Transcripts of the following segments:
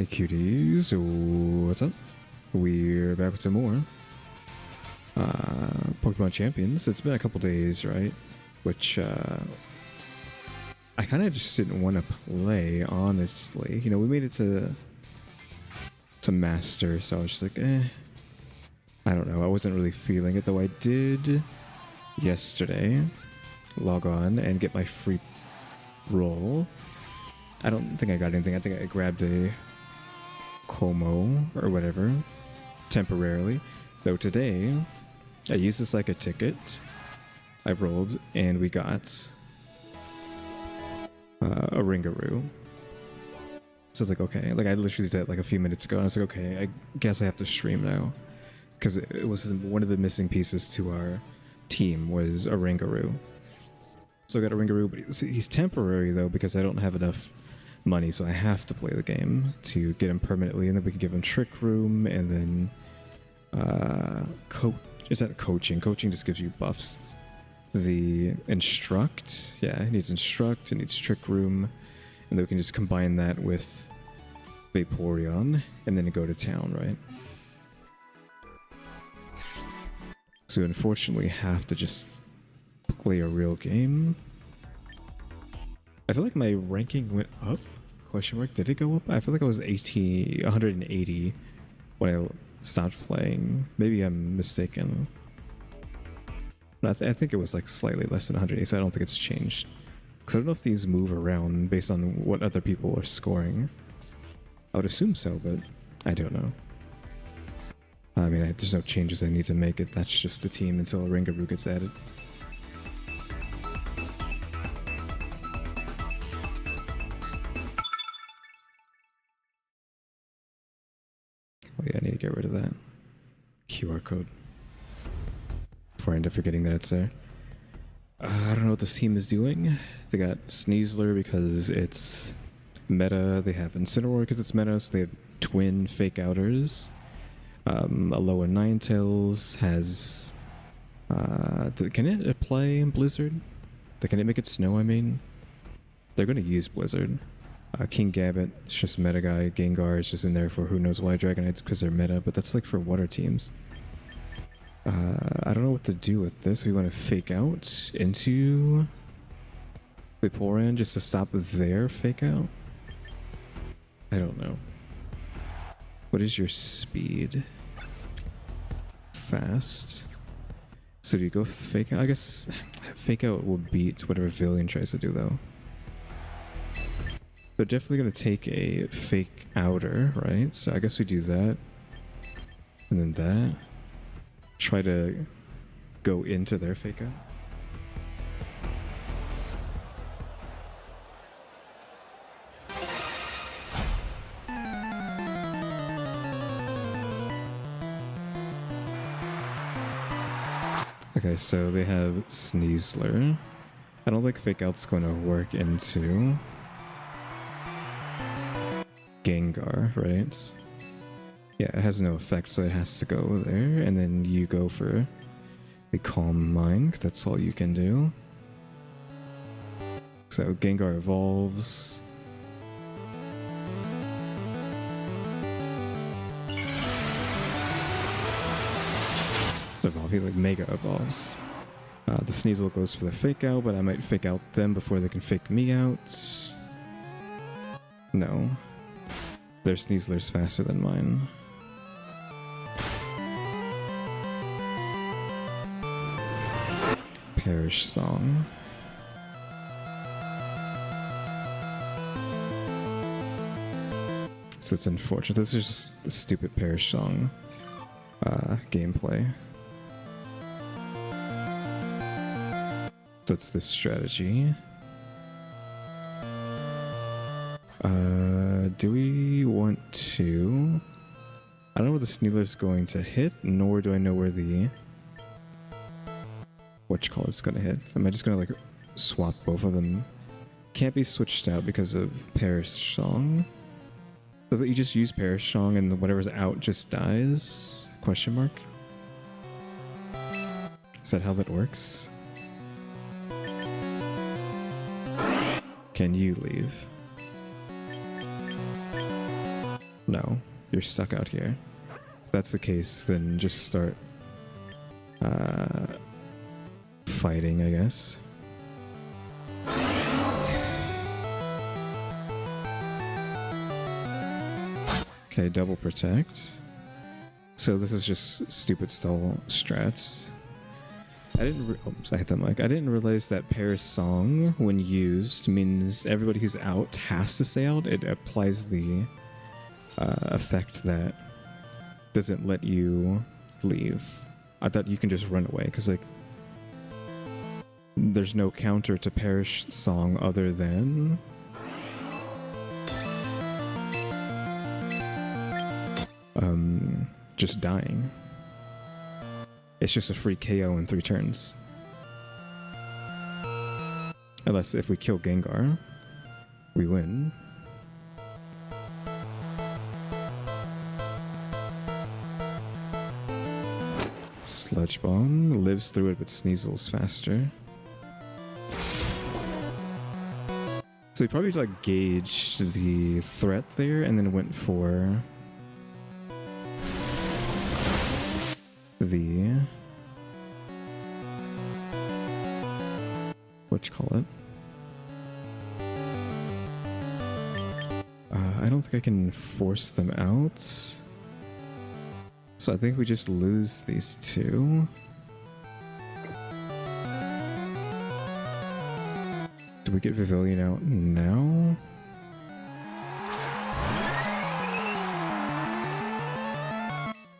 Hey cuties, what's up? We're back with some more Pokemon Champions. It's been a couple days, right? Which I kind of just didn't want to play, honestly. You know, we made it to Master, so I was just like, I don't know. I wasn't really feeling it, though I did yesterday log on and get my free roll. I don't think I got anything. I think I grabbed a Como or whatever temporarily, though today I used this like a ticket. I rolled and we got a Ringaroo. So I was like, okay, like I literally did that like a few minutes ago and I was like, okay, I guess I have to stream now, because it was one of the missing pieces to our team was a Ringaroo. So I got a Ringaroo, but he's temporary though, because I don't have enough money, so I have to play the game to get him permanently, and then we can give him Trick Room, and then is that coaching? Coaching just gives you buffs. The Instruct, yeah, it needs Instruct, it needs Trick Room, and then we can just combine that with Vaporeon, and then go to town, right? So we unfortunately have to just play a real game. I feel like my ranking went up. Question mark. Did it go up? I feel like I was 180 when I stopped playing. Maybe I'm mistaken. But I think it was like slightly less than 180, so I don't think it's changed. Because I don't know if these move around based on what other people are scoring. I would assume so, but I don't know. I mean, there's no changes I need to make it. That's just the team until Ringaroo gets added. Oh yeah, I need to get rid of that QR code before I end up forgetting that it's there. I don't know what this team is doing. They got Sneasler because it's meta. They have Incineroar because it's meta, so they have twin Fake Outers. Alola Ninetales has... can it apply Blizzard? Can it make it snow, I mean? They're going to use Blizzard. King Gambit, it's just meta guy. Gengar is just in there for who knows why. Dragonites because they're meta, but that's like for water teams. I don't know what to do with this. We want to Fake Out into Vaporeon just to stop their Fake Out? I don't know. What is your speed? Fast. So do you go Fake Out? I guess Fake Out will beat whatever Villian tries to do though. They're definitely going to take a Fake Outer, right? So I guess we do that. And then that. Try to go into their Fake Out. Okay, so they have Sneasler. I don't think Fake Out's going to work into Gengar, right? Yeah, it has no effect, so it has to go there. And then you go for the Calm Mind, because that's all you can do. So Gengar evolves. He like Mega evolves. The Sneasel goes for the Fake Out, but I might Fake Out them before they can Fake me out. No. Their Sneasler's faster than mine. Perish Song. So it's unfortunate. This is just a stupid Perish Song gameplay. So it's this strategy. Do we want to... I don't know where the Sneasler's going to hit, nor do I know where the... whatchamacallit's going to hit. Am I just going to like swap both of them? Can't be switched out because of Perish Song. So that you just use Perish Song and whatever's out just dies? Question mark? Is that how that works? Can you leave? No, you're stuck out here. If that's the case, then just start fighting, I guess. Okay, double protect. So this is just stupid stall strats. I hit the mic. I didn't realize that Paris song, when used, means everybody who's out has to stay out. It applies the effect that doesn't let you leave. I thought you can just run away, because like there's no counter to Parish song other than just dying. It's just a free KO in 3 turns. Unless if we kill Gengar, we win. Sludge Bomb lives through it but Sneasel's faster. So he probably like gauged the threat there and then went for the whatchamacallit. I don't think I can force them out. So I think we just lose these two. Do we get Pavilion out now?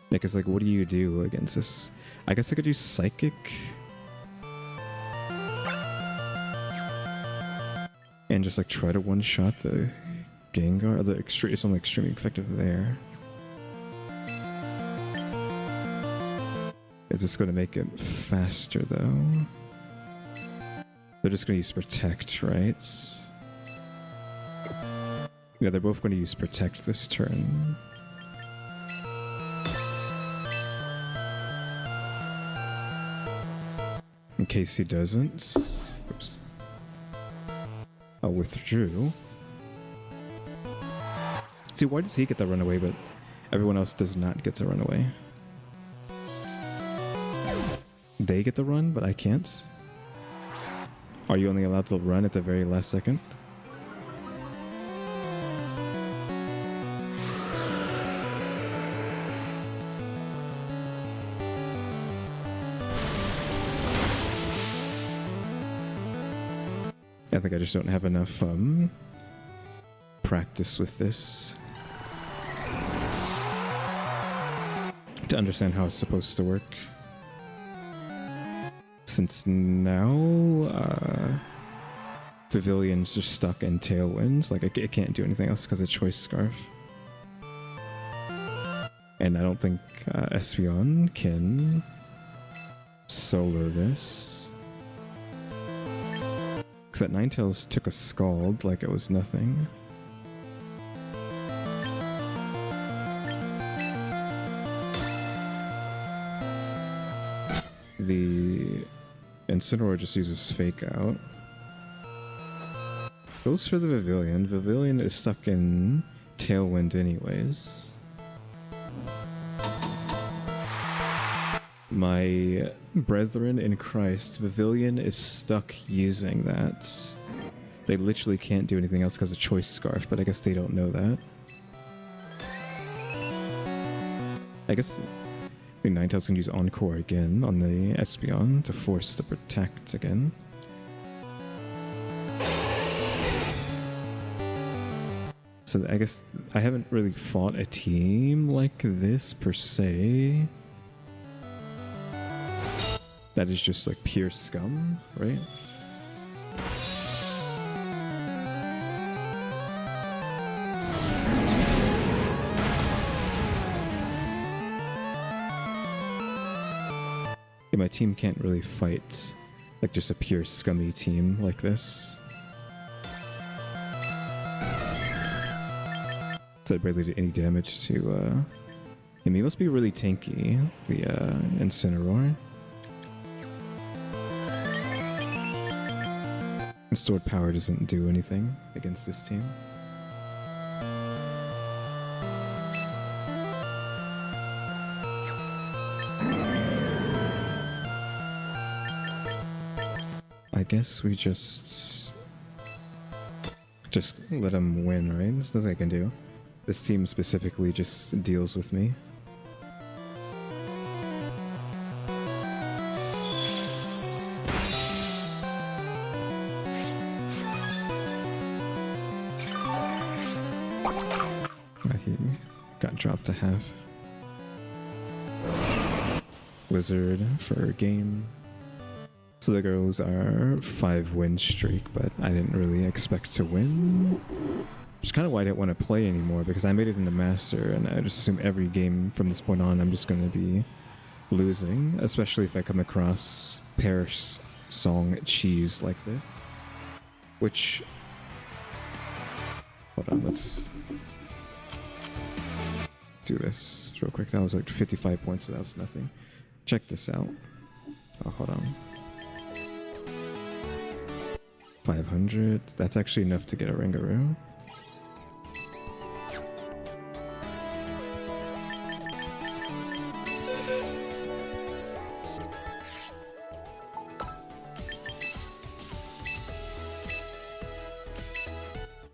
Yeah, because like, what do you do against this? I guess I could do Psychic. And just like try to one-shot the Gengar. It's only extremely effective there. Is this going to make it faster though? They're just going to use Protect, right? Yeah, they're both going to use Protect this turn. In case he doesn't. Oops. I'll withdrew. See, why does he get the runaway, but everyone else does not get to run away? They get the run, but I can't? Are you only allowed to run at the very last second? I think I just don't have enough practice with this to understand how it's supposed to work. Since now Pavilions are stuck in Tailwind, like it can't do anything else because of Choice Scarf. And I don't think Espeon can solo this. Because that Ninetales took a Scald like it was nothing. The Incineroar just uses Fake Out. Goes for the Pavilion. Pavilion is stuck in Tailwind anyways. My brethren in Christ, Pavilion is stuck using that. They literally can't do anything else because of Choice Scarf, but I guess they don't know that. I guess the Ninetales can use Encore again on the Espeon to force the Protect again. So I guess I haven't really fought a team like this per se. That is just like pure scum, right? Yeah, my team can't really fight like just a pure scummy team like this. So it barely did any damage to he must be really tanky, the Incineroar. Stored power doesn't do anything against this team. I guess we just let him win, right? There's nothing I can do. This team specifically just deals with me. He got dropped to half. Wizard for a game. So there goes our 5-win streak, but I didn't really expect to win. Which is kind of why I didn't want to play anymore, because I made it into Master, and I just assume every game from this point on I'm just going to be losing, especially if I come across Paris song cheese like this. Which... Hold on, let's do this real quick. That was like 55 points, so that was nothing. Check this out. Oh, hold on. 500. That's actually enough to get a Ringaroo.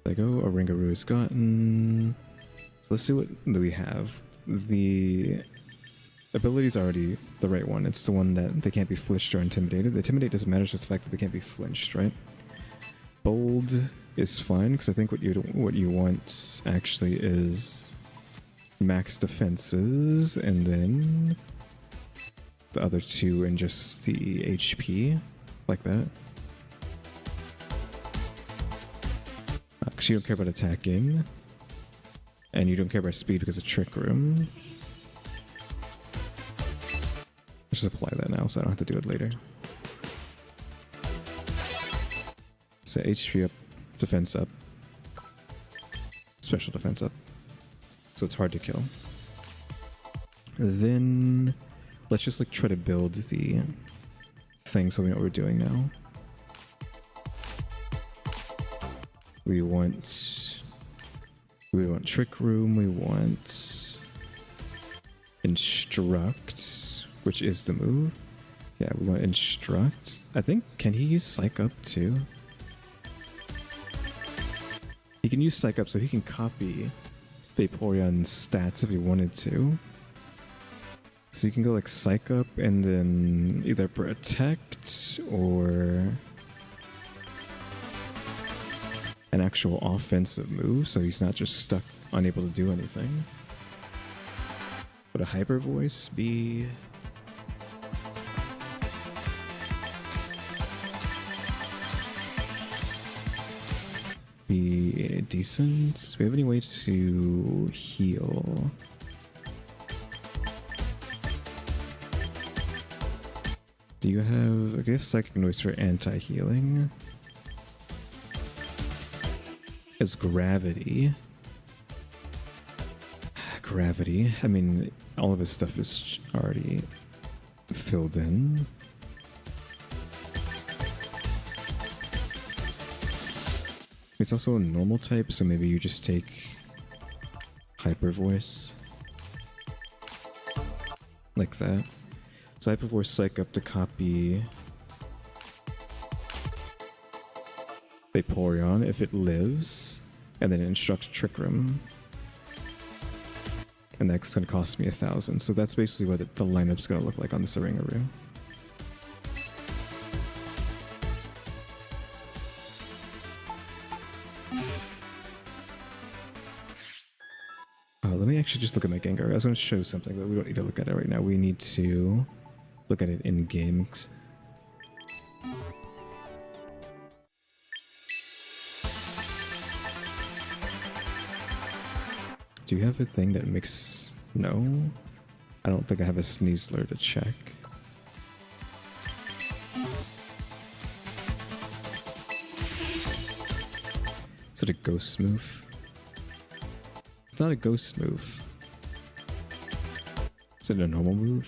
There you go. A Ringaroo is gotten. So let's see what we have. The ability's already the right one. It's the one that they can't be flinched or intimidated. The intimidate doesn't matter, it's just the fact that they can't be flinched, right? Bold is fine, because I think what you want actually is max defenses, and then the other two and just the HP, like that. Because you don't care about attacking, and you don't care about speed because of Trick Room. Let's just apply that now so I don't have to do it later. So HP up, defense up, special defense up. So it's hard to kill. Then let's just like try to build the thing so we know what we're doing now. We want Trick Room, we want Instruct, which is the move. Yeah, we want Instruct. I think, can he use Psych Up too? He can use Psych Up, so he can copy Vaporeon's stats if he wanted to. So you can go like Psych Up and then either Protect or an actual offensive move, so he's not just stuck, unable to do anything. Would a Hyper Voice be... decent? Do we have any way to heal? Do you have... Okay, I have Psychic Noise for anti-healing. As Gravity. Gravity. I mean, all of his stuff is already filled in. It's also a normal type, so maybe you just take Hyper Voice. Like that. So Hyper Voice Psych Up to copy Vaporeon if it lives, and then Instruct Trick Room. And that's going to cost me 1,000. So that's basically what the lineup's going to look like on the Ringaroo. Let me actually just look at my Gengar. I was going to show something, but we don't need to look at it right now. We need to look at it in game. Do you have a thing that makes... No? I don't think I have a Sneasler to check. Is it a ghost move? It's not a ghost move. Is it a normal move?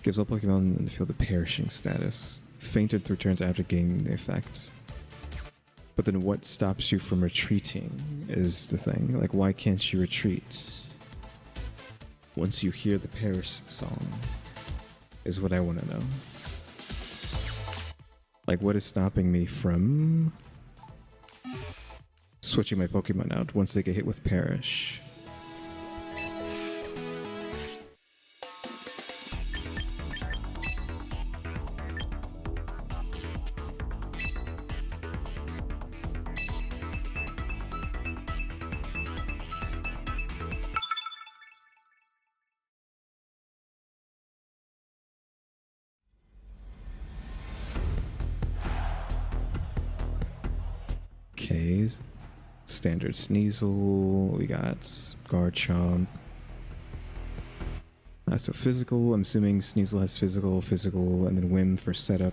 Gives all Pokemon in the field a perishing status. Fainted 3 turns after gaining the effect. But then what stops you from retreating is the thing. Like, why can't you retreat? Once you hear the Perish song, is what I want to know. Like, what is stopping me from switching my Pokemon out once they get hit with Perish? Okay, standard Sneasel, we got Garchomp. So physical, I'm assuming Sneasel has physical, and then Whim for setup.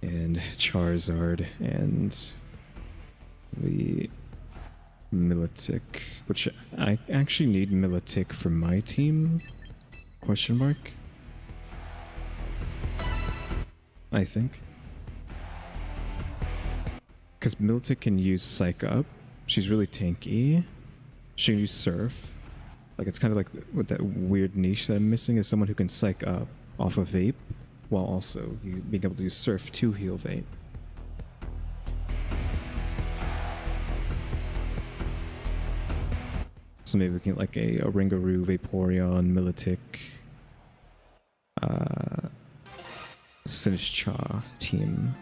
And Charizard and the Milotic, which I actually need Milotic for my team? Question mark? I think. Because Milotic can use Psych Up. She's really tanky. She can use Surf. Like, it's kind of like with that weird niche that I'm missing is someone who can Psych Up off of Vape while also being able to use Surf to heal Vape. So maybe we can get like a Ringaroo, Vaporeon, Milotic, Sinistcha team.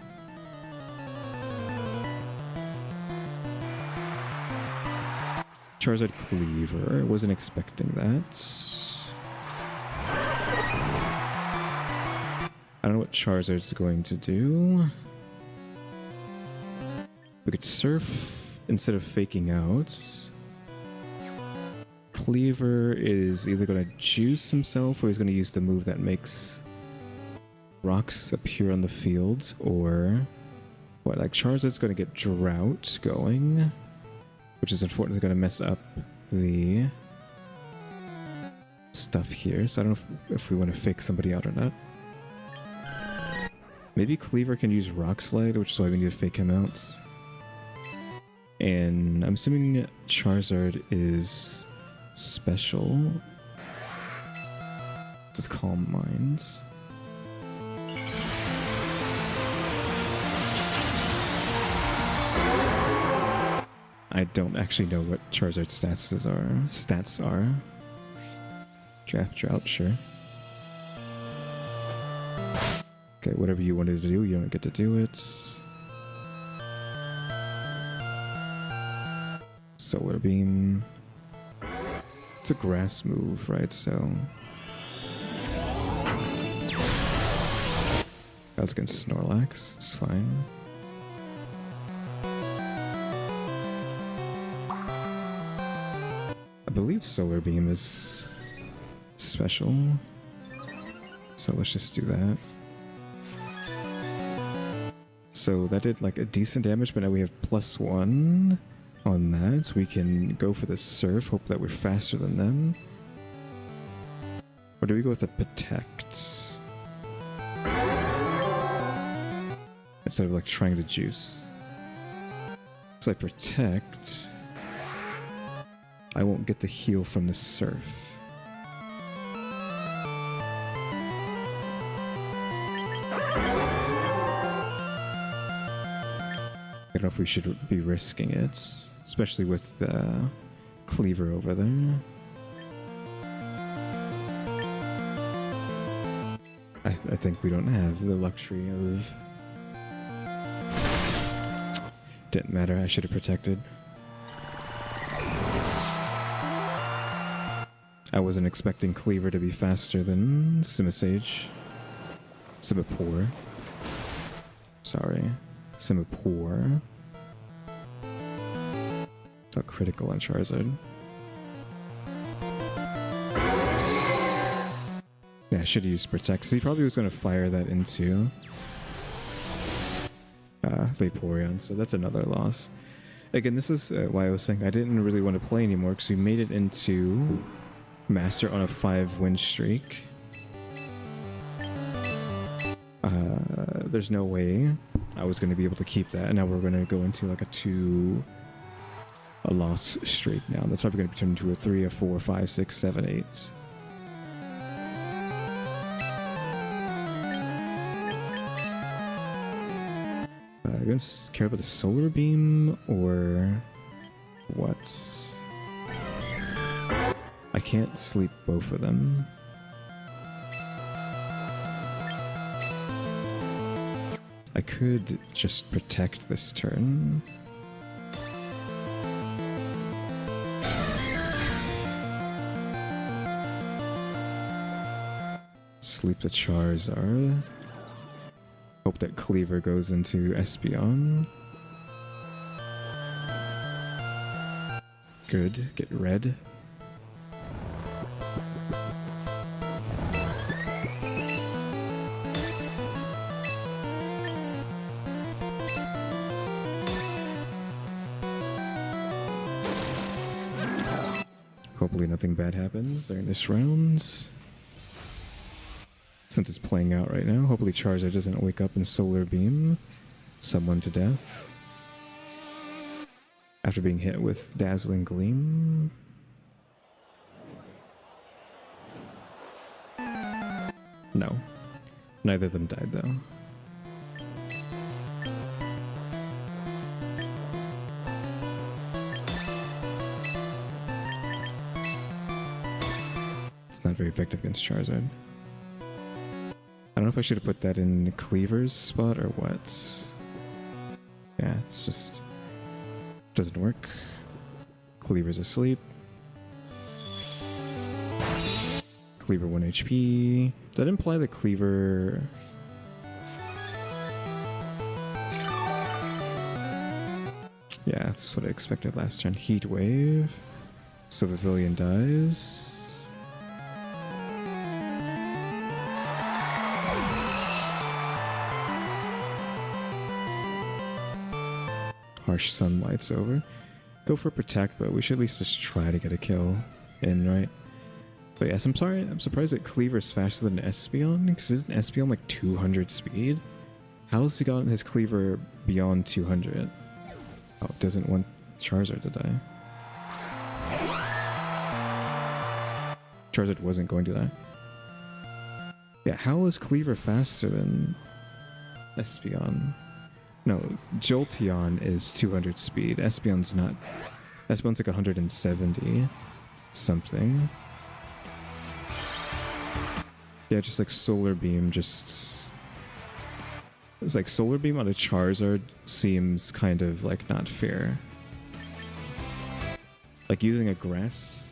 Charizard Cleaver. Wasn't expecting that. I don't know what Charizard's going to do. We could Surf instead of faking out. Cleaver is either going to juice himself or he's going to use the move that makes rocks appear on the field, or what, like Charizard's going to get Drought going, which is unfortunately going to mess up the stuff here. So I don't know if we want to fake somebody out or not. Maybe Cleaver can use Rock Slide, which is why we need to fake him out. And I'm assuming Charizard is special. Let's Calm Minds. I don't actually know what Charizard's stats are. Draft Drought, sure. Okay, whatever you wanted to do, you don't get to do it. Solar Beam. It's a grass move, right? So that was against Snorlax. It's fine. I believe Solar Beam is special, so let's just do that. So that did like a decent damage, but now we have +1 on that, so we can go for the Surf, hope that we're faster than them. Or do we go with a Protect? Instead of like trying to juice. So I Protect. I won't get the heal from the Surf. I don't know if we should be risking it, especially with the Cleaver over there. I think we don't have the luxury of... Didn't matter, I should have protected. I wasn't expecting Cleaver to be faster than Simisage. Simipour. Sorry. Simipour. Got critical on Charizard. Yeah, I should have used Protect, because he probably was going to fire that into Vaporeon, so that's another loss. Again, this is why I was saying I didn't really want to play anymore, because we made it into Master on a 5-win streak. There's no way I was going to be able to keep that, and now we're going to go into like a loss streak now. That's probably going to be turned into a 3, a 4, 5, 6, 7, 8. I guess care about the solar beam or what? I can't sleep both of them. I could just protect this turn. Sleep the Charizard. Hope that Cleaver goes into Espeon. Good. Get red. Hopefully nothing bad happens during this round. Since it's playing out right now, hopefully Charizard doesn't wake up and Solar Beam someone to death after being hit with Dazzling Gleam. No. Neither of them died, though. It's not very effective against Charizard. I don't know if I should have put that in Cleaver's spot or what. Yeah, it's just... doesn't work. Cleaver's asleep. Cleaver 1 HP. Does that imply that Cleaver... Yeah, that's what I expected last turn. Heat Wave. So Pavilion dies. Harsh Sunlight's over. Go for Protect, but we should at least just try to get a kill in, right? But yes, I'm sorry. I'm surprised that Cleaver's faster than Espeon, because isn't Espeon like 200 speed? How has he gotten his Cleaver beyond 200? Oh, doesn't want Charizard to die. Charizard wasn't going to die. Yeah, how is Cleaver faster than Espeon? No, Jolteon is 200 speed. Espeon's not. Espeon's like 170 something. Yeah, just like Solar Beam, just... It's like Solar Beam on a Charizard seems kind of like not fair. Like using a grass,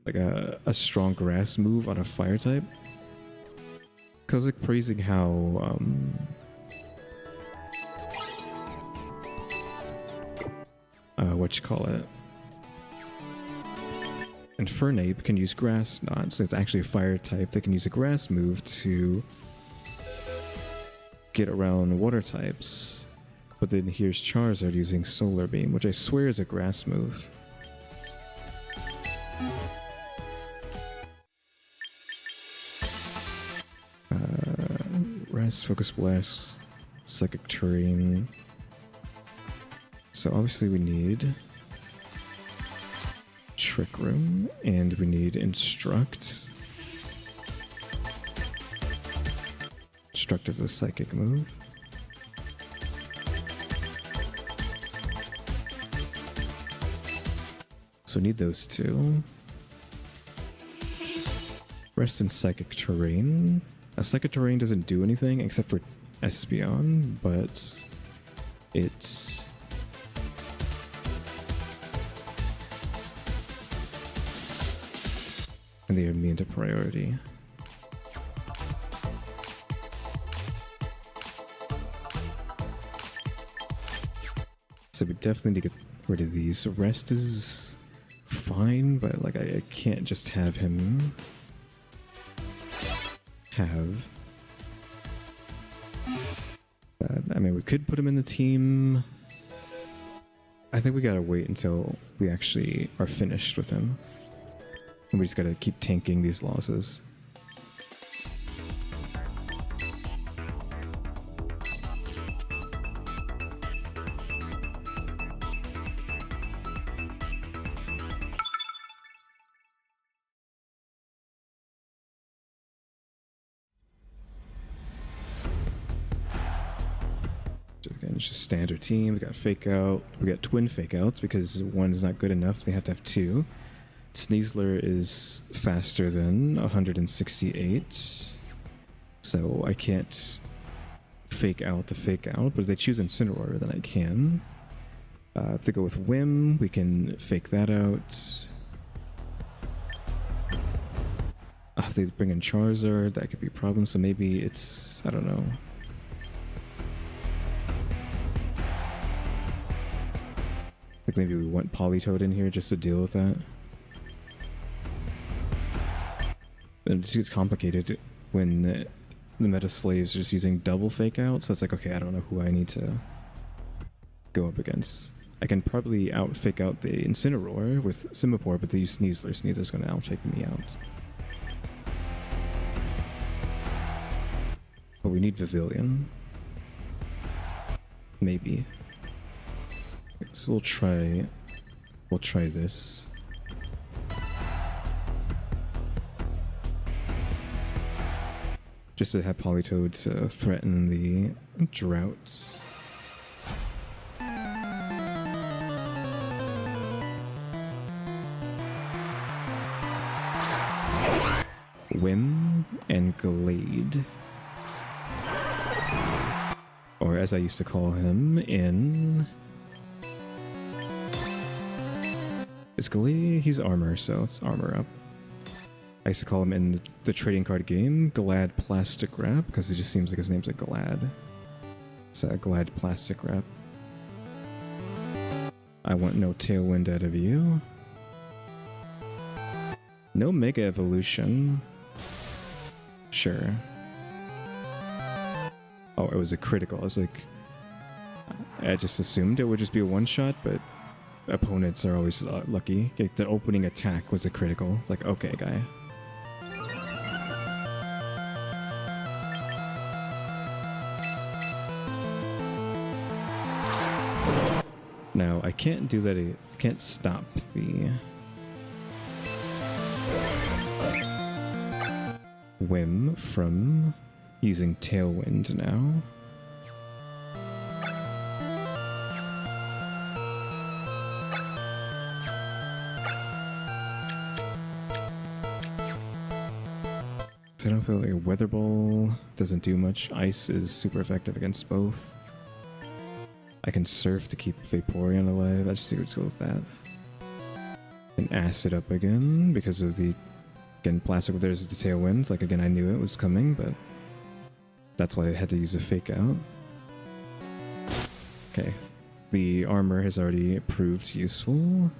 like a strong grass move on a fire type. Cause I was like praising how what you call it? Infernape can use Grass Knot, so it's actually a fire type that can use a grass move to get around water types. But then here's Charizard using Solar Beam, which I swear is a grass move. Rest, Focus Blast, Psychic Terrain. So obviously we need Trick Room, and we need Instruct. Instruct is a psychic move. So we need those two. Rest in Psychic Terrain. A Psychic Terrain doesn't do anything except for Espeon, but it's... and they are immune to priority. So we definitely need to get rid of these. Rest is fine, but like I can't just have him have that. I mean, we could put him in the team. I think we gotta wait until we actually are finished with him. And we just gotta keep tanking these losses. Again, it's just standard team. We got fake out. We got twin fake outs because one is not good enough. They have to have two. Sneasler is faster than 168. So I can't fake out the fake out, but if they choose Incineroar, then I can. If they go with Whim, we can fake that out. If they bring in Charizard, that could be a problem, so maybe it's... I don't know. Like maybe we want Politoed in here just to deal with that. It just gets complicated when the meta slaves are just using double fake out, so it's like, okay, I don't know who I need to go up against. I can probably out fake out the Incineroar with Simipour, but they use Sneasler. Sneasler's going to out fake me out. But we need Vivillon. Maybe. So we'll try this. Just to have Politoed to threaten the droughts. Whim and Glade. Or as I used to call him in... Is Glade? He's armor, so it's armor up. I used to call him in the trading card game Glad Plastic Wrap, because it just seems like his name's like Glad. So Glad Plastic Wrap. I want no Tailwind out of you. No Mega Evolution. Sure. Oh, it was a critical. I was like... I just assumed it would just be a one-shot, but opponents are always lucky. Like, the opening attack was a critical. Like, okay, guy. Now, I can't do that. I can't stop the Whim from using Tailwind now. I don't feel like a Weather Ball doesn't do much. Ice is super effective against both. I can Surf to keep Vaporeon alive. I just think let's go with that. And Acid up again because of the... Again, Plastic, there's the Tailwind. Like, again, I knew it was coming, but that's why I had to use a fake out. Okay, the armor has already proved useful.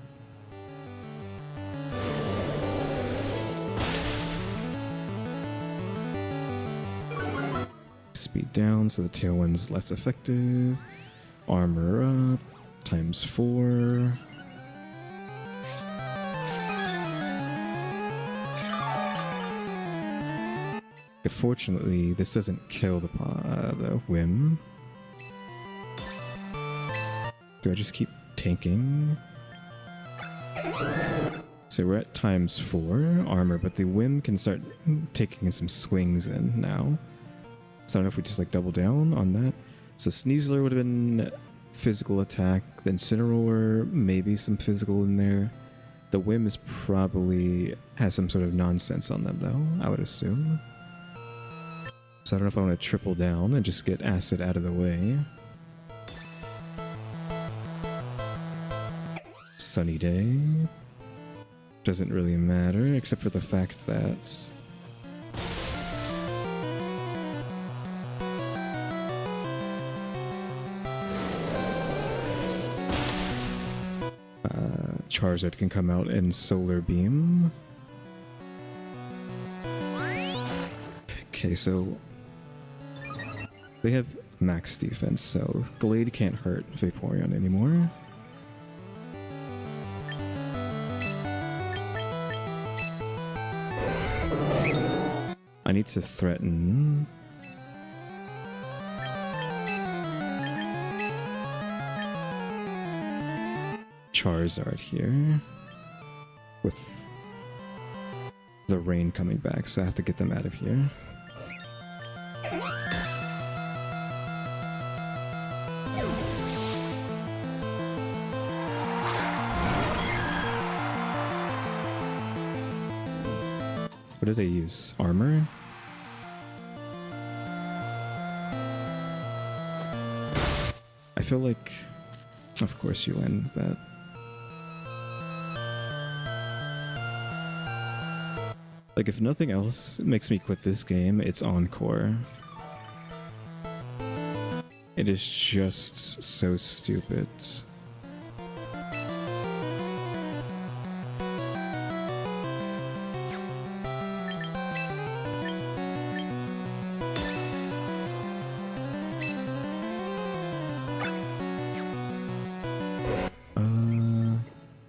Speed down, so the Tailwind's less effective. Armor up, times 4. Fortunately, this doesn't kill the Whim. Do I just keep tanking? So we're at times 4 armor, but the Whim can start taking some swings in now. So I don't know if we just like double down on that. So Sneasler would have been physical attack, then Incineroar, maybe some physical in there. The Whim is probably has some sort of nonsense on them though, I would assume. So I don't know if I want to triple down and just get Acid out of the way. Sunny Day. Doesn't really matter, except for the fact that... Charizard can come out in Solar Beam. Okay, so... They have max defense, so Glade can't hurt Vaporeon anymore. I need to threaten... Charizard here. With the rain coming back, so I have to get them out of here. What did they use? Armor? I feel like... Of course you land with that. Like, if nothing else makes me quit this game, it's Encore. It is just so stupid.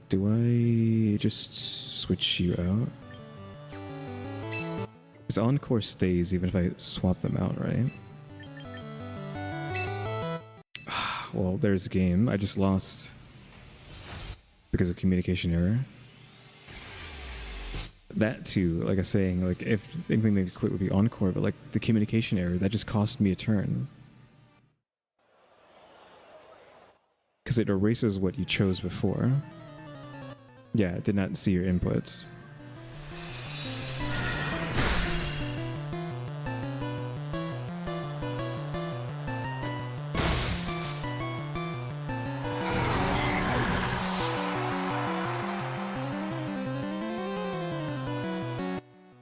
Do I just switch you out? Because Encore stays even if I swap them out, right? Well, there's a game. I just lost because of communication error. That too, like I was saying, like if anything made me quit would be Encore, but like the communication error, that just cost me a turn. Because it erases what you chose before. Yeah, it did not see your inputs.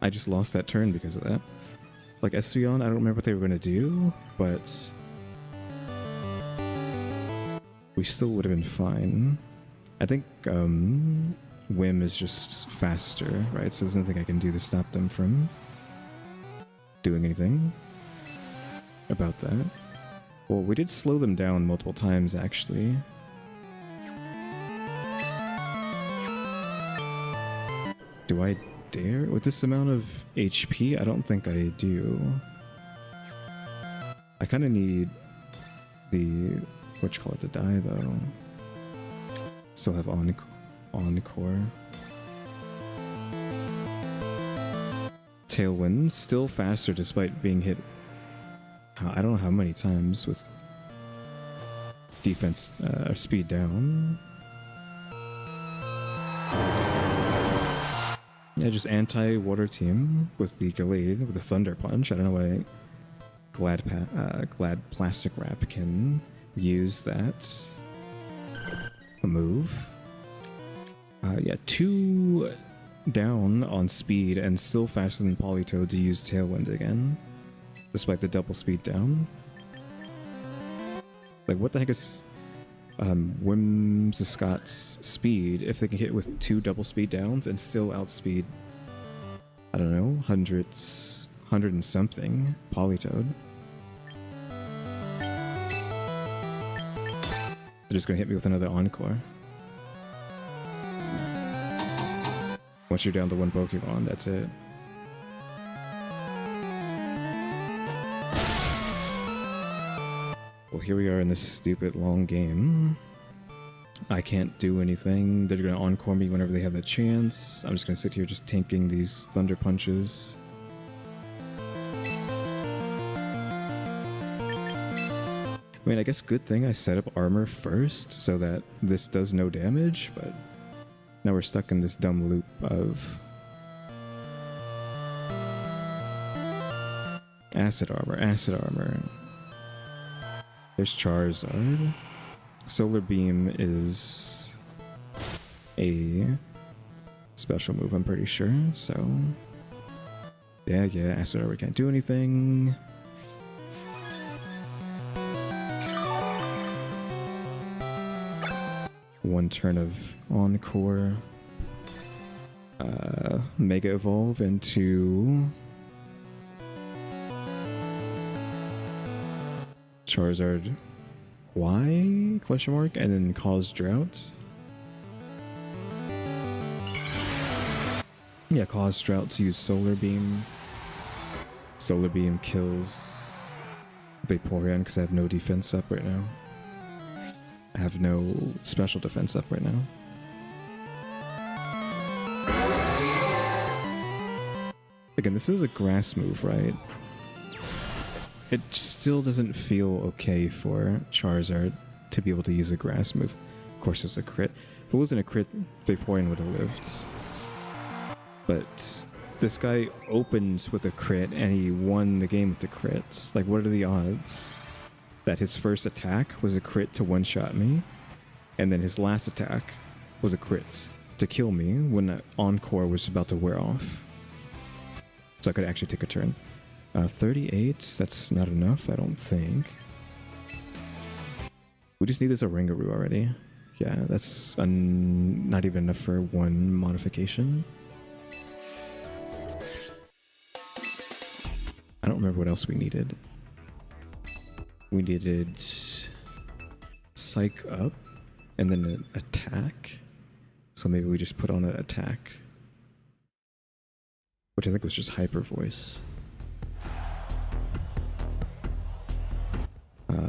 I just lost that turn because of that. Like Espeon, I don't remember what they were going to do, but we still would have been fine. I think Whim is just faster, right? So there's nothing I can do to stop them from doing anything about that. Well, we did slow them down multiple times, actually. Do I dare? With this amount of HP, I don't think I do. I kind of need the... whatchamacallit to die, though. Still have Encore. Tailwind, still faster despite being hit... I don't know how many times with defense or speed down. Yeah, just anti-water team with the Gallade, with the Thunder Punch. I don't know why Glad Plastic Wrap can use that move. Yeah, 2 down on speed and still faster than Politoed to use Tailwind again, despite the double speed down. Like, what the heck is Whimsicot's speed if they can hit with 2 double speed downs and still outspeed, I don't know, 100 and something Politoed? They're just gonna hit me with another Encore. Once you're down to 1 Pokemon, that's it. Well, here we are in this stupid long game. I can't do anything. They're gonna Encore me whenever they have the chance. I'm just gonna sit here just tanking these Thunder Punches. I mean, I guess good thing I set up armor first so that this does no damage, but now we're stuck in this dumb loop of acid armor. There's Charizard. Solar Beam is a special move, I'm pretty sure, so yeah, acid armor can't do anything. One turn of Encore. Mega Evolve into Charizard Y? Question mark? And then cause drought. Yeah, cause drought to use Solar Beam. Solar Beam kills Vaporeon because I have no defense up right now. I have no special defense up right now. Again, this is a grass move, right? It still doesn't feel okay for Charizard to be able to use a grass move. Of course, it was a crit. If it wasn't a crit, Vaporeon would have lived. But This guy opens with a crit and he won the game with the crits. Like, what are the odds that his first attack was a crit to one-shot me, and then his last attack was a crit to kill me when the Encore was about to wear off? So I could actually take a turn. 38, that's not enough, I don't think. We just need this Orangaroo already. Yeah, that's not even enough for one modification. I don't remember what else we needed. We needed Psych up and then an attack. So maybe we just put on an attack, which I think was just Hyper Voice.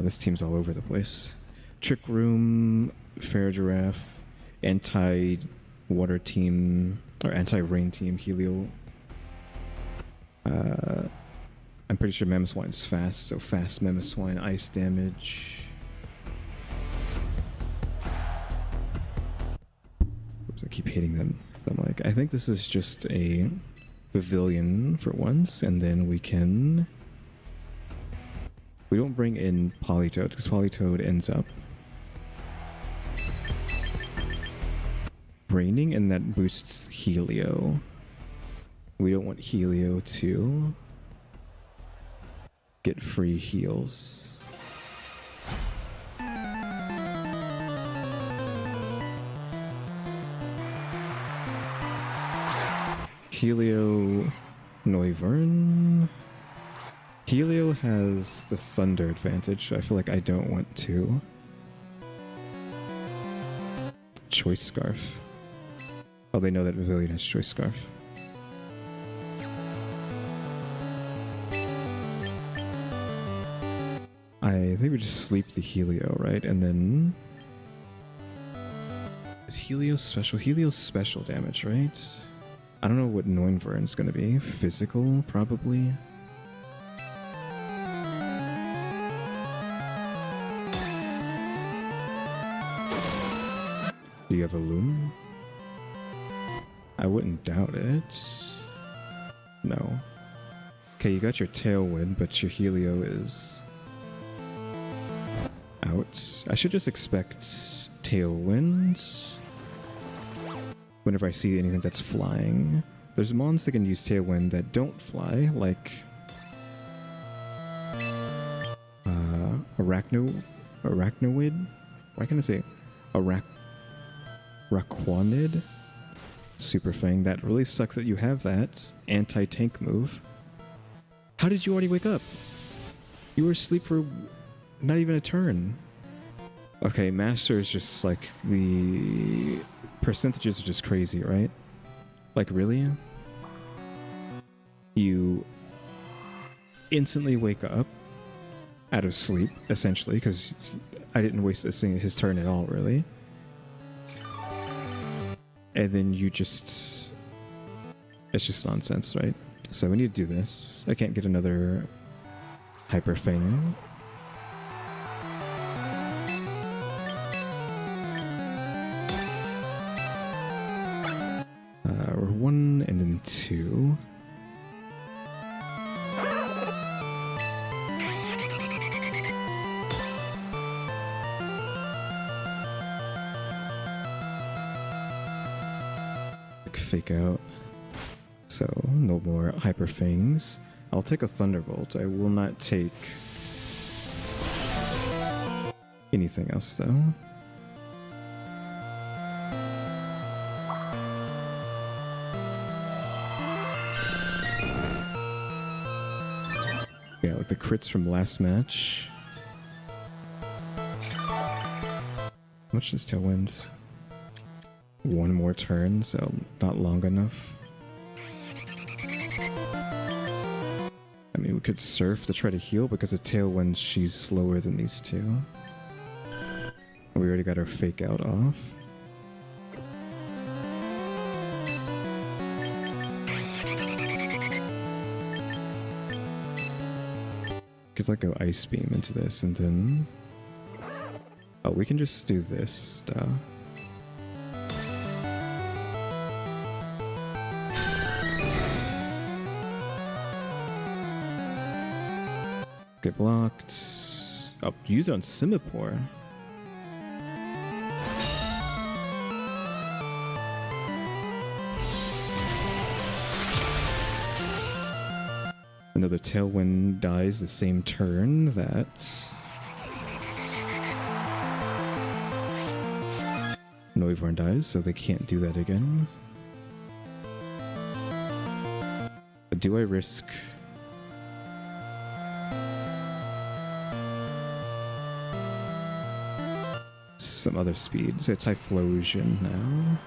This team's all over the place. Trick Room, Fair Giraffe, Anti-Water Team, or Anti-Rain Team, Helio. I'm pretty sure Mamoswine's fast, so fast Mamoswine, ice damage. Oops, I keep hitting them. I'm like, I think this is just a pavilion for once, and then we can... We don't bring in Politoed, because Politoed ends up raining, and that boosts Helio. We don't want Helio to get free heals. Helio, Noivern. Helio has the Thunder advantage. I feel like I don't want to. Choice Scarf. Oh, they know that Pavilion has Choice Scarf. I think we just sleep the Helio, right? And then... Is Helio special? Helio's special damage, right? I don't know what Noivern's gonna be. Physical, probably. Do you have a Loom? I wouldn't doubt it. No. Okay, you got your Tailwind, but your Helio is out. I should just expect Tailwinds whenever I see anything that's flying. There's mons that can use Tailwind that don't fly, like Arachnoid? Why can't I say Raquanid? Super Fang. That really sucks that you have that anti-tank move. How did you already wake up? You were asleep for not even a turn. Okay, Master is just like the percentages are just crazy, right? Like, really? You instantly wake up out of sleep, essentially, because I didn't waste his turn at all, really. And then you just... It's just nonsense, right? So we need to do this. I can't get another Hyper Fang. We're 1 and then 2. Fake out. So, no more Hyper Fangs. I'll take a Thunderbolt. I will not take anything else, though. Yeah, with the crits from last match. How much does Tailwind? One more turn, so not long enough. I mean, we could Surf to try to heal because of Tailwind, she's slower than these two. We already got our Fake Out off. Could like go Ice Beam into this and then... Oh, we can just do this stuff. Get blocked. Oh, use it on Simipour. Another Tailwind dies the same turn. That's... Noivern dies, so they can't do that again. But do I risk... some other speed? So Typhlosion now.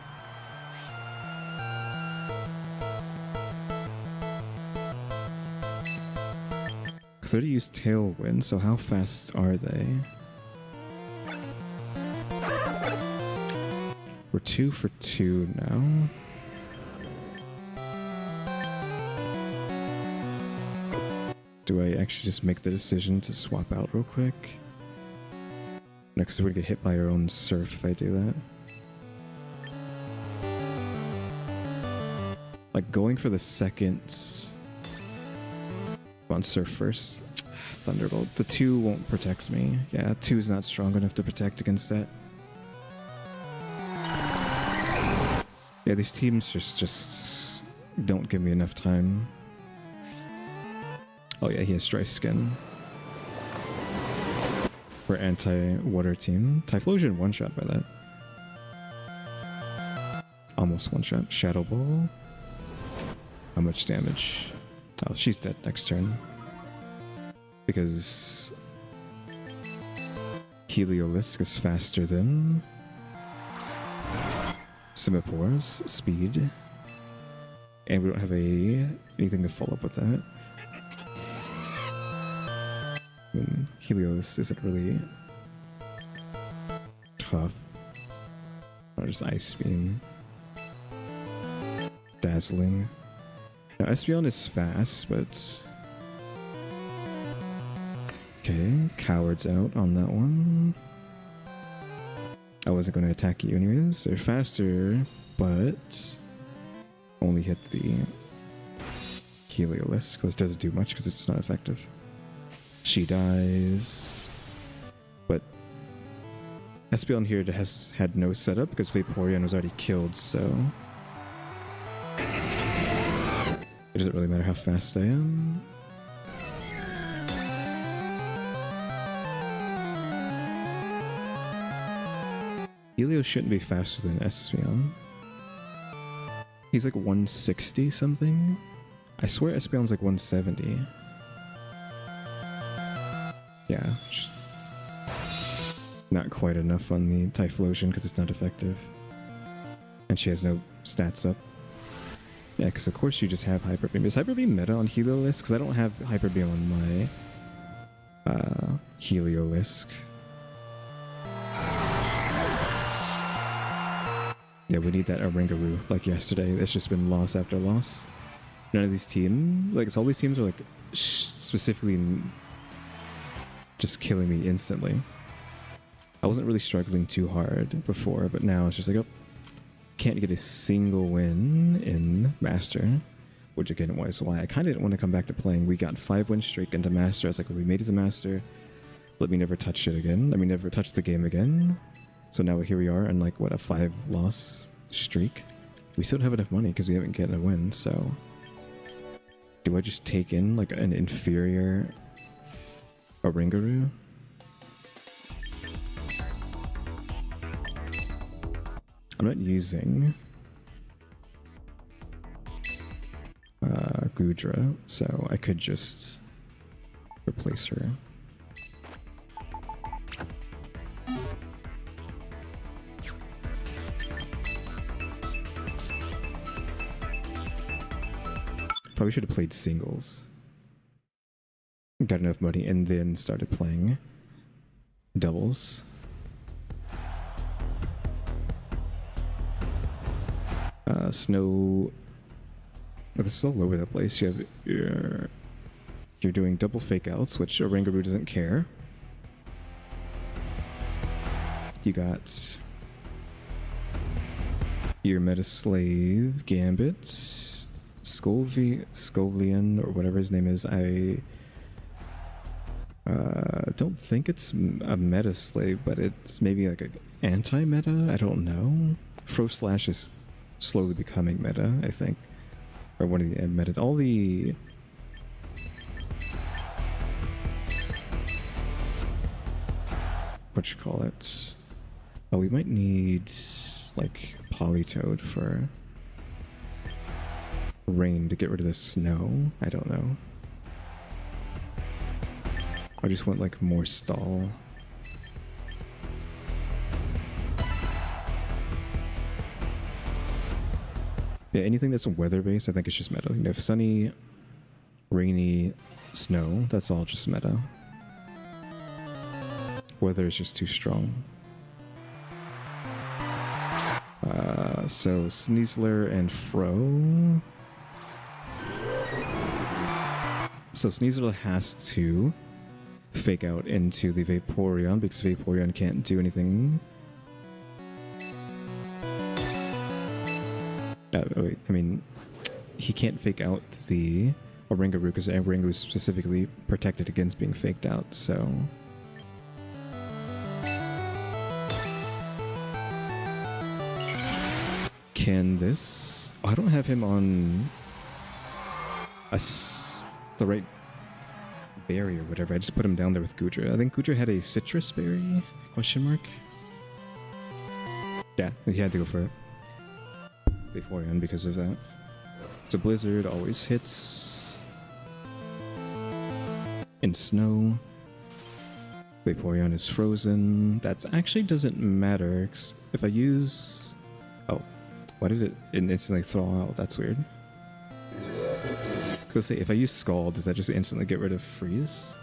Because I already used Tailwind, so how fast are they? We're 2 for 2 now. Do I actually just make the decision to swap out real quick? No, because we're gonna get hit by our own Surf if I do that. Like, going for the second... Come on, Surf first. Thunderbolt. The 2 won't protect me. Yeah, 2 is not strong enough to protect against that. Yeah, these teams just don't give me enough time. Oh yeah, he has Dry Skin. We're anti-water team. Typhlosion one-shot by that. Almost one-shot. Shadow Ball. How much damage? Oh, she's dead next turn. Because... Heliolisk is faster than... Simipour's speed. And we don't have anything to follow up with that. I mean, Helios isn't really tough. Or just Ice Beam. Dazzling. Now, Espeon is fast, but... Okay, Coward's out on that one. I wasn't going to attack you anyways. They're faster, but... only hit the Heliolisk, which doesn't do much because it's not effective. She dies. But Espeon here has had no setup because Vaporeon was already killed, so... It doesn't really matter how fast I am. Helios shouldn't be faster than Espeon. He's like 160 something. I swear Espeon's like 170. Yeah. Not quite enough on the Typhlosion because it's not effective. And she has no stats up. Yeah, because of course you just have Hyper Beam. Is Hyper Beam meta on Heliolisk? Because I don't have Hyper Beam on my Heliolisk. Yeah, we need that Oranguru like yesterday. It's just been loss after loss. None of these teams, like, all these teams are like specifically just killing me instantly. I wasn't really struggling too hard before, but now it's just like, oh, can't get a single win in Master, which again was why I kind of didn't want to come back to playing. We got 5-win streak into Master. I was like, well, we made it to Master. Let me never touch it again. Let me never touch the game again. So now here we are on like, what, a 5-loss streak? We still don't have enough money because we haven't gotten a win, so... Do I just take in like an inferior Oranguru? I'm not using Gudra, so I could just replace her. Probably should have played singles. Got enough money and then started playing doubles. Snow... Oh, this is all over the place. You have you're doing double fake outs, which Oranguru doesn't care. You got your Meta Slave, Gambit, Scovian, or whatever his name is. Don't think it's a meta slave, but it's maybe like an anti-meta. I don't know. Frost Slash is slowly becoming meta, I think, or one of the meta. All the what you call it? Oh, we might need like Polytoad for rain to get rid of the snow. I don't know. I just want like more stall. Yeah, anything that's weather based, I think it's just meta. You know, if sunny, rainy, snow, that's all just meta. Weather is just too strong. So Sneasler and Fro. So Sneasler has to fake out into the Vaporeon because Vaporeon can't do anything. Wait, I mean, he can't fake out the Oranguru because Oranguru is specifically protected against being faked out, so... Can this... Oh, I don't have him on the right berry or whatever. I just put him down there with Goodra. I think Goodra had a citrus berry? Question mark? Yeah, he had to go for it. Vaporeon because of that. So Blizzard always hits. In snow. Vaporeon is frozen. That actually doesn't matter. If I use... Oh. Why did it instantly thaw out? That's weird. Go say, if I use Scald, does that just instantly get rid of Freeze?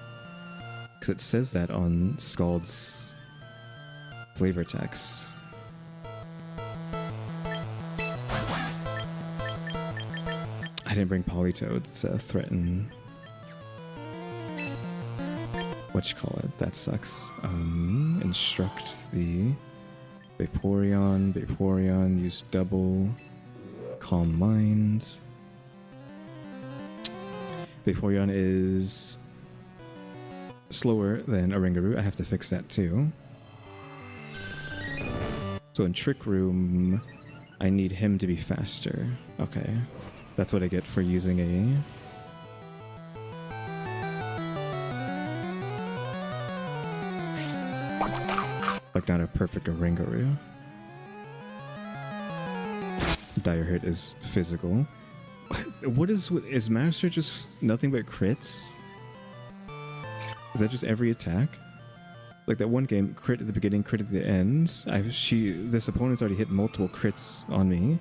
Because it says that on Scald's flavor text. I didn't bring Polytoad to threaten... Whatchamacallit? That sucks. Instruct the Vaporeon, use double, Calm Mind. Vaporeon is slower than Oranguru. I have to fix that too. So in Trick Room, I need him to be faster. Okay. That's what I get for using a... Like not a perfect Oranguru. Dire Hit is physical. What is Master just nothing but crits? Is that just every attack? Like that one game, crit at the beginning, crit at the end. This opponent's already hit multiple crits on me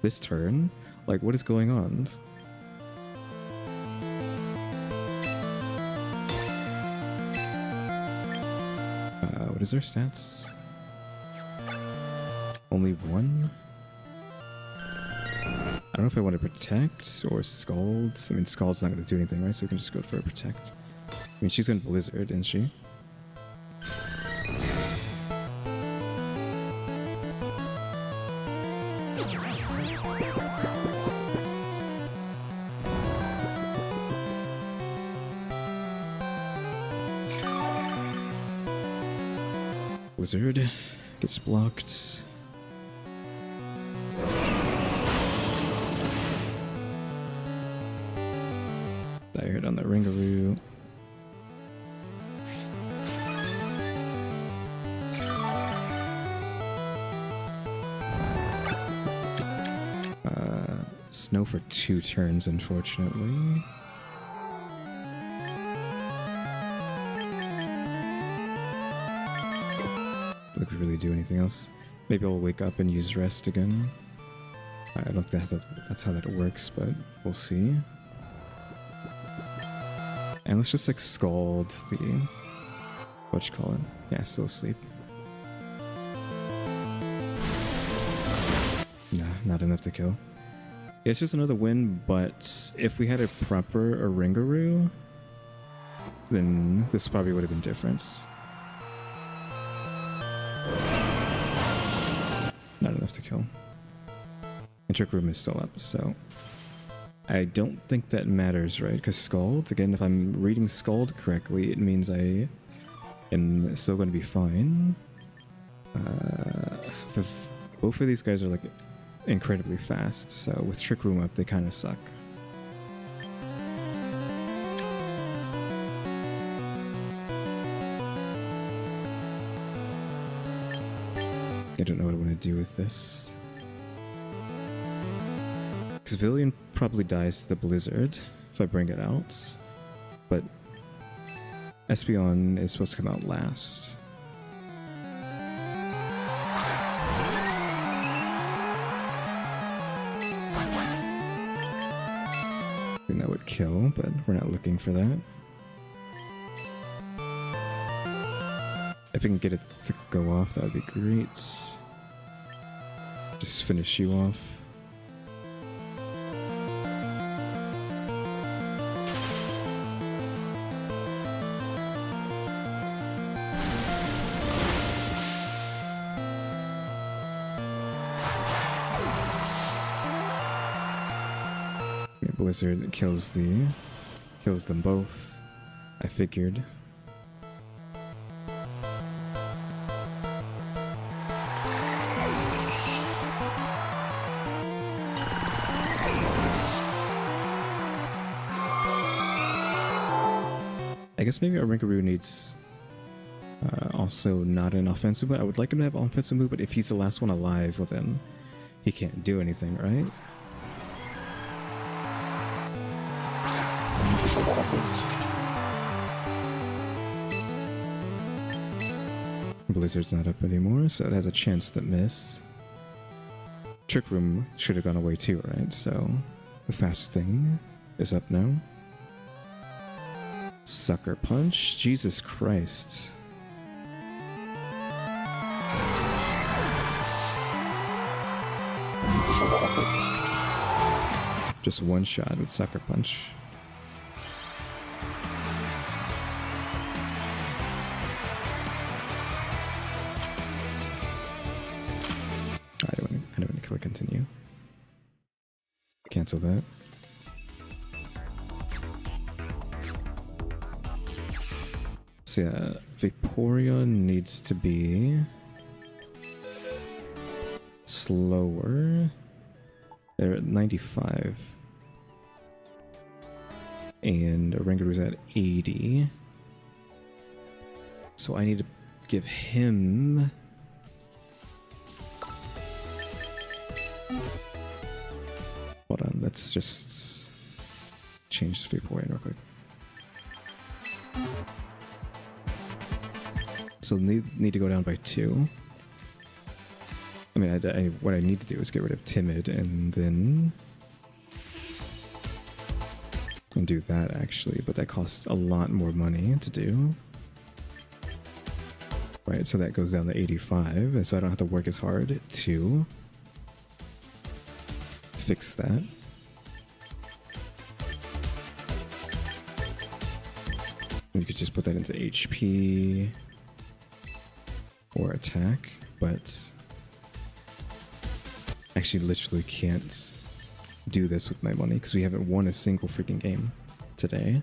this turn. Like, what is going on? What is our stats? Only one? I don't know if I want to protect or Scald. I mean, Scald's not going to do anything, right? So we can just go for a protect. I mean, she's going to Blizzard, isn't she? Blizzard gets blocked. Dire Hit on the Ringaroo. Snow for 2 turns, unfortunately. Don't really do anything else. Maybe I'll wake up and use rest again. I don't think that's how that works, but we'll see. And let's just like Scald the... Whatchamacallit? Yeah, still asleep. Nah, not enough to kill. Yeah, it's just another win, but if we had a proper Oranguru, then this probably would have been different. Not enough to kill. And Trick Room is still up, so... I don't think that matters, right? Because Scald, again, if I'm reading Scald correctly, it means I am still going to be fine. Both of these guys are like incredibly fast, so with Trick Room up, they kind of suck. I don't know what I want to do with this. Because Villian probably dies to the Blizzard if I bring it out. But Espeon is supposed to come out last. I think that would kill, but we're not looking for that. If I can get it to go off, that would be great. Just finish you off. Blizzard kills them both. I figured. I guess maybe our Rinkaroo needs also not an offensive move. I would like him to have an offensive move, but if he's the last one alive, well then he can't do anything, right? Blizzard's not up anymore, so it has a chance to miss. Trick Room should have gone away too, right? So the fast thing is up now. Sucker Punch? Jesus Christ. Just one shot with Sucker Punch. I don't want to click continue. Cancel that. So yeah, Vaporeon needs to be slower. They're at 95. And Oranguroo's at 80. So I need to give him... Hold on, let's just change the Vaporeon real quick. So need to go down by 2. I mean, what I need to do is get rid of Timid and then... and do that, actually. But that costs a lot more money to do. Right, so that goes down to 85. And so I don't have to work as hard to fix that. You could just put that into HP... or attack, but actually literally can't do this with my money because we haven't won a single freaking game today,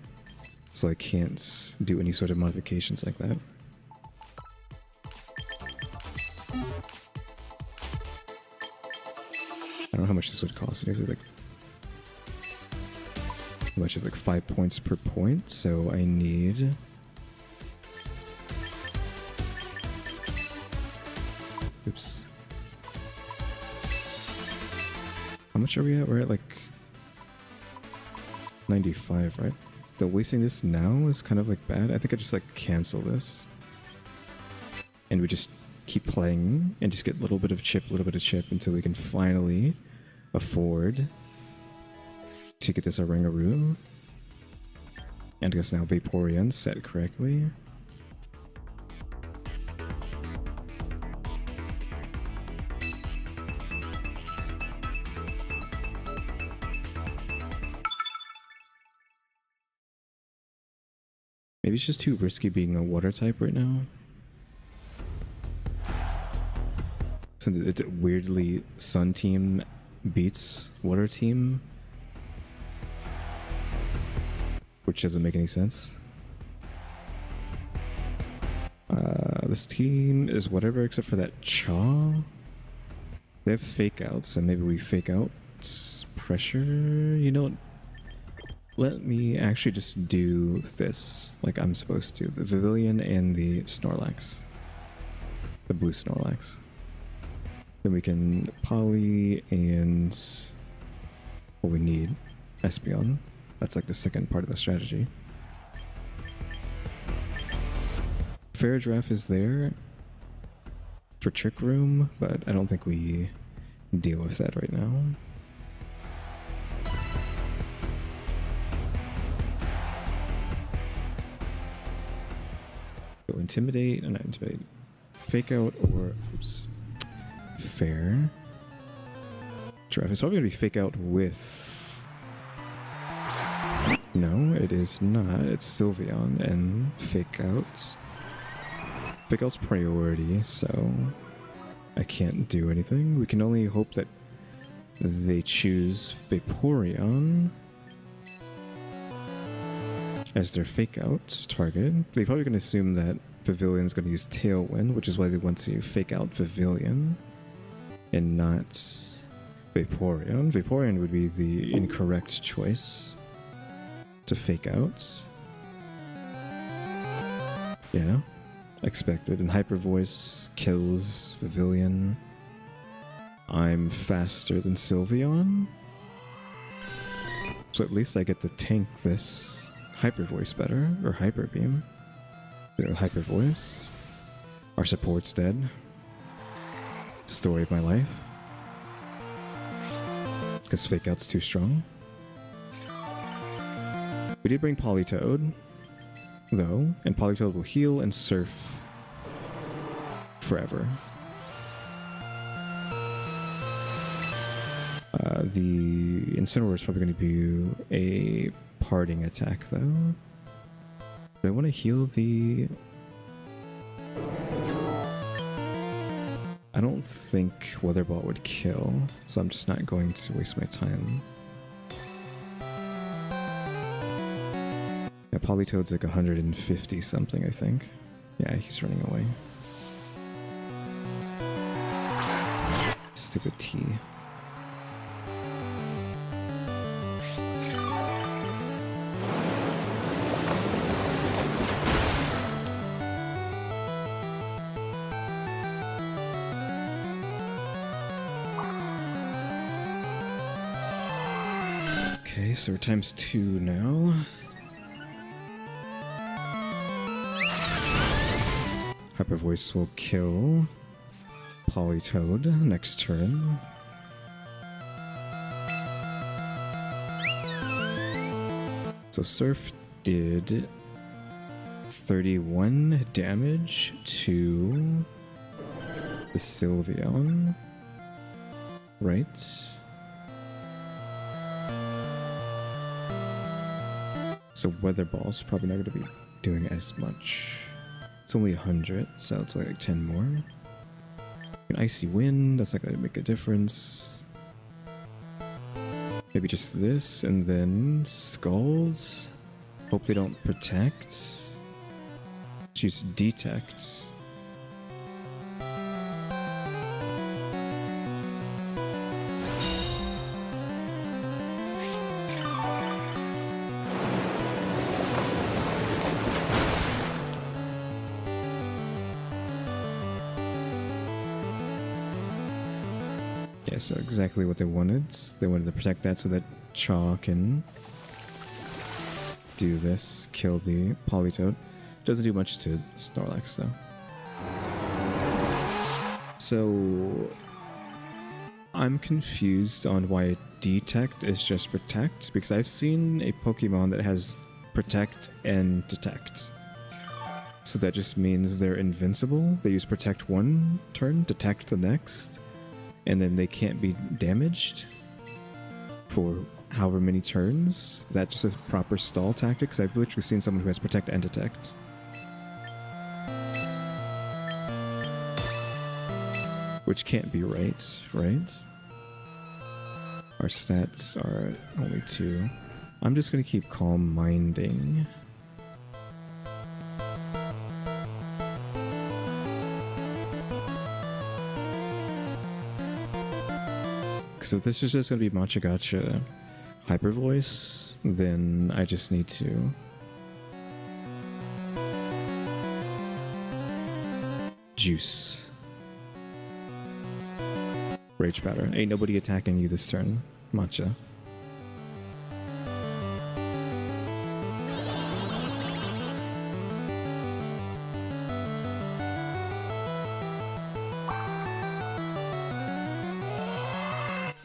so I can't do any sort of modifications like that. I don't know how much this would cost. It's like how much is like 5 points per point, so I need... Oops. How much are we at? We're at like 95, right? The wasting this now is kind of like bad. I think I just like cancel this. And we just keep playing and just get a little bit of chip until we can finally afford to get this Oranguru. And I guess now Vaporeon set correctly. Maybe it's just too risky being a water type right now. So it weirdly Sun Team beats Water Team. which doesn't make any sense. This team is whatever except for that Chaw. They have fake outs, so maybe we fake out pressure. You know what? Let me actually just do this like I'm supposed to. The Pavilion and the Snorlax. The blue Snorlax. Then we can Poly and what we need, Espeon. That's like the second part of the strategy. Fairadraf is there for Trick Room, but I don't think we deal with that right now. So Intimidate, and not Intimidate. Fake out or, oops, Fair. Draft is probably going to be Fake Out with... No, it is not. It's Sylveon and Fake Outs. Fake Out's priority, so I can't do anything. We can only hope that they choose Vaporeon as their Fake Out target. They're probably going to assume that Pavilion's going to use Tailwind, which is why they want to Fake Out Pavilion and not Vaporeon. Vaporeon would be the incorrect choice to Fake Out. Yeah. Expected, and Hyper Voice kills Pavilion. I'm faster than Sylveon, so at least I get to tank this Hyper Voice better, or Hyper Beam. Hyper Voice. Our support's dead. Story of my life. Because Fake Out's too strong. We did bring Politoed, though, and Politoed will heal and surf forever. The Incineroar is probably going to be a parting attack, though. Do I want to heal the... I don't think Weather Ball would kill, so I'm just not going to waste my time. Yeah, Politoed's like 150 something, I think. Yeah, he's running away. Stupid T. Okay, so we're times 2 now. Hyper Voice will kill Politoed next turn. So Surf did 31 damage to the Sylveon, right? So Weather Ball's probably not going to be doing as much. It's only 100, so it's like 10 more. An Icy Wind, that's not going to make a difference. Maybe just this, and then Scalds. Hope they don't protect. Choose Detect. Yeah, so exactly what they wanted. They wanted to protect that so that Chaw can do this, kill the Politoed. Doesn't do much to Snorlax though. So I'm confused on why Detect is just Protect, because I've seen a Pokemon that has Protect and Detect. So that just means they're invincible. They use Protect one turn, Detect the next, and then they can't be damaged for however many turns. That's just a proper stall tactic, because I've literally seen someone who has Protect and Detect. Which can't be right, right? Our stats are only 2. I'm just going to keep calm minding. Because if this is just going to be Matcha Gotcha Hyper Voice, then I just need to juice. Rage Powder. Ain't nobody attacking you this turn, Matcha.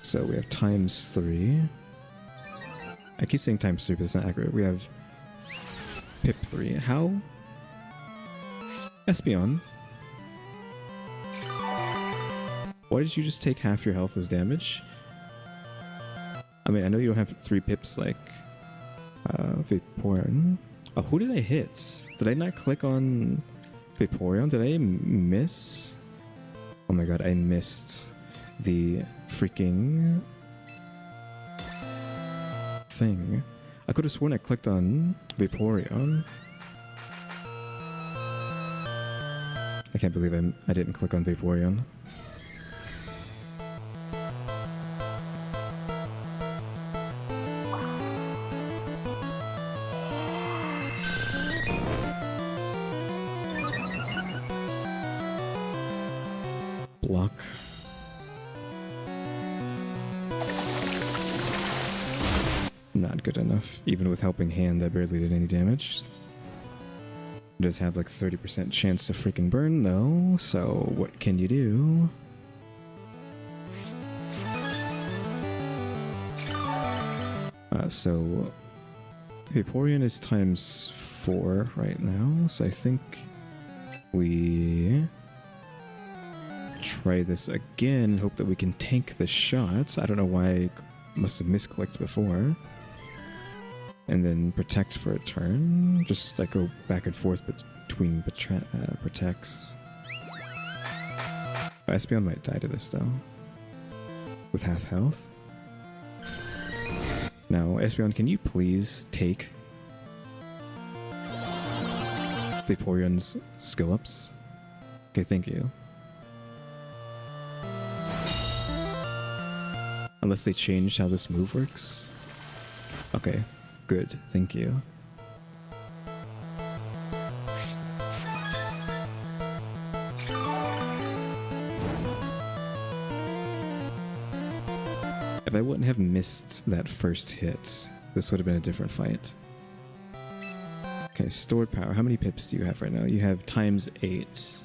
So we have ×3. I keep saying ×3, but it's not accurate. We have Pip3. How? Espeon. Why did you just take half your health as damage? I mean, I know you don't have 3 pips like Vaporeon. Oh, who did I hit? Did I not click on Vaporeon? Did I miss? Oh my god, I missed the freaking thing. I could have sworn I clicked on Vaporeon. I can't believe I didn't click on Vaporeon. Block. Not good enough. Even with Helping Hand, I barely did any damage. It does have like 30% chance to freaking burn though, so what can you do? So Vaporeon is ×4 right now, so I think we try this again, hope that we can tank the shots. I don't know why I must have misclicked before. And then protect for a turn. Just like go back and forth between protects. Espeon might die to this though. With half health. Now, Espeon, can you please take Vaporeon's skill ups? Okay, thank you. Unless they changed how this move works. Okay, good, thank you. If I wouldn't have missed that first hit, this would have been a different fight. Okay, stored power. How many pips do you have right now? You have ×8.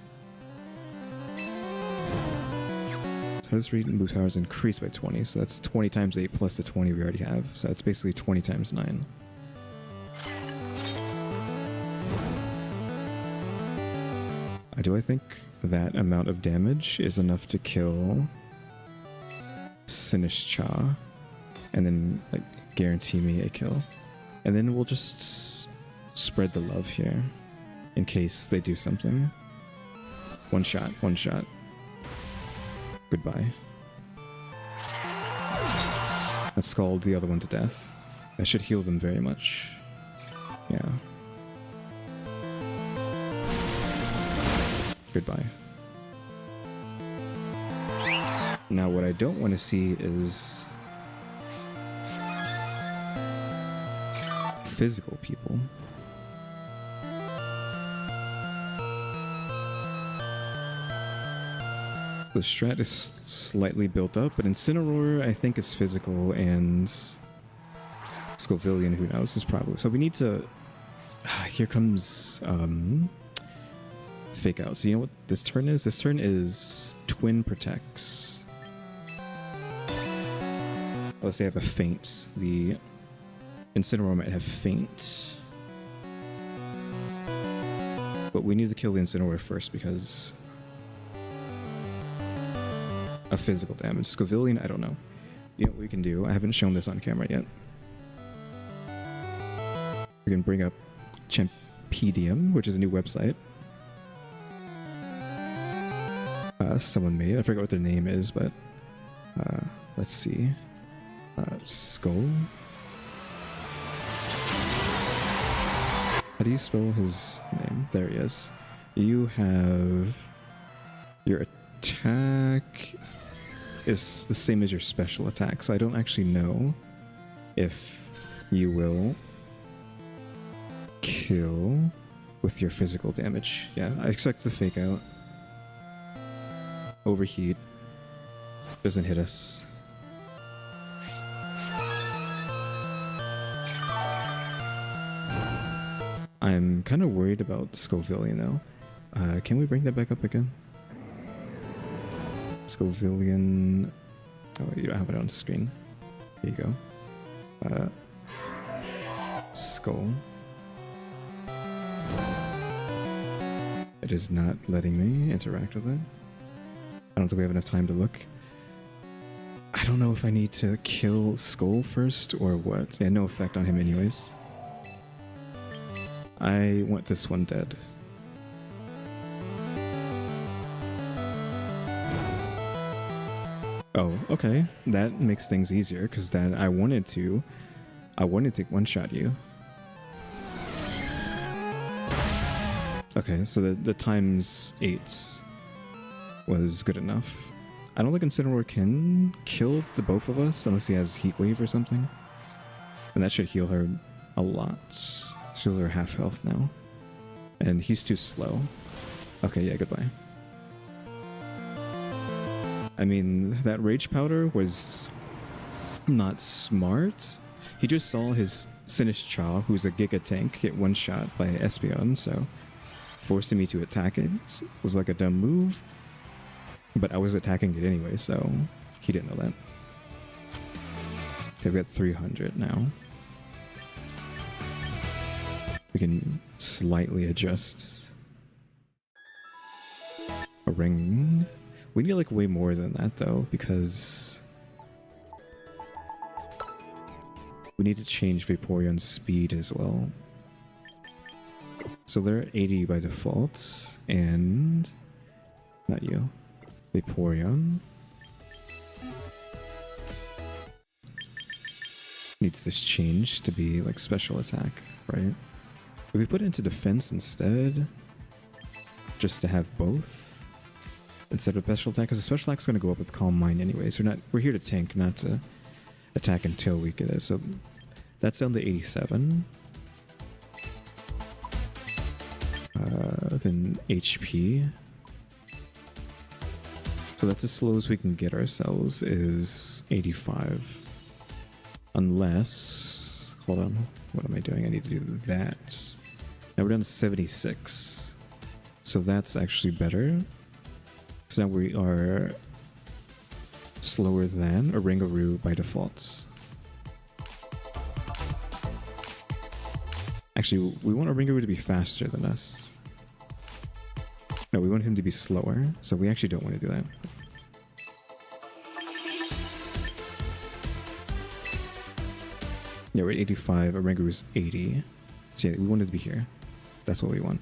So this move power is increased by 20, so that's 20 × 8 plus the 20 we already have. So it's basically 20 × 9. Do I think that amount of damage is enough to kill Sinistcha and then like guarantee me a kill? And then we'll just spread the love here in case they do something. One shot, one shot. Goodbye. That scalded the other one to death. That should heal them very much. Yeah. Goodbye. Now what I don't want to see is physical people. The strat is slightly built up, but Incineroar I think is physical, and Scovillian, who knows, is probably. So we need to... Here comes Fake Out. So you know what this turn is? This turn is Twin Protects. Unless they have a Feint. The Incineroar might have Feint. But we need to kill the Incineroar first because of physical damage. Scovillian, I don't know. You know what we can do? I haven't shown this on camera yet. We can bring up Champedium, which is a new website. Someone made. I forgot what their name is, but let's see. Skull. How do you spell his name? There he is. You have... Your attack is the same as your special attack, so I don't actually know if you will kill with your physical damage. Yeah, I expect the fake out. Overheat. Doesn't hit us. I'm kind of worried about Scovillian now. Can we bring that back up again? Scovillian. Oh, you don't have it on screen. Here you go. Skull. It is not letting me interact with it. I don't think we have enough time to look. I don't know if I need to kill Skull first or what. Yeah, no effect on him anyways. I want this one dead. Oh, okay. That makes things easier because then I wanted to one-shot you. Okay, so the times 8 was good enough. I don't think Incineroar can kill the both of us unless he has Heat Wave or something. And that should heal her a lot. She'll her half health now. And he's too slow. Okay, yeah, goodbye. I mean, that Rage Powder was not smart. He just saw his Sinistcha, Cha, who's a Giga Tank, get one shot by Espeon, so forcing me to attack it was like a dumb move. But I was attacking it anyway, so he didn't know that. Okay, we got 300 now. We can slightly adjust a ring. We need like way more than that though, because we need to change Vaporeon's speed as well. So they're 80 by default, and not you, Vaporeon needs this change to be like special attack, right? If we put it into defense instead, just to have both instead of special attack, because the special attack is going to go up with Calm Mind anyways. We're here to tank, not to attack until we get it. So that's down to 87. Then HP. So that's as slow as we can get ourselves is 85. Unless, hold on, what am I doing? I need to do that. Now we're down to 76. So that's actually better. So now we are slower than a Ringaroo by default. Actually, we want a Ringaroo to be faster than us. No, we want him to be slower, so we actually don't want to do that. Yeah, we're at 85, a Ringaroo's 80. So yeah, we wanted to be here. That's what we want.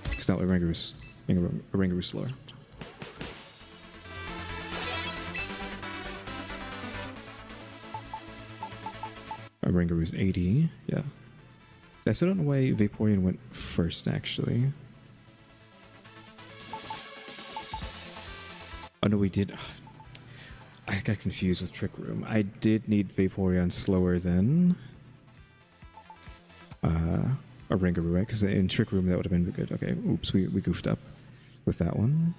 Because now a Ringaroo's slower. A Ringaroo's 80, yeah. I still don't know why Vaporeon went first, actually. Oh no, we did. I got confused with Trick Room. I did need Vaporeon slower than a Ringaroo, right? Because in Trick Room that would have been good. Okay, oops, we goofed up with that one.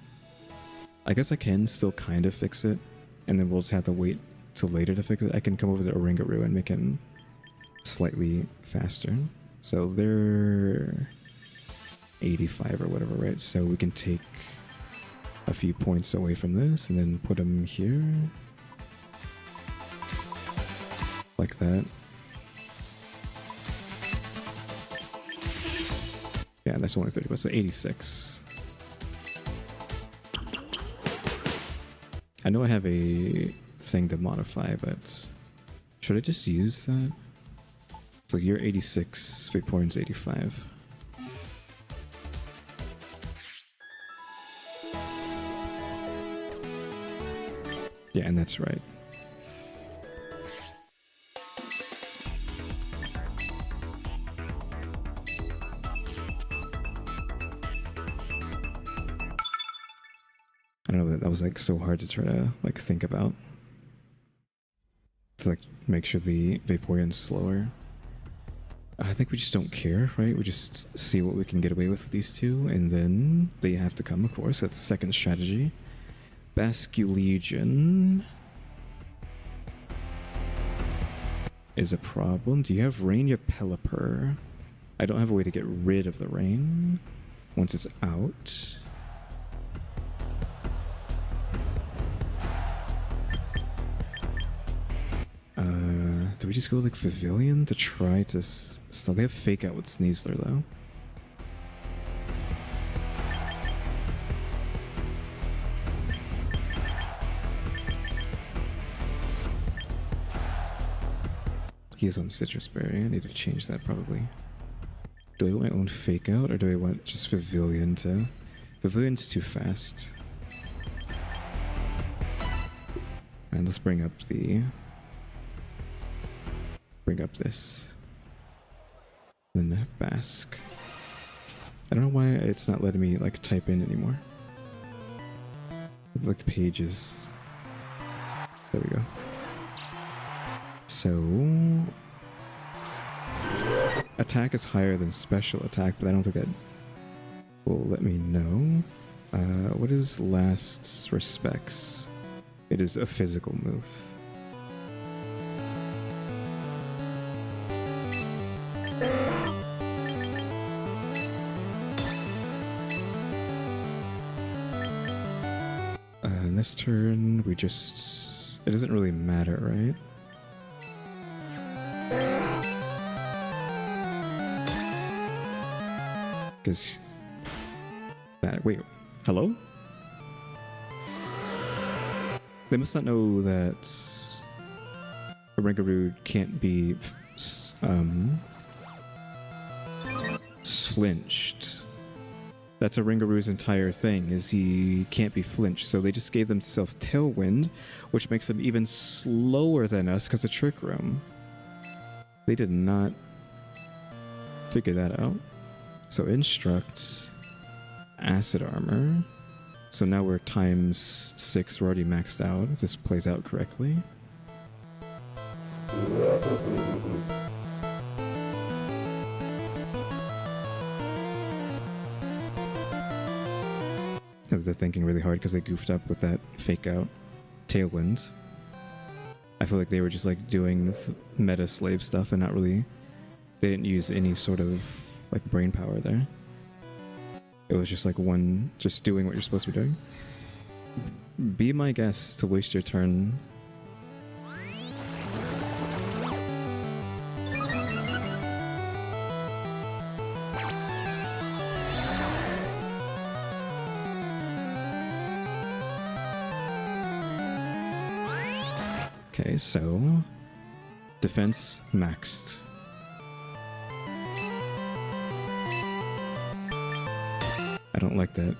I guess I can still kind of fix it, and then we'll just have to wait till later to fix it. I can come over to a Ringaroo and make him slightly faster. So they're 85 or whatever, right? So we can take a few points away from this and then put them here. Like that. Yeah, that's only 30, but so 86. I know I have a thing to modify, but should I just use that? So you're 86, Vaporeon's 85. Yeah, and that's right. was like so hard to try to like think about. To like make sure the Vaporeon's slower. I think we just don't care, right? We just see what we can get away with these two, and then they have to come, of course. That's the second strategy. Basculegion is a problem. Do you have rain? You have Pelipper. I don't have a way to get rid of the rain once it's out. Do we just go like Pavilion to try to still? They have Fake Out with Sneasler though. He is on Citrus Berry. I need to change that probably. Do I want my own Fake Out or do I want just Pavilion to... Pavilion's too fast. And let's bring up the... Bring up this. Then Basque. I don't know why it's not letting me like type in anymore. Like the pages. There we go. So attack is higher than special attack, but I don't think that will let me know. What is Last Respects? It is a physical move. And this turn we just... It doesn't really matter, right? Because that... Wait, hello? They must not know that a Ringaroo can't be flinched. That's a Ringaroo's entire thing, is he can't be flinched. So they just gave themselves Tailwind, which makes them even slower than us because of Trick Room. They did not figure that out. So Instruct, Acid Armor. So now we're times 6, we're already maxed out, if this plays out correctly. They're thinking really hard because they goofed up with that Fake Out Tailwind. I feel like they were just like doing meta slave stuff and not really... They didn't use any sort of like brain power there. It was just like one, just doing what you're supposed to be doing. Be my guest to waste your turn. Okay, so defense maxed. I don't like that.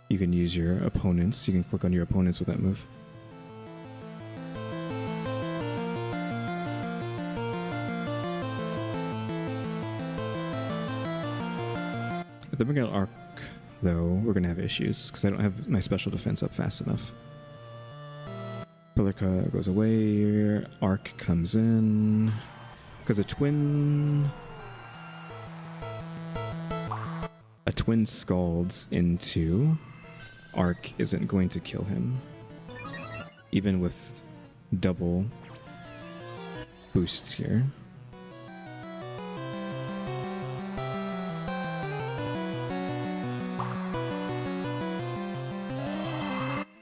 You can use your opponents. You can click on your opponents with that move. If they bring out Arc, though, we're going to have issues because I don't have my special defense up fast enough. Pillarca goes away. Arc comes in. Because a twin scalds into Arc isn't going to kill him. Even with double boosts here.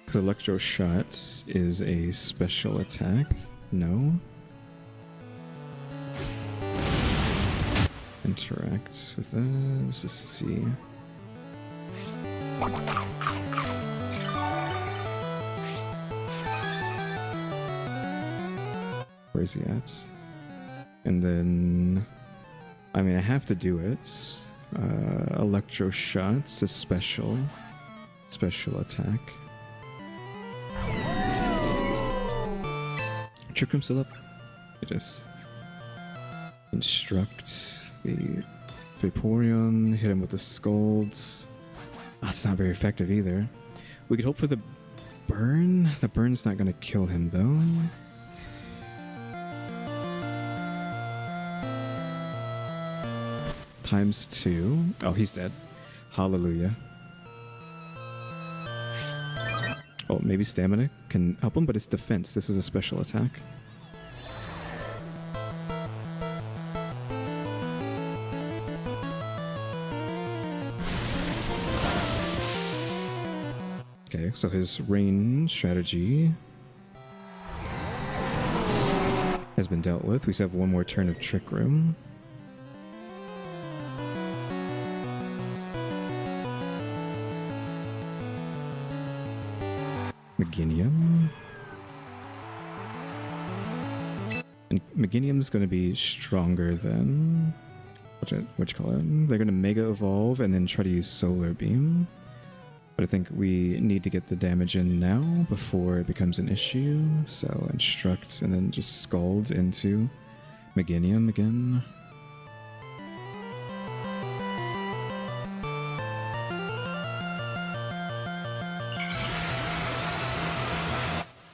Because Electro Shots is a special attack. No. Interact with that. Let's just see. Where is he at? And then, I mean, I have to do it. Electro Shots, a special attack. Trick Room still up? It is. Instruct the Vaporeon, hit him with the Scalds. That's not very effective either. We could hope for the burn. The burn's not going to kill him, though. ×2. Oh, he's dead. Hallelujah. Oh, maybe stamina can help him, but it's defense. This is a special attack. Okay, so his range strategy has been dealt with. We still have one more turn of Trick Room. Meginium. And Meginium's going to be stronger than... Which color? They're going to Mega Evolve and then try to use Solar Beam. But I think we need to get the damage in now before it becomes an issue. So Instruct and then just Scald into Meginium again.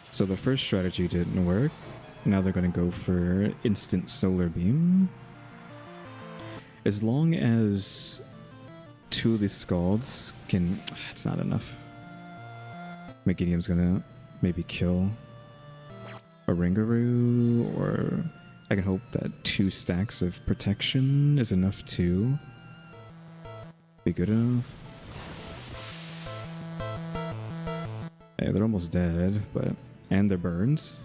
So the first strategy didn't work. Now they're going to go for instant Solar Beam. As long as 2 of these Scalds can... It's not enough. Meginium's going to maybe kill a Ringaroo, or I can hope that 2 stacks of protection is enough to be good enough. Yeah, they're almost dead, but... And their burns.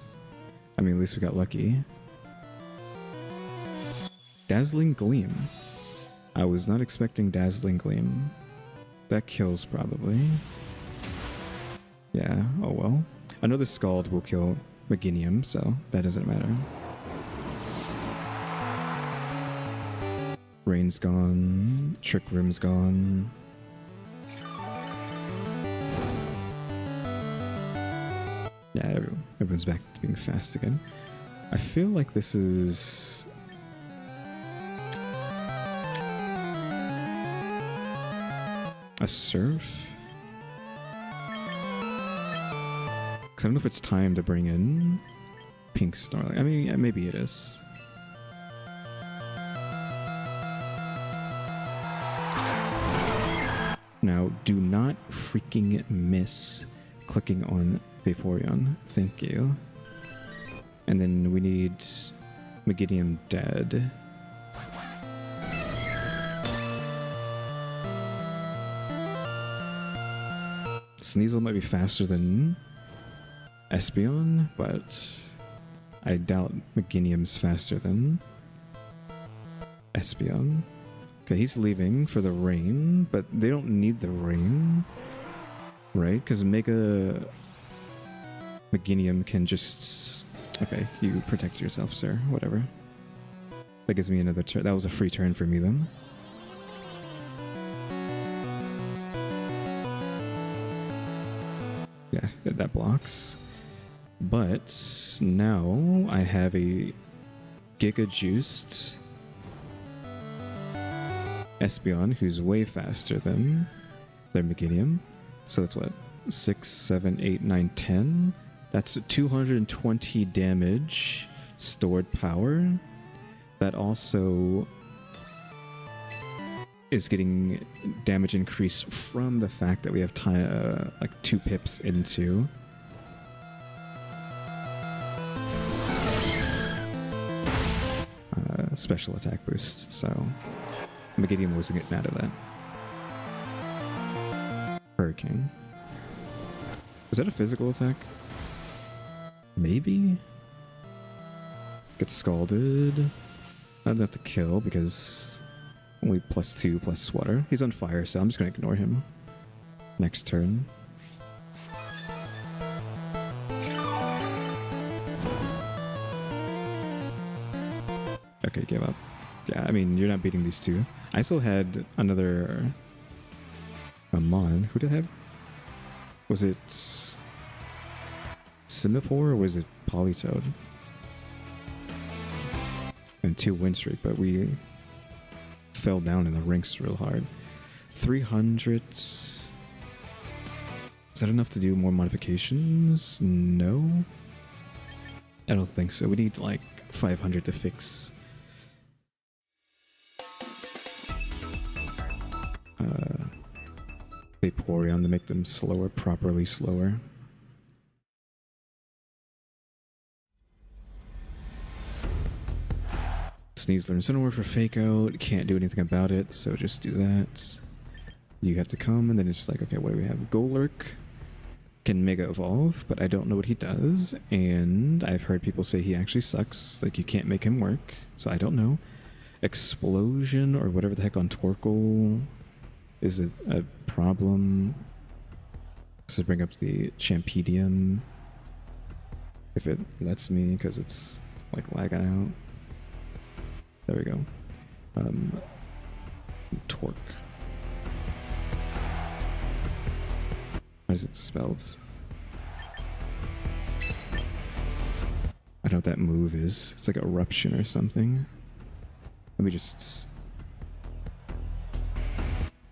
I mean, at least we got lucky. Dazzling Gleam. I was not expecting Dazzling Gleam. That kills probably. Yeah, oh well. Another Scald will kill Meginium, so that doesn't matter. Rain's gone. Trick Room's gone. Yeah, everyone's back to being fast again. I feel like this is... a Surf? Because I don't know if it's time to bring in Pink Snorlax. I mean, yeah, maybe it is. Now, do not freaking miss clicking on Vaporeon. Thank you. And then we need Meginium dead. Sneasel might be faster than Espeon, but I doubt Meginium's faster than Espeon. Okay, he's leaving for the rain, but they don't need the rain, right? Because Meginium can just... Okay, you protect yourself, sir. Whatever. That gives me another turn. That was a free turn for me, then. Yeah, that blocks. But now I have a Giga-Juiced Espeon who's way faster than their Meginium. So that's what? 6, 7, 8, 9, 10? That's 220 damage stored power. That also is getting damage increase from the fact that we have like 2 pips into special attack boost. So Megiddium wasn't getting out of that. Hurricane. Is that a physical attack? Maybe? Gets scalded. Not enough to kill because only +2 plus water. He's on fire, so I'm just going to ignore him. Next turn. Okay, give up. Yeah, I mean, you're not beating these two. I still had another Amon. Who did I have? Was it Simipour or was it Politoed? And 2 win streak, but we fell down in the ranks real hard. 300. It's Is that enough to do more modifications? No. I don't think so. We need like 500 to fix Vaporeon to make them slower, properly slower. Sneasler and Cinework for Fake Out. Can't do anything about it, so just do that. You have to come, and then it's like, okay, what do we have? Golurk can Mega Evolve, but I don't know what he does, and I've heard people say he actually sucks. Like, you can't make him work, so I don't know. Explosion, or whatever the heck on Torkoal is a problem. So bring up the Champedium, if it lets me, because it's like lagging out. There we go. Torque. How is it spelled? I don't know what that move is. It's like Eruption or something. Let me just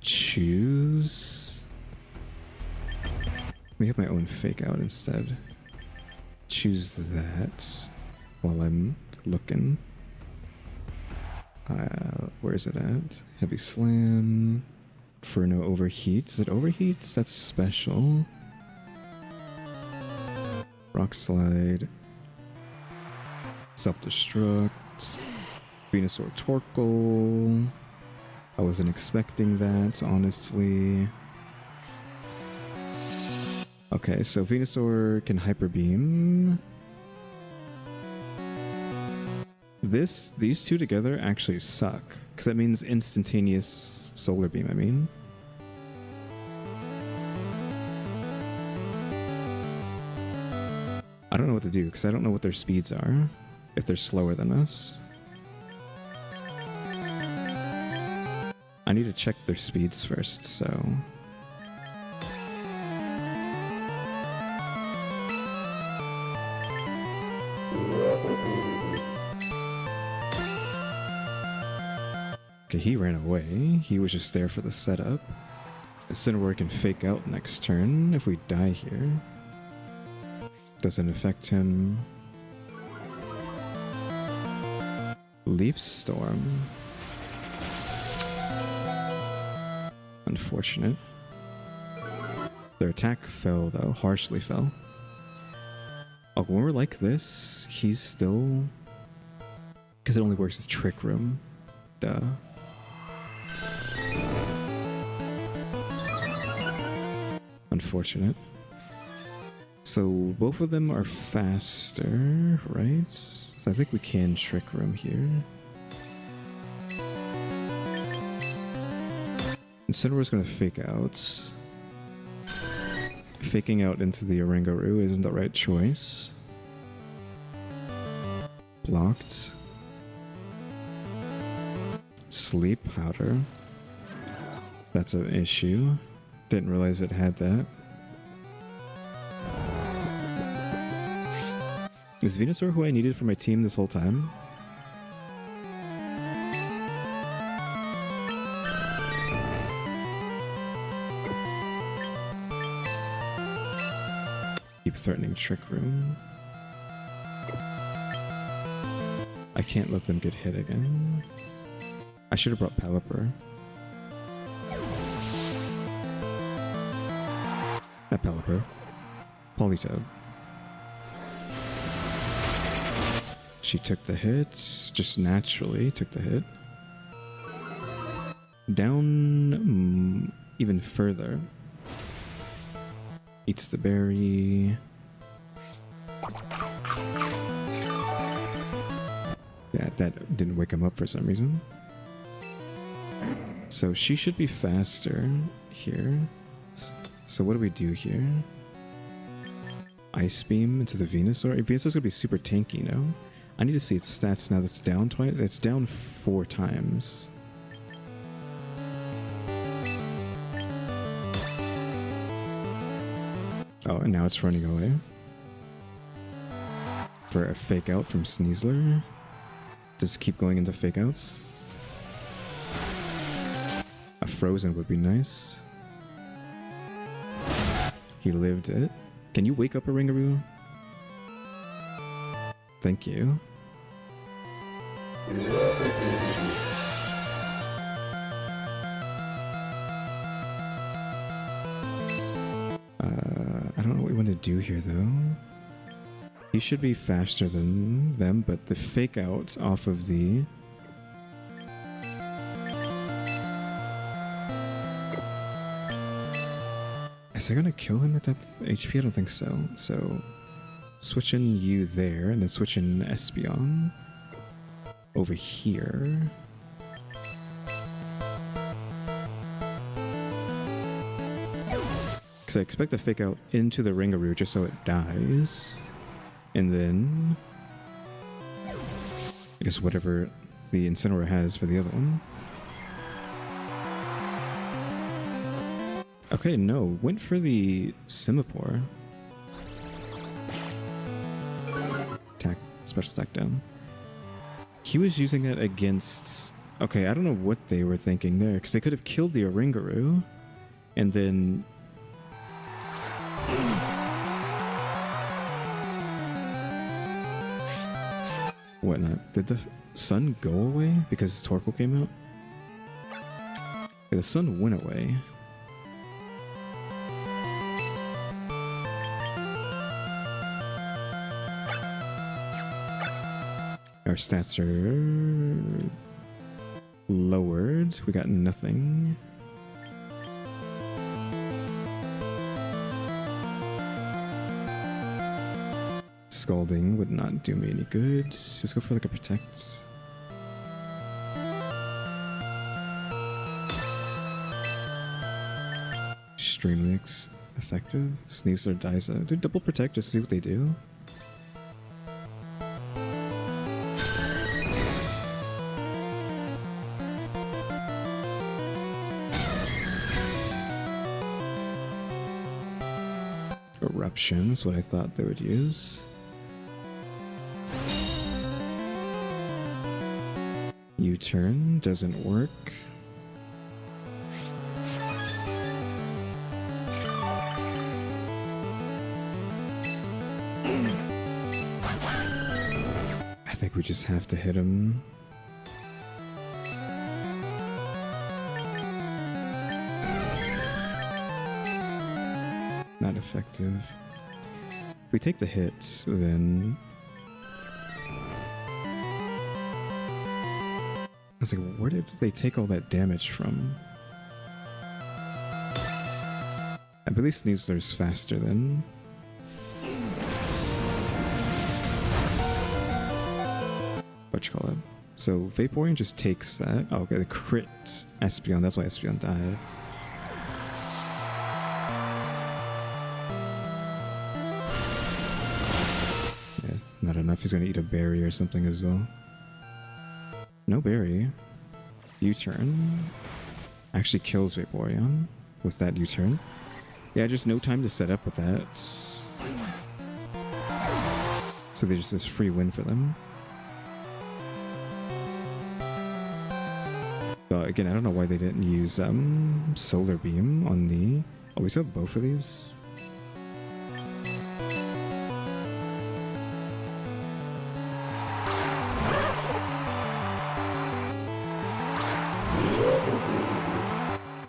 choose. Let me have my own Fake Out instead. Choose that while I'm looking. Where is it at? Heavy Slam. Furno Overheat. Is it Overheat? That's special. Rock Slide. Self-Destruct. Venusaur Torkoal. I wasn't expecting that, honestly. Okay, so Venusaur can Hyper Beam. These two together actually suck, because that means instantaneous Solar Beam, I mean. I don't know what to do, because I don't know what their speeds are, if they're slower than us. I need to check their speeds first, so... Okay, he ran away. He was just there for the setup. Incineroar can Fake Out next turn if we die here. Doesn't affect him. Leaf Storm. Unfortunate. Their attack fell, though. Harshly fell. Oh, when we're like this, he's still... Because it only works with Trick Room. Duh. Unfortunate. So both of them are faster, right? So I think we can Trick Room here. Incineroar's gonna Fake Out. Faking out into the Oranguru isn't the right choice. Blocked. Sleep Powder. That's an issue. Didn't realize it had that. Is Venusaur who I needed for my team this whole time? Keep threatening Trick Room. I can't let them get hit again. I should have brought Pelipper. Not Pelipper. Politoed. She took the hits, just naturally took the hit. Down even further. Eats the berry. Yeah, that didn't wake him up for some reason. So she should be faster here. So what do we do here? Ice Beam into the Venusaur. Venusaur's gonna be super tanky, no? I need to see its stats now. That's down twice. It's down 4 times. Oh, and now it's running away. For a Fake Out from Sneasler. Just keep going into Fake Outs. A Frozen would be nice. He lived it. Can you wake up a Ringaroo? Thank you. I don't know what we want to do here, though. He should be faster than them, but the fake out off of the... Is that gonna kill him at that HP? I don't think so. So, switching you there, and then switching Espeon over here. Because I expect to fake out into the Ringaroo just so it dies. And then... I guess whatever the Incineroar has for the other one. Okay, no. Went for the Simipour. Attack. Special attack down. He was using that against... Okay, I don't know what they were thinking there. Because they could have killed the Ringaroo. And then... Whatnot. Did the sun go away because Torkoal came out? Okay, the sun went away. Our stats are lowered. We got nothing. Scalding would not do me any good. Let's go for like a protect. Streamlix effective. Sneasler dies. Do double protect just to see what they do. Eruption is what I thought they would use. U-turn doesn't work. I think we just have to hit him. Not effective. If we take the hits, then... I was like, where did they take all that damage from? I believe Sneasler's faster than... What you call it? So Vaporeon just takes that. Oh, okay, the crit Espeon. That's why Espeon died. Yeah, not enough. He's gonna eat a berry or something as well. No berry. U-turn. Actually kills Vaporeon with that U-turn. Yeah, just no time to set up with that. So there's just this free win for them. Again, I don't know why they didn't use Solar Beam on the... Oh, we still have both of these?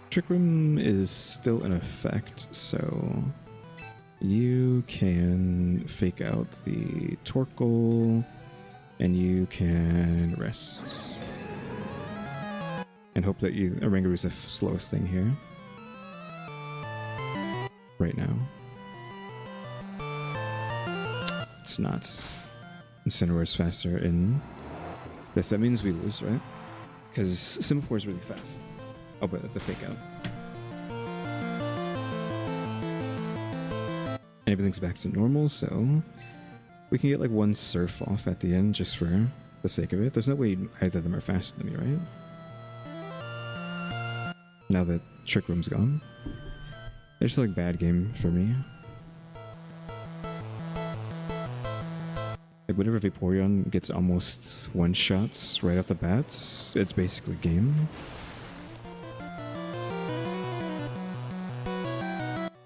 Trick Room is still in effect, so you can fake out the Torkoal and you can rest. And hope that Ringaroo is the slowest thing here. Right now. It's not. Incineroar is faster in this. That means we lose, right? Because Simipour is really fast. Oh, but the fake out. And everything's back to normal, so we can get like one surf off at the end just for the sake of it. There's no way either of them are faster than me, right? Now that Trick Room's gone. It's like bad game for me. Like whenever Vaporeon gets almost one shots right off the bat, it's basically game.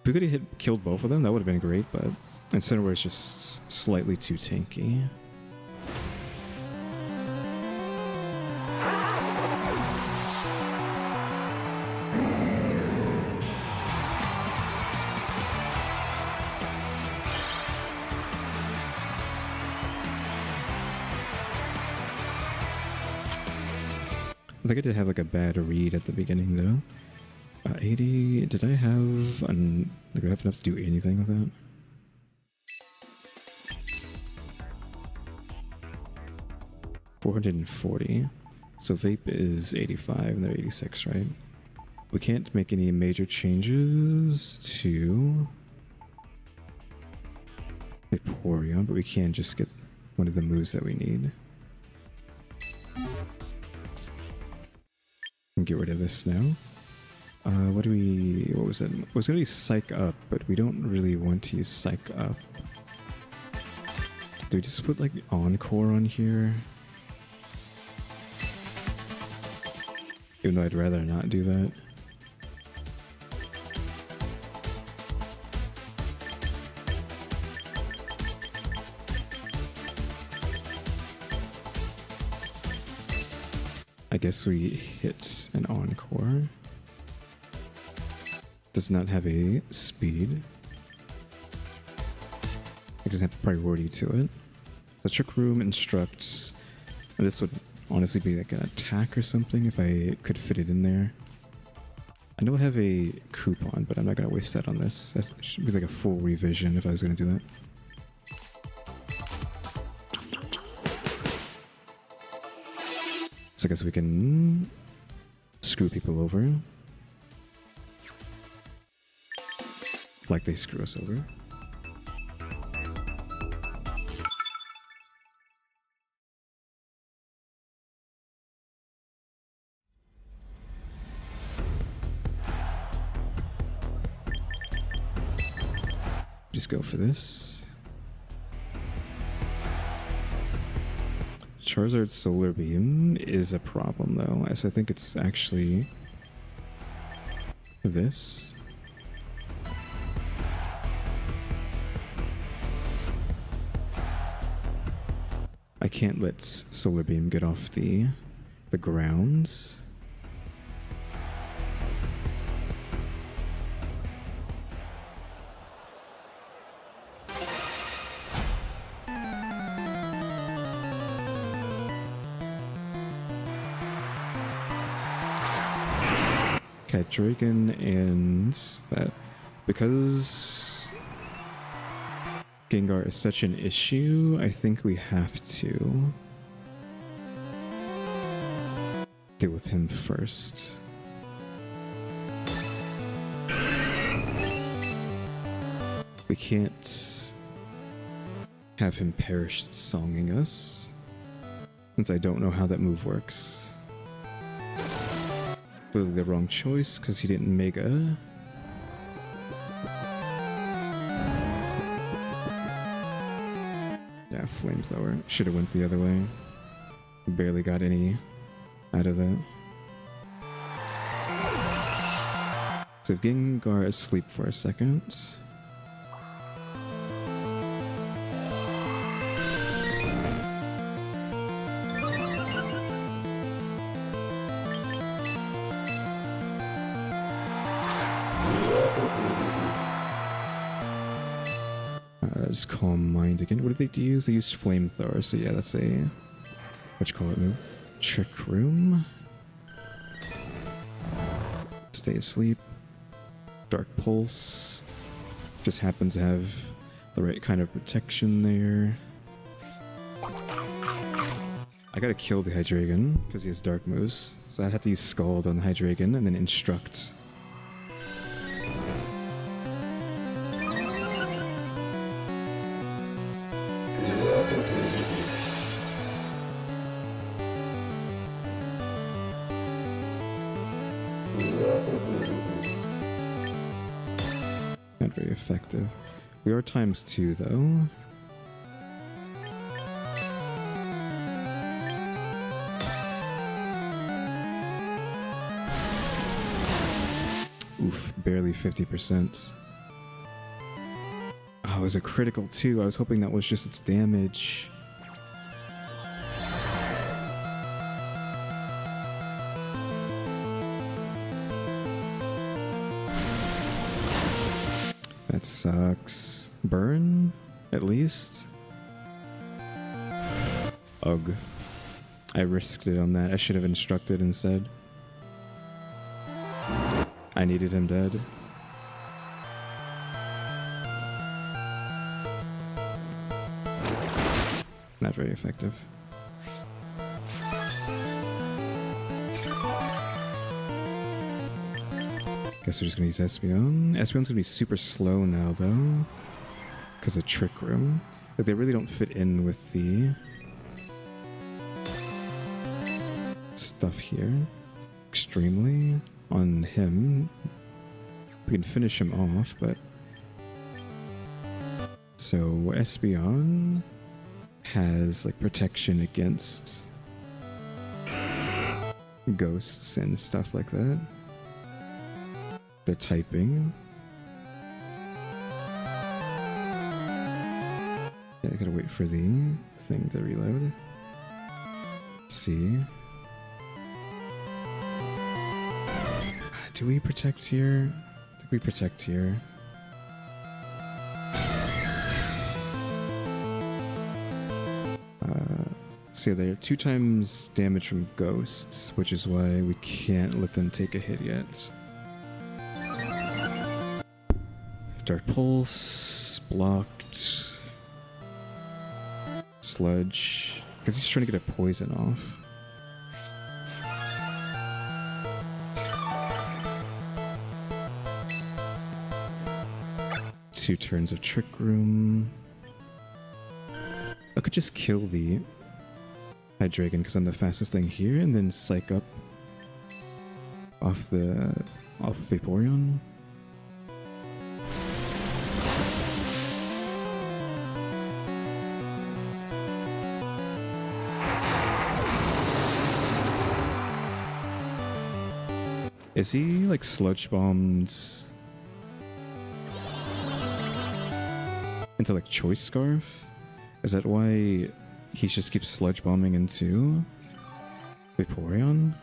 If we could have killed both of them, that would have been great, but Incineroar is just slightly too tanky. I think I did have like a bad read at the beginning though. 80, did I have, like I have enough to do anything with that? $440. So Vape is 85 and they're 86, right? We can't make any major changes to Vaporeon, but we can just get one of the moves that we need. And get rid of this now. What was it? It was gonna be Psych Up, but we don't really want to use Psych Up. Do we just put like Encore on here? Even though I'd rather not do that. I guess we hit an Encore. Does not have a speed. It doesn't have priority to it. The Trick Room instructs, and this would honestly be like an attack or something if I could fit it in there. I know I have a coupon, but I'm not going to waste that on this. That should be like a full revision if I was going to do that. So I guess we can screw people over. Like they screw us over. Just go for this. Charizard Solar Beam is a problem though, so I think it's actually this. I can't let Solar Beam get off the grounds. Okay, Dragon and that, because Gengar is such an issue, I think we have to deal with him first. We can't have him perish songing us, since I don't know how that move works. Clearly the wrong choice, because he didn't Mega. Yeah, Flamethrower. Should have went the other way. Barely got any out of that. So Gengar is asleep for a second. Just Calm Mind again. What did they use? They used Flamethrower, so yeah, that's a whatchamacallit move. Trick Room. Stay asleep. Dark Pulse. Just happens to have the right kind of protection there. I gotta kill the Hydreigon because he has dark moves. So I'd have to use Scald on the Hydreigon and then Instruct. Not very effective. We are ×2 though. Oof, barely 50%. Oh, it was a critical too. I was hoping that was just its damage. That sucks. Burn, at least. Ugh. I risked it on that. I should have instructed instead. I needed him dead. Not very effective. Guess we're just gonna use Espeon. Espeon's gonna be super slow now though, because of Trick Room. Like they really don't fit in with the stuff here. Extremely on him. We can finish him off, but so Espeon has like protection against ghosts and stuff like that. They're typing. Yeah, I gotta wait for the thing to reload. Let's see. Do we protect here? I think we protect here. So yeah, they're 2 times damage from ghosts, which is why we can't let them take a hit yet. Dark Pulse, blocked. Sludge, because he's trying to get a poison off. Two turns of Trick Room. I could just kill the Hydreigon because I'm the fastest thing here, and then psych up off Vaporeon. Is he like sludge bombed into like Choice Scarf? Is that why he just keeps sludge bombing into Vaporeon?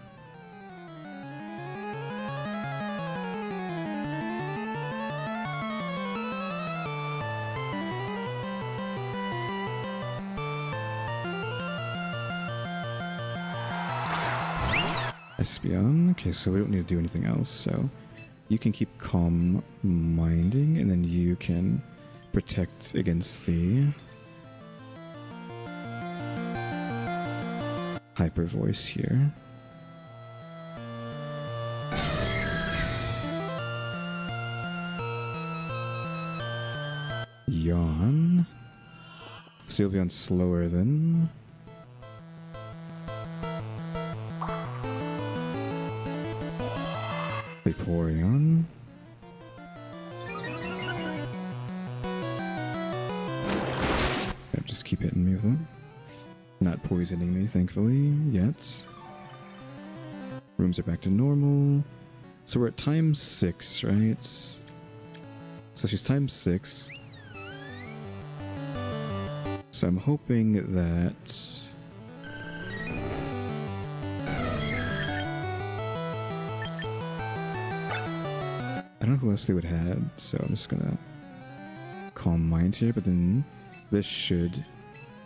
Espeon. Okay, so we don't need to do anything else, so you can keep calm minding, and then you can protect against the Hyper Voice here. Yawn. Sylveon's slower than Vaporeon. Just keep hitting me with it. Not poisoning me, thankfully, yet. Rooms are back to normal. So we're at times 6, right? So she's times 6. So I'm hoping that I don't know who else they would have, so I'm just gonna calm mind here, but then this should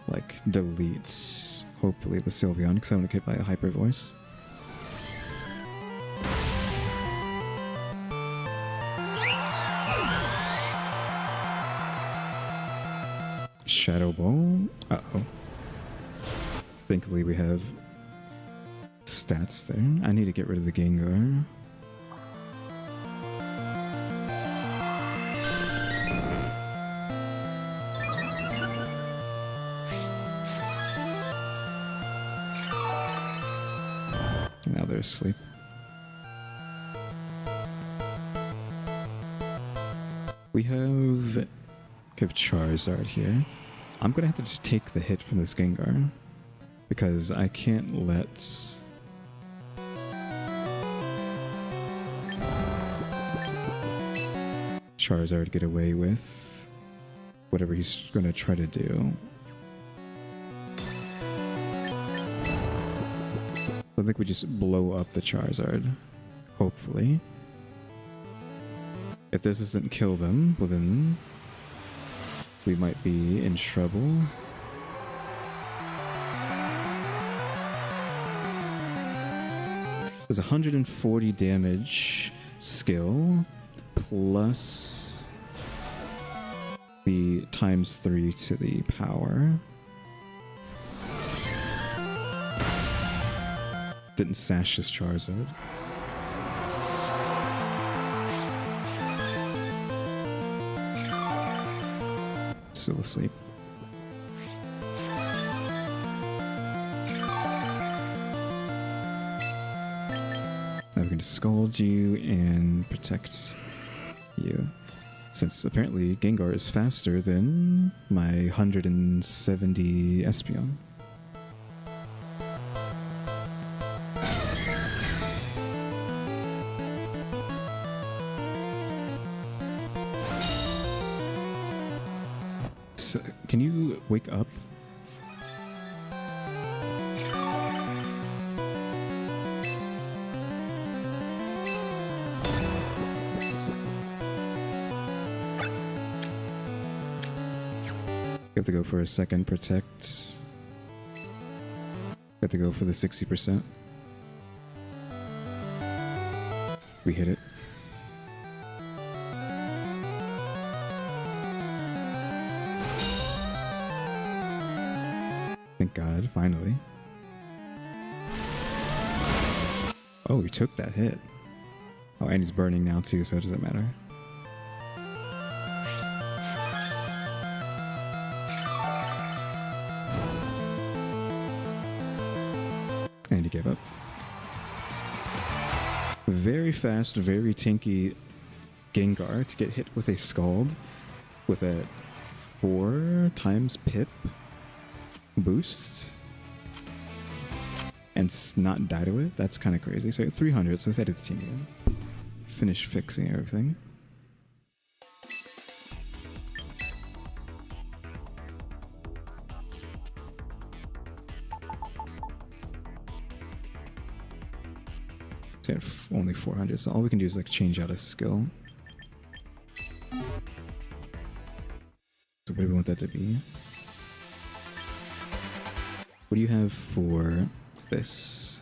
like delete hopefully the Sylveon because I want to get by a Hyper Voice. Shadow Ball. Uh-oh. Thankfully we have stats there. I need to get rid of the Gengar. Now they're asleep. We have Charizard here. I'm gonna have to just take the hit from this Gengar because I can't let Charizard get away with whatever he's going to try to do. I think we just blow up the Charizard, hopefully. If this doesn't kill them, well then we might be in trouble. There's 140 damage skill plus the ×3 to the power. Didn't sash his Charizard. Still asleep. Now we're going to scald you and protect you. Since apparently Gengar is faster than my 170 Espeon. So, can you wake up? You have to go for a second protect. You have to go for the 60%. We hit it. Thank God, finally. Oh, he took that hit. Oh, and he's burning now too, so it doesn't matter. And he gave up. Very fast, very tanky Gengar to get hit with a Scald with a 4 times Pip boost and not die to it. That's kind of crazy. So 300, so let's edit the team again. Finish fixing everything. So we have only 400, so all we can do is like change out a skill. So what do we want that to be? What do you have for this?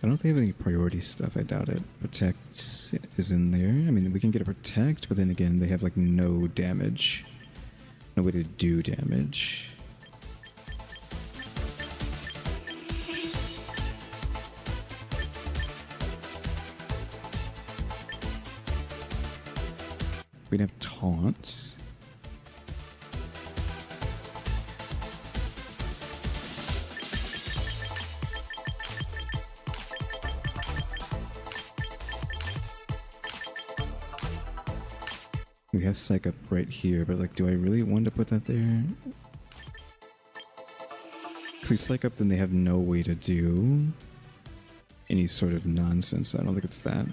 I don't think they have any priority stuff. I doubt it. Protect is in there. I mean, we can get a protect, but then again, they have like no damage. No way to do damage. We'd have taunts. We have Psych Up right here, but like, do I really want to put that there? Because we Psych Up, then they have no way to do any sort of nonsense. I don't think it's that.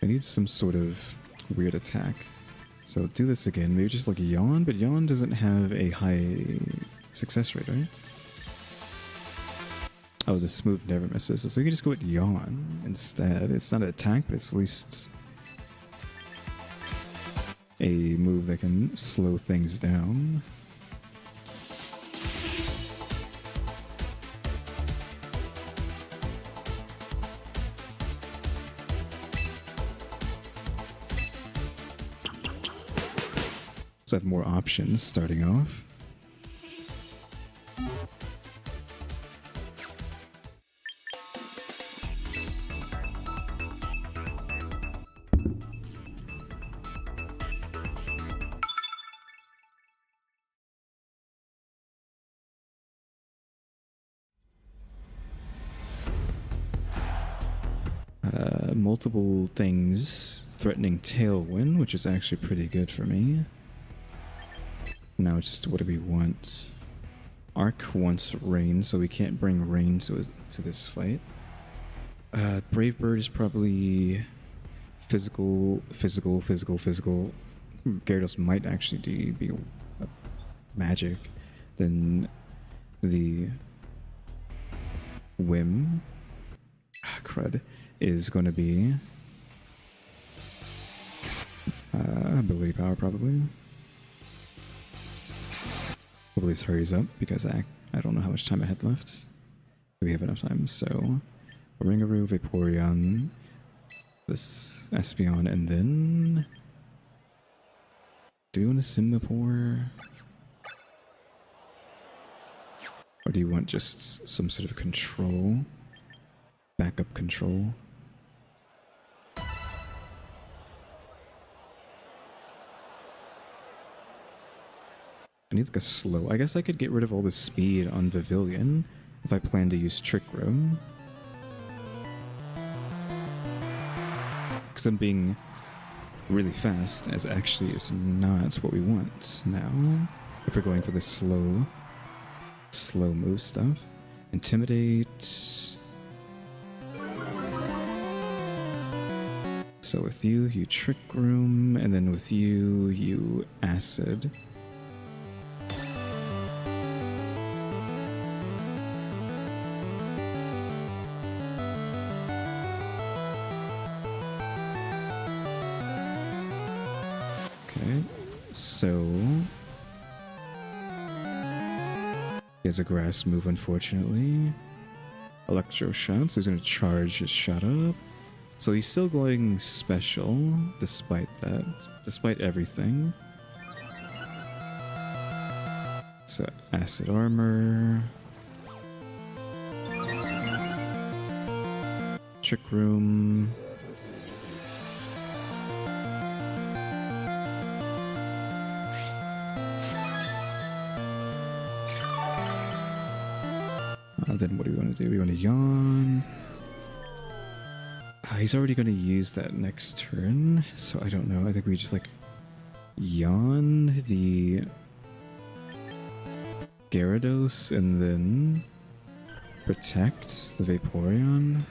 I need some sort of weird attack. So do this again. Maybe just like Yawn, but Yawn doesn't have a high success rate, right? Oh, the Smooth never misses. So we can just go with Yawn instead. It's not an attack, but it's at least a move that can slow things down. So I have more options starting off. multiple things threatening Tailwind, which is actually pretty good for me. Now it's just what do we want? Arc wants Rain, so we can't bring Rain to this fight. Brave Bird is probably physical. Gyarados might actually be magic. Then the Whim, crud, is going to be ability power probably. Hopefully this hurries up because I don't know how much time I had left. We have enough time, so Ringaroo, Vaporeon, this Espeon, and then do you want a Singapore? Or do you want just some sort of control? Backup control? I need like a slow. I guess I could get rid of all the speed on Pavilion if I plan to use Trick Room. Because I'm being really fast, as actually is not what we want now. If we're going for the slow move stuff. Intimidate. So with you, you Trick Room, and then with you, you Acid. So he has a grass move, unfortunately. Electro Shot, so he's going to charge his shot up. So he's still going special, despite that, despite everything. So Acid Armor. Trick Room. Then what do we want to do? We want to yawn. He's already going to use that next turn, so I don't know. I think we just like yawn the Gyarados and then protect the Vaporeon.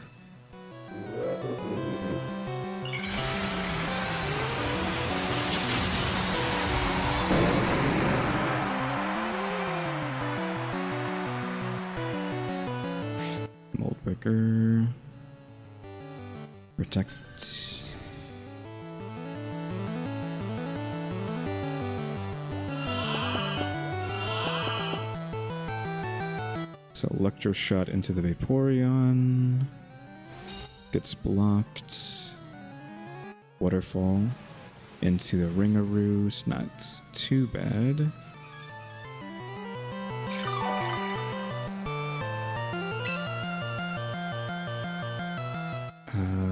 Breaker. Protect. So Electro Shot into the Vaporeon. Gets blocked. Waterfall into the Ringaroo. It's not too bad.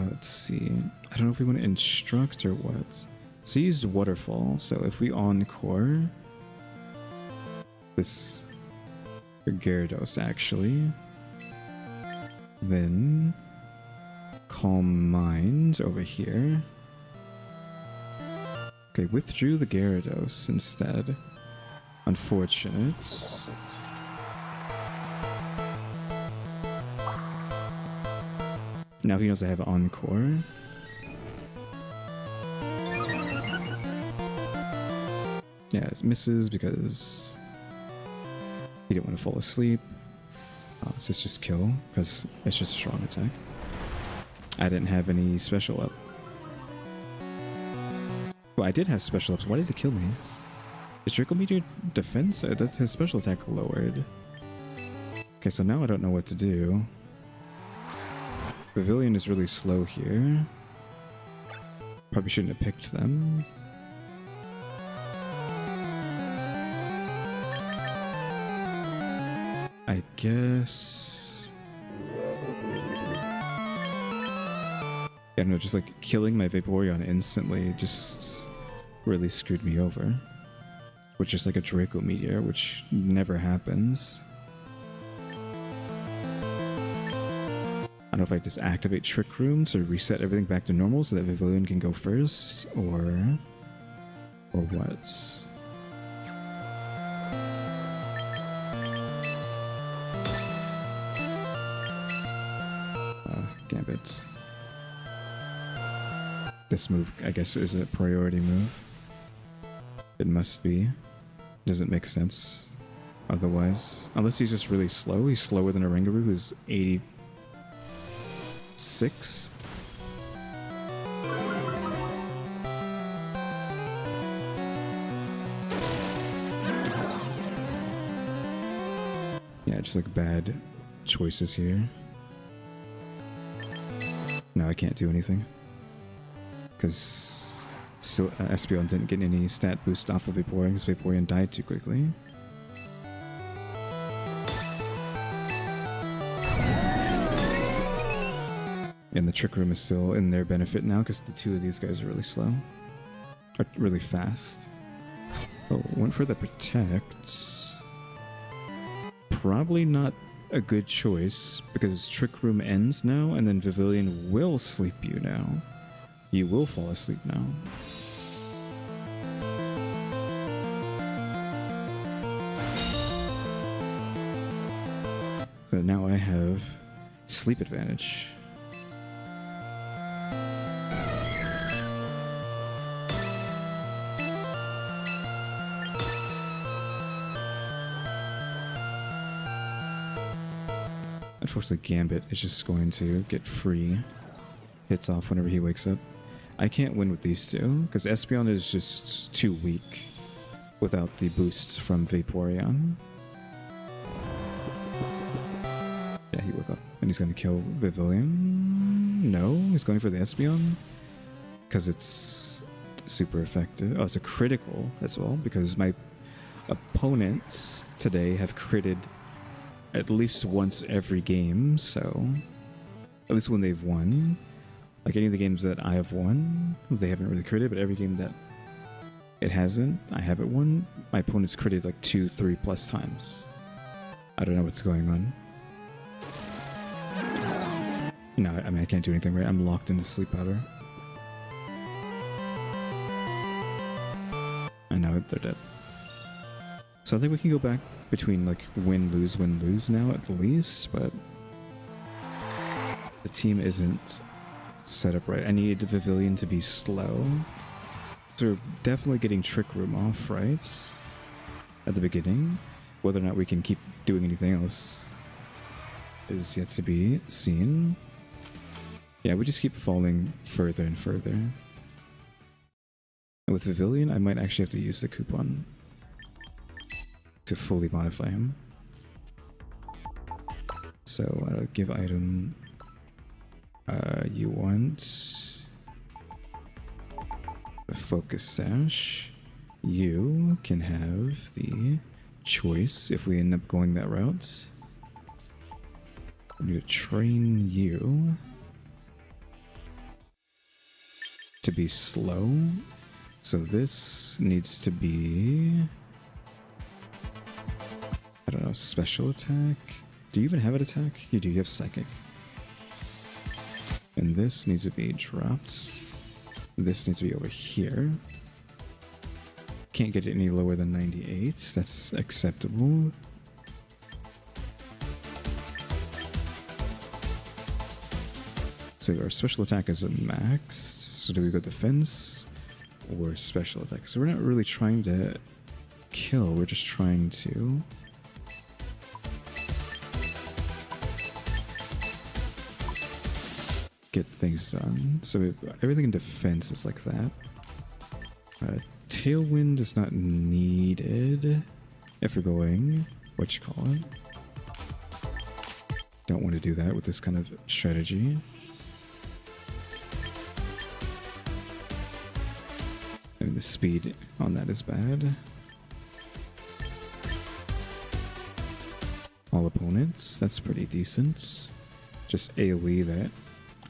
Let's see. I don't know if we want to instruct or what. So he used Waterfall. So if we Encore this Gyarados actually, then Calm Mind over here. Okay, withdrew the Gyarados instead. Unfortunate. Now he knows I have Encore. Yeah, it misses because he didn't want to fall asleep. So it's just kill, because it's just a strong attack. I didn't have any special up. Well, I did have special ups. Why did it kill me? Is Draco Meteor defense? That's his special attack lowered. Okay, so now I don't know what to do. Pavilion is really slow here. Probably shouldn't have picked them. I guess... I don't know, just like killing my Vaporeon instantly just really screwed me over. With just like a Draco Meteor, which never happens. I don't know if I just activate Trick Room to reset everything back to normal so that Vivillon can go first, or what? Gambit. This move, I guess, is a priority move. It must be. Doesn't make sense otherwise. Unless he's just really slow. He's slower than Oranguru, who's 86. Yeah, just like bad choices here. No, I can't do anything. Because Espeon didn't get any stat boost off of Vaporeon because Vaporeon died too quickly. And the Trick Room is still in their benefit now because the two of these guys are really slow. Or really fast. Oh, went for the Protect. Probably not a good choice because Trick Room ends now and then Vivillon will sleep you now. You will fall asleep now. So now I have sleep advantage. Unfortunately, Gambit is just going to get free hits off whenever he wakes up. I can't win with these two, because Espeon is just too weak without the boosts from Vaporeon. Yeah, he woke up, and he's going to kill Vivillon. No, he's going for the Espeon, because it's super effective. Oh, it's a critical as well, because my opponents today have critted at least once every game, so at least when they've won. Like any of the games that I have won, they haven't really critted, but every game that it hasn't, I haven't won, my opponent's critted like 2, 3 plus times. I don't know what's going on. No, I mean, I can't do anything, right? I'm locked into sleep powder. I know, they're dead. So I think we can go back between like win-lose now at least, but the team isn't set up right. I need Vivillon to be slow. So we're definitely getting Trick Room off, right? At the beginning. Whether or not we can keep doing anything else is yet to be seen. Yeah, we just keep falling further and further. And with Vivillon, I might actually have to use the coupon to fully modify him. So, give item. You want the Focus Sash. You can have the choice if we end up going that route. I'm going to train you to be slow. So this needs to be, I don't know, special attack? Do you even have an attack? You do, you have psychic. And this needs to be dropped. This needs to be over here. Can't get it any lower than 98. That's acceptable. So our special attack is a max. So do we go defense or special attack? So we're not really trying to kill. We're just trying to get things done. So everything in defense is like that. Tailwind is not needed if we're going, whatchamacallit. Don't want to do that with this kind of strategy. And the speed on that is bad. All opponents, that's pretty decent. Just AoE that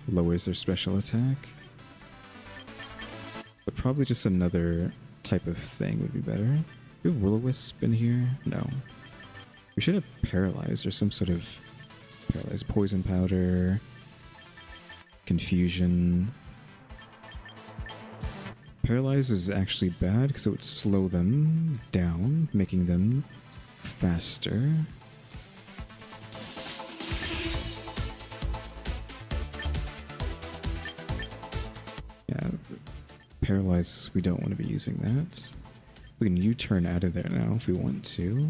lowers their special attack. But probably just another type of thing would be better. Do we have Will-O-Wisp in here? No. We should have Paralyzed or some sort of Paralyzed Poison Powder. confusion. Paralyze is actually bad because it would slow them down, making them faster. Yeah, Paralyze, we don't want to be using that. We can U-turn out of there now if we want to.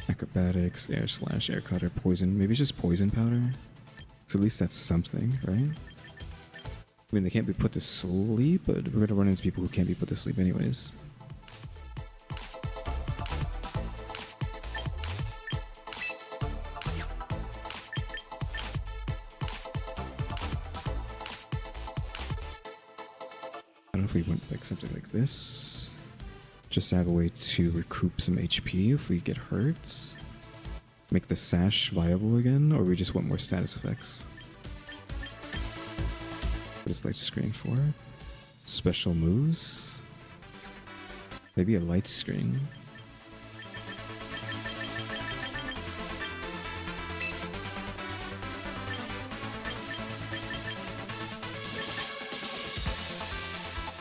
Acrobatics, air slash, air cutter, poison. Maybe it's just poison powder. So at least that's something, right? I mean, they can't be put to sleep, but we're gonna run into people who can't be put to sleep anyways. I don't know if we went like something like this. Just to have a way to recoup some HP if we get hurt. Make the sash viable again, or we just want more status effects. What is light screen for? Special moves? Maybe a light screen.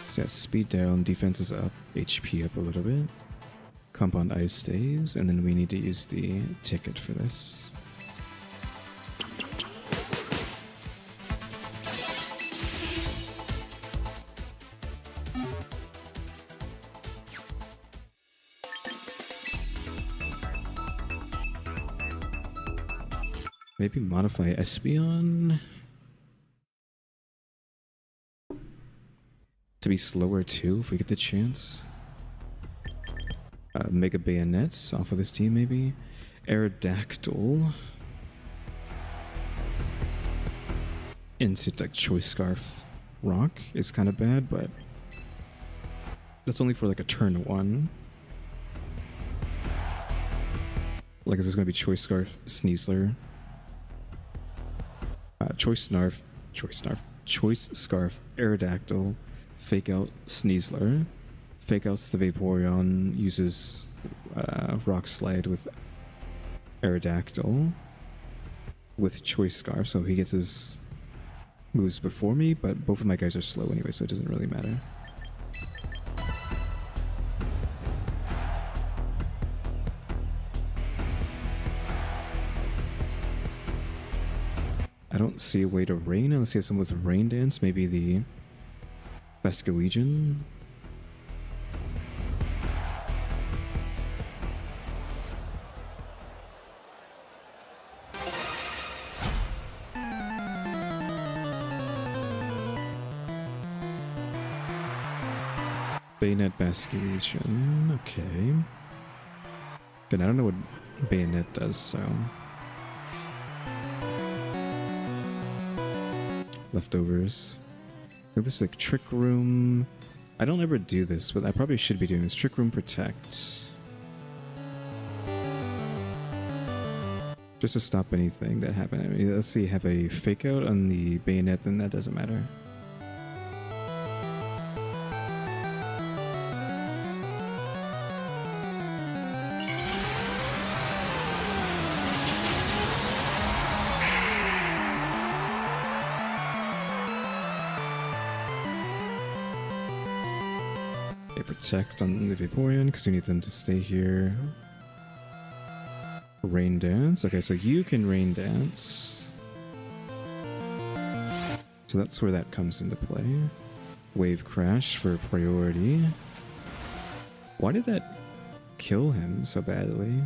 So yeah, speed down, defense is up, HP up a little bit. Compound ice stays, and then we need to use the ticket for this. Maybe modify Espeon to be slower too, if we get the chance. Mega Bayonets off of this team, maybe. Aerodactyl into like Choice Scarf Rock is kind of bad, but that's only for like a turn 1. Like, is this going to be Choice Scarf Sneasler? Choice Scarf Aerodactyl, Fake Out Sneasler. Fake Outs the Vaporeon, uses Rock Slide with Aerodactyl with Choice Scarf, so he gets his moves before me, but both of my guys are slow anyway, so it doesn't really matter. I don't see a way to rain unless he has someone with Rain Dance, maybe the Basculegion. Bayonet Basculegion, okay. Good, I don't know what Bayonet does, so... Leftovers. I think this is like Trick Room. I don't ever do this, but I probably should be doing this. Trick Room Protect. Just to stop anything that happened. I mean, let's see, have a Fake Out on the Bayonet, then that doesn't matter. Protect on the Vaporeon because we need them to stay here. Rain Dance. Okay, so you can Rain Dance. So that's where that comes into play. Wave Crash for priority. Why did that kill him so badly?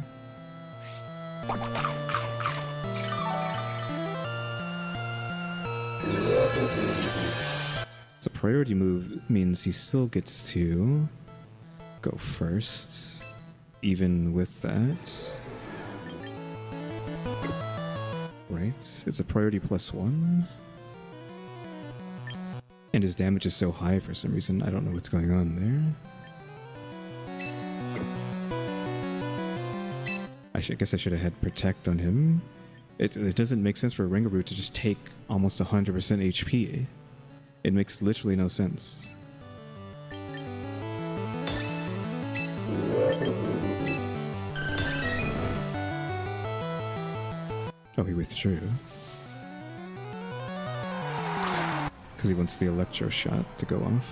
So priority move means he still gets to go first, even with that. Right, it's a priority +1. And his damage is so high for some reason, I don't know what's going on there. I guess I should have had Protect on him. It doesn't make sense for a Ringaroo to just take almost 100% HP. It makes literally no sense. Oh, he withdrew. Because he wants the electro shot to go off.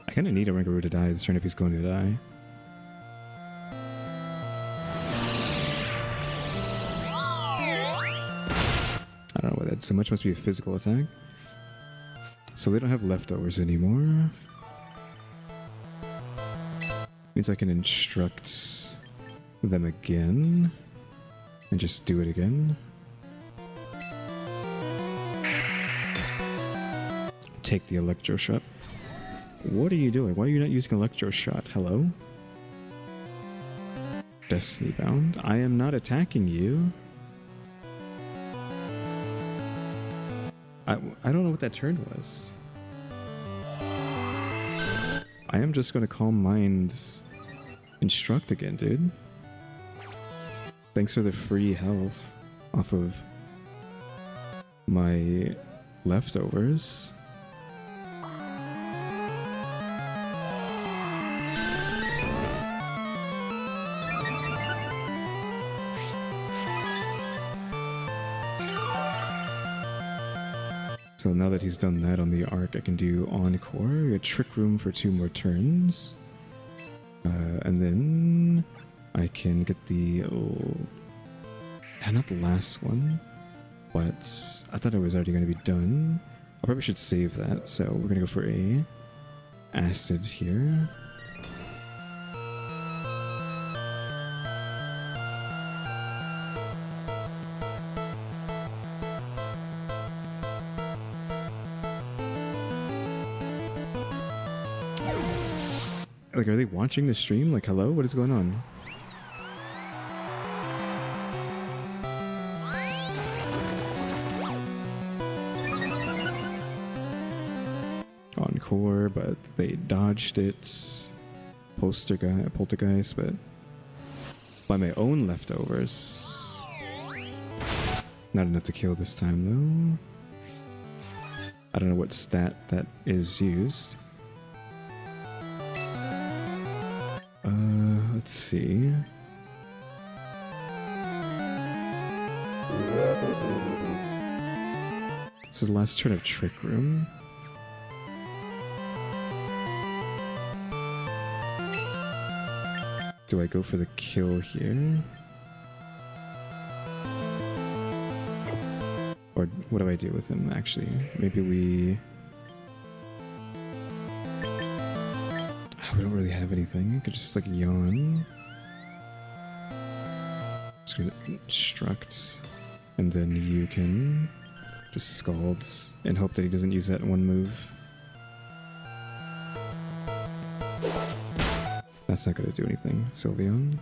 I kind of need a Rangaroo to die this turn if he's going to die. I don't know what that so much must be a physical attack. So they don't have leftovers anymore. Means I can instruct them again and just do it again. Take the electro shot. What are you doing? Why are you not using electro shot? Hello? Destiny bound. I am not attacking you. I don't know what that turn was. I am just gonna Calm Mind instruct again, dude. Thanks for the free health off of my leftovers. So now that he's done that on the arc, I can do Encore, a Trick Room for 2 more turns. And then I can get the... not the last one, but I thought it was already going to be done. I probably should save that, so we're going to go for a Acid here. Like, are they watching the stream? Like, hello? What is going on? Encore, but they dodged it. Poltergeist, but by my own leftovers. Not enough to kill this time, though. I don't know what stat that is used. Let's see. This is the last turn of Trick Room. Do I go for the kill here? Or what do I do with him, actually? Maybe we... We don't really have anything. I could just like yawn. Just gonna instruct, and then you can just Scald and hope that he doesn't use that one move. That's not gonna do anything. Sylveon.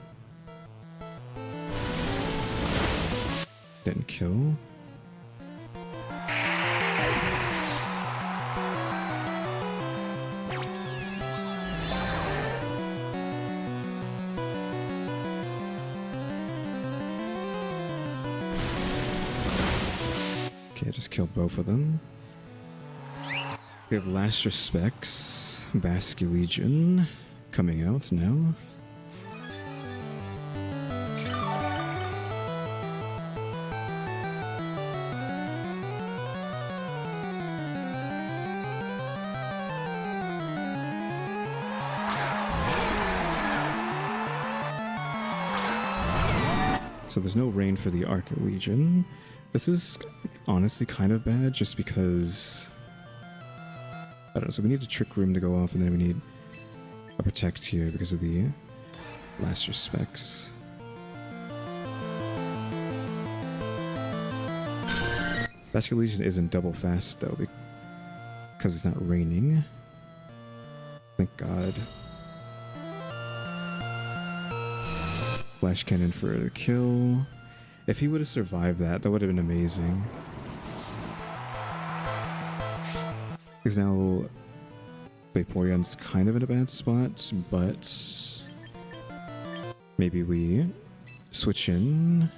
Didn't kill. Okay, just killed both of them. We have Last Respects, Basculegion coming out now. So there's no rain for the Archlegion. This is honestly kind of bad just because... I don't know, so we need a Trick Room to go off and then we need a Protect here because of the Last Respects. Basculegion isn't double fast though because it's not raining. Thank God. Flash Cannon for a kill. If he would have survived that, that would have been amazing. Because now Vaporeon's kind of in a bad spot, but maybe we switch in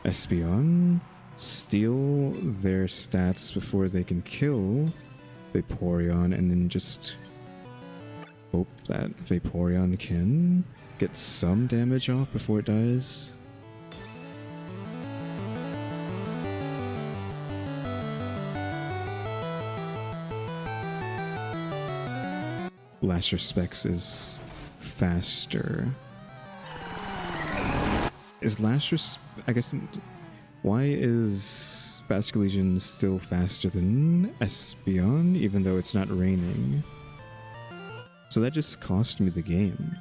Espeon, steal their stats before they can kill Vaporeon, and then just hope that Vaporeon can get some damage off before it dies. Lasher Specs is faster. Is Lasher... I guess... Why is Basculegion still faster than Espeon, even though it's not raining? So that just cost me the game.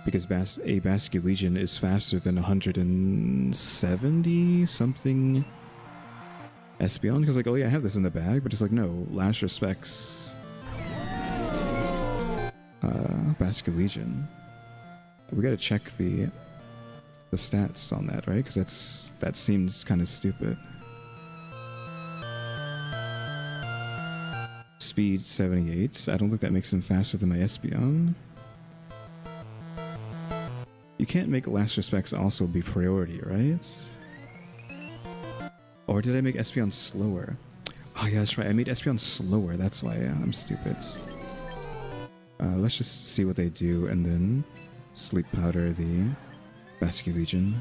Because a Basculegion is faster than 170 something Espeon. Because like, oh yeah, I have this in the bag, but it's like, no, Lasher Specs... Basculegion. We gotta check the stats on that, right? Because that seems kind of stupid. Speed 78. I don't think that makes him faster than my Espeon. You can't make Lasher Specs also be priority, right? Or did I make Espeon slower? Oh yeah, that's right. I made Espeon slower. That's why I'm stupid. Let's just see what they do and then Sleep Powder the Basculegion.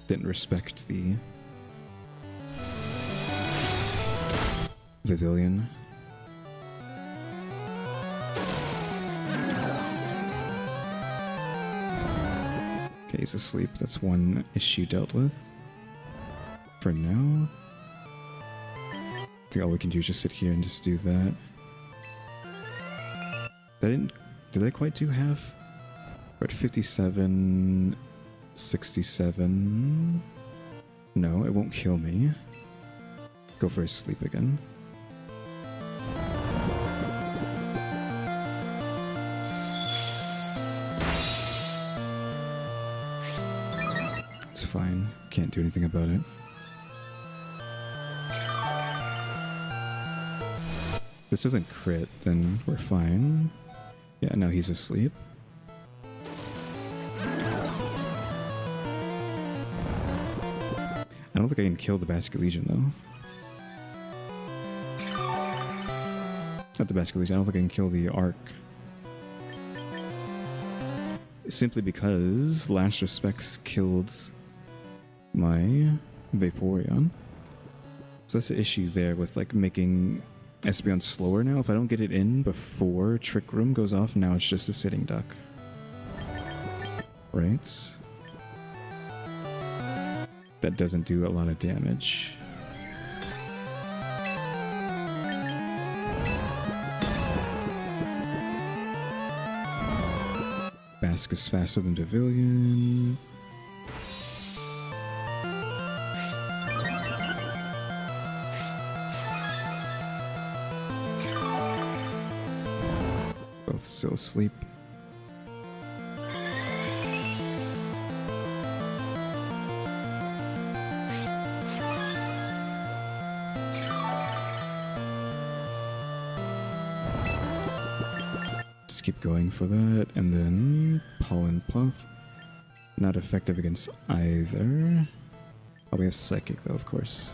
Didn't respect the Pavilion. Okay, he's asleep. That's one issue dealt with. For now, I think all we can do is just sit here and just do that. Did I quite do half? We're at 57, 67. No, it won't kill me. Go for his sleep again. It's fine. Can't do anything about it. If this doesn't crit, then we're fine. Yeah, now he's asleep. I don't think I can kill the Basculegion, though. Not the Basculegion, I don't think I can kill the Arc. Simply because Lasher Specs killed my Vaporeon. So that's the issue there with like making Espeon slower now. If I don't get it in before Trick Room goes off, now it's just a sitting duck. Right? That doesn't do a lot of damage. Bask is faster than Pavilion. Both still asleep. Just keep going for that, and then Pollen Puff. Not effective against either. Oh, we have Psychic though, of course.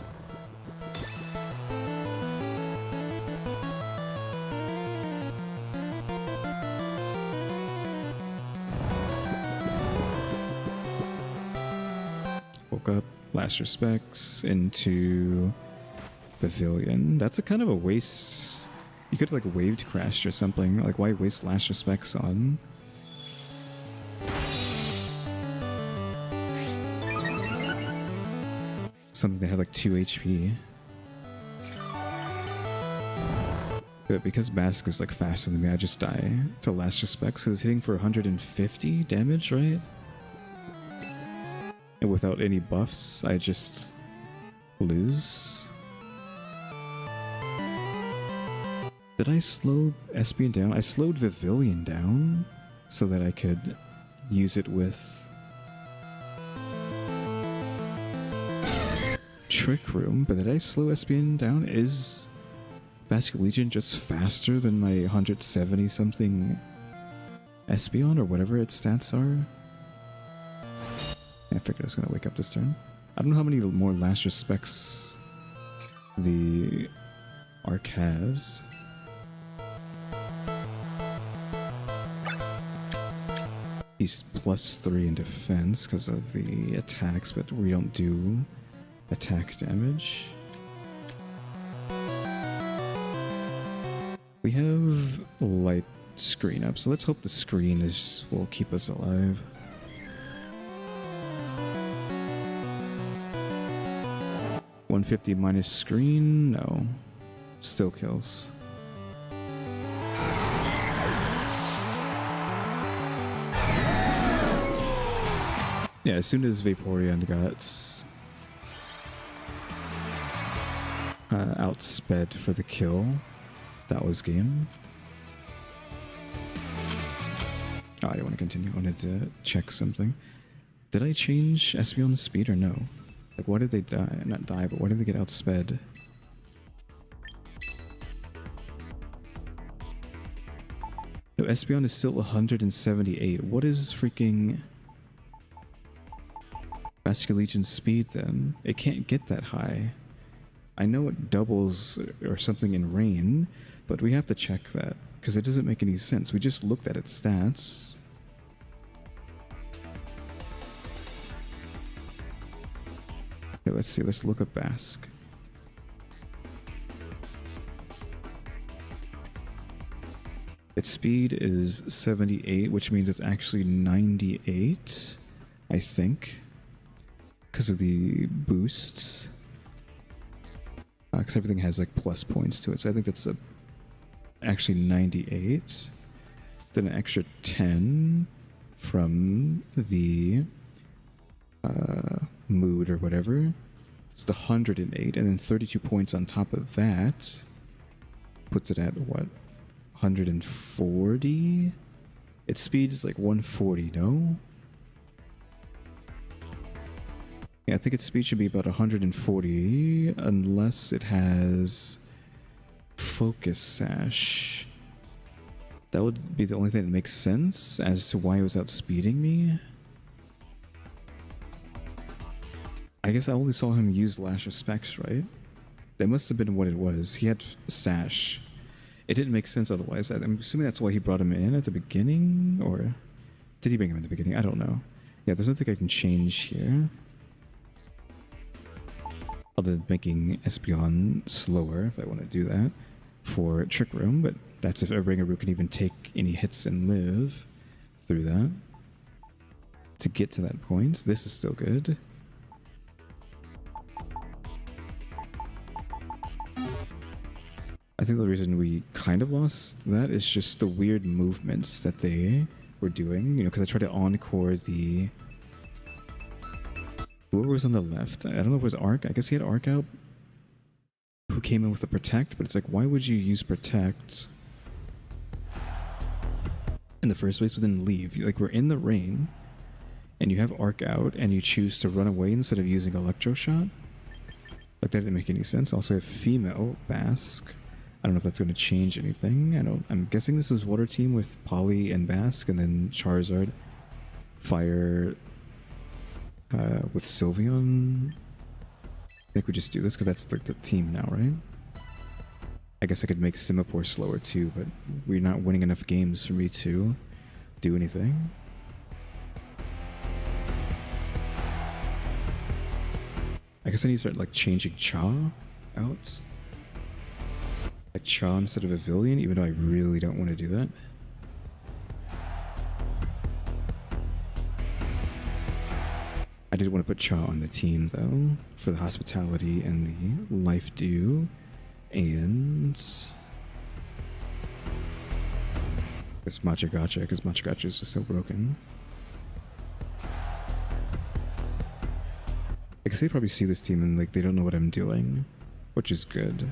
Woke up, Lasher Specs into Pavilion. That's a kind of a waste. You could have like waved crashed or something. Like, why waste Lasher Specs on? Something that had like 2 HP. But because Bask is like faster than me, I just die to Lasher Specs because it's hitting for 150 damage, right? And without any buffs, I just lose. Did I slow Espeon down? I slowed Pavilion down. so that I could use it with Trick Room. But did I slow Espeon down? Is Basket Legion just faster than my 170 something Espeon or whatever its stats are? I figured I was gonna wake up this turn. I don't know how many more last respects the Arc has. He's +3 in defense because of the attacks, but we don't do attack damage. We have light screen up, so let's hope the screen will keep us alive. $150 minus screen? No. Still kills. Yeah, as soon as Vaporeon got outsped for the kill, that was game. Oh, I didn't want to continue. I wanted to check something. Did I change Espeon's speed or no? Like, why did they die? Not die, but why did they get outsped? No, Espeon is still 178. What is freaking Basket Legion's speed then? It can't get that high. I know it doubles or something in rain, but we have to check that because it doesn't make any sense. We just looked at its stats. Okay, let's see. Let's look up Basque. Its speed is 78, which means it's actually 98, I think, because of the boosts. Because everything has like plus points to it, so I think that's actually 98. Then an extra 10 from the mood or whatever. It's the 108, and then 32 points on top of that puts it at what? 140? Its speed is like 140, no? Yeah, I think its speed should be about 140, unless it has Focus Sash. That would be the only thing that makes sense as to why it was outspeeding me. I guess I only saw him use Lash of Specs, right? That must have been what it was. He had Sash. It didn't make sense otherwise. I'm assuming that's why he brought him in at the beginning, or did he bring him in at the beginning? I don't know. Yeah, there's nothing I can change here, other than making Espeon slower, if I want to do that, for Trick Room, but that's if Ringaroo can even take any hits and live through that. To get to that point, this is still good. I think the reason we kind of lost that is just the weird movements that they were doing, you know, because I tried to encore the... Whoever was on the left, I don't know if it was Arc, I guess he had Arc out, who came in with the Protect, but it's like, why would you use Protect in the first place, but then leave? Like, we're in the rain, and you have Arc out, and you choose to run away instead of using Electroshot? Like, that didn't make any sense. Also, we have female Basque. I don't know if that's going to change anything. I'm guessing this is Water Team with Polly and Basque, and then Charizard, Fire with Sylveon. I think we just do this because that's the team now, right? I guess I could make Simipour slower too, but we're not winning enough games for me to do anything. I guess I need to start like changing Cha out. Like Cha instead of Avilion, even though I really don't want to do that. I did want to put Cha on the team though, for the Hospitality and the Life Dew, and this Matcha Gotcha, because Matcha Gotcha is just so broken. I guess they probably see this team and like they don't know what I'm doing, which is good.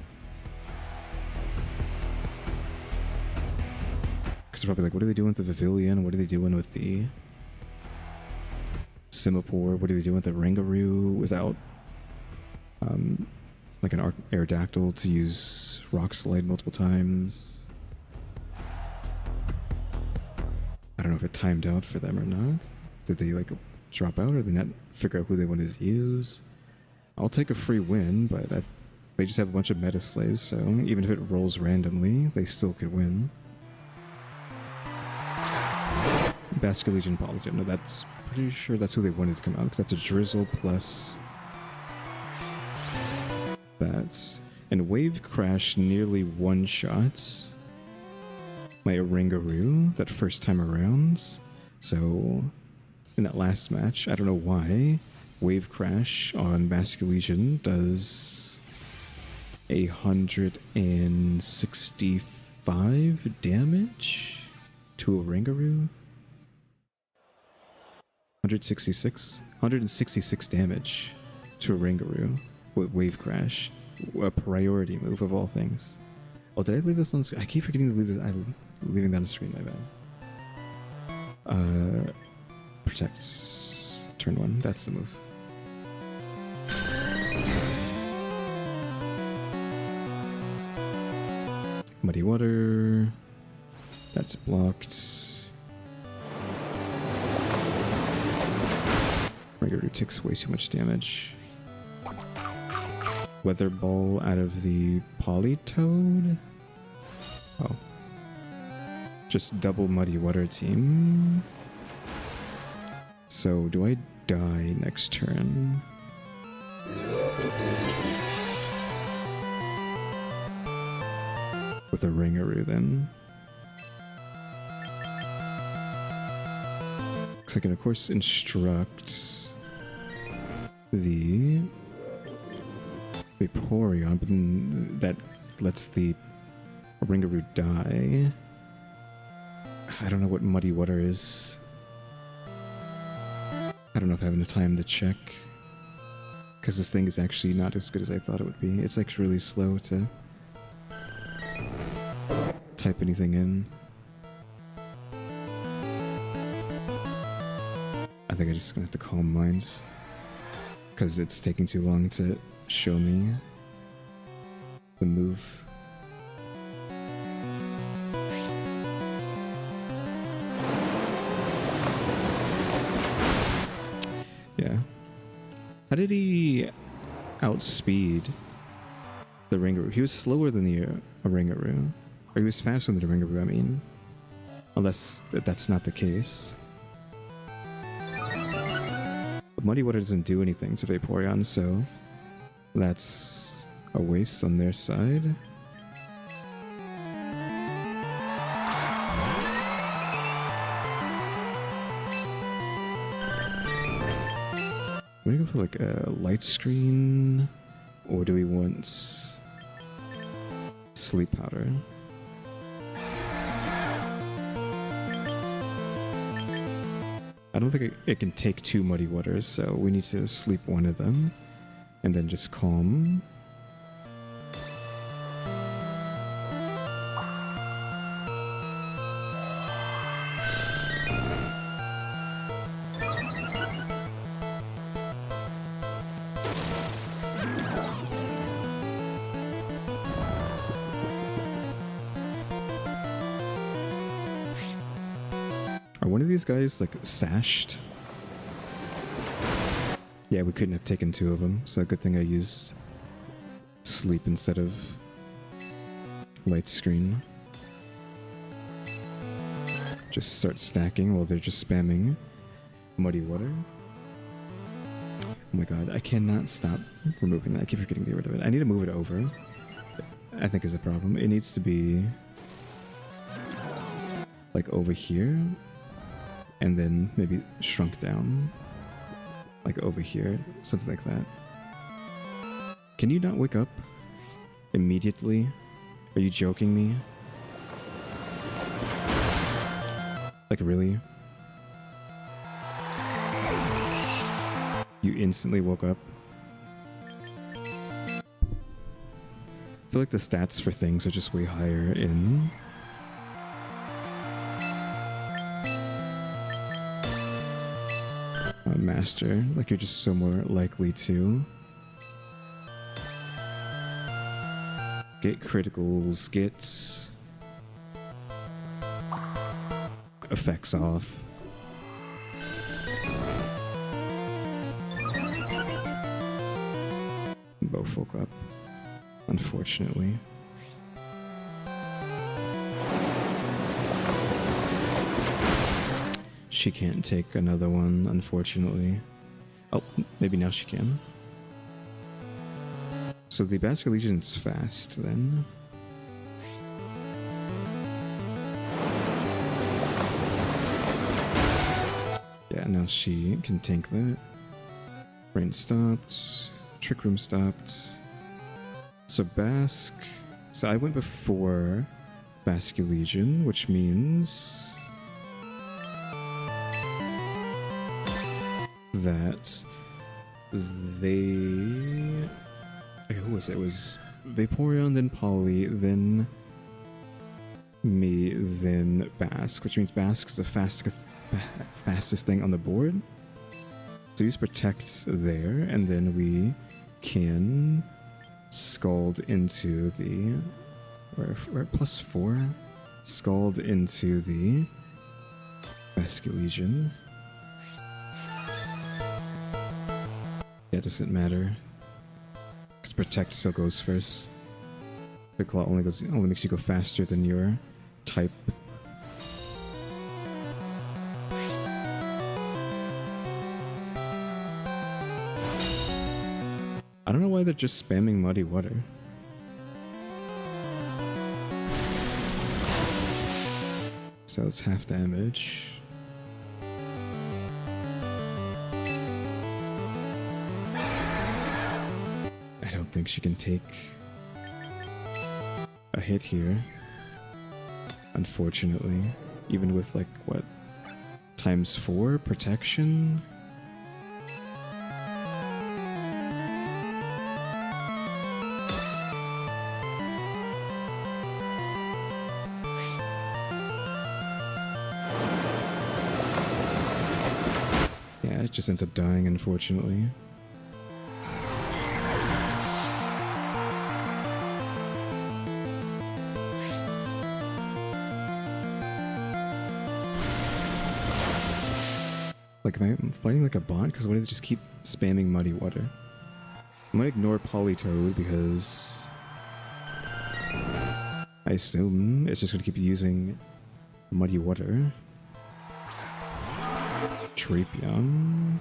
Because they're probably like, what are they doing with the Pavilion? What are they doing with the Simipour? What are they doing with the Rangaroo without like an Aerodactyl to use Rock Slide multiple times? I don't know if it timed out for them or not. Did they like drop out or did they not figure out who they wanted to use? I'll take a free win, but they just have a bunch of meta slaves, so even if it rolls randomly, they still could win. Basculegion Polytone. No, that's pretty sure that's who they wanted to come out, because that's a Drizzle plus that. And Wave Crash nearly one-shots my Rangaroo that first time around. So in that last match, I don't know why, Wave Crash on Basculegion does 165 damage to a Rangaroo. 166 damage to a Rangaroo with Wave Crash. A priority move of all things. Oh, did I leave this on screen? I keep forgetting to leave this. I'm leaving that on the screen, my bad. Protects. Turn 1. That's the move. Muddy Water. That's blocked. Rangaroo takes way too much damage. Weather Ball out of the Politoed? Oh. Just double Muddy Water team. So, do I die next turn? With a Rangaroo then. Because I can of course instruct the Vaporeon, but then that lets the Rangaroo die. I don't know what Muddy Water is. I don't know if I have enough time to check. Because this thing is actually not as good as I thought it would be. It's like really slow to type anything in. I think I'm just gonna have to calm minds. Because it's taking too long to show me the move. Yeah. How did he outspeed the Rangaroo? He was slower than the Rangaroo. Or he was faster than the Rangaroo, I mean. Unless that's not the case. But Muddy Water doesn't do anything to Vaporeon, so that's a waste on their side. Do we go for like a light screen, or do we want sleep powder? I don't think it can take 2 Muddy Waters, so we need to sleep one of them and then just calm. Are one of these guys like sashed? Yeah, we couldn't have taken 2 of them, so good thing I used sleep instead of light screen. Just start stacking while they're just spamming Muddy Water. Oh my god, I cannot stop removing that. I keep forgetting to get rid of it. I need to move it over, I think is the problem. It needs to be like over here, and then maybe shrunk down. Like over here, something like that. Can you not wake up immediately? Are you joking me? Like really? You instantly woke up? I feel like the stats for things are just way higher in master. Like, you're just so more likely to get criticals, get effects off. Both folk up, unfortunately. She can't take another one, unfortunately. Oh, maybe now she can. So the Basket Legion's fast, then. Yeah, now she can tank that. Rain stopped. Trick Room stopped. So Basque... So I went before Basket Legion, which means that they... Okay, who was it? It was Vaporeon, then Polly, then me, then Basque, which means Basque's the fastest thing on the board. So use Protect there, and then we can Scald into the... We're at +4. Scald into the Basket Legion. Yeah, it doesn't matter. Because Protect still goes first. The Claw only makes you go faster than your type. I don't know why they're just spamming Muddy Water. So it's half damage. I don't think she can take a hit here, unfortunately. Even with, like, what, ×4 protection? Yeah, it just ends up dying, unfortunately. Like, if I'm fighting like a bot, because why do they just keep spamming Muddy Water? I'm gonna ignore Politoed because I assume it's just gonna keep using Muddy Water. Drapion.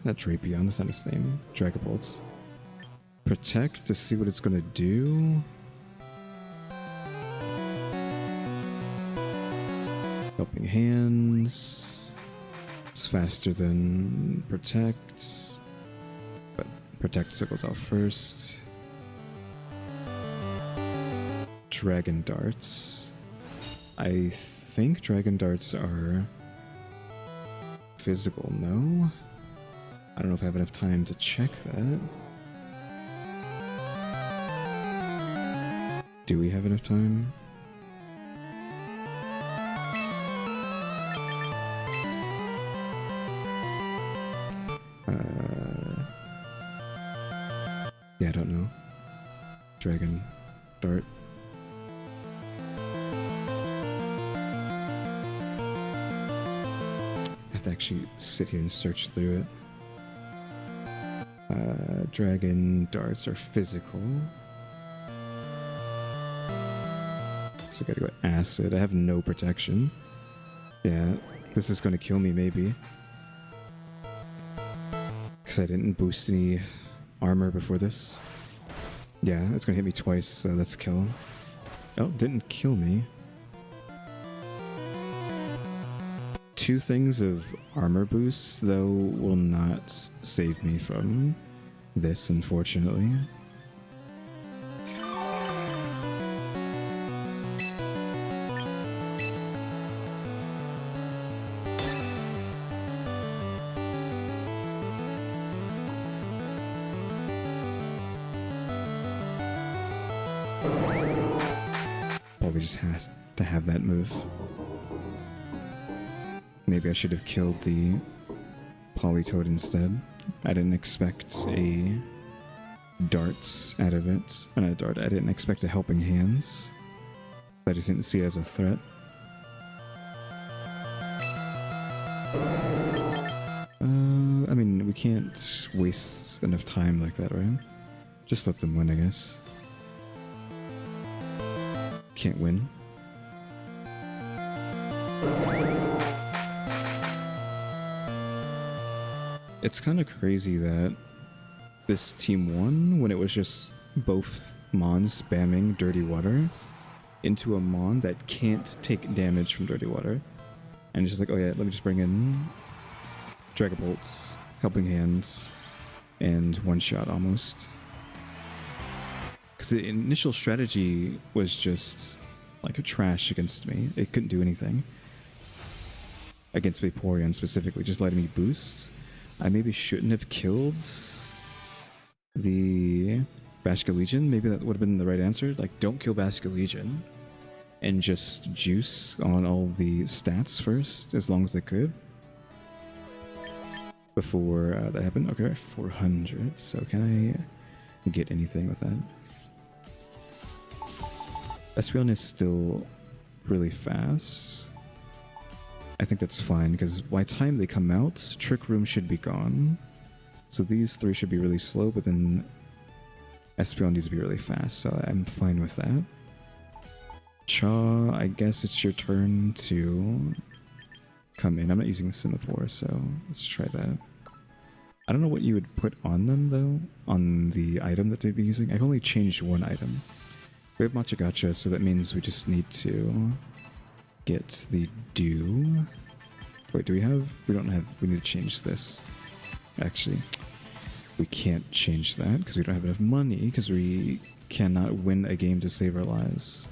Not Drapion, that's not his name. Dragapults. Protect to see what it's gonna do. Helping Hands. It's faster than Protect. But Protect goes off first. Dragon Darts. I think Dragon Darts are physical, no? I don't know if I have enough time to check that. Do we have enough time? Yeah, I don't know. Dragon Dart. I have to actually sit here and search through it. Dragon Darts are physical. So I gotta go Acid. I have no protection. Yeah, this is gonna kill me maybe. Because I didn't boost any armor before this. Yeah, it's gonna hit me twice, so that's a kill. Oh, didn't kill me. 2 things of armor boosts, though, will not save me from this, unfortunately. Probably just has to have that move. Maybe I should have killed the Polytoad instead. I didn't expect a darts out of it. Not a dart, I didn't expect a helping hands. I just didn't see it as a threat. I mean, we can't waste enough time like that, right? Just let them win, I guess. Can't win. It's kind of crazy that this team won when it was just both Mons spamming Dirty Water into a Mon that can't take damage from Dirty Water. And it's just like, oh yeah, let me just bring in Dragabolts, Helping Hands, and one shot almost. Because the initial strategy was just like a trash against me. It couldn't do anything. Against Vaporeon specifically, just letting me boost. I maybe shouldn't have killed the Basculegion. Maybe that would have been the right answer. Like, don't kill Basculegion. And just juice on all the stats first, as long as I could. Before that happened. Okay, 400. So can I get anything with that? Espeon is still really fast. I think that's fine, because by the time they come out, Trick Room should be gone. So these three should be really slow, but then Espeon needs to be really fast, so I'm fine with that. Cha, I guess it's your turn to come in. I'm not using Semaphore, so let's try that. I don't know what you would put on them, though, on the item that they'd be using. I've only changed one item. We have Machagacha, so that means we just need to get the Dew. Wait, do we have? We don't have. We need to change this. Actually, we can't change that because we don't have enough money, because we cannot win a game to save our lives.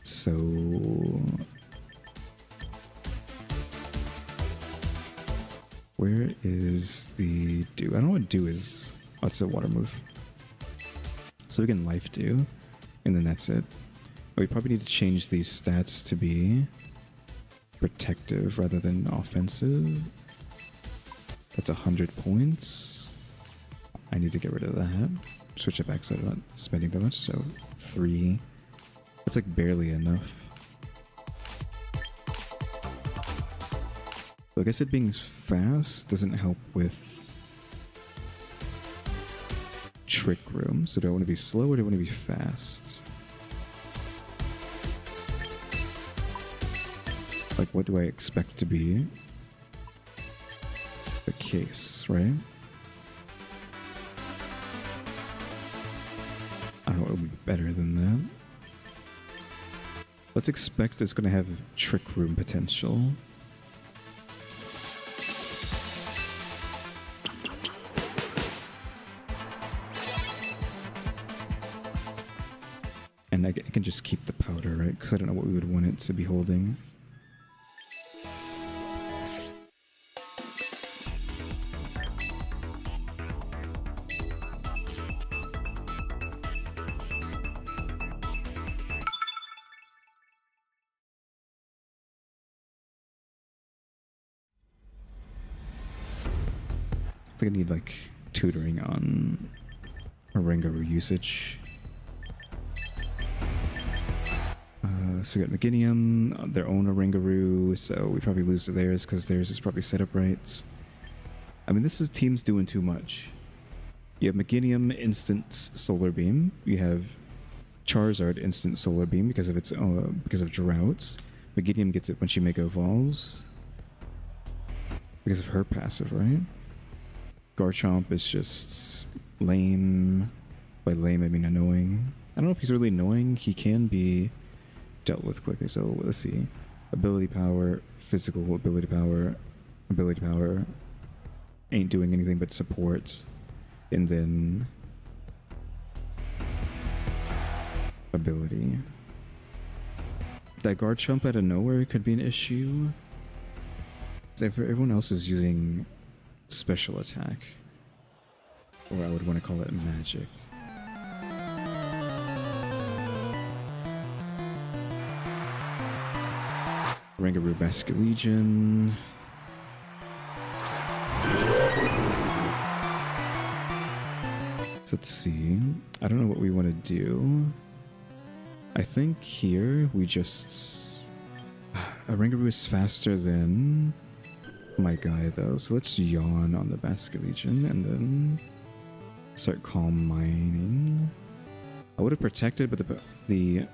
So where is the Dew? I don't know what Dew is. Oh, it's a water move. So we can Life Dew, and then that's it. We probably need to change these stats to be protective rather than offensive. That's 100 points. I need to get rid of that. Switch it back so I'm not spending that much. So 3. That's like barely enough. Like I said, being fast doesn't help with Trick Room. So do I want to be slow or do I want to be fast? Like, what do I expect to be the case, right? I don't know what would be better than that. Let's expect it's going to have Trick Room potential. And I can just keep the powder, right? Because I don't know what we would want it to be holding. I think I need like tutoring on Oranguru usage. So we got Meganium, their own Oranguru, so we probably lose to theirs because theirs is probably set up right. I mean, this is teams doing too much. You have Meganium instant Solar Beam. You have Charizard instant Solar Beam because of its because of droughts. Meganium gets it when she Mega Evolves because of her passive, right? Garchomp is just lame. By lame, I mean annoying. I don't know if he's really annoying. He can be dealt with quickly. So let's see. Ability power, physical ability power, ability power. Ain't doing anything but supports. And then ability. That Garchomp out of nowhere could be an issue. Everyone else is using special attack, or I would want to call it magic. Rangaroo Basculegion. So let's see. I don't know what we want to do. I think here we just... A Rangaroo is faster than my guy though. So let's yawn on the Basculegion and then start Calm Mining. I would have protected, but the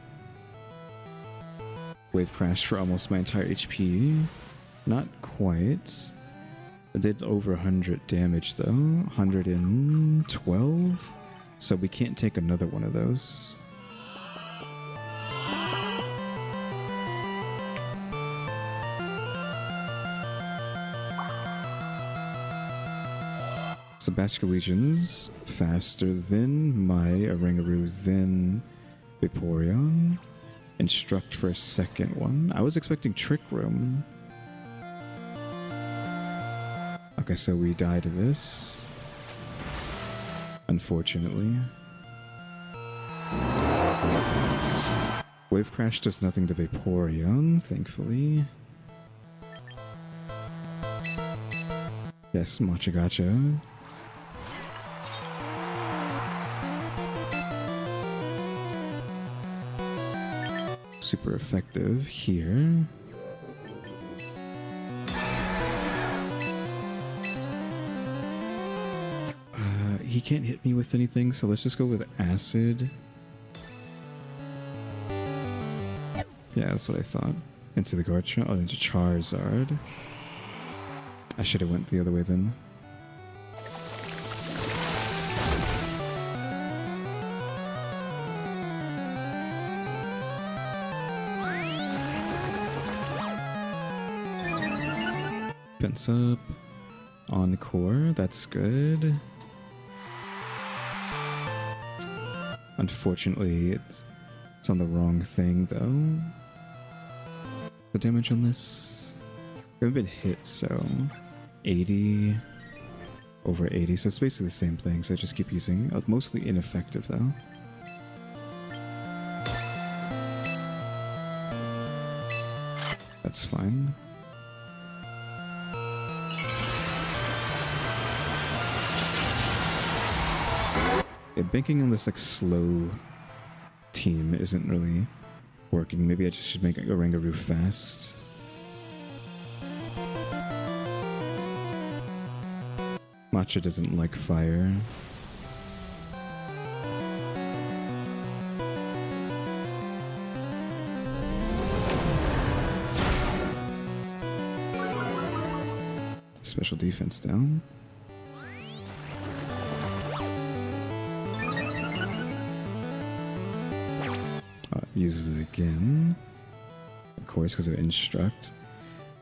Wave Crash for almost my entire HP. Not quite. I did over 100 damage though. 112. So we can't take another one of those. So Basculegion's faster than my Rangaroo, then Vaporeon. Instruct for a second one. I was expecting Trick Room. Okay, so we die to this. Unfortunately. Wave Crash does nothing to Vaporeon, thankfully. Yes, Matcha Gotcha. Super effective here. He can't hit me with anything, so let's just go with Acid. Yeah, that's what I thought. Into the Garchomp, oh, into Charizard. I should have went the other way then. Fence up. Encore, that's good. Unfortunately, it's on the wrong thing, though. The damage on this... We haven't been hit, so... 80... Over 80, so it's basically the same thing, so I just keep using... mostly ineffective, though. That's fine. Yeah, banking on this like slow team isn't really working. Maybe I just should make a Rangaroo fast. Matcha doesn't like fire. Special defense down. Uses it again. Of course, because of Instruct.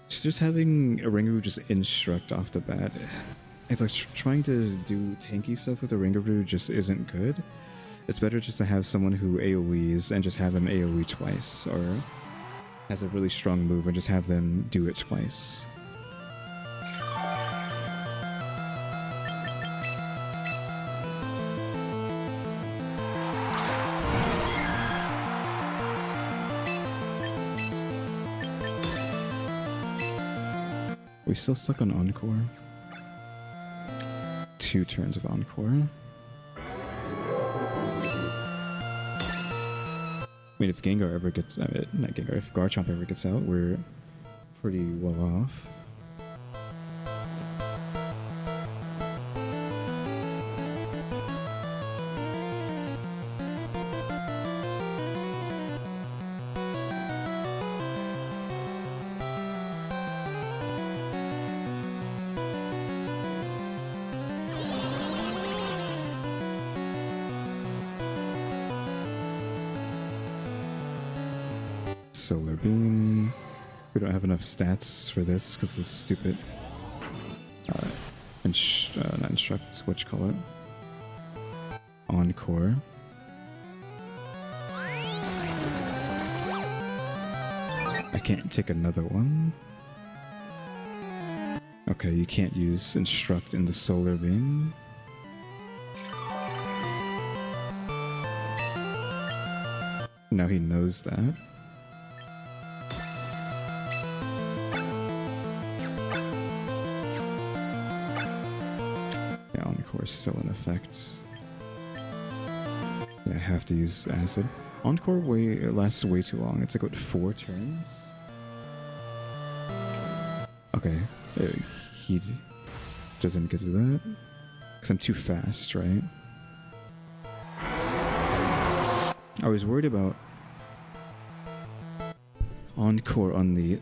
Just having a Rangaroo just Instruct off the bat. It's like trying to do tanky stuff with a Rangaroo just isn't good. It's better just to have someone who AoEs and just have them AoE twice. Or has a really strong move and just have them do it twice. We still stuck on Encore. 2 turns of Encore. I mean, if Gengar ever gets... not Gengar, if Garchomp ever gets out, we're pretty well off. Solar Beam. We don't have enough stats for this because it's stupid. Not Instruct, what you call it? Encore. I can't take another one. Okay, you can't use Instruct in the Solar Beam. Now he knows that. Encore is still in effect. Yeah, I have to use Acid. Encore lasts way too long. It's like, what, 4 turns? Okay. He doesn't get to that. Because I'm too fast, right? I was worried about Encore on the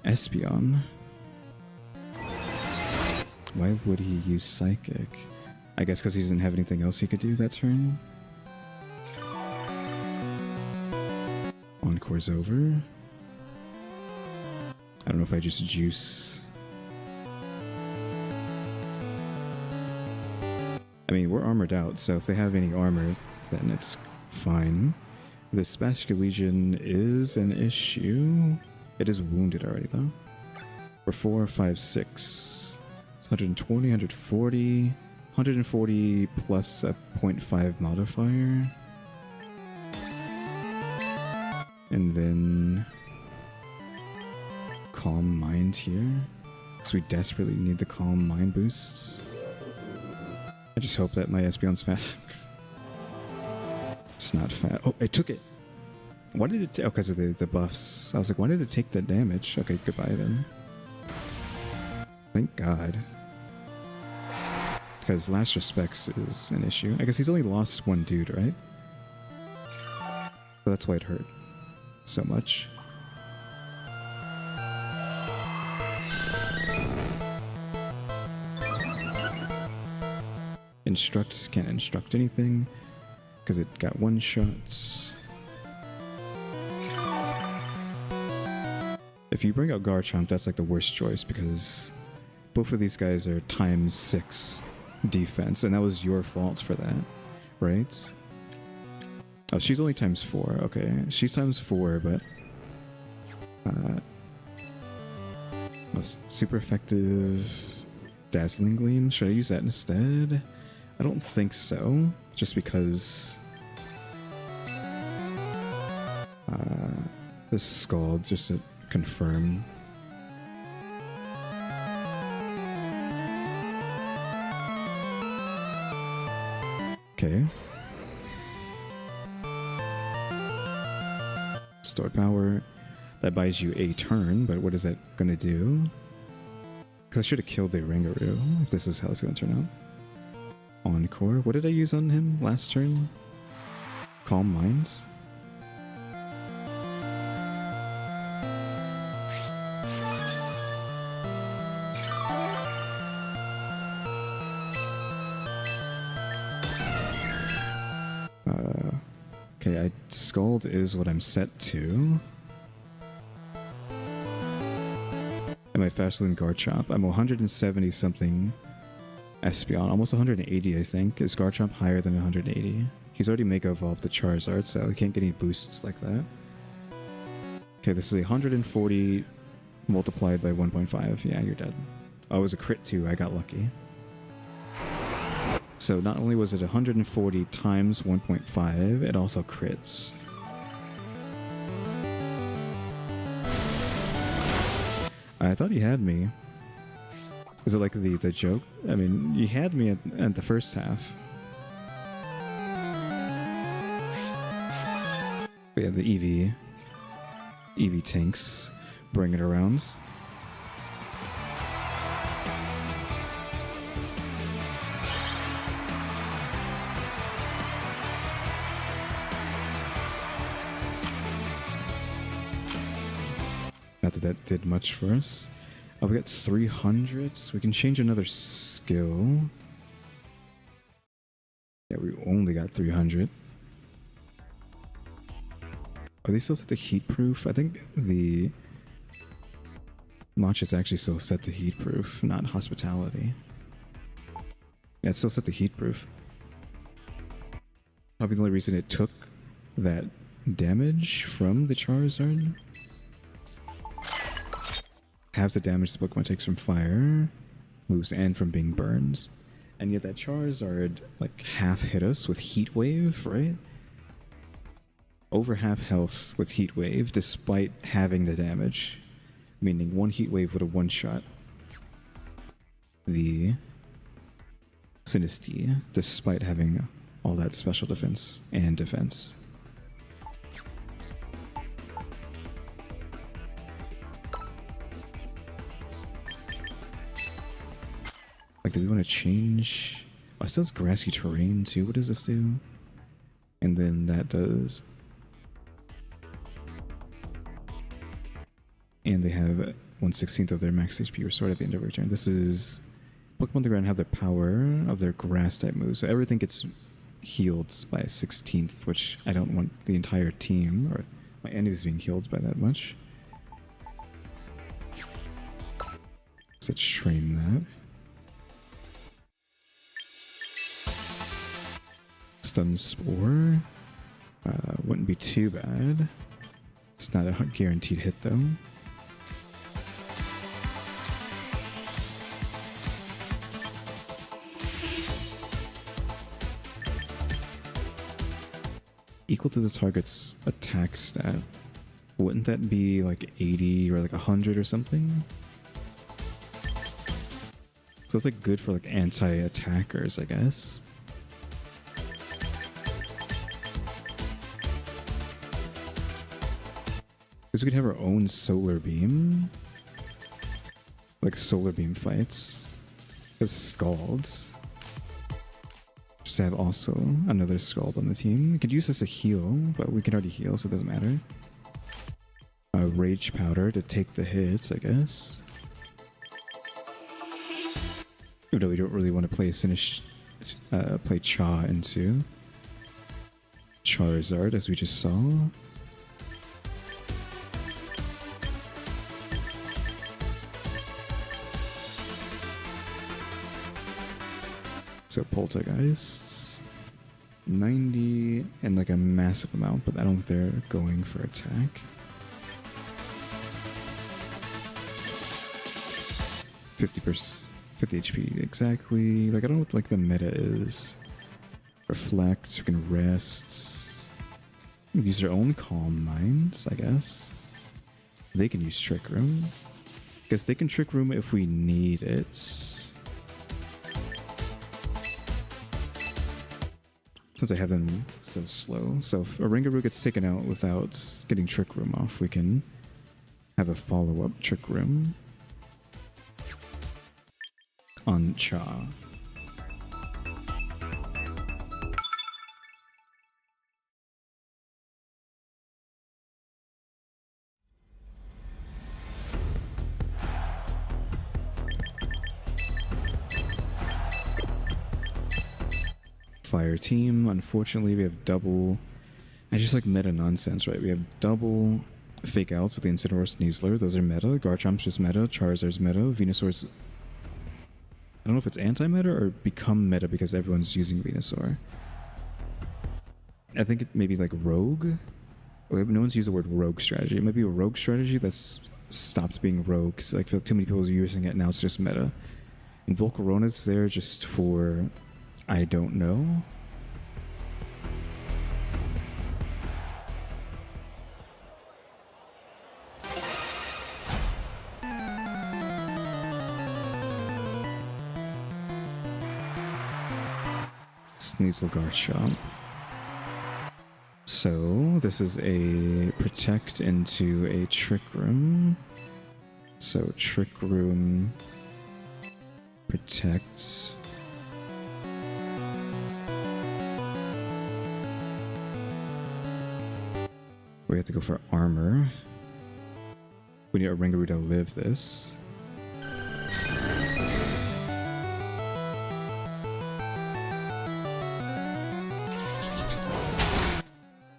Espeon. Why would he use Psychic? I guess because he doesn't have anything else he could do that turn. Encore's over. I don't know if I just juice. I mean, we're armored out, so if they have any armor, then it's fine. This Basket Legion is an issue. It is wounded already, though. For 4, 5, 6. It's 120, 140. 140 plus a 0.5 modifier. And then Calm Mind here. Because we desperately need the Calm Mind boosts. I just hope that my Espeon's fat. It's not fat. Oh, I took it! Why did it take? Oh, because of the buffs. I was like, why did it take that damage? Okay, goodbye then. Thank God. Because Last Respects is an issue. I guess he's only lost one dude, right? So that's why it hurt so much. Instruct can't instruct anything because it got one shots. If you bring out Garchomp, that's like the worst choice because both of these guys are ×6 defense, and that was your fault for that, right? Oh, she's only ×4. Okay, she's ×4, but super effective Dazzling Gleam. Should I use that instead? I don't think so, just because the Scald, just to confirm. Okay. Stored power. That buys you a turn, but what is that going to do? Because I should have killed the Rangaroo, if this is how it's going to turn out. Encore. What did I use on him last turn? Calm Minds? Okay, Scald is what I'm set to. Am I faster than Garchomp? I'm 170 something Espeon, almost 180 I think. Is Garchomp higher than 180? He's already Mega Evolved the Charizard, so he can't get any boosts like that. Okay, this is 140 multiplied by 1.5. Yeah, you're dead. Oh, it was a crit too, I got lucky. So not only was it 140 times 1.5, it also crits. I thought he had me. Is it like the joke? I mean, you had me at the first half. But yeah, the EV tanks bring it around. Not that that did much for us. Oh, we got 300. So we can change another skill. Yeah, we only got 300. Are they still set to heat proof? I think the Matcha's actually still set to heat proof, not hospitality. Yeah, it's still set to heat proof. Probably the only reason it took that damage from the Charizard. Halves the damage the Pokemon takes from fire, moves, and from being burned. And yet that Charizard like half hit us with Heat Wave, right? Over half health with Heat Wave despite having the damage. Meaning one Heat Wave would have one-shot the Sinistea, despite having all that special defense and defense. Like, do we want to change? Oh, it says grassy terrain too. What does this do? And then that does. And they have 1/16 of their max HP restored at the end of every turn. This is Pokemon on the ground have the power of their grass type moves, so everything gets healed by a 16th, which I don't want the entire team or my enemies being healed by that much. So let's train that. Stun Spore wouldn't be too bad. It's not a guaranteed hit though. Equal to the target's attack stat. Wouldn't that be like 80 or like 100 or something? So it's like good for like anti-attackers, I guess. Because we could have our own solar beam. Like solar beam fights. Have Scalds. Just have also another Scald on the team. We could use this to heal, but we can already heal, so it doesn't matter. Rage Powder to take the hits, I guess. Even though we don't really want to play play Cha into Charizard, as we just saw. So Poltergeists, 90 and like a massive amount, but I don't think they're going for attack. 50 HP exactly. Like I don't know what like the meta is. Reflect. We can rest. Use their own Calm Minds, I guess. They can use Trick Room. Guess they can Trick Room if we need it. Since I have them so slow. So if a Ringaroo gets taken out without getting Trick Room off, we can have a follow-up Trick Room on Cha. Fire team, unfortunately we have double. I just like meta nonsense, right? We have double fake outs with the Incineroar Sneasler. Those are meta. Garchomp's just meta. Charizard's meta. Venusaur's, I don't know if it's anti-meta or become meta because everyone's using Venusaur. I think it may be like rogue. No one's used the word rogue strategy. It might be a rogue strategy that's stopped being rogue. Cause like too many people are using it now. It's just meta. And Volcarona's there just for I don't know. Sneasel Garchomp. So this is a protect into a Trick Room. So Trick Room, protect. We have to go for armor. We need a Ringaroo to live this.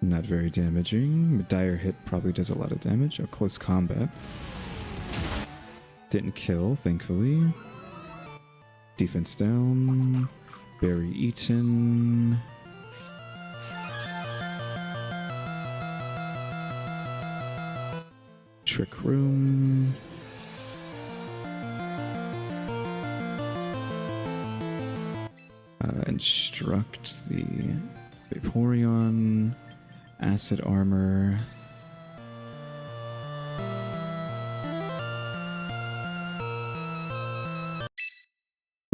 Not very damaging. Dire Hit probably does a lot of damage. A close combat. Didn't kill, thankfully. Defense down. Berry eaten. Trick Room. Instruct the Vaporeon. Acid Armor.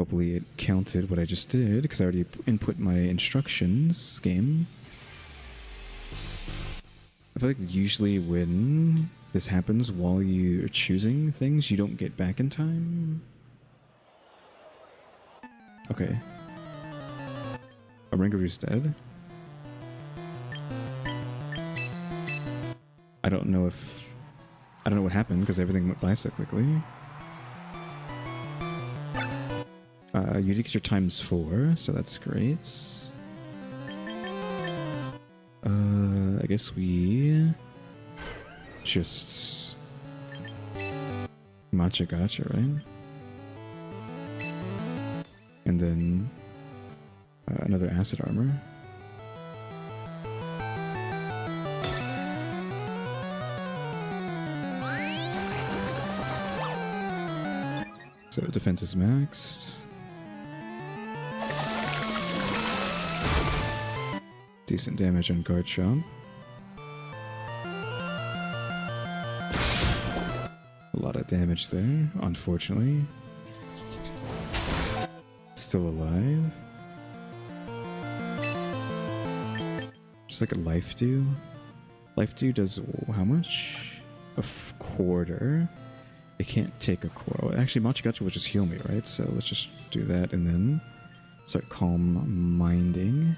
Hopefully it counted what I just did, because I already input my instructions game. I feel like usually when this happens while you're choosing things, you don't get back in time. Okay. Ringaroo's dead. I don't know what happened because everything went by so quickly. You did get your times 4, so that's great. I guess we just matcha gotcha, right? And then another acid armor. So defense is maxed. Decent damage on guard chomp. A lot of damage there, unfortunately. Still alive. Just like a life dew. Life dew does how much? A quarter. It can't take a quarter. Actually, Machigacha will just heal me, right? So let's just do that and then start calm minding.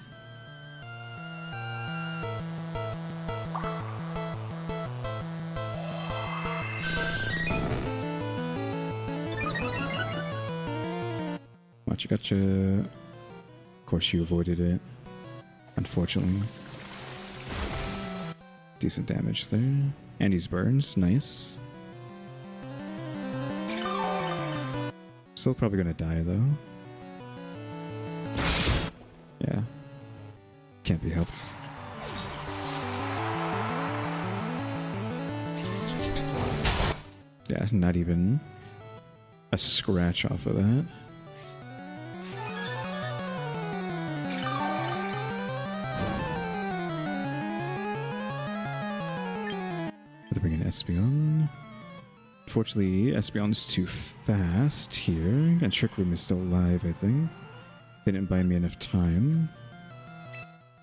Machigacha. Of course, you avoided it. Unfortunately. Decent damage there. And he's burns. Nice. Still probably gonna die though. Yeah. Can't be helped. Yeah, not even a scratch off of that. Let's bring in Espeon. Unfortunately, Espeon's too fast here, and Trick Room is still alive, I think. They didn't buy me enough time.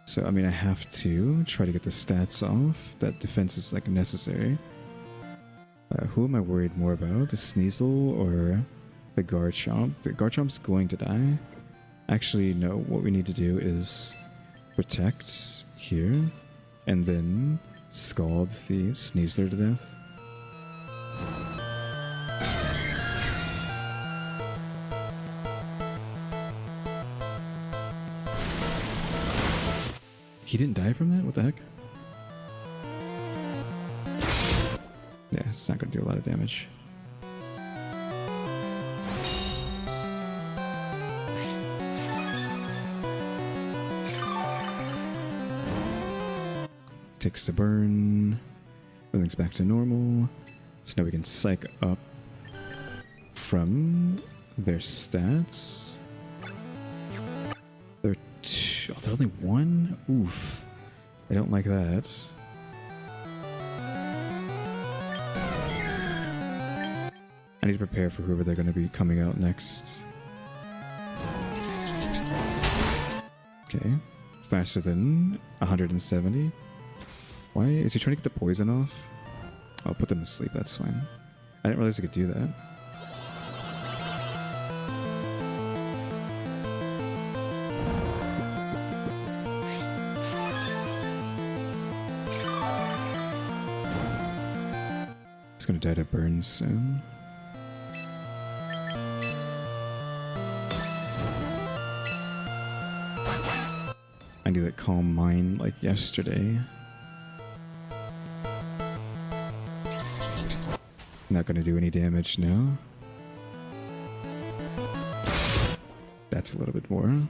So, I mean, I have to try to get the stats off. That defense is, like, necessary. Who am I worried more about? The Sneasel or the Garchomp? The Garchomp's going to die. Actually, no. What we need to do is protect here, and then scald the Sneasler to death. He didn't die from that? What the heck? Yeah, it's not going to do a lot of damage. Takes the burn. Everything's back to normal. So now we can psych up from their stats. They're only 1? Oof. I don't like that. I need to prepare for whoever they're going to be coming out next. Okay. Faster than 170. Why? Is he trying to get the poison off? I'll put them to sleep, that's fine. I didn't realize I could do that. He's gonna die to burns soon. I need that calm mind like yesterday. Not gonna do any damage now. That's a little bit more.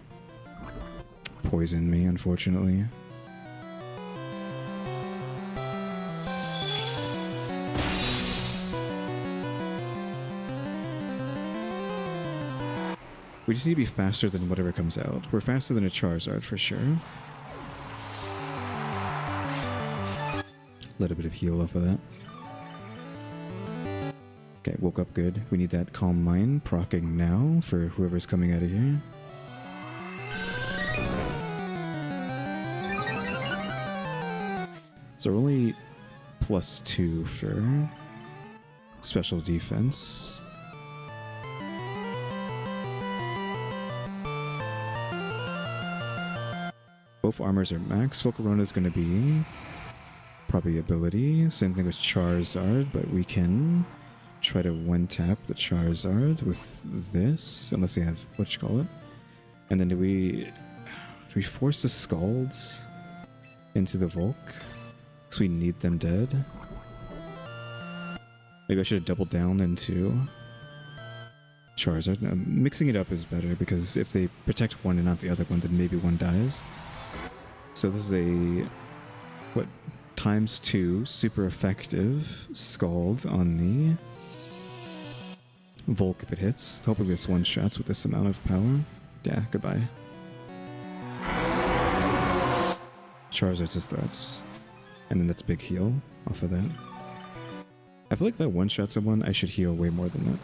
Poisoned me, unfortunately. We just need to be faster than whatever comes out. We're faster than a Charizard for sure. A little bit of heal off of that. Okay, woke up good. We need that Calm Mind procking now for whoever's coming out of here. So we're only +2 for special defense. Both armors are max. Volcarona is going to be probably ability. Same thing with Charizard, but we can try to one-tap the Charizard with this, unless they have, what you call it. And then do we force the Scalds into the Volk? Because we need them dead. Maybe I should have doubled down into Charizard. No, mixing it up is better, because if they protect one and not the other one, then maybe one dies. So this is a, what, ×2 super effective Scald on the Volk if it hits. Hopefully this one-shots with this amount of power. Yeah, goodbye. Charizard's his threats. And then that's big heal off of that. I feel like if I one-shot someone, I should heal way more than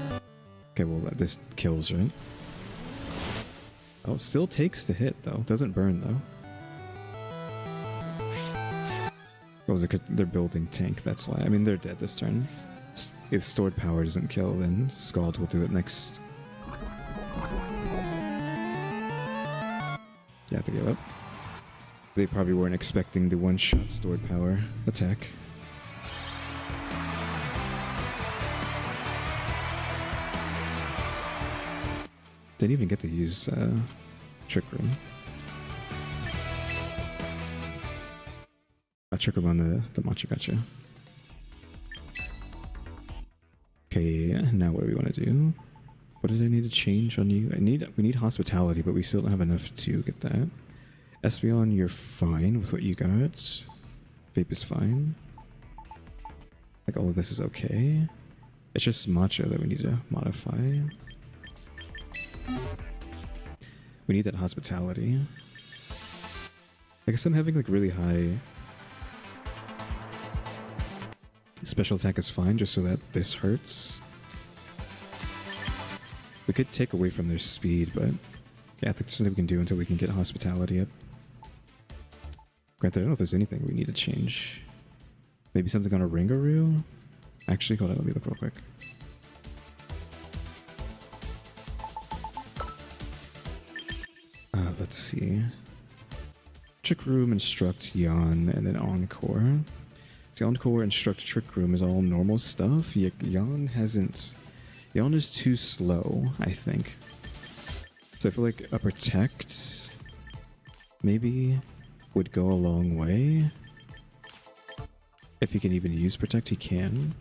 that. Okay, well, this kills, right? Oh, still takes the hit, though. Doesn't burn, though. Oh, is it 'cause they're building tank, that's why. I mean, they're dead this turn. If stored power doesn't kill, then Scald will do it next. Yeah, they give up. They probably weren't expecting the one-shot stored power attack. Didn't even get to use Trick Room. Trick Room on the Matcha Gotcha. Okay, now what do we want to do? What did I need to change on you? We need hospitality, but we still don't have enough to get that. Espeon, you're fine with what you got. Vape is fine. Like all of this is okay. It's just Matcha that we need to modify. We need that hospitality. I guess I'm having like really high special attack is fine, just so that this hurts. We could take away from their speed, but yeah, I think there's something we can do until we can get hospitality up. Granted, I don't know if there's anything we need to change. Maybe something on a Ringaroo? Actually, hold on, let me look real quick. Let's see. Trick Room, Instruct, Yawn, and then Encore. So Encore, Instruct, Trick Room is all normal stuff. Yawn hasn't... Yawn is too slow, I think. So I feel like a Protect maybe would go a long way. If he can even use Protect, he can.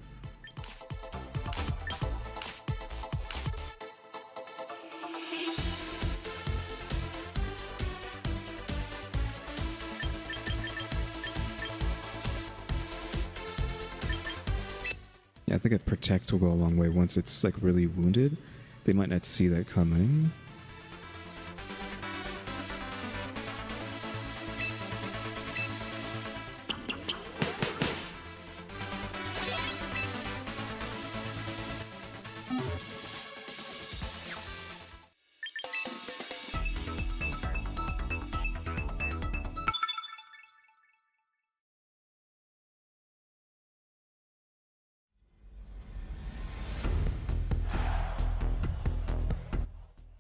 Yeah, I think a Protect will go a long way. Once it's like really wounded, they might not see that coming.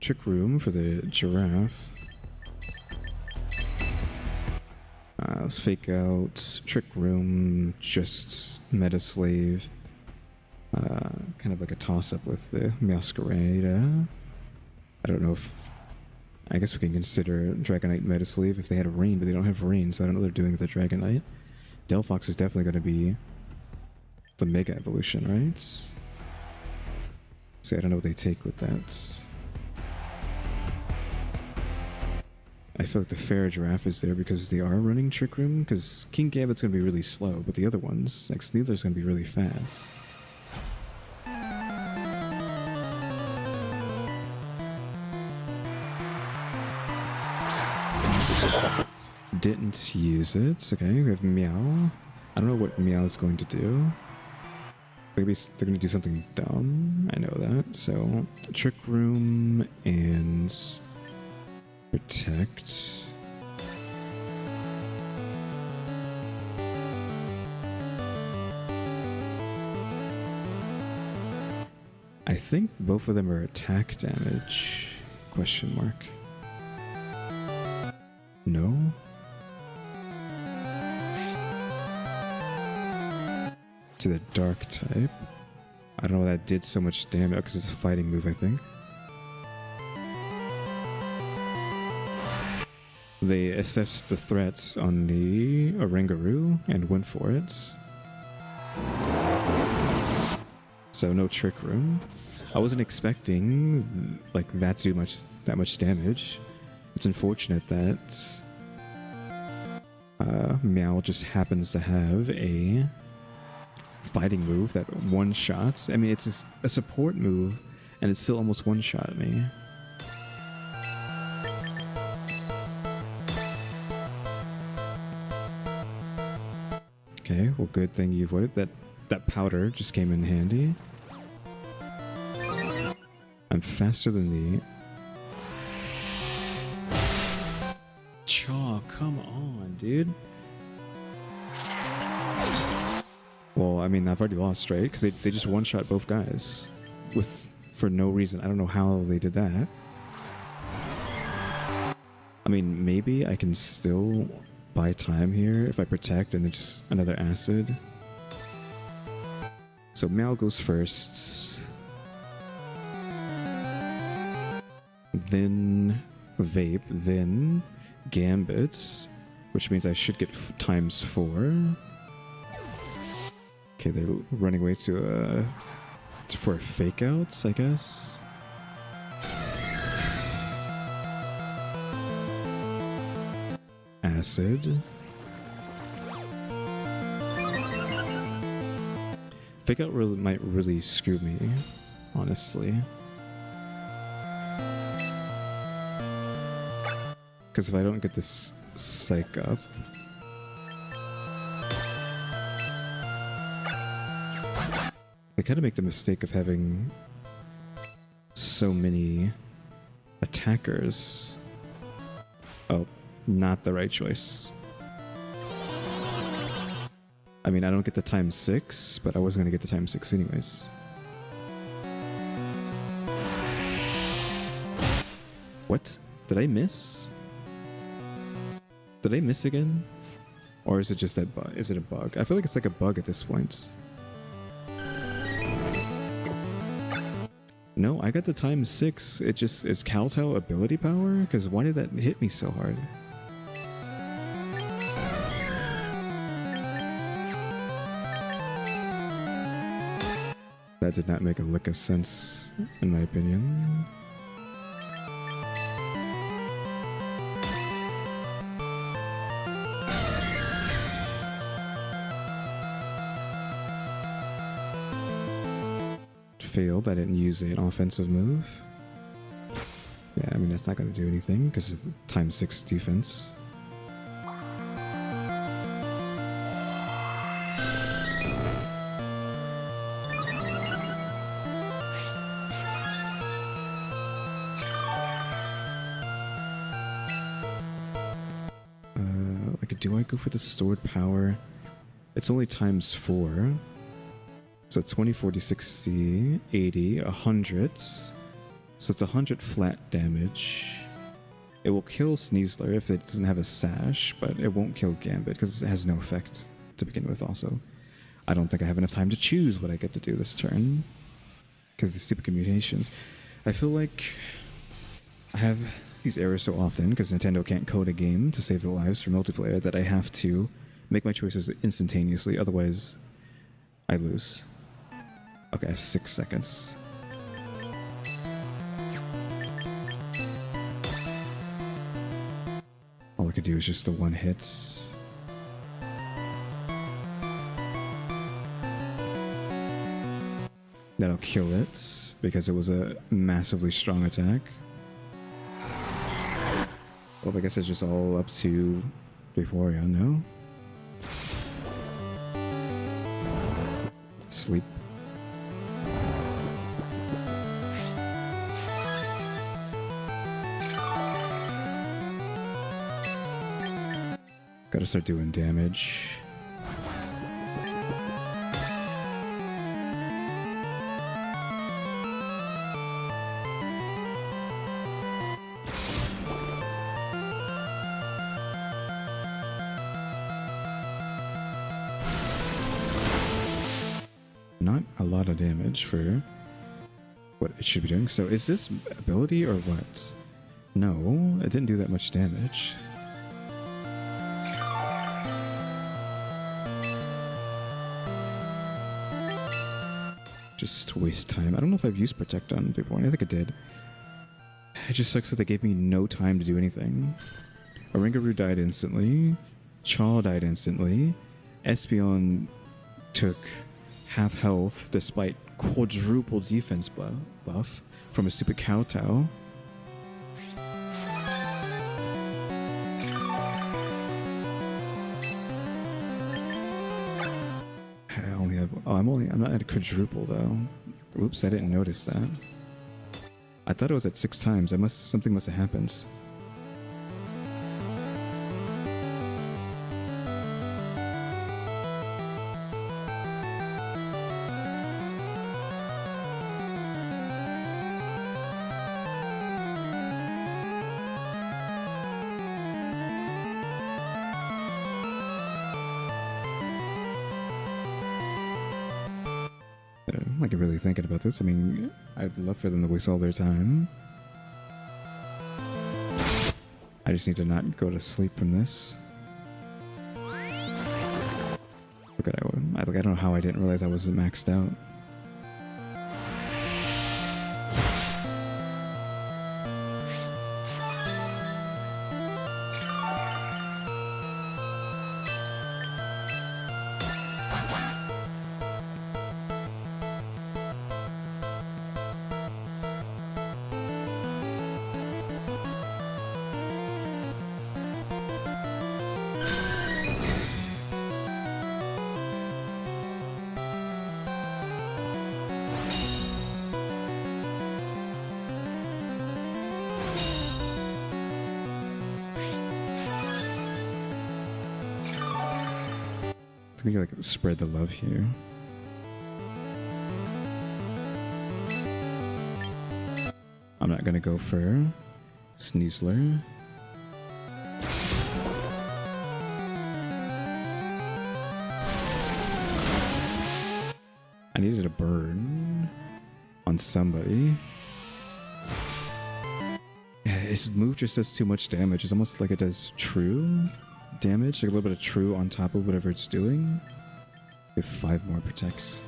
Trick Room for the Giraffe. Let's Fake Out. Trick Room, just Meta Slave. Kind of like a toss-up with the Masquerade. I don't know if... I guess we can consider Dragonite Meta Slave if they had Rain, but they don't have Rain, so I don't know what they're doing with the Dragonite. Delphox is definitely going to be the Mega Evolution, right? So I don't know what they take with that. I feel like the fair Giraffe is there because they are running Trick Room, because King Gambit's going to be really slow, but the other ones, like Sneedler's going to be really fast. Didn't use it. Okay, we have Meow. I don't know what Meow is going to do. They're gonna do something dumb. I know that. So Trick Room and Protect. I think both of them are attack damage. Question mark. No? To the dark type. I don't know why that did so much damage because it's a fighting move, I think. They assessed the threats on the Oranguru and went for it. So no Trick Room. I wasn't expecting like that to do that much damage. It's unfortunate that Meow just happens to have a fighting move that one-shots. I mean, it's a support move, and it's still almost one-shot me. Okay, well, good thing you avoided. That powder just came in handy. I'm faster than the... Chaw, come on, dude. Well, I mean, I've already lost, right? Because they just one-shot both guys for no reason. I don't know how they did that. I mean, maybe I can still buy time here if I protect and then just another acid. So Meow goes first. Then Vape, then Gambits, which means I should get times 4. Okay, they're running away for fake outs, I guess. Acid. Fake out might really screw me, honestly. Because if I don't get this psych up, I kind of make the mistake of having so many attackers. Oh, not the right choice. I mean, I don't get the times 6, but I wasn't going to get the times 6 anyways. What? Did I miss? Did I miss again? Or is it just that bug? Is it a bug? I feel like it's like a bug at this point. No, I got the times 6. It just is Kowtow ability power? Because why did that hit me so hard? That did not make a lick of sense, in my opinion. Failed. I didn't use an offensive move. Yeah, I mean, that's not going to do anything because it's times 6 defense. Do I go for the stored power? It's only times 4. So 20, 40, 60, 80, 100. So it's 100 flat damage. It will kill Sneasler if it doesn't have a sash, but it won't kill Gambit because it has no effect to begin with also. I don't think I have enough time to choose what I get to do this turn because the stupid commutations. I feel like I have these errors so often because Nintendo can't code a game to save the lives for multiplayer that I have to make my choices instantaneously, otherwise I lose. Okay, I have 6 seconds. All I could do is just the one hit. That'll kill it because it was a massively strong attack. Well, I guess it's just all up to Vaporeon, no? Sleep. Gotta start doing damage. Not a lot of damage for what it should be doing. So is this ability or what? No, it didn't do that much damage. Just waste time. I don't know if I've used Protect on before. I think I did. It just sucks that they gave me no time to do anything. Oranguru died instantly. Chaw died instantly. Espeon took half health despite quadruple defense buff from a stupid Kowtow. I'm not at a quadruple though. Oops, I didn't notice that. I thought it was at 6 times. Something must have happened. Like, really thinking about this. I mean, I'd love for them to waste all their time. I just need to not go to sleep from this. Look at I don't know how I didn't realize I wasn't maxed out. I think we like spread the love here. I'm not gonna go for Sneasler. I needed a burn on somebody. Yeah, his move just does too much damage. It's almost like it does true damage, like a little bit of true on top of whatever it's doing. If 5 more protects.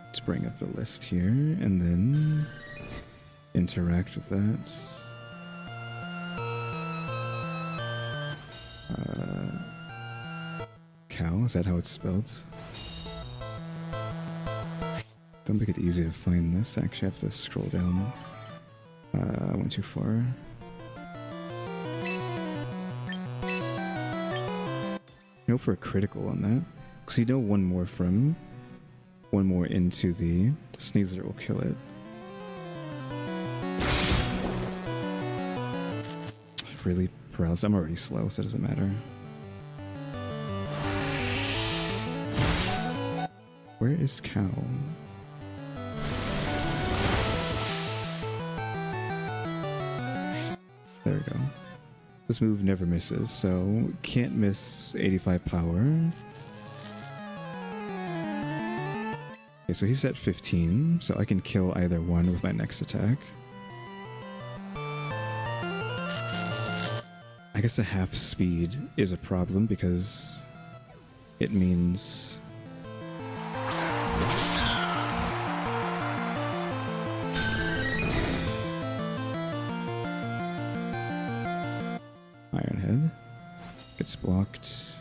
Let's bring up the list here and then interact with that. Cow, is that how it's spelled? Don't make it easy to find this. Actually, I have to scroll down. I went too far. Go for a critical on that. Because you know one more into the Sneasler will kill it. Really paralysis. I'm already slow, so it doesn't matter. Where is Cow? There we go. This move never misses, so can't miss 85 power. Okay, so he's at 15, so I can kill either one with my next attack. I guess the half speed is a problem because it means Ironhead gets blocked.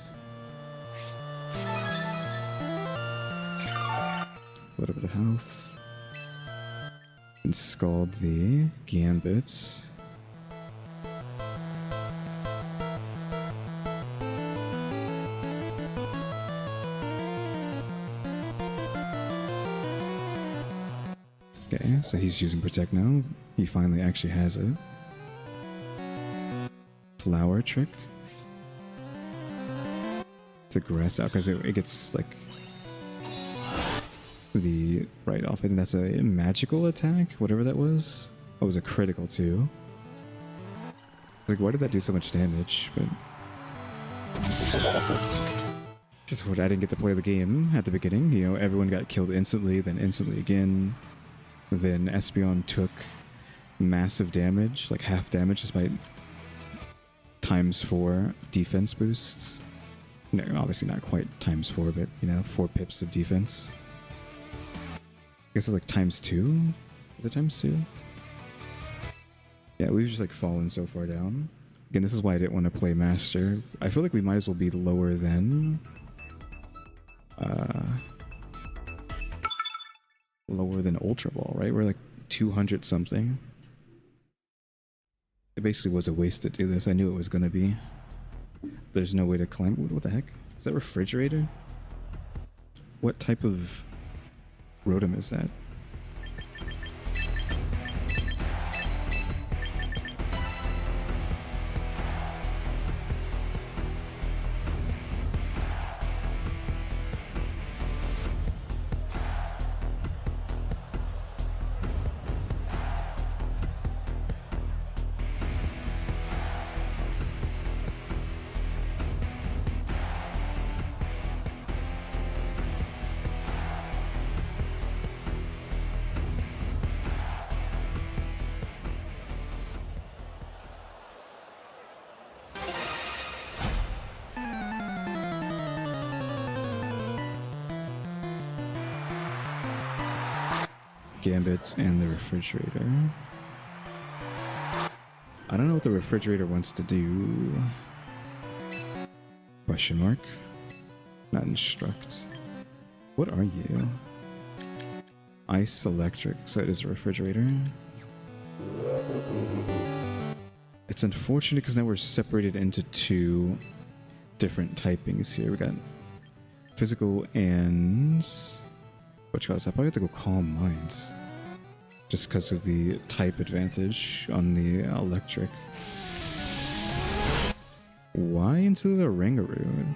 A little bit of health. And Scald the Gambit. Okay, so he's using Protect now. He finally actually has it. Flower trick. To grass out because it gets like the right off. I think that's a magical attack, whatever that was. Oh, it was a critical too. Like, why did that do so much damage? But just what I didn't get to play the game at the beginning. You know, everyone got killed instantly, then instantly again. Then Espeon took massive damage, like half damage, despite ×4 defense boosts. No, obviously not quite ×4, but you know, 4 pips of defense. I guess it's like ×2. Is it ×2? Yeah, we've just like fallen so far down. Again, this is why I didn't want to play Master. I feel like we might as well be lower than Ultra Ball, right? We're like 200 something. It basically was a waste to do this. I knew it was going to be. There's no way to climb. What the heck? Is that refrigerator? What type of Rotom is that? Gambits and the refrigerator. I don't know what the refrigerator wants to do. Question mark. Not instruct. What are you? Ice electric, so it is a refrigerator. It's unfortunate because now we're separated into 2 different typings here. We got physical and what you call this? I probably have to go Calm Minds. Just because of the type advantage on the electric. Why into the Rangaroo?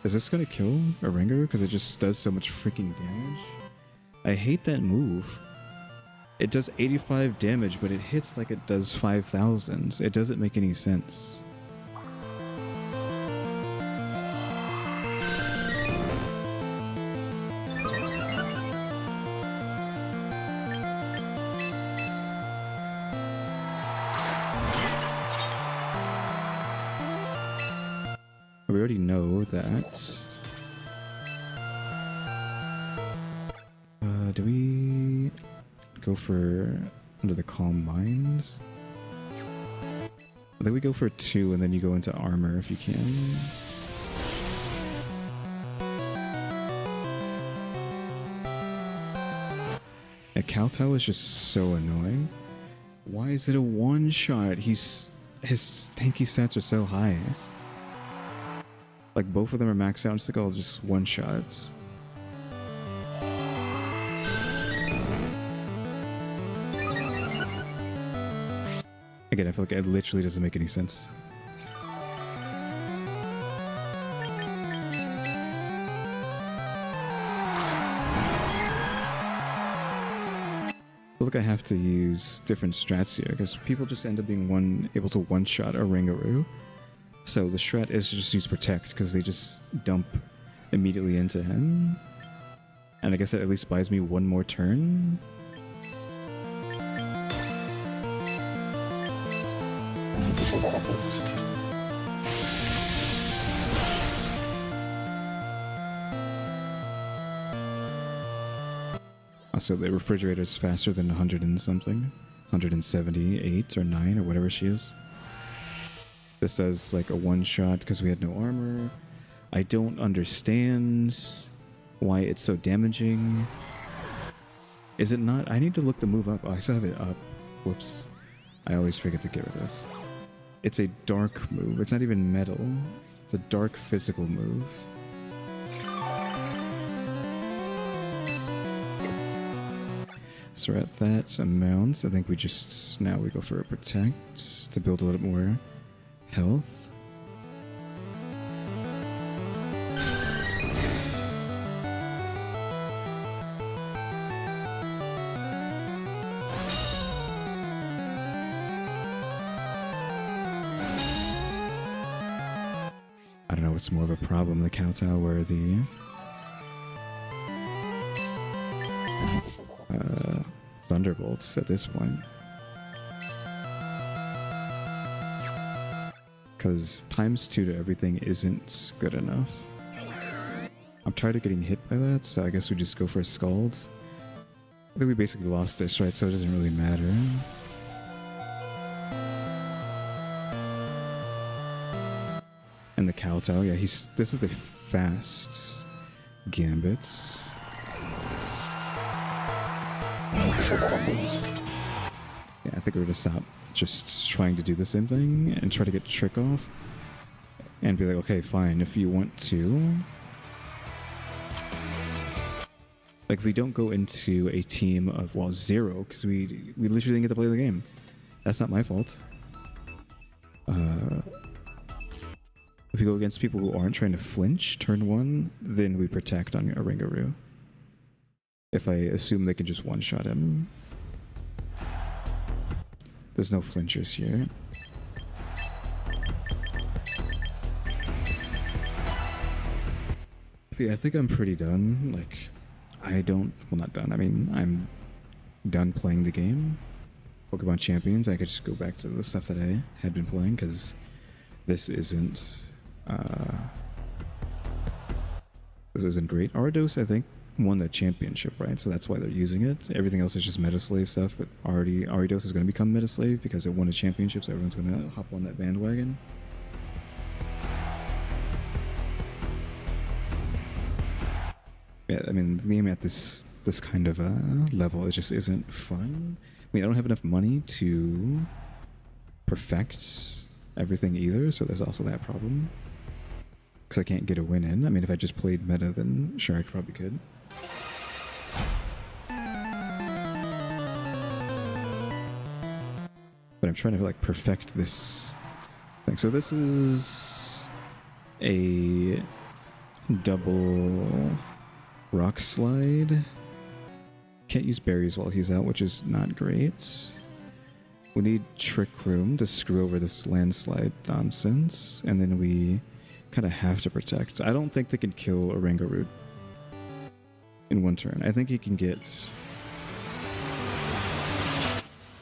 Is this gonna kill a Rangaroo because it just does so much freaking damage? I hate that move. It does 85 damage, but it hits like it does 5,000. It doesn't make any sense. We already know that. Do we go for under the Calm Minds? I think we go for 2 and then you go into armor if you can. A Kowtow is just so annoying. Why is it a one-shot? His tanky stats are so high. Like, both of them are maxed out. It's like all just one-shots. Again, I feel like it literally doesn't make any sense. I feel like I have to use different strats here, because people just end up being able to one-shot a Rangaroo. So the strat is to just use Protect, because they just dump immediately into him. And I guess that at least buys me one more turn. Also, the refrigerator is faster than 100 and something. 178 or 9 or whatever she is. This says like a one-shot because we had no armor. I don't understand why it's so damaging. Is it not? I need to look the move up. Oh, I still have it up. Whoops. I always forget to get rid of this. It's a dark move. It's not even metal. It's a dark physical move. So we're at that amount. I think we just, now we go for a protect to build a little more health. I don't know what's more of a problem, the kowtow or the thunderbolts at this point. Because ×2 to everything isn't good enough. I'm tired of getting hit by that, so I guess we just go for a Scald. I think we basically lost this, right? So it doesn't really matter. And the kowtow, yeah, this is the fast gambits. Yeah, I think we're gonna stop just trying to do the same thing and try to get trick off and be like, okay, fine, if you want to. Like, if we don't go into a team of, well, 0, because we literally didn't get to play the game. That's not my fault. If we go against people who aren't trying to flinch turn 1, then we protect on Oranguru. If I assume they can just one-shot him. There's no flinchers here. But yeah, I think I'm pretty done. Like, well, not done. I mean, I'm done playing the game. Pokemon Champions, I could just go back to the stuff that I had been playing, because this isn't great. Aridos, I think, won the championship, right? So that's why they're using it. Everything else is just Metaslave stuff, but Aridos is going to become Metaslave because it won a championship, so everyone's going to hop on that bandwagon. Yeah, I mean, the game at this kind of level, it just isn't fun. I mean, I don't have enough money to perfect everything either, so there's also that problem. Because I can't get a win in. I mean, if I just played meta, then sure, I probably could. But I'm trying to, like, perfect this thing. So this is a double rock slide. Can't use berries while he's out, which is not great. We need Trick Room to screw over this landslide nonsense, and then we kind of have to protect. I don't think they can kill Oranguru in one turn. I think he can get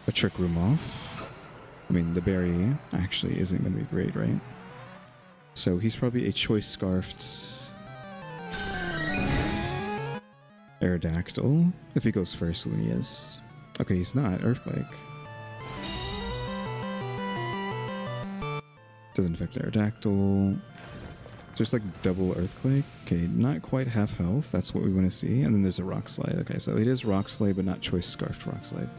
a Trick Room off. I mean, the berry actually isn't going to be great, right? So he's probably a Choice Scarfed Aerodactyl. If he goes first, then he is. Okay, he's not. Earthquake. Doesn't affect Aerodactyl. There's like double Earthquake. Okay, not quite half health. That's what we want to see. And then there's a Rock Slide. Okay, so it is Rock Slide, but not Choice Scarfed Rock Slide.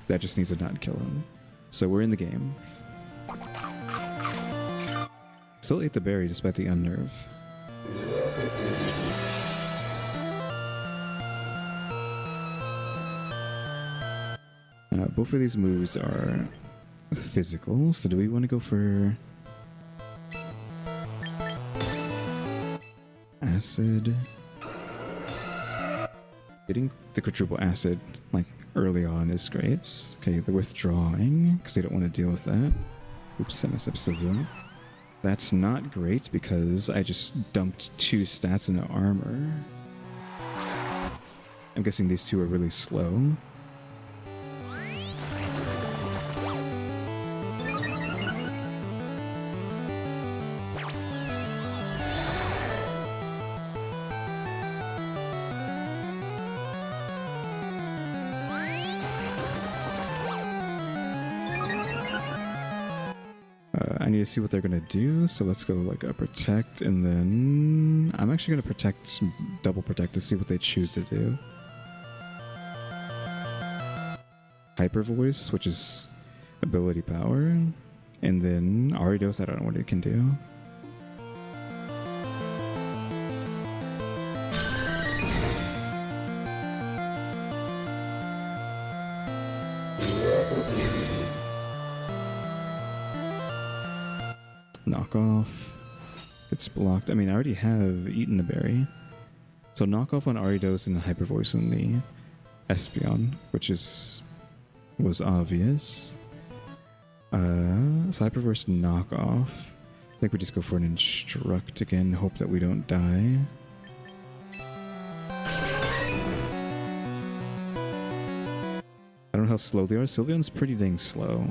That just needs to not kill him. So we're in the game. Still ate the berry despite the unnerve. Both of these moves are physical, so do we want to go for acid? Getting the quadruple acid like early on is great. Okay, the withdrawing, because they don't want to deal with that. Oops, I messed up Silvio. That's not great because I just dumped 2 stats into armor. I'm guessing these 2 are really slow. I need to see what they're gonna do, so let's go like a protect, and then I'm actually gonna protect, double protect to see what they choose to do. Hyper Voice, which is ability power, and then Aridos, I don't know what it can do. Knock off. It's blocked. I mean, I already have eaten a berry. So knock off on Aridos and Hyper Voice on the Espeon, which was obvious. So Hyper Voice knock off. I think we just go for an Instruct again, hope that we don't die. I don't know how slow they are. Sylveon's pretty dang slow.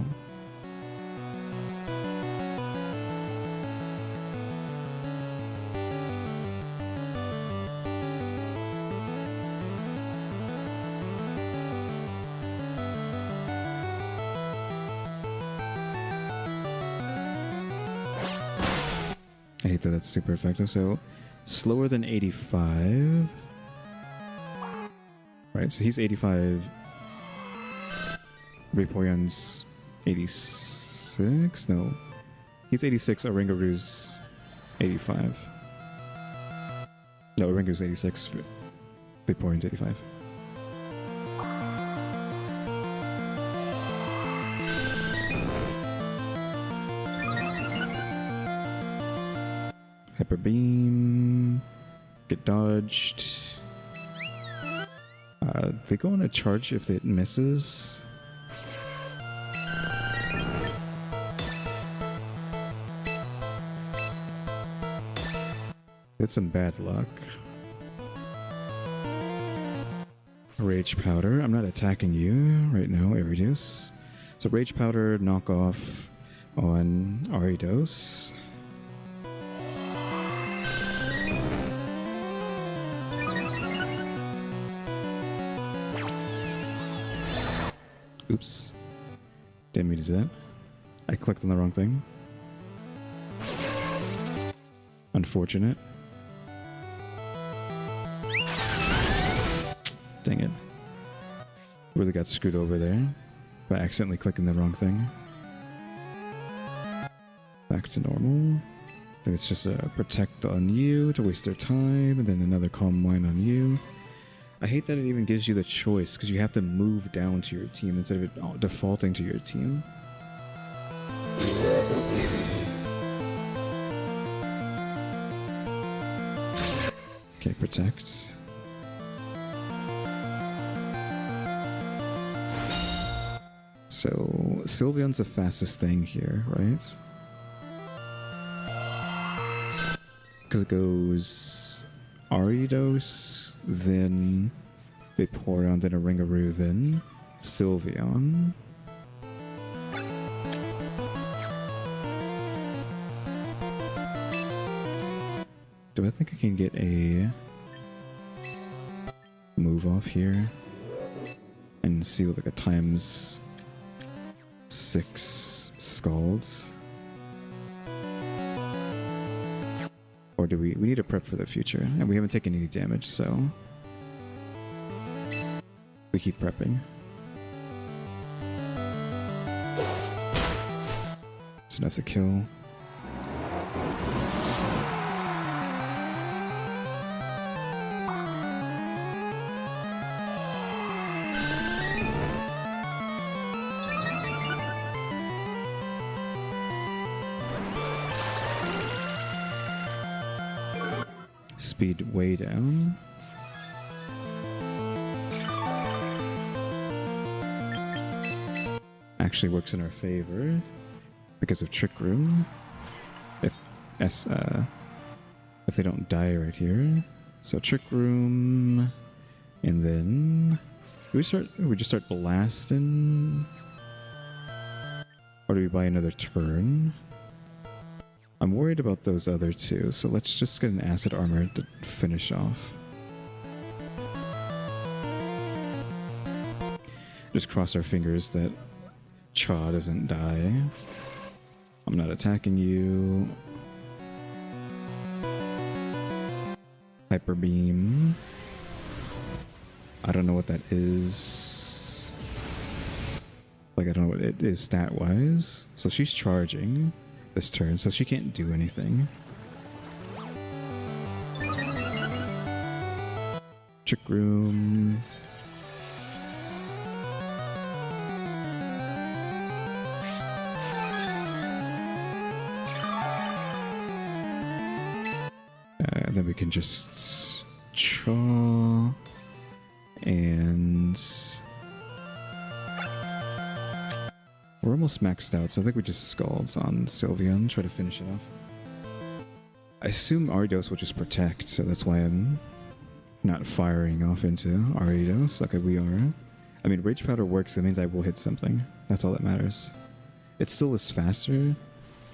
I hate that that's super effective. So slower than 85. Right, so he's 85. Vaporeon's 86? No. He's 86, Oranguru 85. No, Oranguru's 86, Vaporeon's 85. Hyper Beam. Get dodged. They go on a charge if it misses. It's some bad luck. Rage Powder. I'm not attacking you right now, Aridos. So Rage Powder, knock off on Aridos. Oops. Didn't mean to do that. I clicked on the wrong thing. Unfortunate. Dang it. Really got screwed over there by accidentally clicking the wrong thing. Back to normal. I think it's just a protect on you to waste their time, and then another calm mind on you. I hate that it even gives you the choice, because you have to move down to your team instead of it defaulting to your team. Okay, protect. So, Sylveon's the fastest thing here, right? Because it goes Aridos, then Vaporeon, then Oranguru, then Sylveon. Do I think I can get a move off here and see like a times 6 Scalds? Or do we need to prep for the future, and we haven't taken any damage, so we keep prepping. It's enough to kill. Speed way down. Actually works in our favor because of Trick Room. If they don't die right here. So Trick Room, and then we just start blasting, or do we buy another turn? I'm worried about those other two, so let's just get an Acid Armor to finish off. Just cross our fingers that Chaw doesn't die. I'm not attacking you. Hyper Beam. I don't know what that is. Like, I don't know what it is stat-wise. So she's charging this turn, so she can't do anything. Trick Room. then we can just chaw and we're almost maxed out, so I think we just Scalds on Sylveon, try to finish it off. I assume Aridos will just protect, so that's why I'm not firing off into Aridos like we are. I mean, Rage Powder works, that means I will hit something. That's all that matters. It still is faster.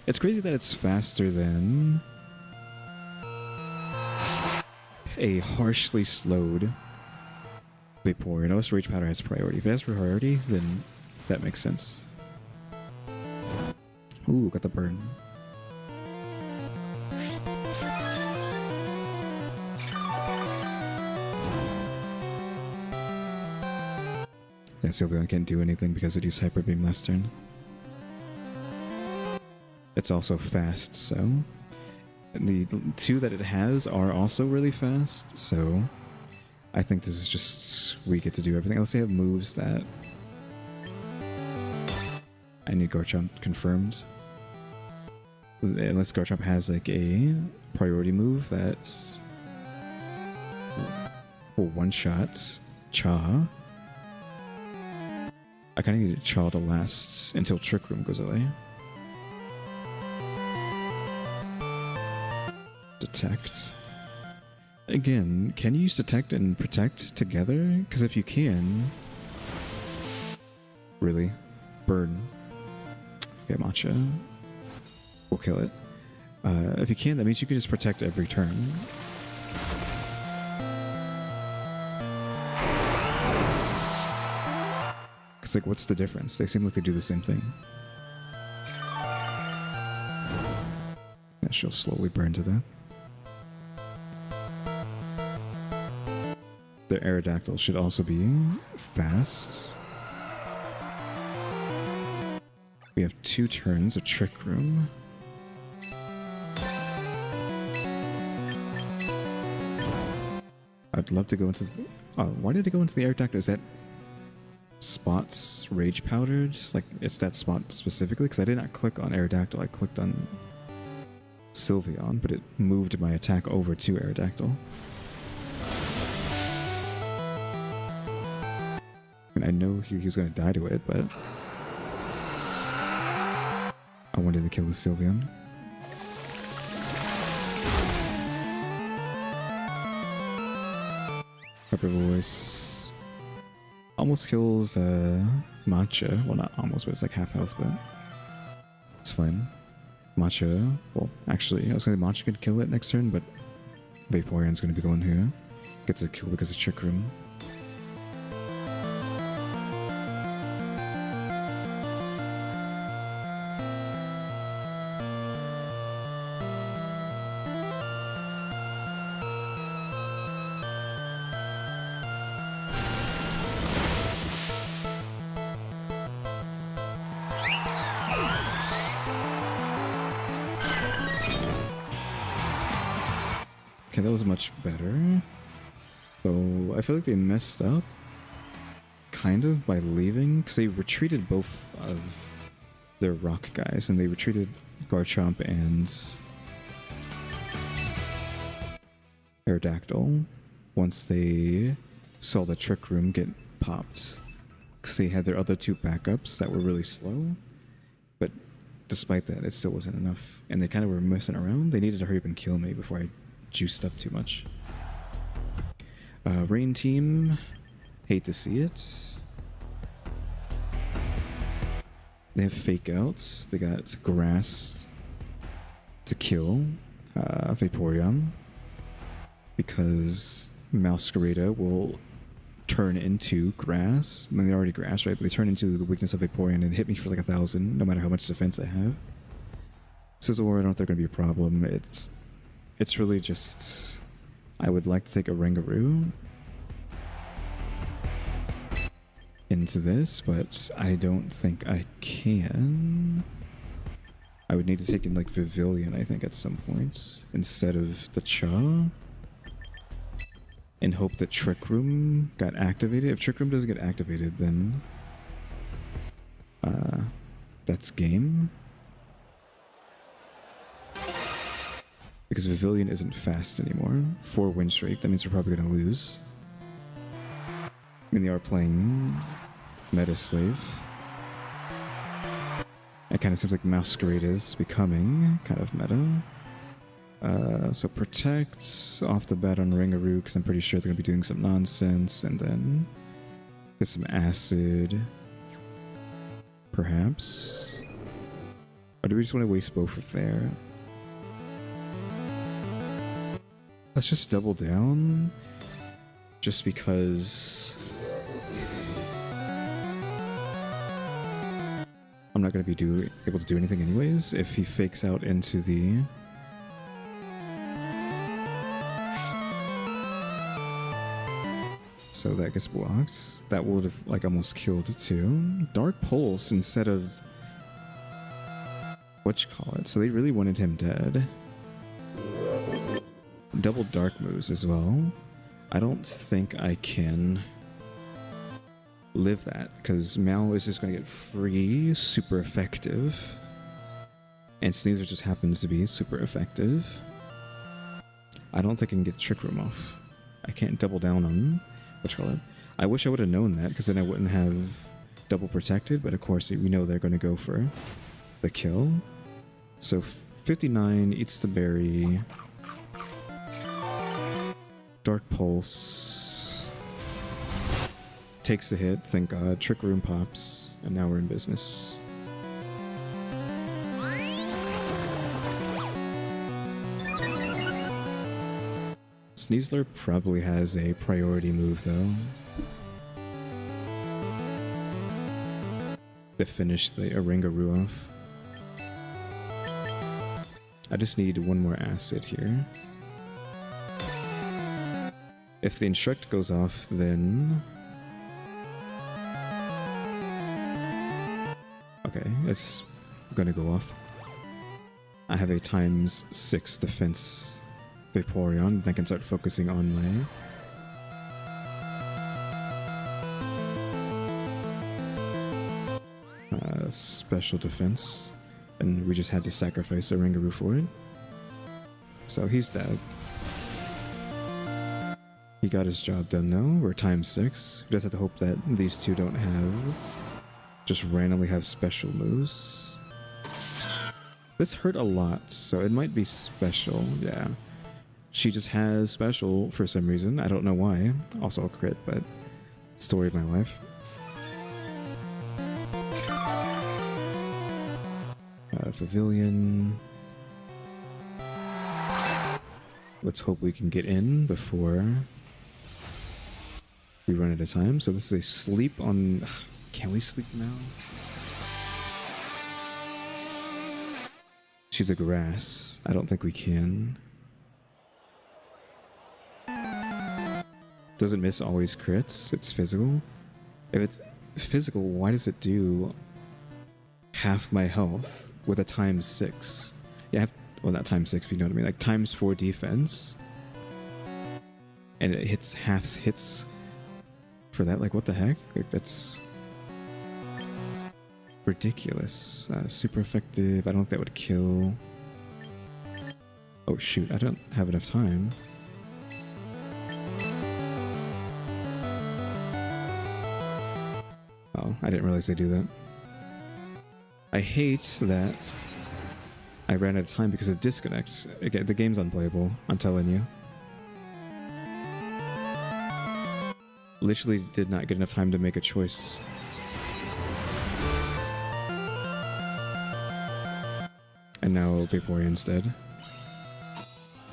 It's crazy that it's faster than a harshly slowed Vaporeon. Unless Rage Powder has priority. If it has priority, then that makes sense. Ooh, got the burn. Yeah, Sylveon can't do anything because it used Hyper Beam last turn. It's also fast, so... And the two that it has are also really fast, so... I think this is just... we get to do everything. Unless they have moves that... I need Garchomp confirmed. Unless Garchomp has like a priority move that's... Oh, one shot. Cha. I kind of need Cha to last until Trick Room goes away. Detect. Again, can you use Detect and Protect together? Because if you can... Really? Burn. Okay, Matcha. We'll kill it. If you can, that means you can just protect every turn. Because, like, what's the difference? They seem like they do the same thing. Yeah, she'll slowly burn to death. Their Aerodactyl should also be fast. We have 2 turns of Trick Room. I'd love to go into... Oh, why did it go into the Aerodactyl? Is that spots Rage Powdered? Like, it's that spot specifically? Because I did not click on Aerodactyl. I clicked on Sylveon, but it moved my attack over to Aerodactyl. And I know he was going to die to it, but... I wanted to kill the Sylveon. Pepper Voice almost kills Matcha. Well, not almost, but it's like half health, but it's fine. Matcha, well, actually, I was going to say Matcha could kill it next turn, but Vaporeon's going to be the one who gets a kill because of Trick Room. Okay, that was much better. So I feel like they messed up, kind of, by leaving, because they retreated both of their rock guys, and they retreated Garchomp and Aerodactyl once they saw the Trick Room get popped, because they had their other 2 backups that were really slow, but despite that, it still wasn't enough, and they kind of were messing around. They needed to hurry up and kill me before I juiced up too much. Rain Team, hate to see it. They have Fake Outs. They got Grass to kill Vaporeon because Masquerada will turn into Grass. I mean, they're already Grass, right? But they turn into the weakness of Vaporeon and hit me for like 1,000, no matter how much defense I have. Scizor, I don't think they're going to be a problem. It's really just... I would like to take a Ringaroo into this, but I don't think I can. I would need to take in like Vivillon, I think, at some point, instead of the Cha, and hope that Trick Room got activated. If Trick Room doesn't get activated, then that's game. because Pavilion isn't fast anymore. 4 win streak, that means we're probably going to lose. I mean, they are playing Meta Slave. It kind of seems like Masquerade is becoming kind of meta. So Protect off the bat on Ringaroo, because I'm pretty sure they're going to be doing some nonsense, and then get some Acid, perhaps. Or do we just want to waste both of there? Let's just double down, just because I'm not going to be able to do anything anyways if he fakes out into the... So that gets blocked. That would have like almost killed it too. Dark Pulse instead of whatchamacallit. So they really wanted him dead. Double dark moves as well. I don't think I can live that because Mal is just going to get free, super effective. And Sneasler just happens to be super effective. I don't think I can get Trick Room off. I can't double down on whatchamacallit. I wish I would have known that because then I wouldn't have double protected, but of course we know they're going to go for the kill. So 59 eats the berry. Dark Pulse takes the hit, thank God. Trick Room pops, and now we're in business. Sneasler probably has a priority move though to finish the Ringaroo off. I just need one more acid here. If the Instruct goes off, then... Okay, it's gonna go off. I have a ×6 defense Vaporeon, and I can start focusing on my... special defense. And we just had to sacrifice a Ringaroo for it. So he's dead. He got his job done though. We're ×6. We just have to hope that these two don't have... just randomly have special moves. This hurt a lot, so it might be special, yeah. She just has special for some reason. I don't know why. Also a crit, but story of my life. Pavilion. Let's hope we can get in before we run out of time. So this is a sleep on... Can we sleep now? She's a grass. I don't think we can. Doesn't miss always crits. It's physical. If it's physical, why does it do half my health with a ×6? Yeah, well, not ×6, but you know what I mean. Like ×4 defense. And it hits half hits for that. Like, what the heck? Like, that's ridiculous. Super effective. I don't think that would kill. Oh, shoot. I don't have enough time. Oh, I didn't realize they do that. I hate that I ran out of time because it disconnects. Again, the game's unplayable, I'm telling you. Literally did not get enough time to make a choice. And now Vaporeon's dead.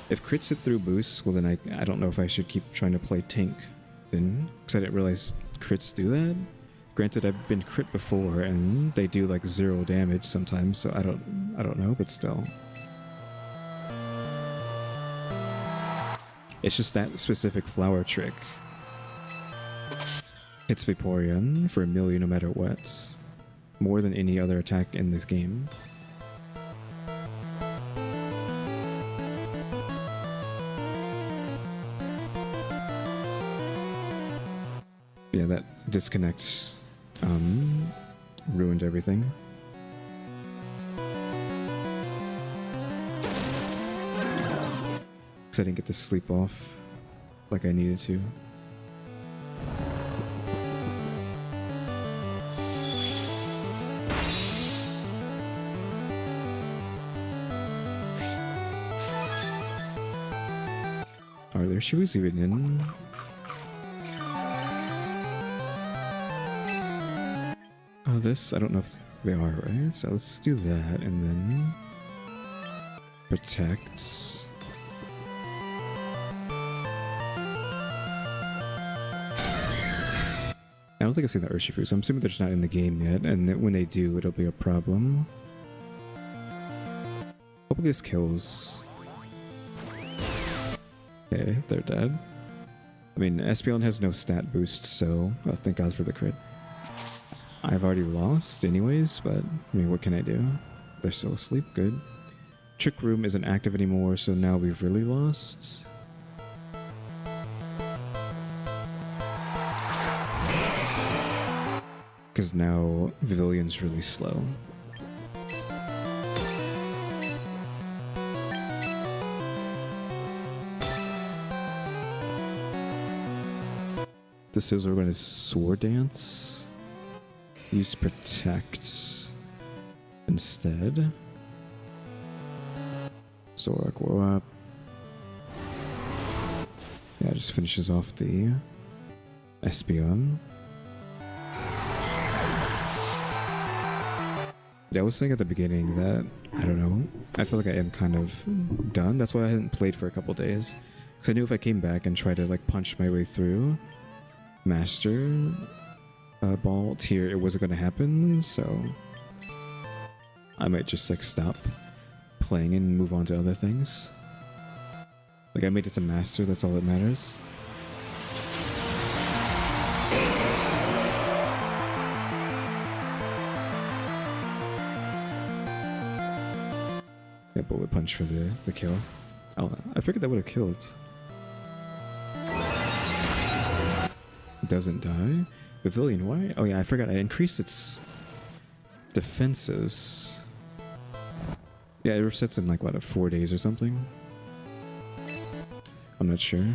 If crits hit through boosts, well then I don't know if I should keep trying to play tank then, because I didn't realize crits do that. Granted, I've been crit before, and they do like 0 damage sometimes, so I don't know, but still. It's just that specific flower trick. Hits Vaporeon for 1,000,000 no matter what. More than any other attack in this game. Yeah, that disconnects ruined everything. Because I didn't get to sleep off like I needed to. Are there shoes even in? Oh, this? I don't know if they are, right? So let's do that and then protect. I don't think I've seen the Urshifu, so I'm assuming they're just not in the game yet, and when they do, it'll be a problem. Hopefully this kills. Okay, they're dead. I mean, Espeon has no stat boost, so thank God for the crit. I've already lost anyways, but I mean, what can I do? They're still asleep, good. Trick Room isn't active anymore, so now we've really lost. Because now Vivilion's really slow. This is we're going to Sword Dance. Use Protect instead. Zorak will up. Yeah, just finishes off the Espeon. Yeah, I was saying at the beginning that, I don't know, I feel like I am kind of done. That's why I hadn't played for a couple days. Because I knew if I came back and tried to like punch my way through Master Ball tier, it wasn't going to happen. So I might just like stop playing and move on to other things. Like I made it to Master, that's all that matters. Yeah, bullet punch for the kill. Oh, I figured that would have killed. It doesn't die. Pavilion, why? Oh yeah, I forgot. I increased its defenses. Yeah, it resets in like, what, 4 days or something? I'm not sure.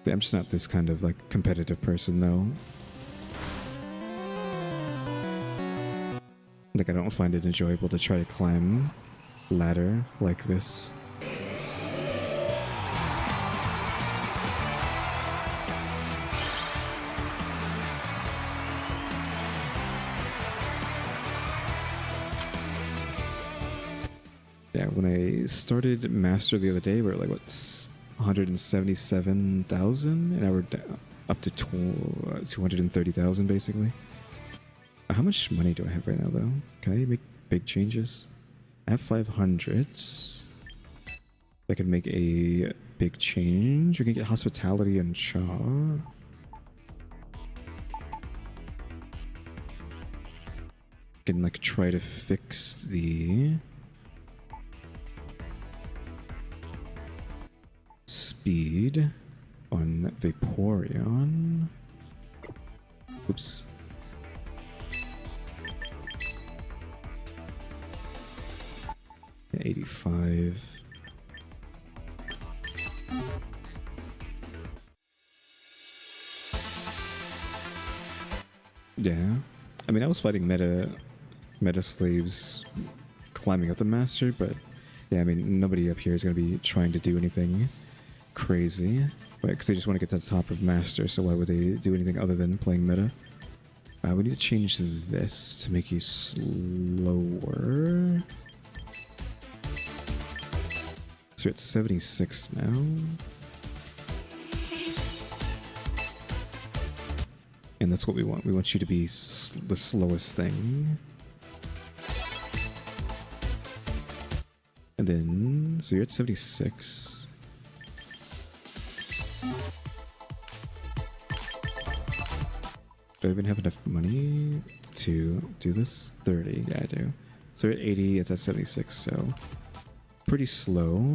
Yeah, I'm just not this kind of like competitive person though. Like I don't find it enjoyable to try to climb ladder like this. Yeah, when I started Master the other day, we were like, what, 177,000, and now we're up to 230,000 basically. How much money do I have right now though? Can I make big changes? I have 500. I can make a big change. We can get Hospitality and Cha. Can like try to fix the speed on Vaporeon. Oops. Yeah, 85. Yeah. I mean, I was fighting meta slaves climbing up the Master, but yeah, I mean, nobody up here is going to be trying to do anything crazy, right? Because they just want to get to the top of Master, so why would they do anything other than playing meta? We need to change this to make you slower. So you're at 76 now. And that's what we want. We want you to be the slowest thing. And then, so you're at 76. Do I even have enough money to do this? 30, yeah I do. So we're at 80, it's at 76, so pretty slow.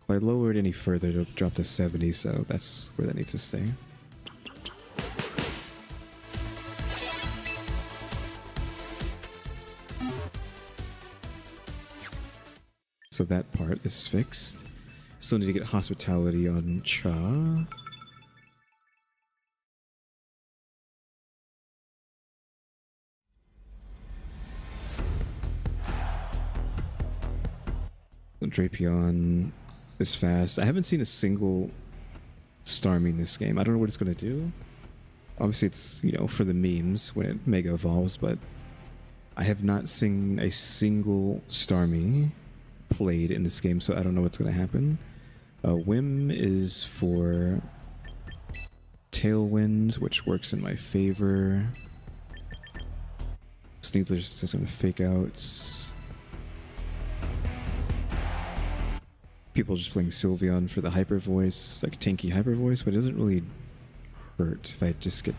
If I lower it any further, it'll drop to 70, so that's where that needs to stay. So that part is fixed. Still need to get hospitality on Cha. Drapion is fast. I haven't seen a single Starmie in this game. I don't know what it's going to do. Obviously, it's, you know, for the memes when it mega evolves, but I have not seen a single Starmie played in this game, so I don't know what's going to happen. Whim is for Tailwind, which works in my favor. Sneedler's just going to fake outs. People just playing Sylveon for the hyper voice, like tanky hyper voice, but it doesn't really hurt if I just get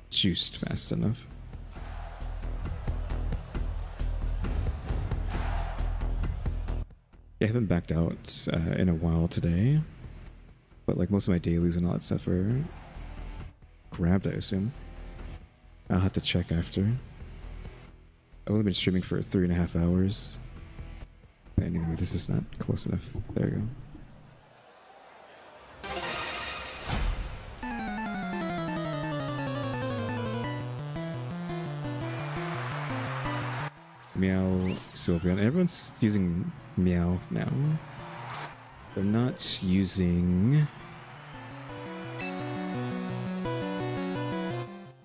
juiced fast enough. I haven't backed out in a while today, but like most of my dailies and all that stuff are grabbed, I assume. I'll have to check after. I've only been streaming for 3.5 hours. But anyway, this is not close enough. There you go. Meow, Sylveon. Everyone's using Meow now. They're not using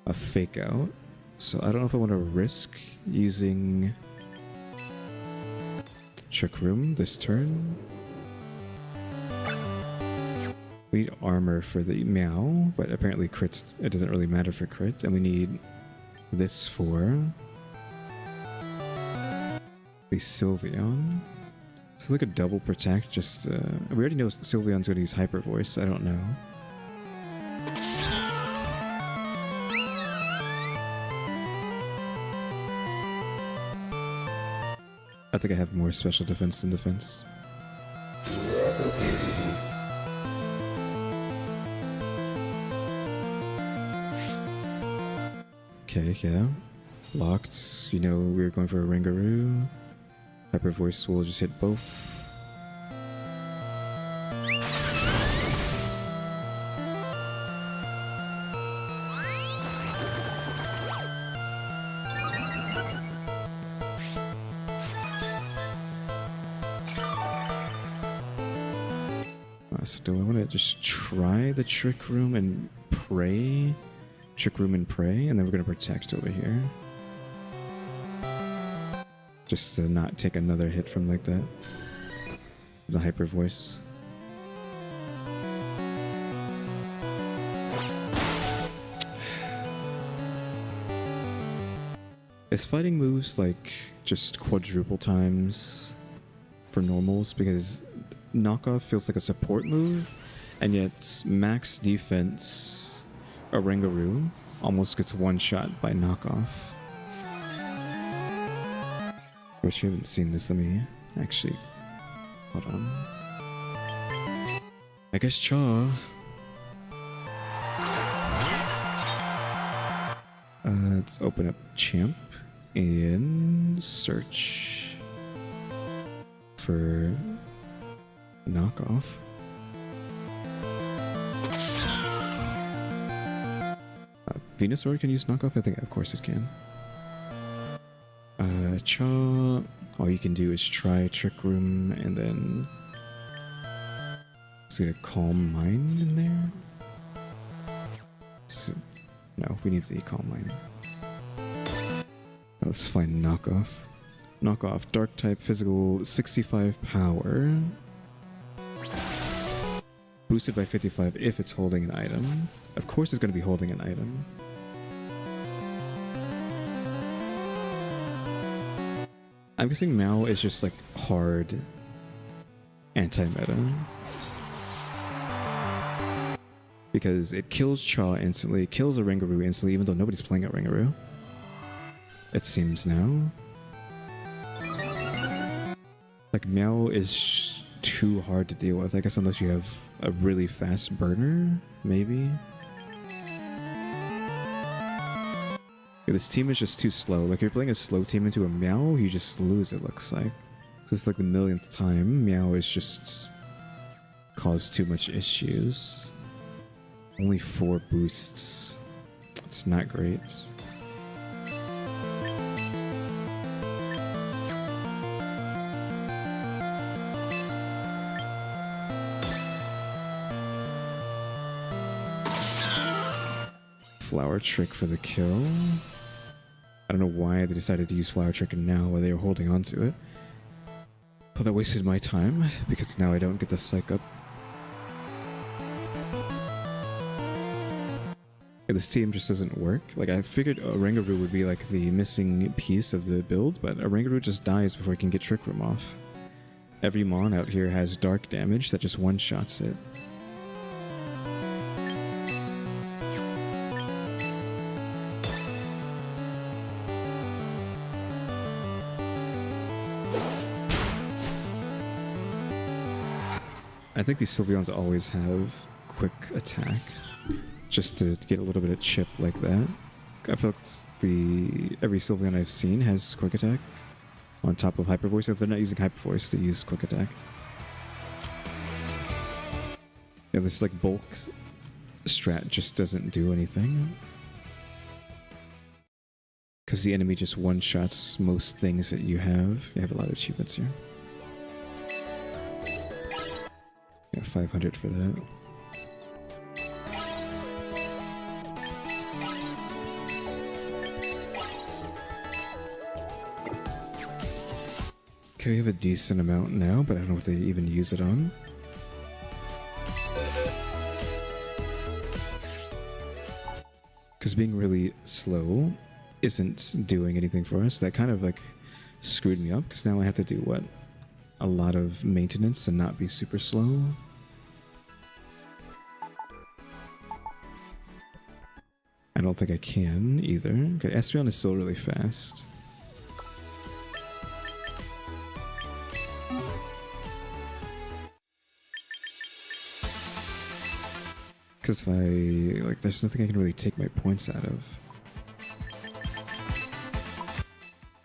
a fake out. So I don't know if I want to risk using Trick Room this turn. We need armor for the Meow, but apparently crits, it doesn't really matter for crit, and we need this for the Sylveon. So like a double protect, just we already know Sylveon's gonna use Hyper Voice, I don't know. I think I have more special defense than defense. Okay, yeah. Locked. You know we were going for a Ringaroo. Hyper Voice will just hit both. So do I want to just try the Trick Room and pray? Trick Room and pray, and then we're going to protect over here. Just to not take another hit from like that. The Hyper Voice. Is fighting moves like just quadruple times for normals? Because knockoff feels like a support move, and yet max defense Ringaroo almost gets one shot by knockoff. I wish you haven't seen this. Let me actually hold on. I guess Chaw. Let's open up Champ and search for knockoff. Venusaur can use knockoff? I think, of course it can. Chaw, all you can do is try Trick Room and then let's get a Calm Mind in there. So, no, we need the Calm Mind. Let's find knockoff. Knockoff, Dark type, physical, 65 power. Boosted by 55 if it's holding an item. Of course it's going to be holding an item. I'm guessing Mao is just like hard anti-meta. Because it kills Chaw instantly, kills a Ringaroo instantly, even though nobody's playing at Ringaroo. It seems now. Like Meow is too hard to deal with, I guess, unless you have a really fast burner, maybe. Yeah, this team is just too slow. Like, if you're playing a slow team into a Meow, you just lose, it looks like. This is like the millionth time Meow has just caused too much issues. Only 4 boosts. It's not great. Flower Trick for the kill. I don't know why they decided to use Flower Trick now while they were holding on to it. But that wasted my time because now I don't get the psych up. Yeah, this team just doesn't work. Like, I figured Oranguru would be like the missing piece of the build, but Oranguru just dies before he can get Trick Room off. Every Mon out here has dark damage that just one-shots it. I think these Sylveons always have quick attack, just to get a little bit of chip like that. I feel like every Sylveon I've seen has quick attack on top of Hyper Voice. If they're not using Hyper Voice, they use quick attack. Yeah, this like bulk strat just doesn't do anything, because the enemy just one-shots most things that you have. You have a lot of achievements here. Yeah, 500 for that. Okay, we have a decent amount now, but I don't know what they even use it on. Because being really slow isn't doing anything for us. That kind of like screwed me up, because now I have to do what? A lot of maintenance and not be super slow. I don't think I can either. Okay, Espeon is still really fast. Because if I, like, there's nothing I can really take my points out of.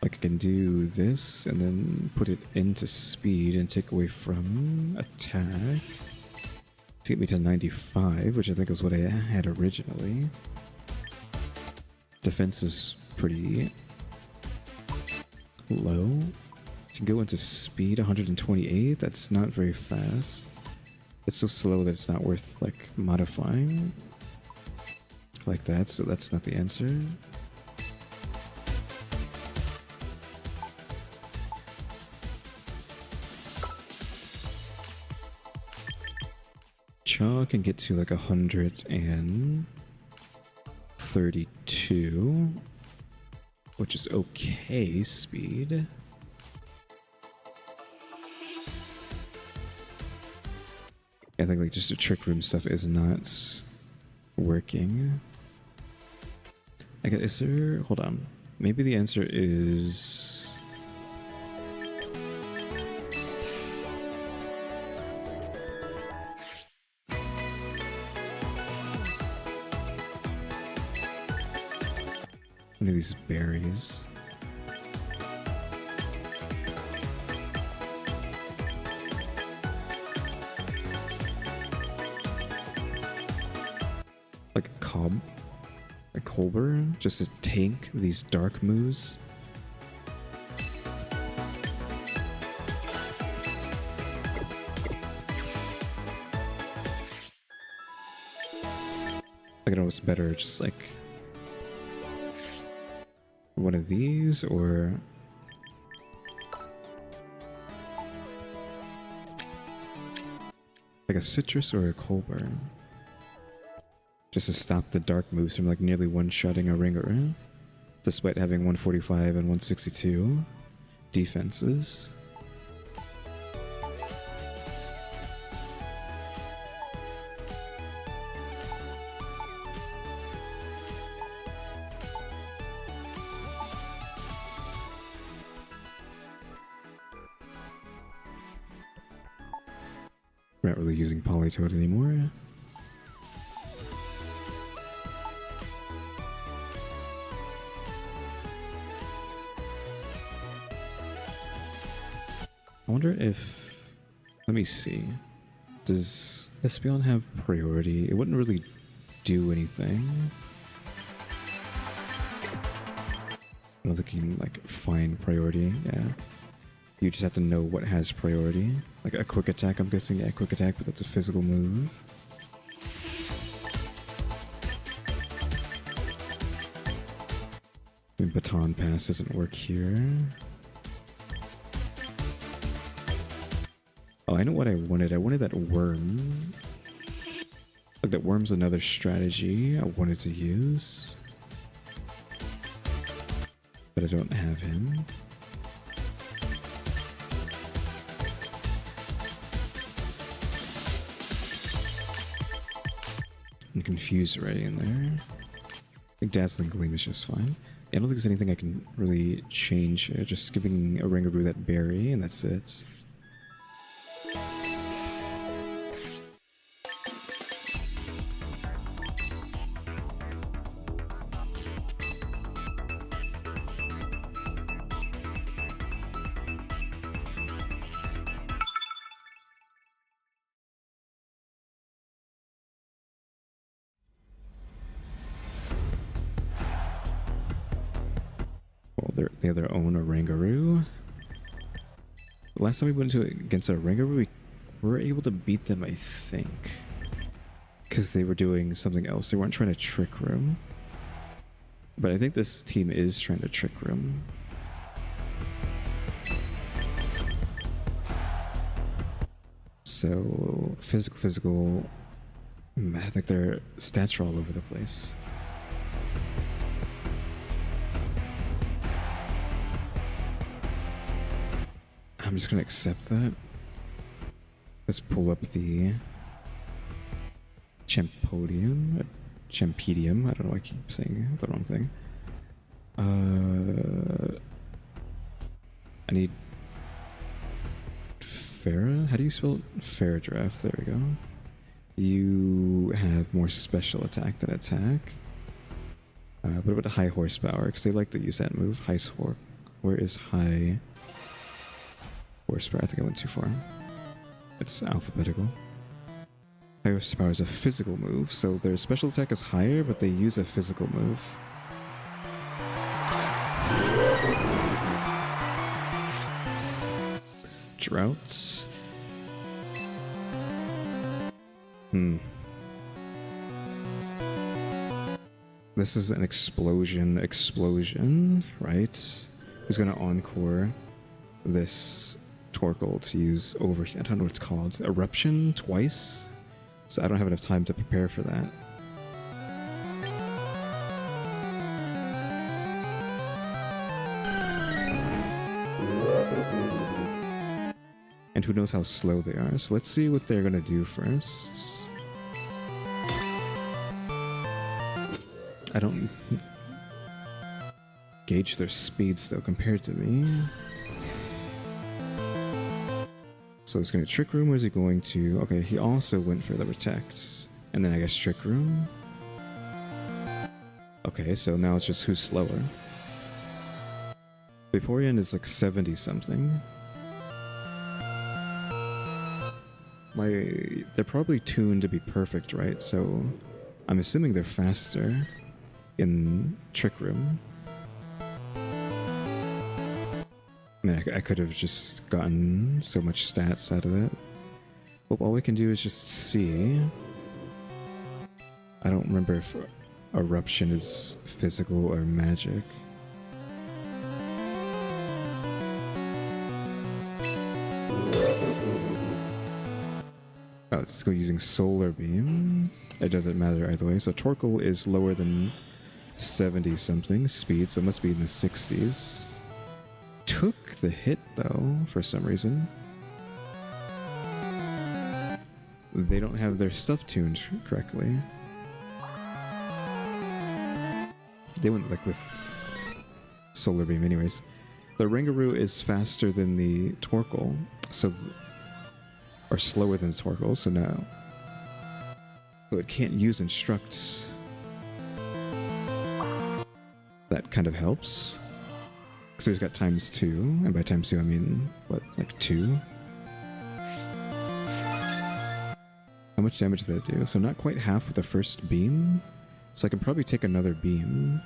Like, I can do this and then put it into speed and take away from attack to get me to 95, which I think is what I had originally. Defense is pretty low. To go into speed, 128, that's not very fast. It's so slow that it's not worth, like, modifying like that, so that's not the answer. Chaw can get to like 132, which is okay speed. I think like just the Trick Room stuff is not working. I guess, is there, hold on. Maybe the answer is... one of these berries. Like a cob, a Colbur, just to tank these dark moves. I don't know what's better, just like one of these, or like a Citrus or a Colbur, just to stop the dark moves from like nearly one-shotting a Ringer, despite having 145 and 162 defenses. We're not really using Politoed anymore. I wonder if... Let me see. Does Espeon have priority? It wouldn't really do anything. I don't think you can, like, find priority. Yeah. You just have to know what has priority. Like a quick attack, I'm guessing. Yeah, quick attack, but that's a physical move. I mean, baton pass doesn't work here. Oh, I know what I wanted. I wanted that worm. Like, that worm's another strategy I wanted to use. But I don't have him. And Confuse Ray in there. I think Dazzling Gleam is just fine. I don't think there's anything I can really change here. Just giving a Ringaroo that berry, and that's it. Well, they have their own Ringaroo. The last time we went against a Ringaroo, we were able to beat them, I think. Because they were doing something else. They weren't trying to Trick Room. But I think this team is trying to Trick Room. So, physical. I think their stats are all over the place. I'm just gonna accept that. Let's pull up the Champodium, Champedium. I don't know why I keep saying the wrong thing. I need Farah. How do you spell Faradraft? There we go. You have more special attack than attack. What about high horsepower? Because they like to use that move. Where is high horsepower? I think I went too far. It's alphabetical. High horsepower is a physical move, so their special attack is higher, but they use a physical move. Droughts. This is an explosion, right? Who's gonna encore this Torkoal to use over, I don't know what it's called, Eruption twice? So I don't have enough time to prepare for that. And who knows how slow they are. So let's see what they're gonna do first. I don't gauge their speeds though compared to me. So he's going to Trick Room, or is he going to... Okay, he also went for the Protect. And then I guess Trick Room. Okay, so now it's just who's slower. Vaporeon is like 70 something. They're probably tuned to be perfect, right? So I'm assuming they're faster in Trick Room. I mean, I could have just gotten so much stats out of that. But all we can do is just see. I don't remember if Eruption is physical or magic. Oh, let's go using Solar Beam. It doesn't matter either way. So Torkoal is lower than 70 something speed, so it must be in the 60s. Took the hit though, for some reason. They don't have their stuff tuned correctly. They went like with Solar Beam anyways. The Ringaroo is faster than the Torkoal, so or slower than the Torkoal, so no. So it can't use Instructs. That kind of helps. So he's got ×2, and by ×2 I mean, what, like 2? How much damage did that do? So not quite half with the first beam. So I can probably take another beam.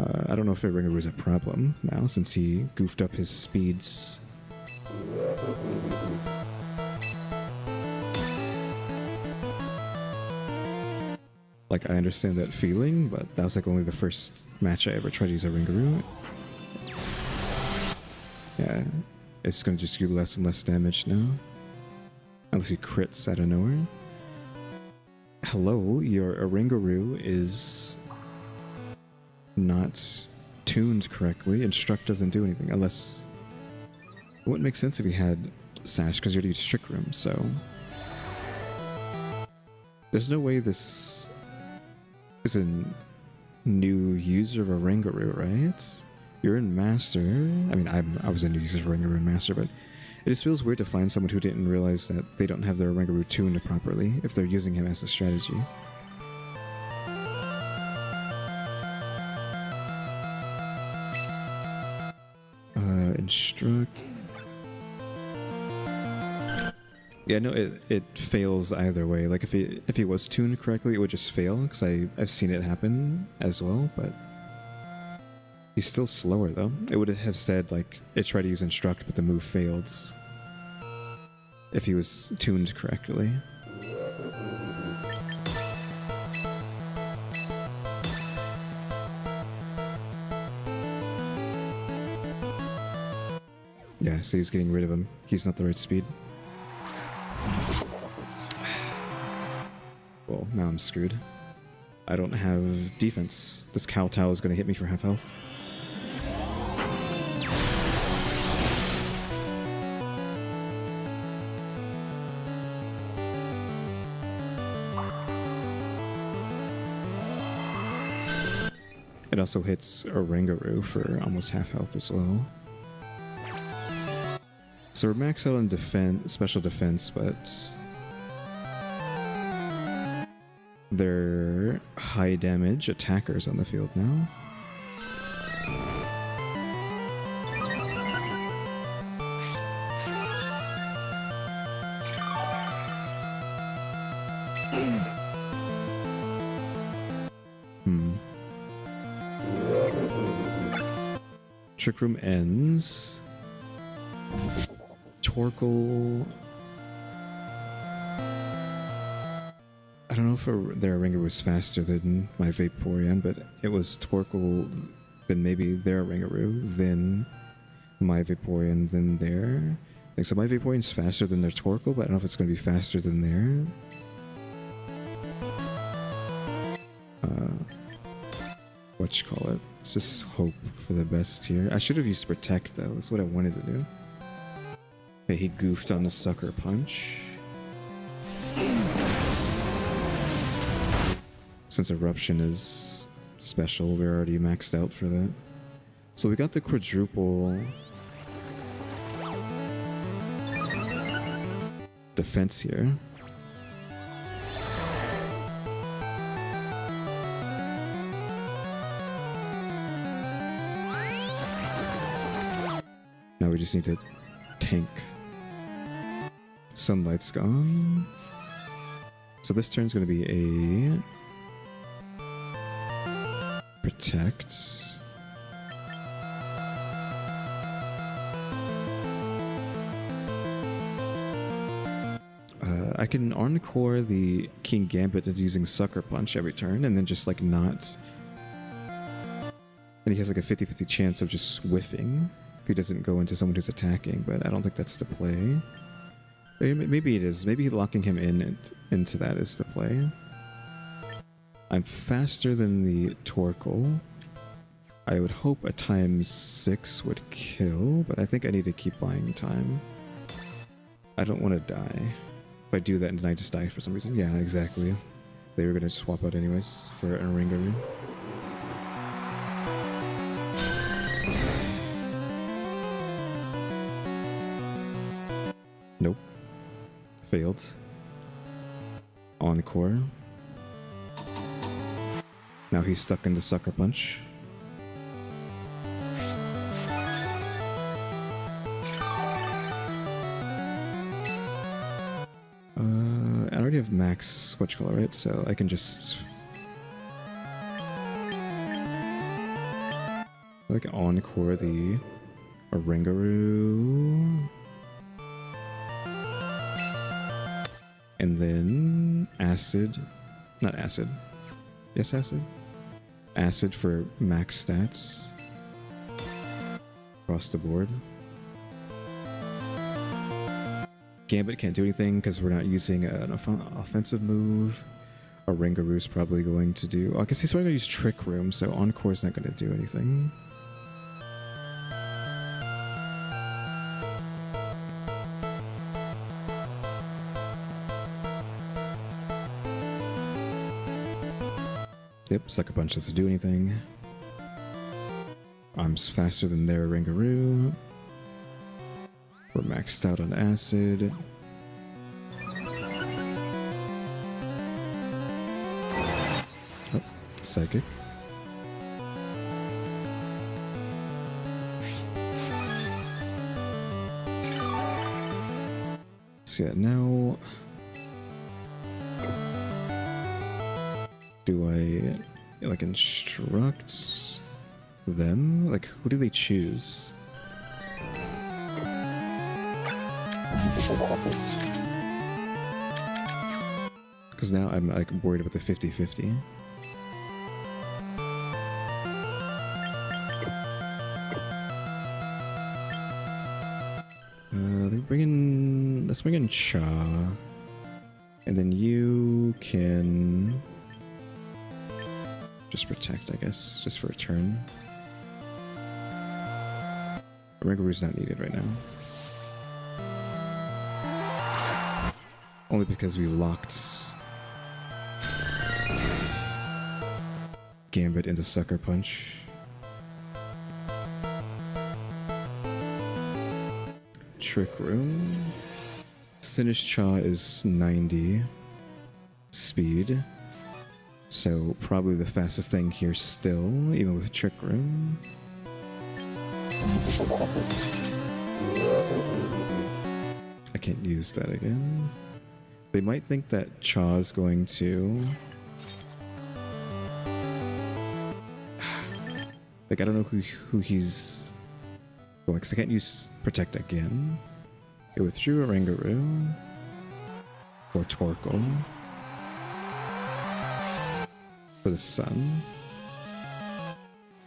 I don't know if Ringaroo is a problem now, since he goofed up his speeds. Like, I understand that feeling, but that was like only the first match I ever tried to use a Ringaroo. Yeah, it's gonna just do less and less damage now. Unless he crits out of nowhere. Hello, your Ringaroo is not tuned correctly. Instruct doesn't do anything unless... It wouldn't make sense if he had Sash, because you already use Trick Room, so... There's no way this is a new user of a Ringaroo, right? You're in Master. I mean, I was a new user of Ringaroo in Master, but it just feels weird to find someone who didn't realize that they don't have their Ringaroo tuned properly if they're using him as a strategy. Instruct. Yeah, no, it fails either way. Like if he was tuned correctly, it would just fail, because I've seen it happen as well, but he's still slower though. It would have said like it tried to use Instruct, but the move failed if he was tuned correctly. Yeah, so he's getting rid of him. He's not the right speed. Well, now I'm screwed. I don't have defense. This Kowtow is going to hit me for half health. It also hits a Ringaroo for almost half health as well. So we're maxed out on defense, special defense, but they're high damage attackers on the field now. Trick Room ends. Torkoal. I don't know if their Ringaroo was faster than my Vaporeon, but it was Torkoal, then maybe their Ringaroo, then my Vaporeon, then their. Like, so my Vaporeon's faster than their Torkoal, but I don't know if it's going to be faster than their. Whatchamacallit? Let's just hope for the best here. I should have used Protect though. That's what I wanted to do. Okay, he goofed on the Sucker Punch. Since Eruption is special, we're already maxed out for that. So we got the quadruple defense here. Now we just need to tank. Sunlight's gone. So this turn's going to be a Protect. I can Encore the King Gambit that's using Sucker Punch every turn, and then just like not. And he has like a 50-50 chance of just whiffing if he doesn't go into someone who's attacking, but I don't think that's the play. Maybe it is. Maybe locking him into that is the play. I'm faster than the Torkoal. I would hope a ×6 would kill, but I think I need to keep buying time. I don't want to die. If I do that and then I just die for some reason. Yeah, exactly. They were going to swap out anyways for a Ringaroo. Nope. Failed. Encore. Now he's stuck in the Sucker Punch. already have max whatchamacallit, right? So I can just like encore the Oranguru. And then acid. Not acid. Yes, acid. Acid for max stats. Across the board. Gambit can't do anything because we're not using an offensive move. Orangaru's probably going to do... Oh, I guess he's probably going to use Trick Room, so Encore's not going to do anything. Yep, Sucker Punch doesn't do anything. I'm faster than their Orangaru. We're maxed out on acid. Oh, psychic. So yeah, now do I like instruct them? Like, who do they choose? Because now I'm like worried about the 50-50. Let's bring in Cha. And then you can just protect, I guess, just for a turn. Orangaru's not needed right now. Only because we locked Gambit into Sucker Punch. Trick Room. Finish Cha is 90 speed. So probably the fastest thing here still, even with Trick Room. I can't use that again. They might think that Cha's going to... Like, I don't know who he's going, because I can't use Protect again. It withdrew Orangaru. Or Torkoal. For the Sun.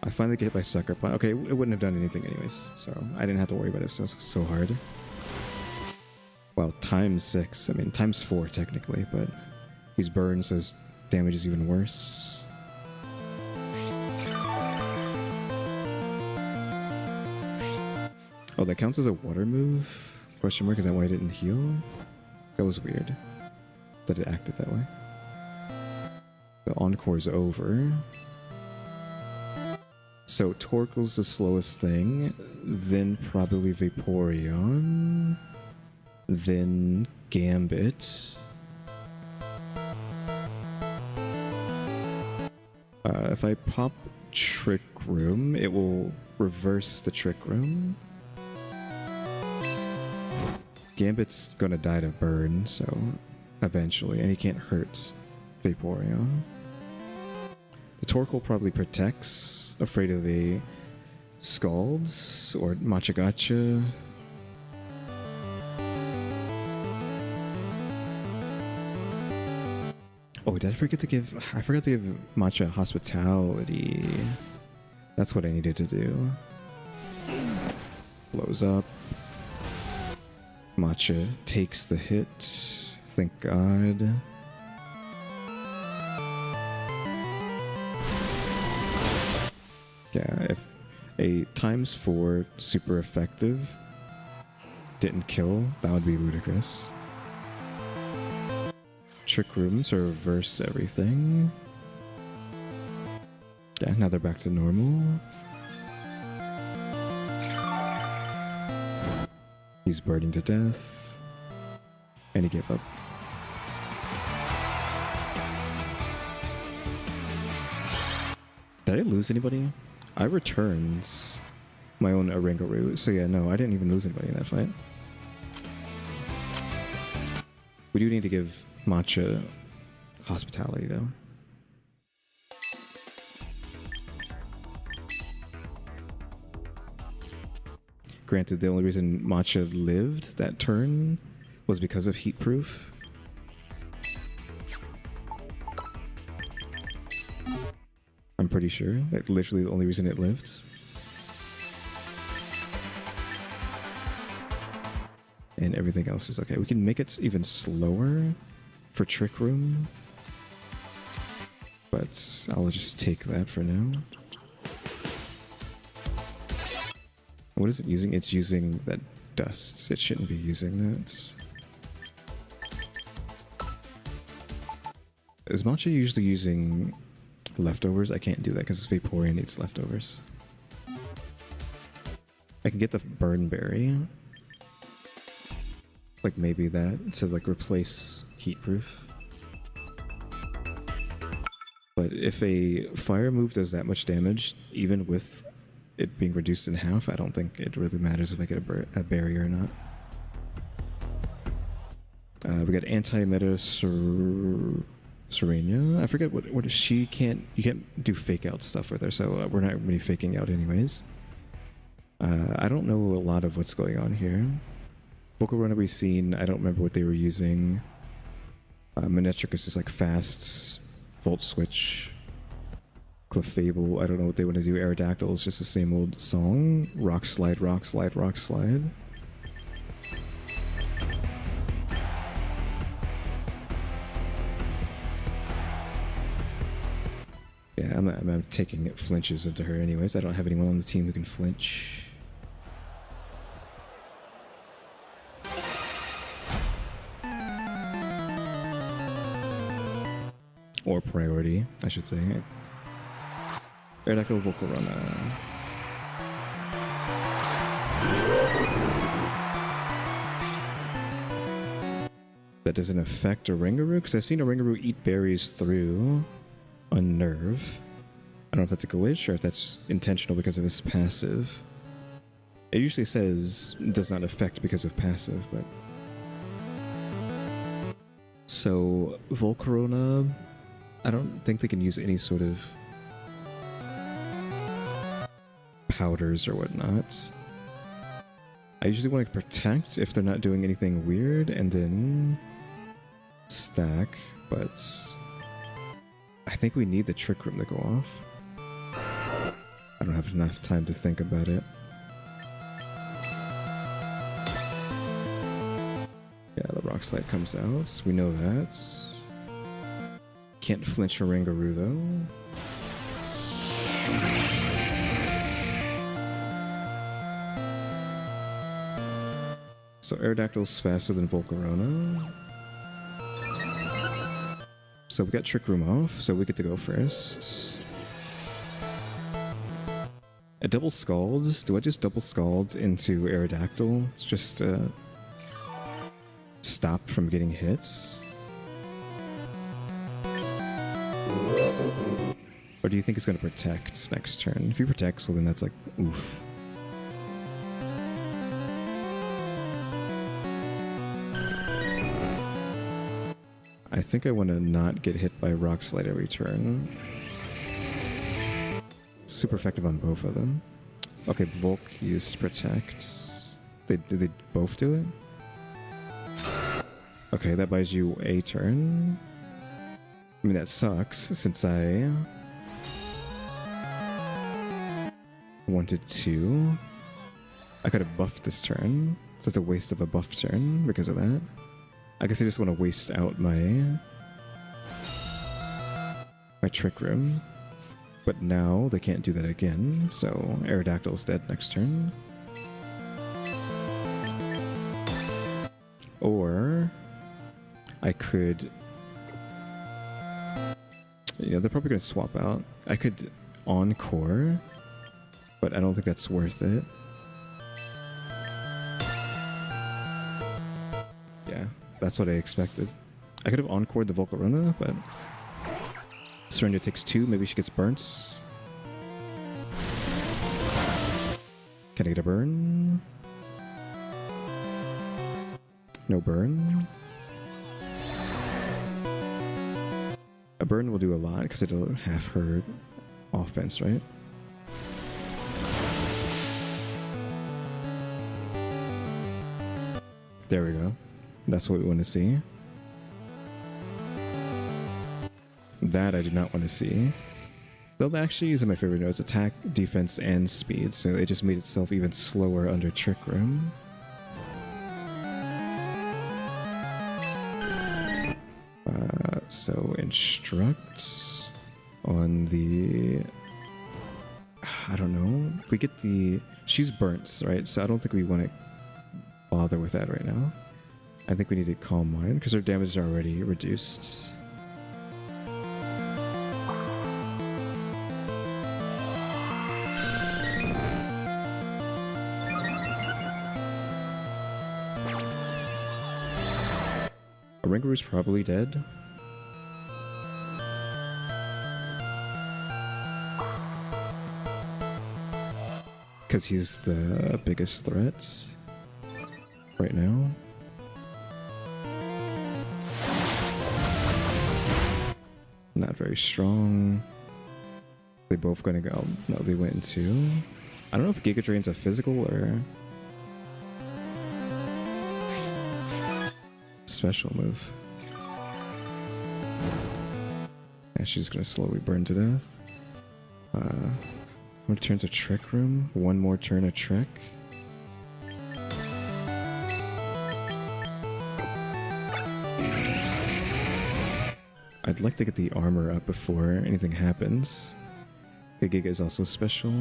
I finally get hit by Sucker Punch. Okay, it wouldn't have done anything anyways, so I didn't have to worry about it so hard. Well, times 6. I mean, times 4 technically, but he's burned, so his damage is even worse. Oh, that counts as a water move? Question mark, is that why I didn't heal? That was weird that it acted that way. The Encore's over. So Torkoal's the slowest thing, then probably Vaporeon, then Gambit. If I pop Trick Room, it will reverse the Trick Room. Gambit's gonna die to burn, so eventually, and he can't hurt Vaporeon. The Torkoal probably protects, afraid of the Scalds or Machagacha. Oh, did I forget to give... I forgot to give Matcha Hospitality. That's what I needed to do. Blows up. Matcha takes the hit. Thank God. Yeah, if a times 4 super effective didn't kill, that would be ludicrous. Trick Room to reverse everything. Yeah, now they're back to normal. He's burning to death. And he gave up. Did I lose anybody? I returned my own Orangaru. So yeah, no, I didn't even lose anybody in that fight. We do need to give matcha hospitality, though. Granted, the only reason matcha lived that turn was because of heat proof. I'm pretty sure. Like, literally the only reason it lived. And everything else is okay. We can make it even slower for Trick Room. But I'll just take that for now. What is it using? It's using that dust. It shouldn't be using that. Is matcha usually using leftovers? I can't do that because Vaporeon needs leftovers. I can get the burn berry. Like maybe that to like replace heat proof. But if a fire move does that much damage, even with it being reduced in half, I don't think it really matters if I get a berry or not. We got anti-meta Serenia. I forget what she can't. You can't do fake out stuff with her, so we're not really faking out anyways. I don't know a lot of what's going on here. Volcarona we've seen. I don't remember what they were using. Manectricus is like fast. Volt Switch. Clefable. I don't know what they want to do. Aerodactyl is just the same old song. Rock Slide, Rock Slide, Rock Slide. Yeah, I'm taking flinches into her anyways. I don't have anyone on the team who can flinch. Or priority, I should say. Aerodactyl Volcarona. That doesn't affect a Ringaroo? Because I've seen a Ringaroo eat berries through Unnerve. I don't know if that's a glitch or if that's intentional because of his passive. It usually says does not affect because of passive, but... So, Volcarona... I don't think they can use any sort of powders or whatnot. I usually want to protect if they're not doing anything weird and then stack, but I think we need the Trick Room to go off. I don't have enough time to think about it. Yeah, the Rock Slide comes out. We know that. Can't flinch a Ringaroo though. So Aerodactyl's faster than Volcarona. So we got Trick Room off, so we get to go first. A double Scald? Do I just double Scald into Aerodactyl? It's just stop from getting hits? Or do you think it's going to protect next turn? If he protects, well then that's like, oof. I think I want to not get hit by Rock Slide every turn. Super effective on both of them. Okay, Volk used Protect. Did they both do it? Okay, that buys you a turn. I mean, that sucks, since I wanted to. I could have buffed this turn, so it's a waste of a buff turn because of that. I guess I just want to waste out my Trick Room. But now they can't do that again, so Aerodactyl's dead next turn. Or I could... Yeah, they're probably going to swap out. I could Encore, but I don't think that's worth it. Yeah, that's what I expected. I could have Encored the Volcarona, but... Serenia takes 2, maybe she gets burnt. Can I get a burn? No burn. Burn will do a lot because it'll half her offense, right? There we go. That's what we want to see. That I do not want to see. Though actually these are my favorite nodes: attack, defense, and speed. So it just made itself even slower under Trick Room. So instruct on the, I don't know. We get the, she's burnt, right? So I don't think we want to bother with that right now. I think we need to Calm Mind because her damage is already reduced. Ringaroo's probably dead. Because he's the biggest threat right now. Not very strong. They both gonna go. No, they went into. I don't know if Giga Drain's a physical or special move. Yeah, she's gonna slowly burn to death. How many turns of Trick Room? One more turn of Trick. I'd like to get the armor up before anything happens. The Giga is also special.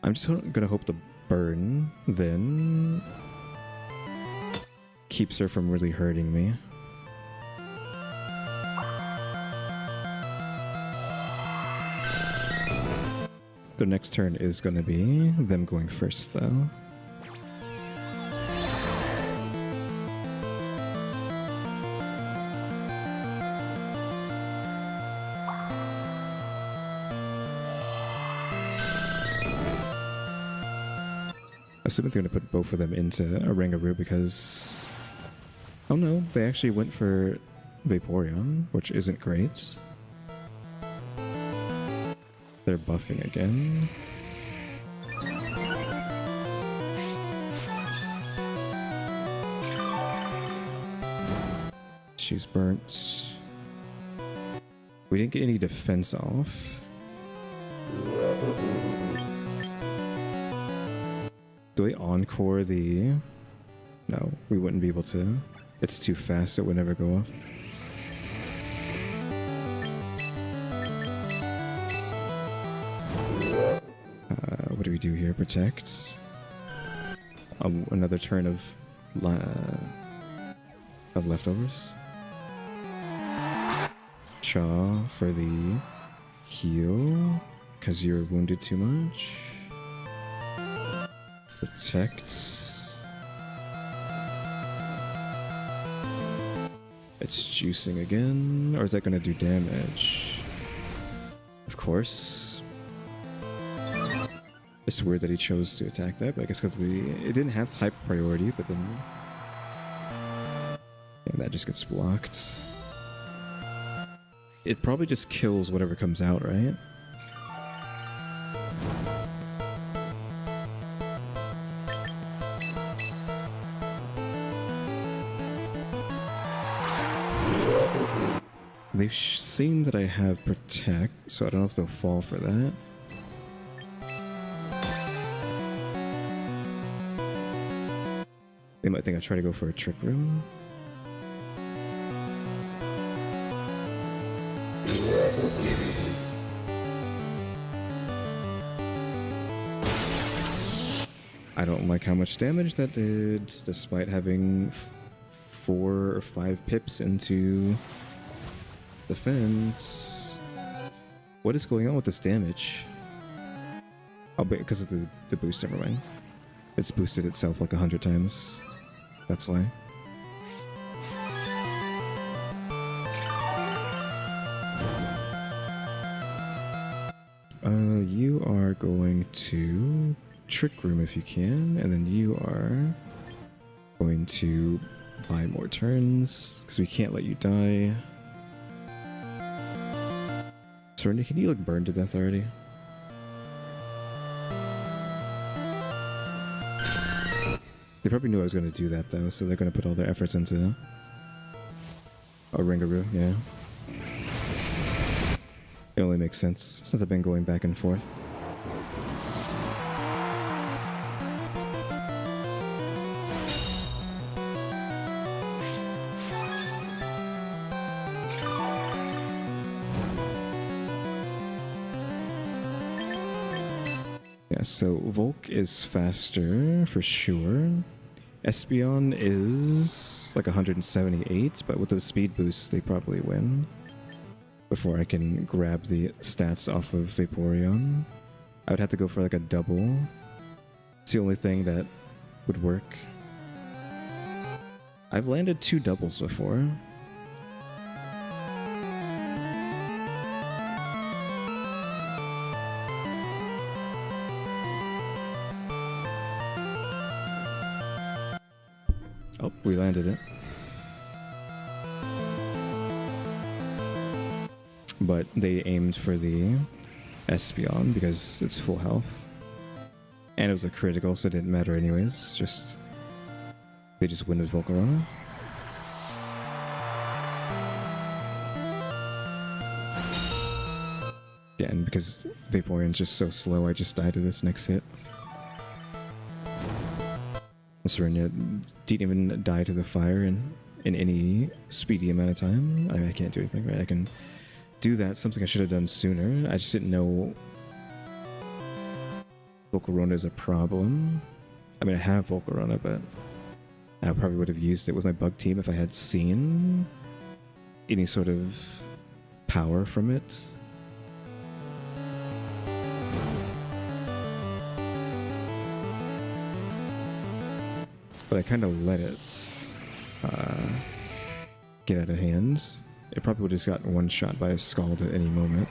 I'm just gonna hope the burn then keeps her from really hurting me. The next turn is gonna be them going first though. Assuming they're gonna put both of them into a Ringaroo because, oh no, they actually went for Vaporeon, which isn't great. They're buffing again. She's burnt. We didn't get any defense off. Do we encore the... No, we wouldn't be able to. It's too fast, it would never go off. What do we do here? Protect. Another turn of leftovers. Chaw for the heal, because you're wounded too much. Protects. It's juicing again, or is that going to do damage? Of course. It's weird that he chose to attack that, but I guess because it didn't have type priority, but then... And that just gets blocked. It probably just kills whatever comes out, right? They've seen that I have Protect, so I don't know if they'll fall for that. They might think I try to go for a Trick Room. I don't like how much damage that did, despite having 4 or 5 pips into defense. What is going on with this damage? Oh, because of the boost, never mind. It's boosted itself like 100 times. That's why. You are going to Trick Room if you can, and then you are going to buy more turns, because we can't let you die. Serenity, can you like burn to death already? They probably knew I was going to do that though, so they're going to put all their efforts into a Ringaroo, yeah. It only makes sense since I've been going back and forth. Yeah, so Volk is faster for sure. Espeon is like 178, but with those speed boosts, they probably win. Before I can grab the stats off of Vaporeon, I would have to go for like a double. It's the only thing that would work. I've landed 2 doubles before. Oh, we landed it. But they aimed for the Espeon because it's full health. And it was a critical, so it didn't matter anyways. It's just... they just win with Volcarona. Yeah, and because Vaporeon's just so slow, I just died to this next hit. Serena didn't even die to the fire in any speedy amount of time. I can't do anything, right? I can do that, something I should have done sooner. I just didn't know Volcarona is a problem. I mean, I have Volcarona, but I probably would have used it with my bug team if I had seen any sort of power from it. But I kind of let it get out of hand. It probably would have just gotten one shot by a Scald at any moment.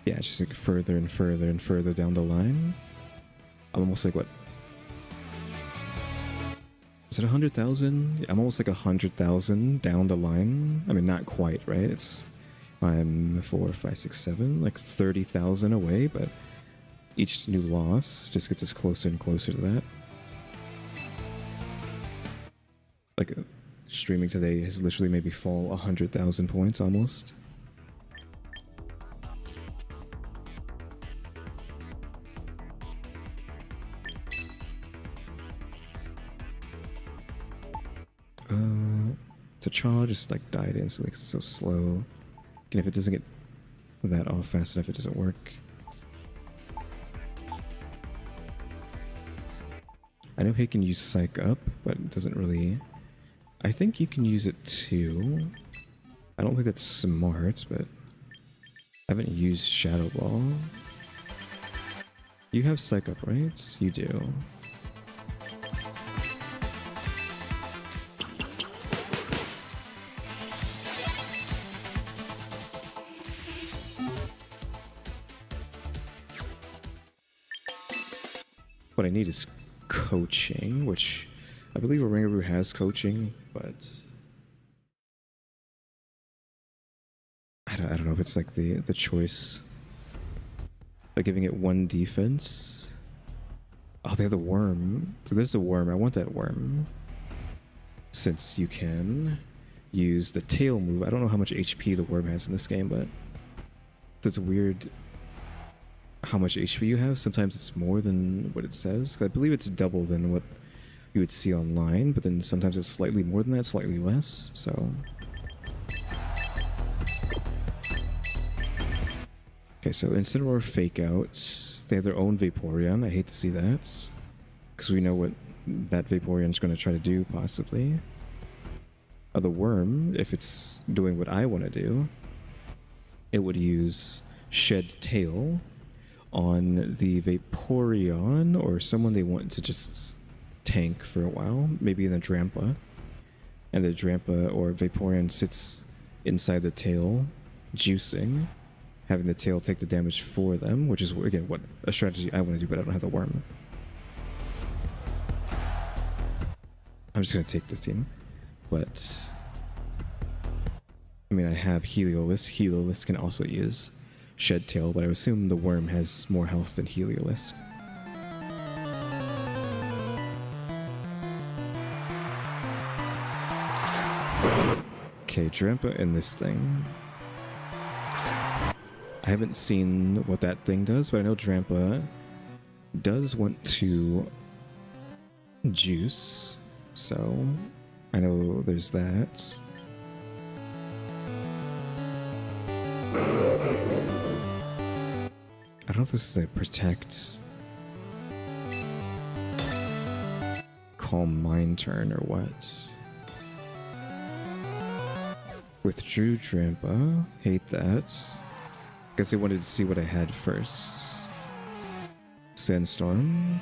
Yeah, just like further and further and further down the line. I'm almost like, what? Is it 100,000? I'm almost like 100,000 down the line. I mean, not quite, right? I'm 4, 5, 6, 7, like 30,000 away, but each new loss just gets us closer and closer to that. Like, streaming today has literally made me fall 100,000 points almost. Chaw just like died instantly because it's so slow. And if it doesn't get that off fast enough, it doesn't work. I know he can use Psych Up, but it doesn't really... I think you can use it too. I don't think that's smart, but I haven't used Shadow Ball. You have Psych Up, right? You do. What I need is coaching, which I believe a Ringaroo has coaching, but I don't know if it's like the choice. Like giving it 1 defense. Oh, they have the worm. So there's the worm. I want that worm. Since you can use the tail move. I don't know how much HP the worm has in this game, but it's weird how much HP you have. Sometimes it's more than what it says. 'Cause I believe it's double than what you would see online, but then sometimes it's slightly more than that, slightly less, so... Okay, so Incineroar Fake Out. They have their own Vaporeon. I hate to see that, because we know what that Vaporeon's going to try to do, possibly. The worm, if it's doing what I want to do, it would use Shed Tail on the Vaporeon or someone they want to just tank for a while, maybe in the Drampa. And the Drampa or Vaporeon sits inside the tail juicing, having the tail take the damage for them, which is, again, what a strategy I want to do, but I don't have the worm. I'm just going to take this team. But, I mean, I have Heliolisk. Heliolisk can also use Shed Tail, but I assume the worm has more health than Heliolisk. Okay, Drampa in this thing. I haven't seen what that thing does, but I know Drampa does want to juice, so I know there's that. I don't know if this is a protect, calm mind turn or what. Withdrew Drampa. Hate that. Guess they wanted to see what I had first. Sandstorm.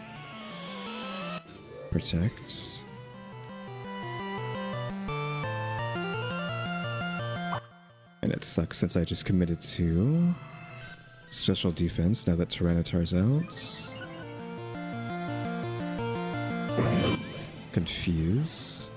Protect. And it sucks since I just committed to special defense now that Tyranitar's out. Confuse.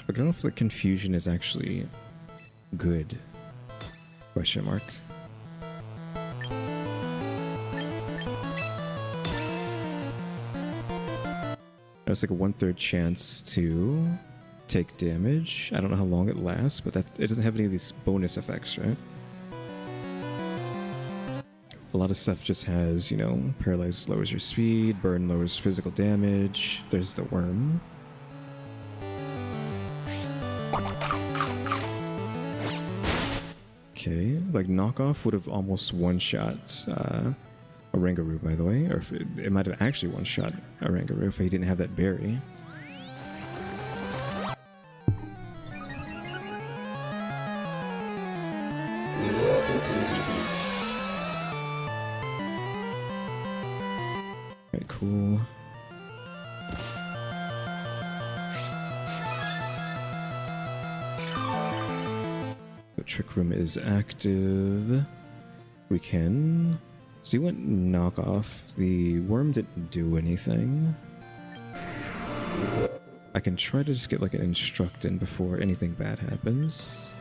I don't know if the confusion is actually good. Question mark. It's like a 1/3 chance to take damage. I don't know how long it lasts, but it doesn't have any of these bonus effects, right? A lot of stuff just has, you know, paralyze lowers your speed, burn lowers physical damage. There's the worm. Okay, like knockoff would have almost one-shot Oranguru, by the way, or if it might have actually one-shot Oranguru if he didn't have that berry. Alright, cool. The Trick Room is active. We can... So you went knockoff. The worm didn't do anything. I can try to just get like an instruct in before anything bad happens.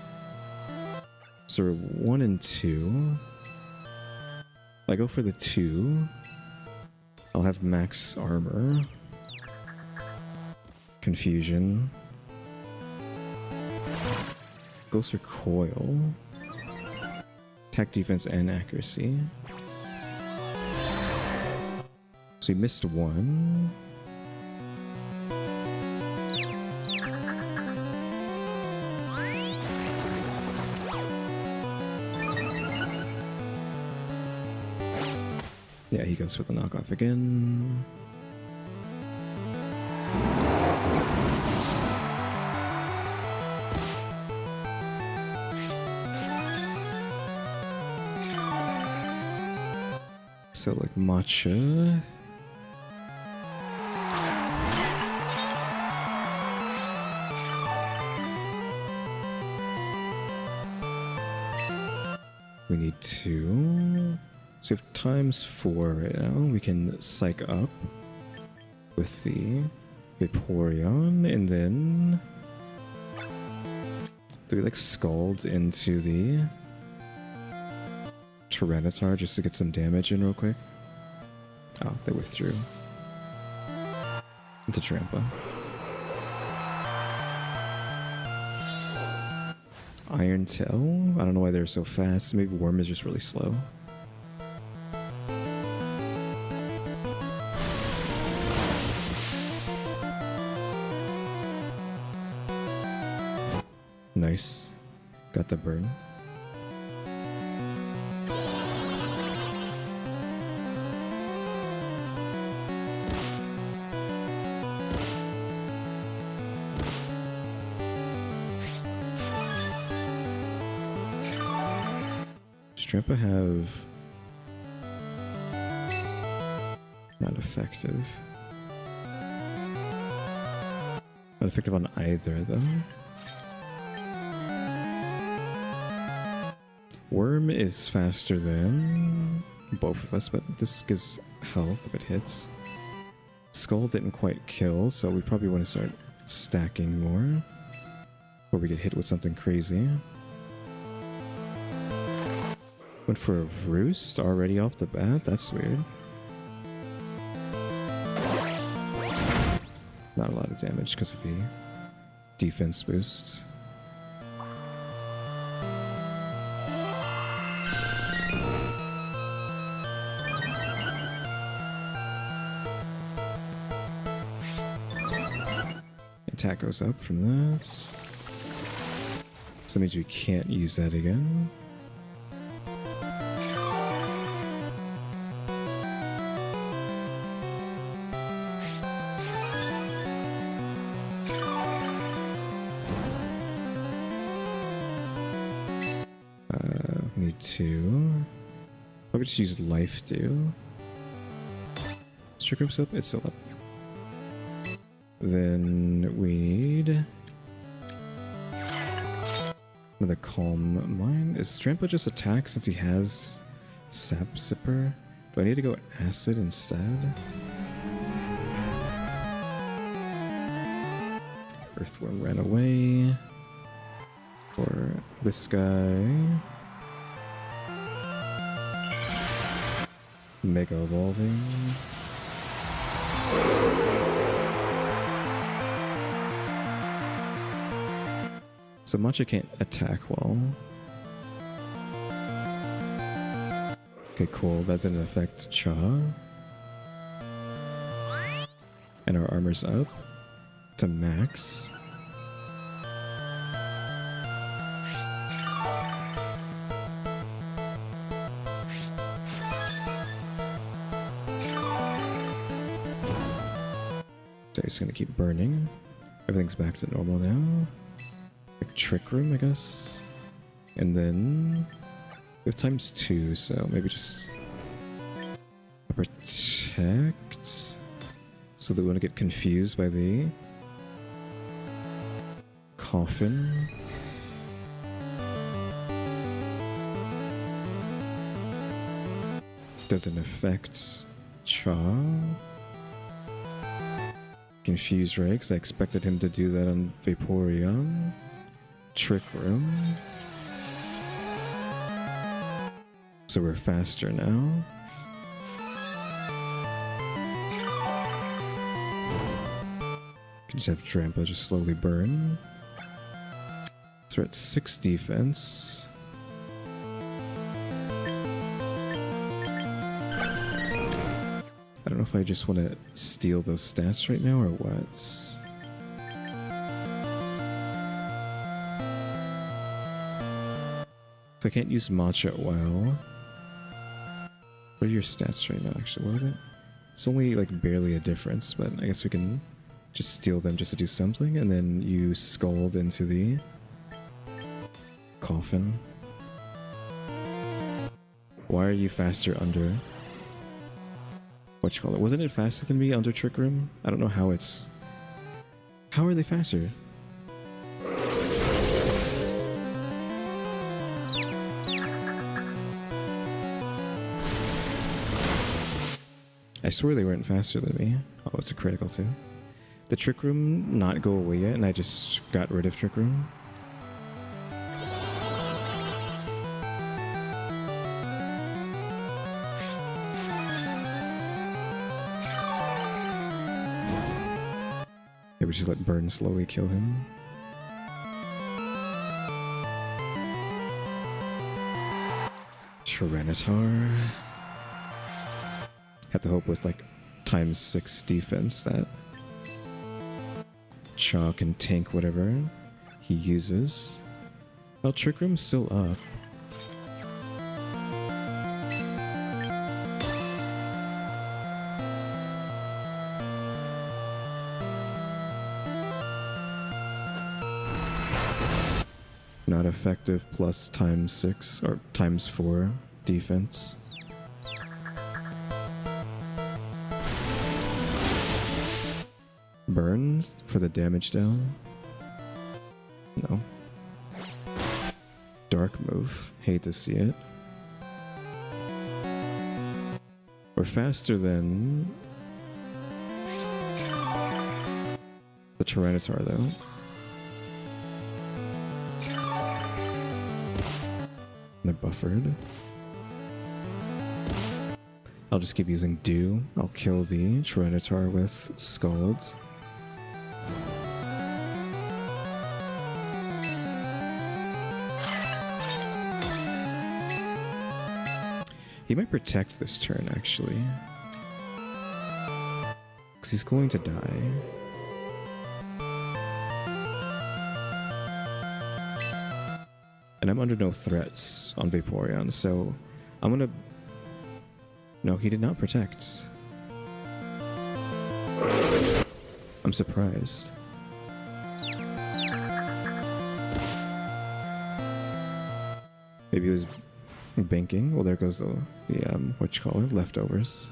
So we're 1 and 2. I go for the 2. I'll have max armor. Confusion. Goes for coil. Attack, defense, and accuracy. So he missed 1. Yeah, he goes for the knockoff again. So like matcha. We need 2. So we have ×4 right now. We can psych up with the Vaporeon, and then do we like scald into the Tyranitar just to get some damage in real quick? Oh, they withdrew. Into Trampa. Iron Tail. I don't know why they're so fast. Maybe Worm is just really slow. Nice. Got the burn. Trampa have... Not effective. Not effective on either of them. Worm is faster than both of us, but this gives health if it hits. Skull didn't quite kill, so we probably want to start stacking more before we get hit with something crazy. Went for a roost already off the bat? That's weird. Not a lot of damage because of the defense boost. Attack goes up from that. So that means we can't use that again. Need to probably just use life too. Trick Room's up, it's still up. Then we need another Calm Mind. Is Trampa just attack since he has Sap Sipper? Do I need to go Acid instead? Earthworm ran away. Or this guy. Mega Evolving. So Matcha can't attack well. Okay, cool. That doesn't affect Cha. And our armor's up to max. So it's gonna keep burning. Everything's back to normal now. Like Trick Room, I guess. And then we have ×2, so maybe just protect so that we won't get confused by the coffin. Doesn't affect Cha. Confused, right? Because I expected him to do that on Vaporeon. Trick Room. So we're faster now. Can just have Trampa just slowly burn. So we're at 6 defense. I don't know if I just want to steal those stats right now or what. So I can't use Matcha well. What are your stats right now, actually? What was it? It's only like barely a difference, but I guess we can just steal them just to do something, and then you Scald into the coffin. Why are you faster under... Whatchamacallit? Wasn't it faster than me under Trick Room? I don't know how it's... How are they faster? I swear they weren't faster than me. Oh, it's a critical too. The Trick Room not go away yet, and I just got rid of Trick Room. Maybe just let Burn slowly kill him. Tyranitar. Have to hope with like ×6 defense that Cha can tank whatever he uses. Well, Trick Room's still up. Not effective plus ×6 or ×4 defense. Burn for the damage down. No. Dark move. Hate to see it. We're faster than the Tyranitar though. They're buffered. I'll just keep using Dew. I'll kill the Tyranitar with Scald. He might protect this turn, actually. Because he's going to die. And I'm under no threats on Vaporeon, so I'm gonna... No, he did not protect. I'm surprised. Maybe he was banking. Well, there goes the whatchamacallit, leftovers.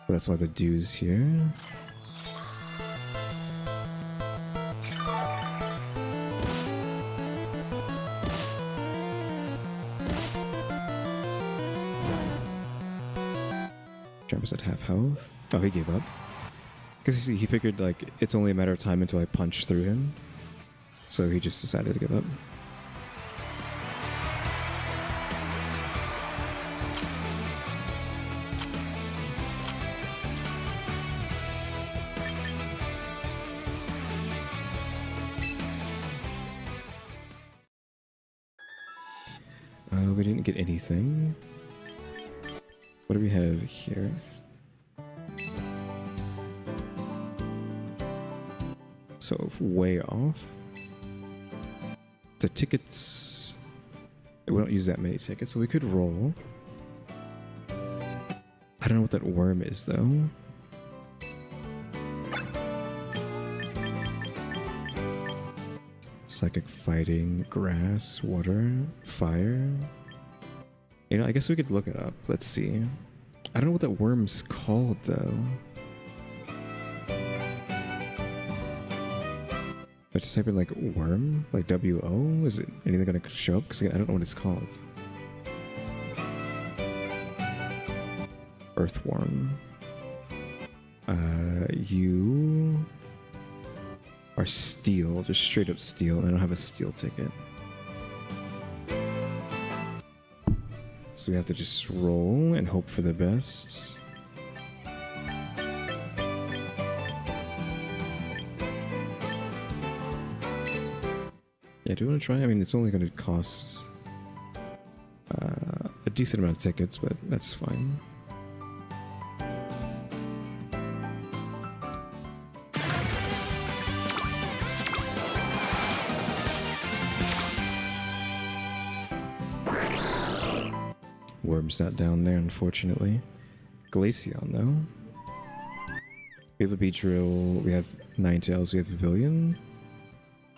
That's why the Dew's here. Trampus at half health. Oh, he gave up. Because he figured, like, it's only a matter of time until I punch through him. So he just decided to give up. We didn't get anything. What do we have here? So way off. The tickets... We don't use that many tickets, so we could roll. I don't know what that worm is, though. Psychic fighting, grass, water, fire. You know, I guess we could look it up. Let's see. I don't know what that worm's called, though. I just type in, like, worm? Like, W-O? Is it anything gonna show up? Because I don't know what it's called. Earthworm. You are steel. Just straight up steel. I don't have a steel ticket. So we have to just roll and hope for the best. Yeah, do you want to try? I mean, it's only going to cost a decent amount of tickets, but that's fine. Worm's not down there, unfortunately. Glaceon, though. We have a Beedrill, we have Ninetales, we have Pavilion.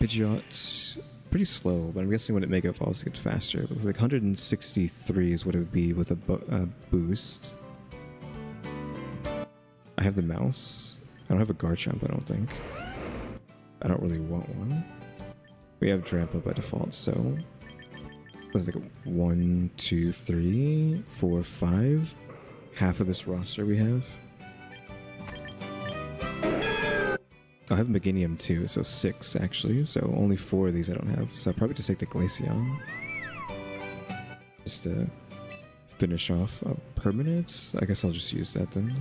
Pidgeot, pretty slow, but I'm guessing when it Mega Evolves, it gets faster. It was like 163 is what it would be with a boost. I have the mouse. I don't have a Garchomp, I don't think. I don't really want one. We have Drampa by default, so... There's like 1, 2, 3, 4, 5. Half of this roster we have. I have Meganium too, so 6 actually. So only 4 of these I don't have. So I'll probably just take the Glaceon. Just to finish off permanents. I guess I'll just use that then.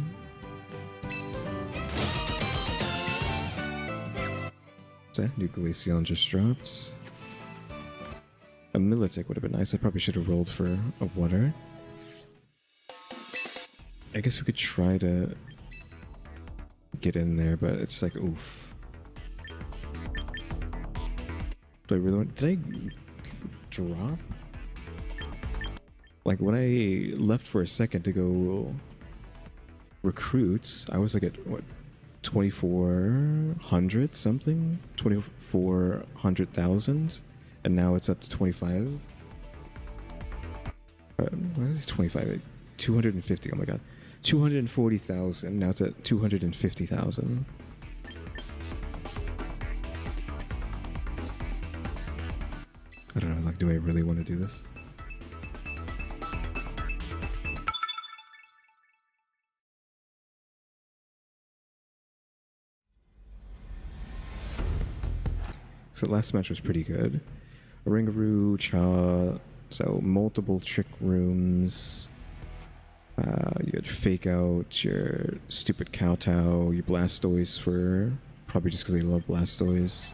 So new Glaceon just dropped. A Militech would have been nice. I probably should have rolled for a water. I guess we could try to get in there, but it's like, oof. Do I really want... Did I drop? Like, when I left for a second to go recruit, I was like at, what, 2,400 something, 2,400,000, and now it's up to 25. What is 25? 250. Oh my god, 240,000. Now it's at 250,000. I don't know. Like, do I really want to do this? So the last match was pretty good. Ringaroo, Cha, so multiple trick rooms. You had Fake Out, your stupid Kowtow, your Blastoise for probably just because they love Blastoise.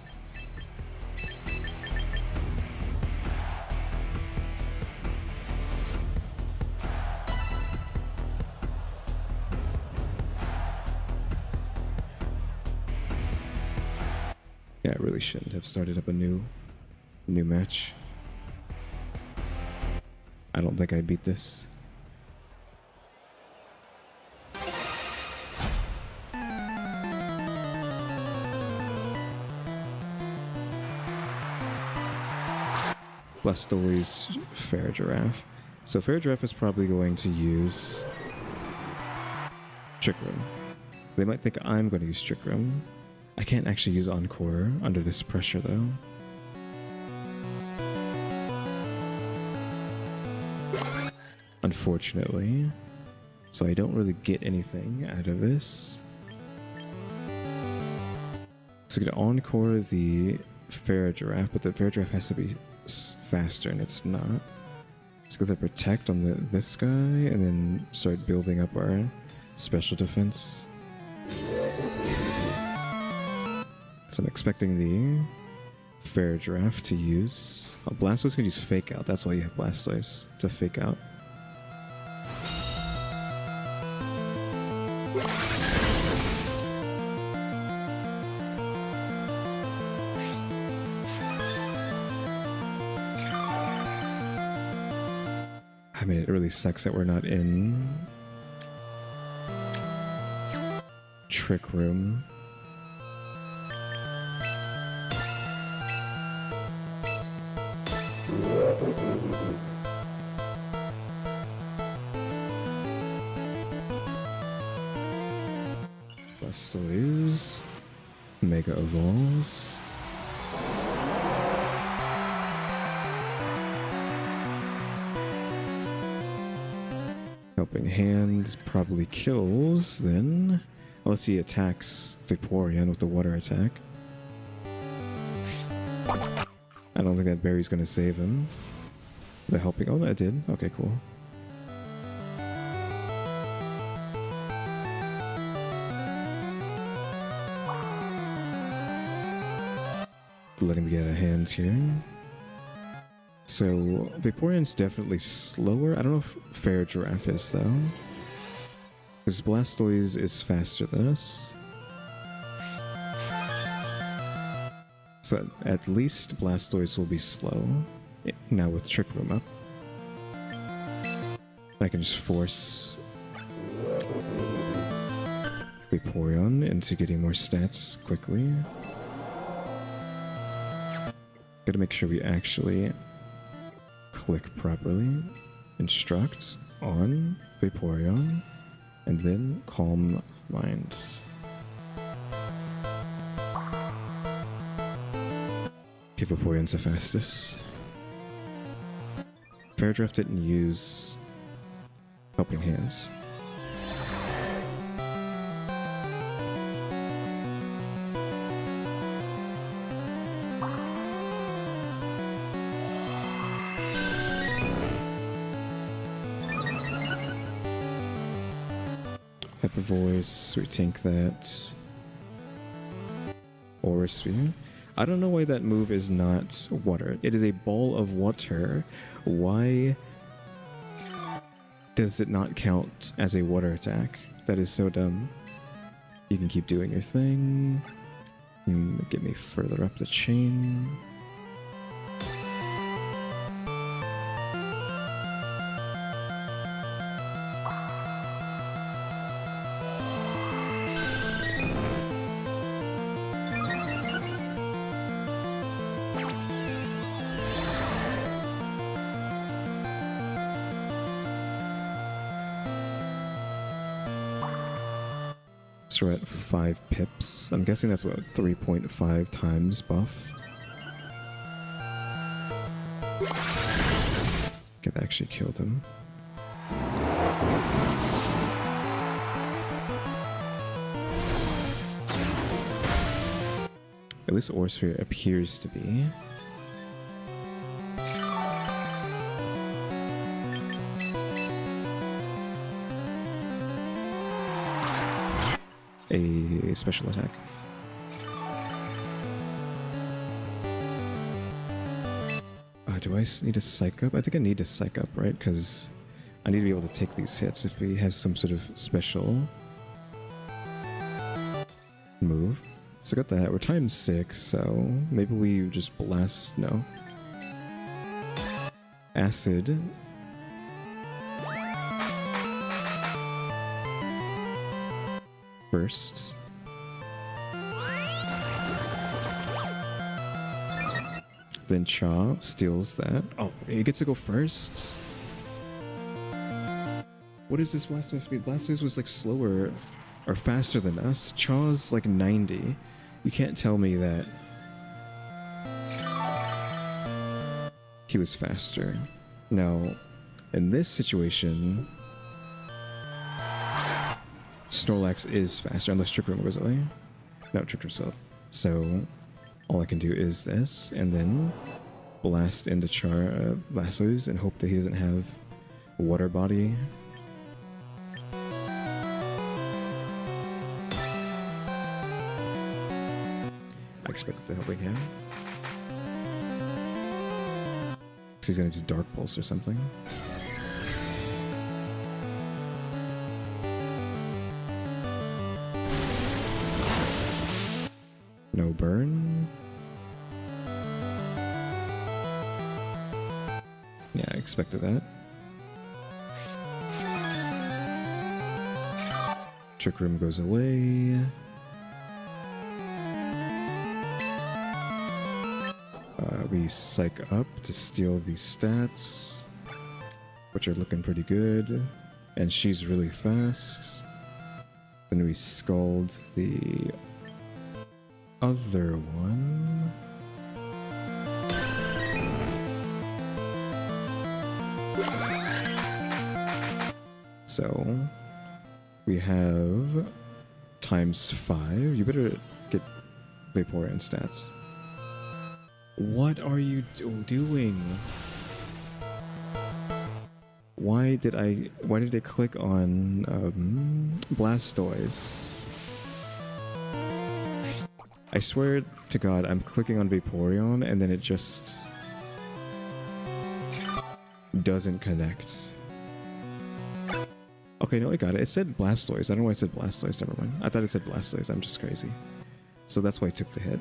Yeah, I really shouldn't have started up a new match. I don't think I beat this. Blastoise, Fair Giraffe. So Fair Giraffe is probably going to use Trick Room. They might think I'm going to use Trick Room. I can't actually use Encore under this pressure though. Unfortunately. So I don't really get anything out of this. So we could Encore the Fair Giraffe, but the Fair Giraffe has to be faster and it's not. Let's go with Protect on this guy and then start building up our special defense. So I'm expecting the Fair Giraffe to use... Oh, Blastoise can use Fake Out. That's why you have Blastoise. It's a Fake Out. I mean, it really sucks that we're not in Trick Room. Blastoise, Mega Evolves. Helping Hand probably kills then, unless he attacks Vaporeon with the water attack. I don't think that berry's gonna save him. The helping, oh, that did. Okay, cool. Let him get out of hands here. So, Vaporeon's definitely slower. I don't know if Fair Giraffe is, though. Because Blastoise is faster than us. So, at least Blastoise will be slow. Now with Trick Room up. I can just force Vaporeon into getting more stats quickly. Gotta make sure we actually click properly. Instruct on Vaporeon, and then Calm Mind. Okay, Vaporeon's the fastest. Fair Giraffe didn't use Helping Hands. Hyper Voice, we tank that. Aura Sphere. I don't know why that move is not water. It is a ball of water. Why does it not count as a water attack? That is so dumb. You can keep doing your thing. Get me further up the chain. So we're at 5 pips. I'm guessing that's what, 3.5 times buff. Okay, that actually killed him. At least Orsphere appears to be. A special attack. Do I need to psych up? I think I need to psych up, right? Because I need to be able to take these hits if he has some sort of special move. So I got that. We're times 6, so maybe we just blast. No. Acid. First. Then Cha steals that. Oh, he gets to go first? What is this Blastoise speed? Blastoise was like slower or faster than us. Cha's like 90. You can't tell me that he was faster. Now, in this situation, Snorlax is faster unless Trick Room goes away. No, Trick Room's up. So all I can do is this, and then blast into Blastoise and hope that he doesn't have Water Body. I expect the helping hand. Because he's gonna do Dark Pulse or something. No burn. Yeah, I expected that. Trick Room goes away. We psych up to steal these stats, which are looking pretty good. And she's really fast. Then we scald the other one. So we have times 5. You better get Vaporeon stats. What are you doing? Why did I click on Blastoise? I swear to God, I'm clicking on Vaporeon and then it just doesn't connect. Okay, no, I got it. It said Blastoise. I don't know why it said Blastoise. Never mind. I thought it said Blastoise. I'm just crazy. So that's why I took the hit.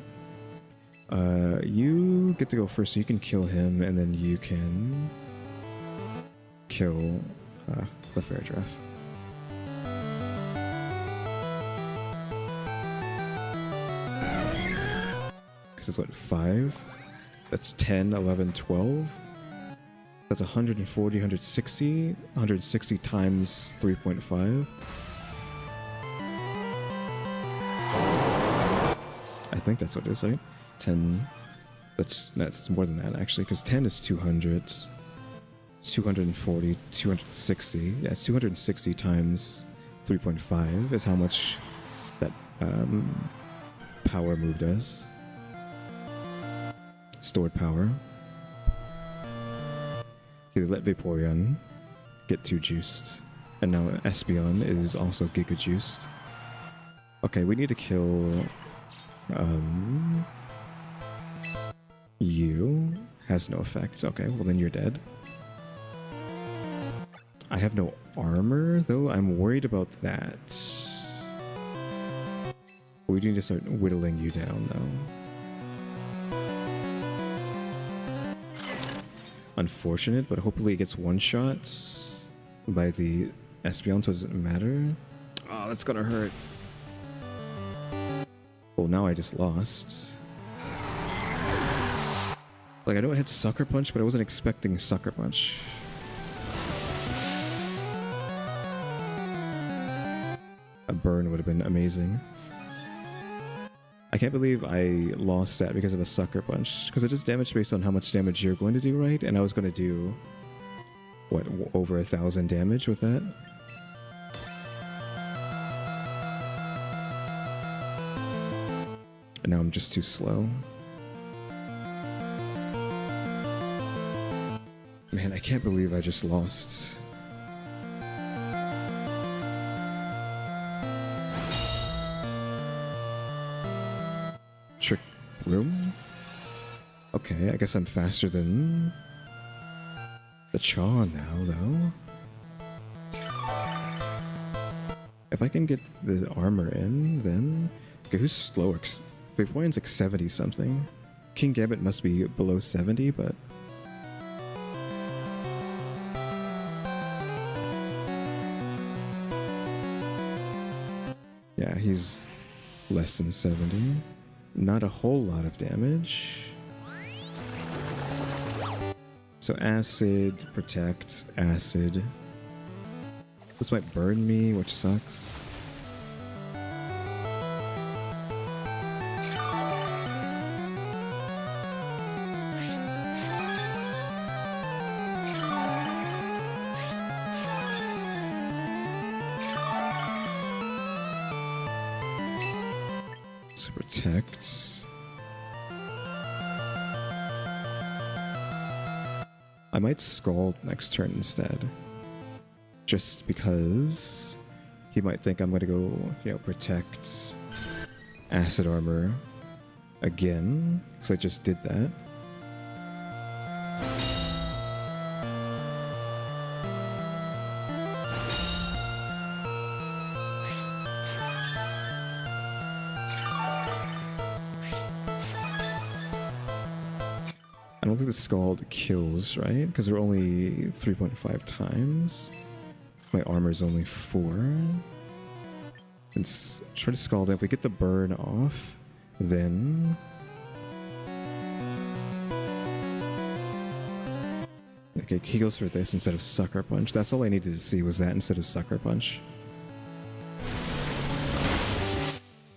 You get to go first, so you can kill him, and then you can kill the Fair Draft. Because it's what, 5? That's 10, 11, 12. That's 140, 160. 160 times 3.5. I think that's what it is, right? 10. That's more than that, actually, because 10 is 200. 240, 260. Yeah, it's 260 times 3.5 is how much that power move does. Stored power. Okay, let Vaporeon get 2 juiced. And now Espeon is also Giga juiced. Okay, we need to kill you. Has no effect. Okay, well then you're dead. I have no armor, though. I'm worried about that. We need to start whittling you down, though. Unfortunate, but hopefully it gets one-shot by the Espeon, so it doesn't matter. Oh, that's gonna hurt. Well, now I just lost. Like, I know it had Sucker Punch, but I wasn't expecting Sucker Punch. A burn would have been amazing. I can't believe I lost that because of a sucker punch. Because it is damage based on how much damage you're going to do, right? And I was going to do, what, over 1,000 damage with that? And now I'm just too slow. Man, I can't believe I just lost. Trick room? Okay, I guess I'm faster than the Chaw now, though. If I can get the armor in, then... Okay, who's slower? Vaporeon's like 70 something. King Gambit must be below 70, but... yeah, he's less than 70. Not a whole lot of damage. So acid, protect, acid. This might burn me, which sucks. So protect. I might Scald next turn instead. Just because he might think I'm gonna go, protect acid armor again. Because I just did that. I don't think the Scald kills, right? Because they're only 3.5 times. My armor's only 4. And try to Scald. If we get the burn off, then... okay, he goes for this instead of Sucker Punch. That's all I needed to see was that instead of Sucker Punch.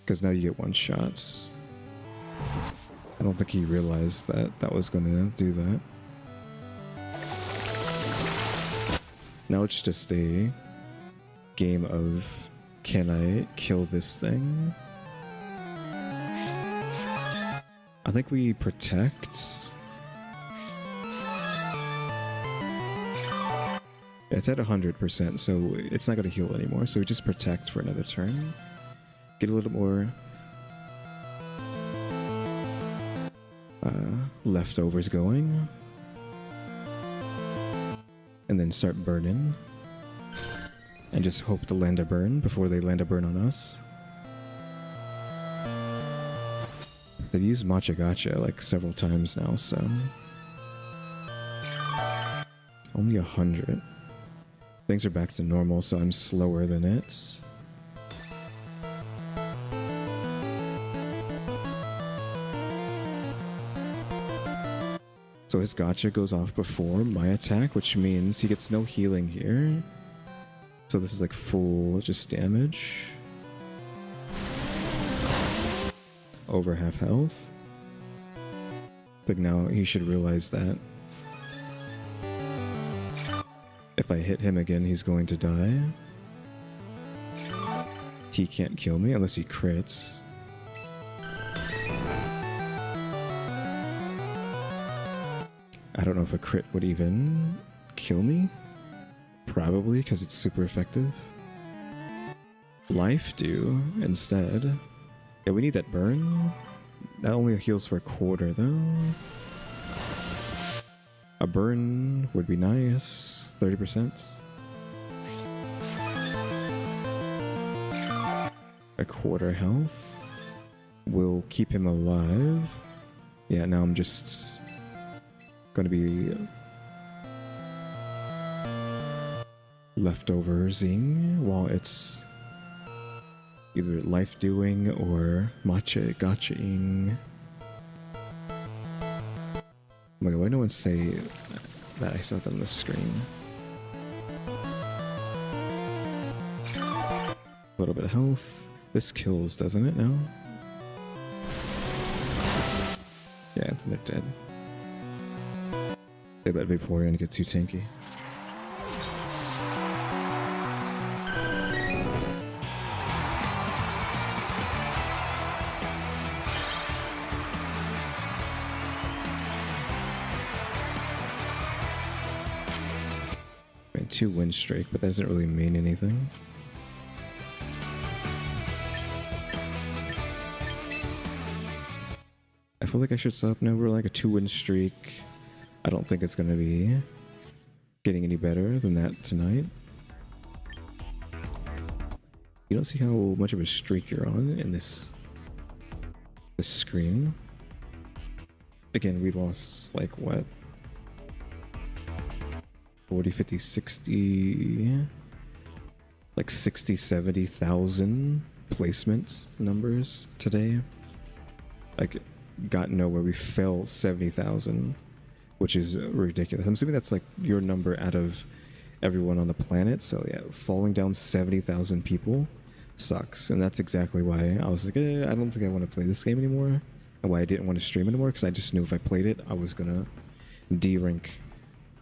Because now you get 1 shots. I don't think he realized that that was going to do that. Now it's just a game of, can I kill this thing? I think we protect. It's at 100%, so it's not going to heal anymore. So we just protect for another turn. Get a little more leftovers going. And then start burning. And just hope to land a burn before they land a burn on us. They've used Matcha Gotcha like several times now, so... only 100. Things are back to normal, so I'm slower than it. So his gotcha goes off before my attack, which means he gets no healing here. So this is like full just damage. Over half health. I think now he should realize that if I hit him again, he's going to die. He can't kill me unless he crits. I don't know if a crit would even kill me. Probably, because it's super effective. Life do instead. Yeah, we need that burn. That only heals for a quarter, though. A burn would be nice. 30%. A quarter health will keep him alive. Yeah, now I'm just going to be leftoversing while it's either life doing or matcha gotcha-ing. Oh my god, why no one say that I saw that on the screen? A little bit of health. This kills, doesn't it? No? Yeah, they're dead. They let Vaporeon get too tanky. I mean, 2 win streak, but that doesn't really mean anything. I feel like I should stop now. We're like a 2 win streak. I don't think it's going to be getting any better than that tonight. You don't see how much of a streak you're on in this screen. Again, we lost like what? 40, 50, 60, like 60, 70,000 placement numbers today. Like, got nowhere. We fell 70,000, which is ridiculous. I'm assuming that's like your number out of everyone on the planet. So yeah, falling down 70,000 people sucks. And that's exactly why I was like, I don't think I want to play this game anymore. And why I didn't want to stream anymore, because I just knew if I played it, I was gonna de-rank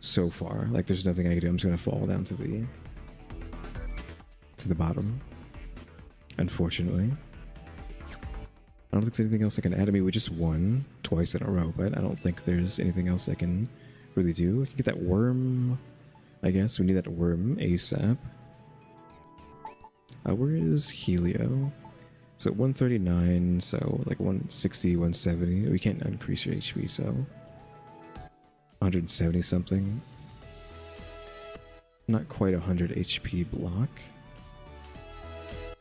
so far. Like, there's nothing I can do. I'm just gonna fall down to the bottom, unfortunately. I don't think there's anything else I can add. I mean, we just won twice in a row, but I don't think there's anything else I can really do. I can get that worm, I guess. We need that worm ASAP. Where is Helio? So 139, so like 160, 170. We can't increase your HP, so 170 something. Not quite 100 HP block. I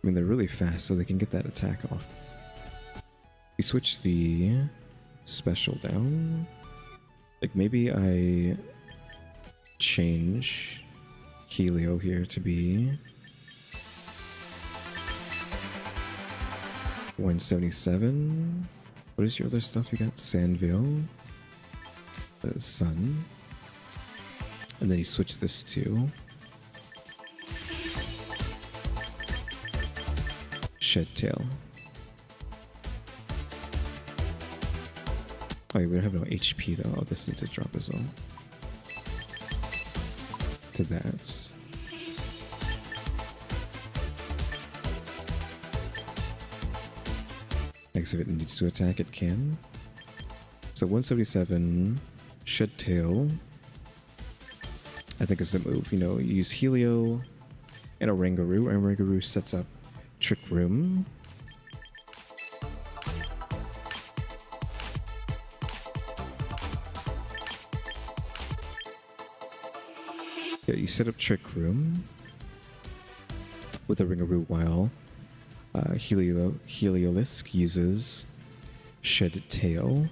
mean, they're really fast, so they can get that attack off. We switch the special down. Like, maybe I change Helio here to be 177. What is your other stuff you got? Sandville, Sun, and then you switch this to Shedtail. Oh, yeah, we don't have no HP though. Oh, this needs to drop as well. To that. Next, if it needs to attack, it can. So 177, Shedtail, I think is the move. You know, you use Helio and a Rangaroo. And Rangaroo sets up Trick Room. Yeah, you set up Trick Room with a Ringaroo while Heliolisk uses Shedtail.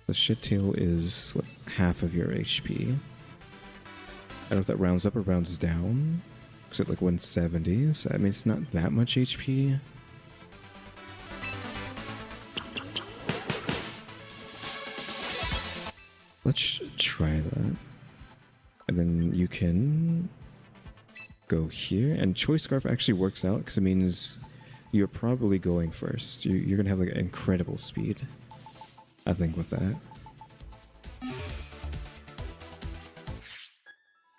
The Shedtail is what, half of your HP. I don't know if that rounds up or rounds down. It's at like 170, so I mean it's not that much HP. Let's try that. And then you can go here. And Choice Scarf actually works out because it means you're probably going first. You're going to have like incredible speed, I think, with that.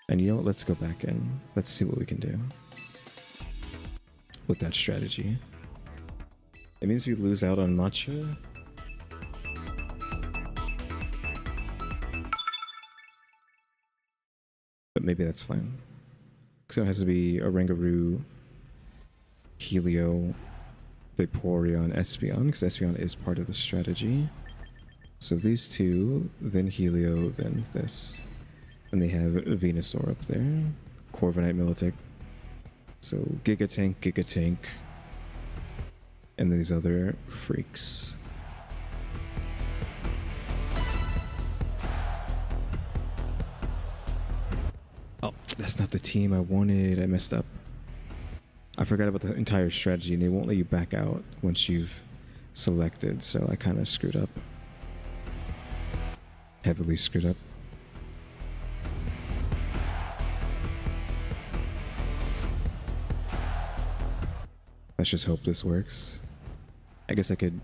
And you know what? Let's go back in. Let's see what we can do with that strategy. It means we lose out on Matcha. But maybe that's fine. So it has to be a Rangaroo, Helio, Vaporeon, Espeon, because Espeon is part of the strategy. So these two, then Helio, then this. And they have Venusaur up there. Corviknight, Militech. So Gigatank, Gigatank. And these other freaks. Oh, that's not the team I wanted. I messed up. I forgot about the entire strategy, and they won't let you back out once you've selected, so I kind of screwed up. Heavily screwed up. Let's just hope this works. I guess I could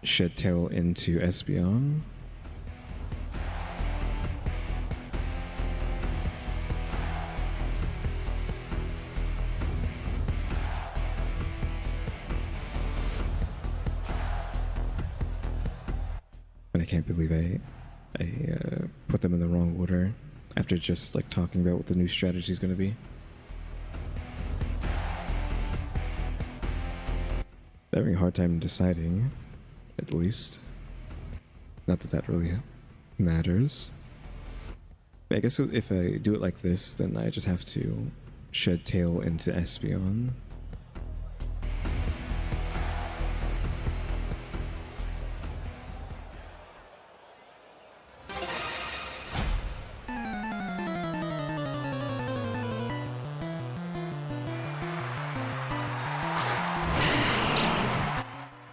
shed tail into Espeon. And I can't believe I put them in the wrong order after just like talking about what the new strategy is going to be. Having a hard time deciding, at least. Not that that really matters. But I guess if I do it like this, then I just have to shed tail into Espeon.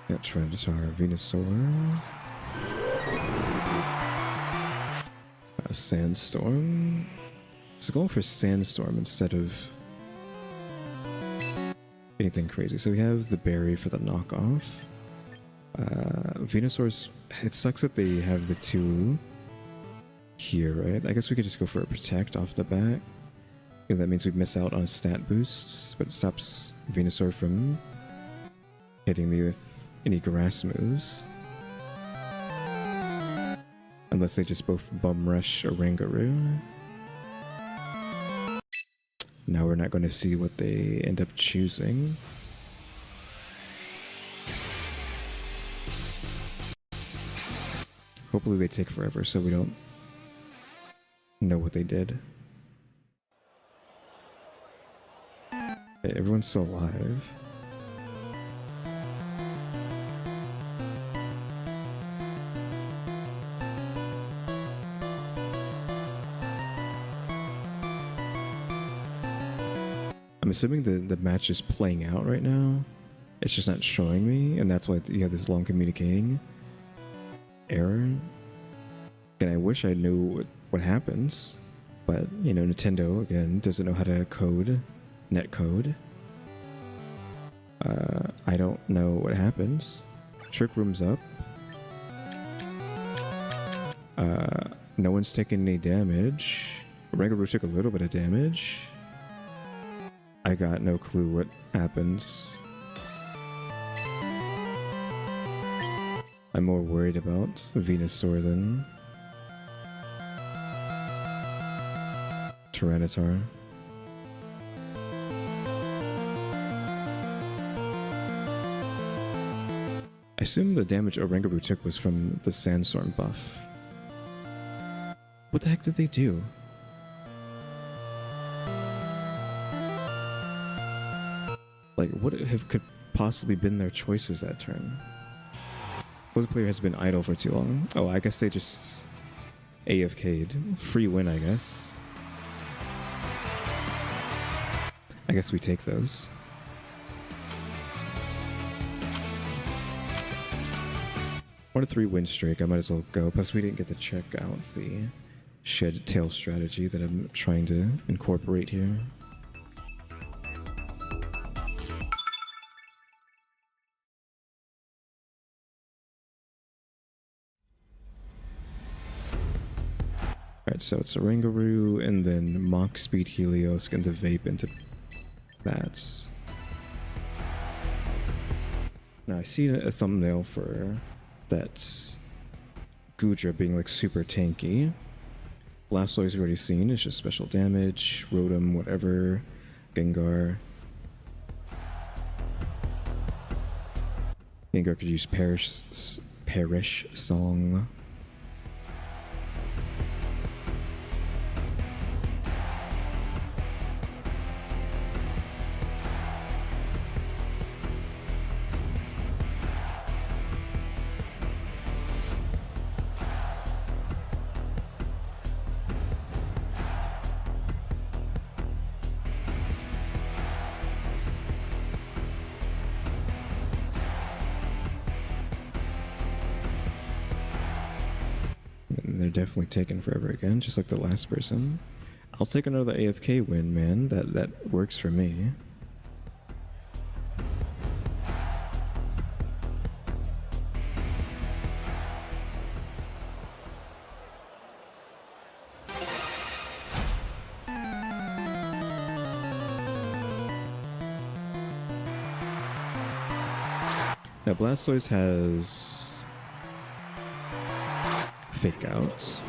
Yeah, Tyrannosaur, Venusaur. Sandstorm. So going for Sandstorm instead of anything crazy. So we have the berry for the knockoff. Venusaur's, it sucks that they have the two here, right? I guess we could just go for a protect off the bat. Yeah, that means we miss out on stat boosts, but it stops Venusaur from hitting me with any grass moves. Unless they just both bum rush Oranguru. Now we're not going to see what they end up choosing. Hopefully they take forever so we don't know what they did. Okay, everyone's still alive. I'm assuming the match is playing out right now. It's just not showing me, and that's why you have this long communicating error. And I wish I knew what happens, but you know, Nintendo again doesn't know how to code, net code. I don't know what happens. Trick Room's up. No one's taking any damage. Oranguru took a little bit of damage. I got no clue what happens. I'm more worried about Venusaur than Tyranitar. I assume the damage Oranguru took was from the Sandstorm buff. What the heck did they do? Like, what could possibly been their choices that turn? Well, the player has been idle for too long. Oh, I guess they just AFK'd. Free win, I guess. I guess we take those. On a 3-win streak, I might as well go. Plus, we didn't get to check out the shed tail strategy that I'm trying to incorporate here. Alright, so it's Oranguru, and then Mach Speed Helios, and the Vape into that. Now I see a thumbnail for that Gudra being like super tanky. Blastoise we've already seen, it's just special damage, Rotom, whatever, Gengar. Gengar could use Perish Song. They're definitely taking forever again, just like the last person. I'll take another AFK win, man. That works for me. Now Blastoise has fake outs.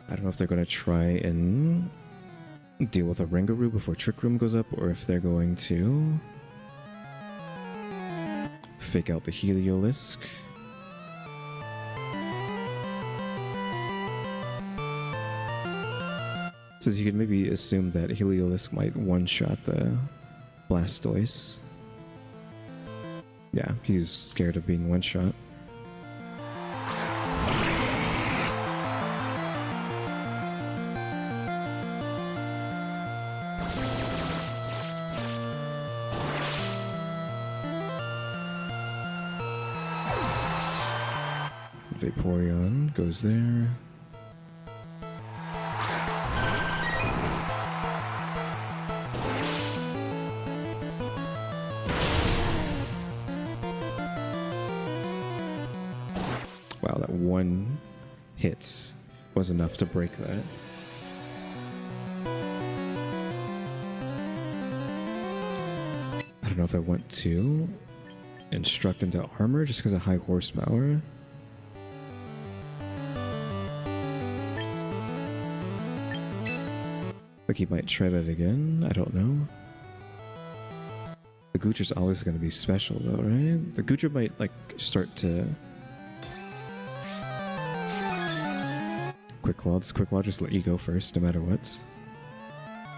I don't know if they're going to try and deal with a Ringaroo before Trick Room goes up, or if they're going to fake out the Heliolisk. So you could maybe assume that Heliolisk might one-shot the Blastoise. Yeah, he's scared of being one-shot. Vaporeon goes there. Wow, that one hit was enough to break that. I don't know if I want to instruct into armor just because of high horsepower. Like he might try that again. I don't know. The Goocher's always going to be special though, right? The Goocher might like start to Quick Claw. Does Quick Claw just let you go first no matter what?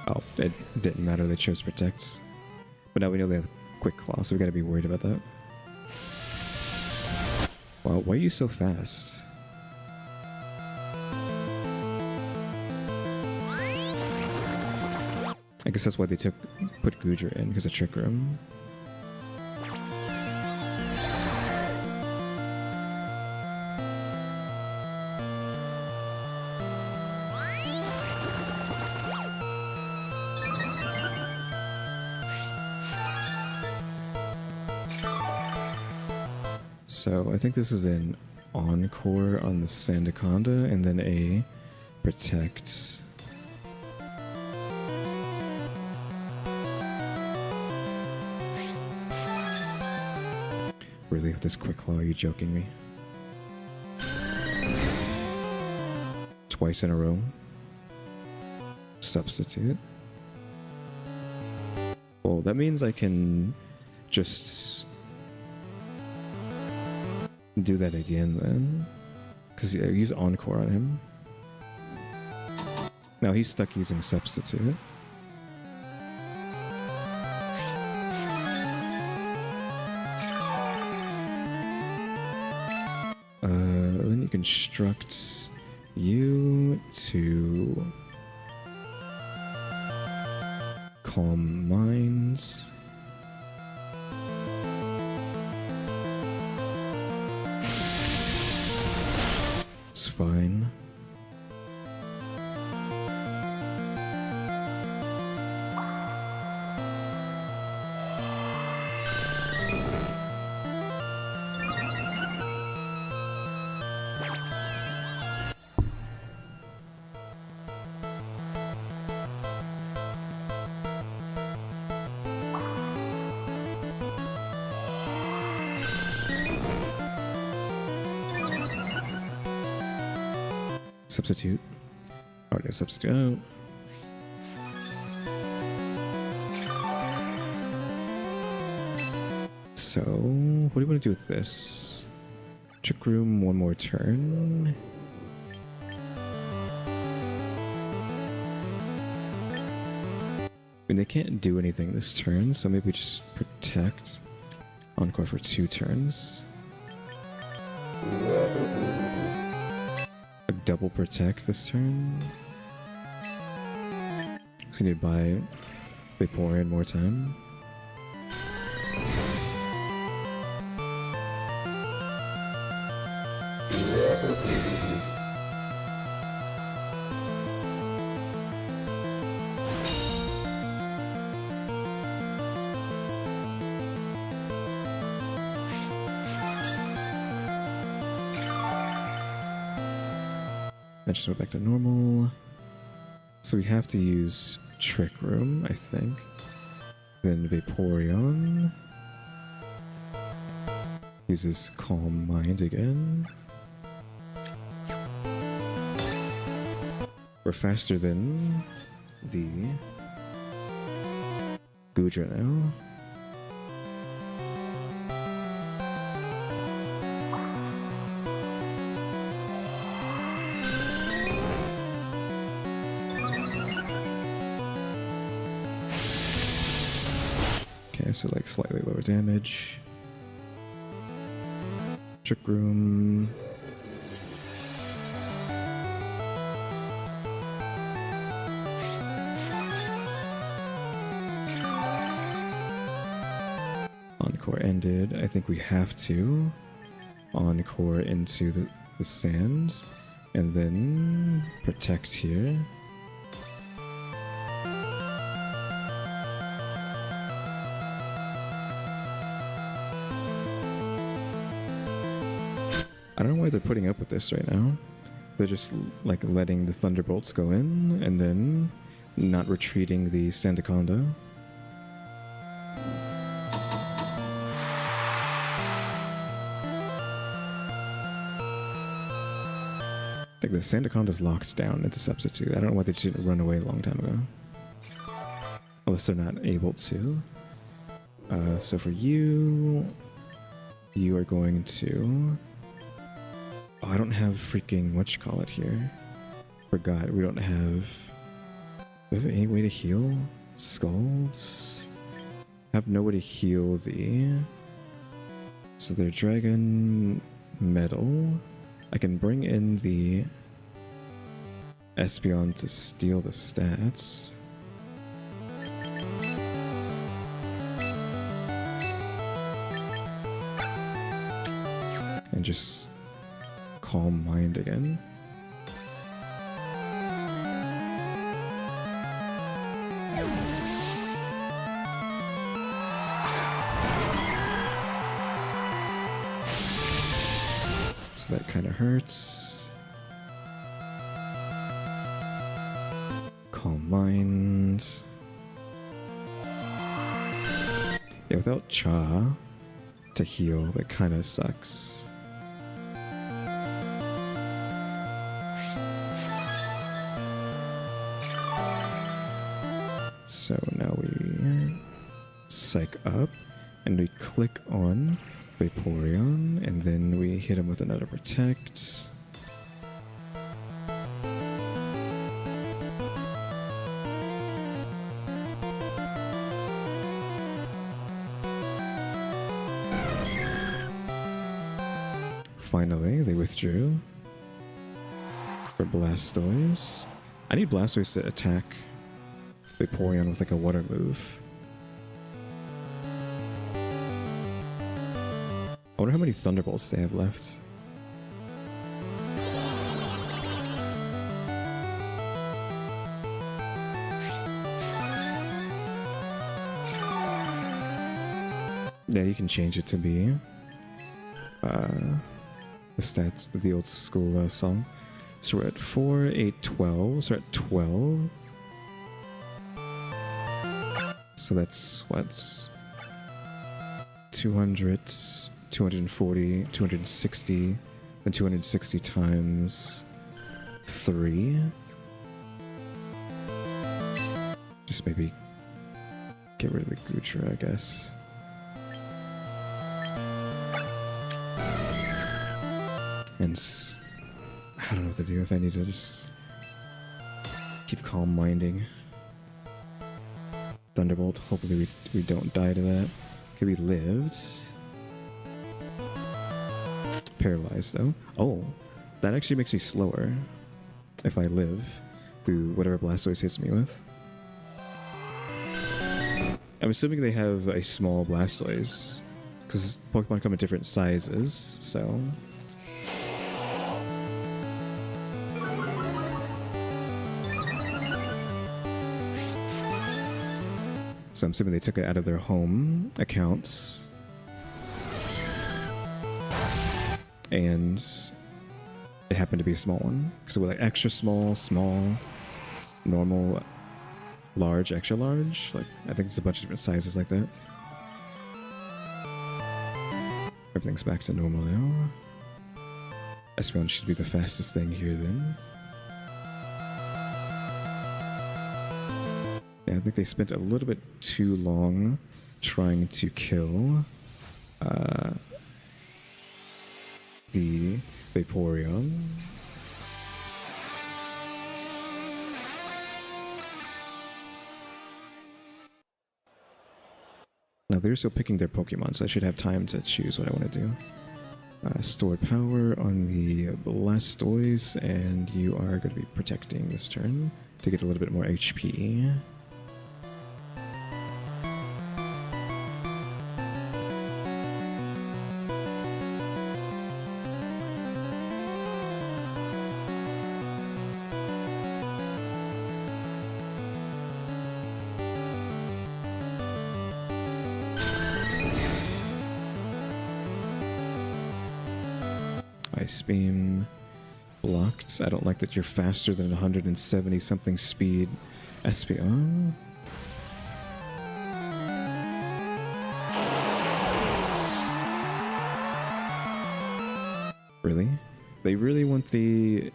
Oh, it didn't matter. They chose Protect. But now we know they have Quick Claw, so we got to be worried about that. Wow, why are you so fast? I guess that's why they put Goodra in, because of Trick Room. So I think this is an Encore on the Sandaconda, and then a Protect. Really, with this Quick Claw, are you joking me? Twice in a row. Substitute. Well, that means I can just do that again then. Because I use Encore on him. Now he's stuck using Substitute. Then you construct you to Calm Minds. It's fine. Substitute. Oh, yeah, substitute. So, what do you want to do with this? Trick Room, one more turn. I mean, they can't do anything this turn, so maybe just Protect. Encore for 2 turns. A double protect this turn. So we need to buy Vaporeon more time. That just went back to normal. So we have to use Trick Room, I think. Then Vaporeon. Uses Calm Mind again. We're faster than the Gudra now. Okay, so like slightly lower damage. Trick Room. Encore ended. I think we have to Encore into the sand and then protect here. I don't know why they're putting up with this right now. They're just like letting the Thunderbolts go in and then not retreating the Sandaconda. Like the Sandaconda's locked down into Substitute. I don't know why they didn't run away a long time ago. Unless they're not able to. So for you, you are going to... Oh, I don't have freaking whatchamacallit here. Forgot, we don't have... Do we have any way to heal Skulls? I have no way to heal the... So they're Dragon Metal. I can bring in the Espeon to steal the stats. And just Calm Mind again. So that kind of hurts. Calm Mind. Yeah, without Cha to heal, that kind of sucks. So now we psych up and we click on Vaporeon and then we hit him with another protect. Finally, they withdrew for Blastoise. I need Blastoise to attack Vaporeon with like a water move. I wonder how many Thunderbolts they have left. Yeah, you can change it to be the stats, the old school song. So we're at 4, 8, 12. So we're at 12. So that's what? 200, 240, 260, then 260 times 3. Just maybe get rid of the Gudra, I guess. And I don't know what to do if I need to just keep calm minding. Thunderbolt, hopefully we don't die to that. Okay, we lived. paralyzed though. Oh, that actually makes me slower if I live through whatever Blastoise hits me with. I'm assuming they have a small Blastoise because Pokemon come in different sizes, so. So I'm assuming they took it out of their home accounts. And it happened to be a small one. So we're like extra small, small, normal, large, extra large. Like I think there's a bunch of different sizes like that. Everything's back to normal now. Espeon should be the fastest thing here then. Yeah, I think they spent a little bit too long trying to kill the Vaporeon. Now they're still picking their Pokemon, so I should have time to choose what I want to do. Stored power on the Blastoise, and you are going to be protecting this turn to get a little bit more HP. Ice Beam blocked. I don't like that you're faster than 170 something speed. Espeon. Really? They really want the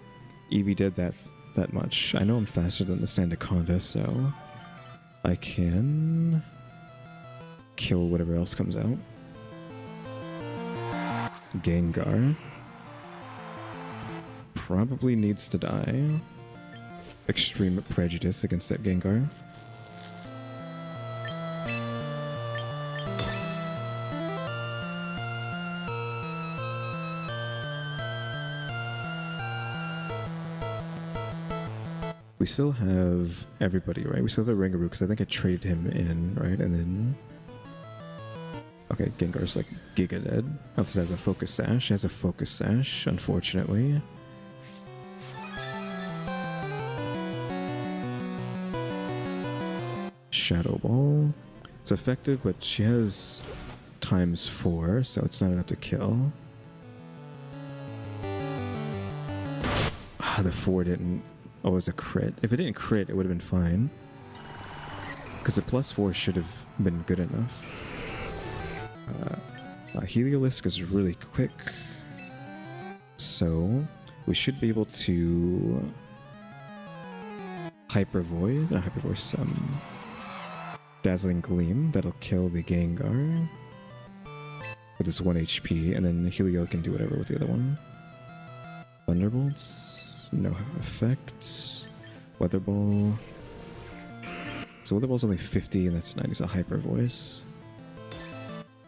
Eevee dead that much. I know I'm faster than the Sandaconda, so I can kill whatever else comes out. Gengar probably needs to die. Extreme prejudice against that Gengar. We still have everybody, right? We still have a Ringaroo because I think I traded him in, right? And then... Okay, Gengar's like giga dead. Unless it has a Focus Sash. It has a Focus Sash, unfortunately. Shadow Ball. It's effective, but she has ×4, so it's not enough to kill. Ah, the 4 didn't... Oh, it was a crit. If it didn't crit, it would have been fine. Because the +4 should have been good enough. Heliolisk is really quick. So, we should be able to... Hyper Void? Not Hyper Voice, Dazzling Gleam. That'll kill the Gengar. With this 1 HP, and then Helio can do whatever with the other one. Thunderbolts? No effect. Weather Ball. So Weather Ball's only 50, and that's 90, so Hyper Voice.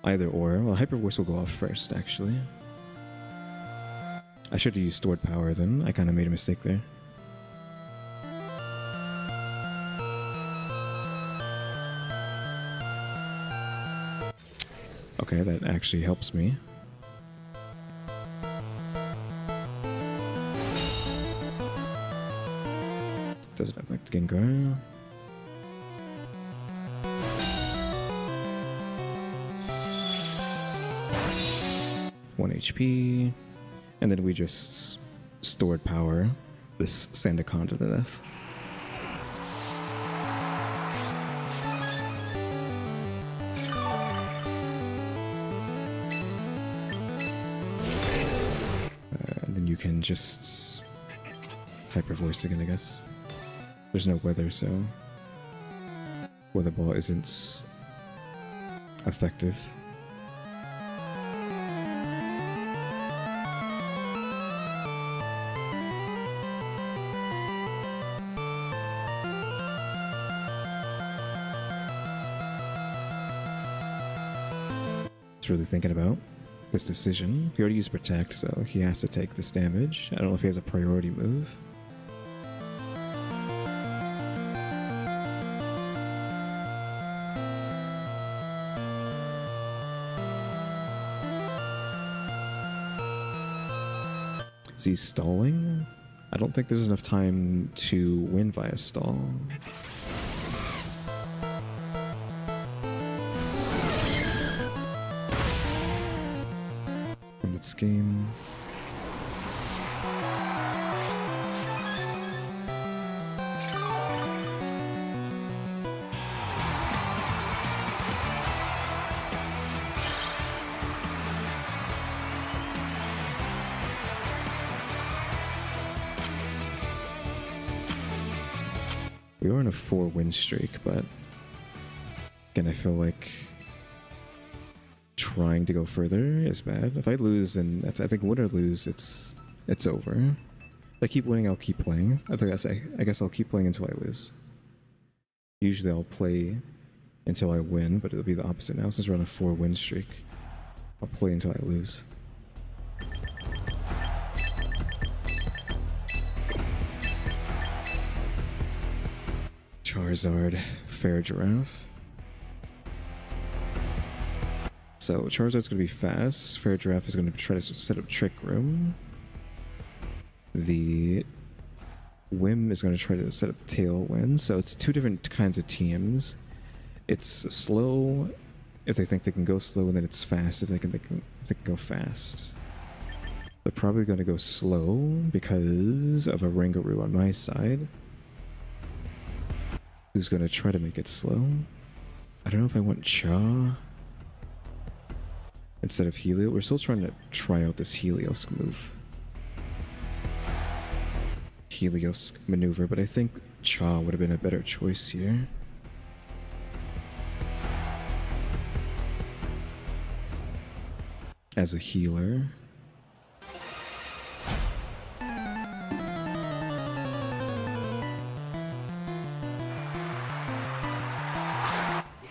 Either or. Well, Hyper Voice will go off first, actually. I should have used Stored Power then. I kind of made a mistake there. Okay, that actually helps me. Doesn't affect Gengar. One HP. And then we just stored power this Sandaconda to death. And then you can just Hyper Voice again, I guess. There's no weather, so Weather Ball isn't effective. Really thinking about. this decision. He already used Protect, so he has to take this damage. I don't know if he has a priority move. Is he stalling? I don't think there's enough time to win via stall. In this game. We are on a 4-win streak, but again, I feel like trying to go further is bad. If I lose, then I think win or lose, it's over. If I keep winning, I'll keep playing. I guess I'll keep playing until I lose. Usually I'll play until I win, but it'll be the opposite now since we're on a 4-win streak. I'll play until I lose. Charizard, Fair Giraffe. So Charizard's going to be fast. Fair Giraffe is going to try to set up Trick Room. The Whim is going to try to set up Tailwind. So it's two different kinds of teams. It's slow if they think they can go slow, and then it's fast if they can go fast. They're probably going to go slow because of a Rangaroo on my side, who's going to try to make it slow. I don't know if I want Cha instead of Helio. We're still trying to try out this Helios move. Helios maneuver, but I think Cha would have been a better choice here. As a healer.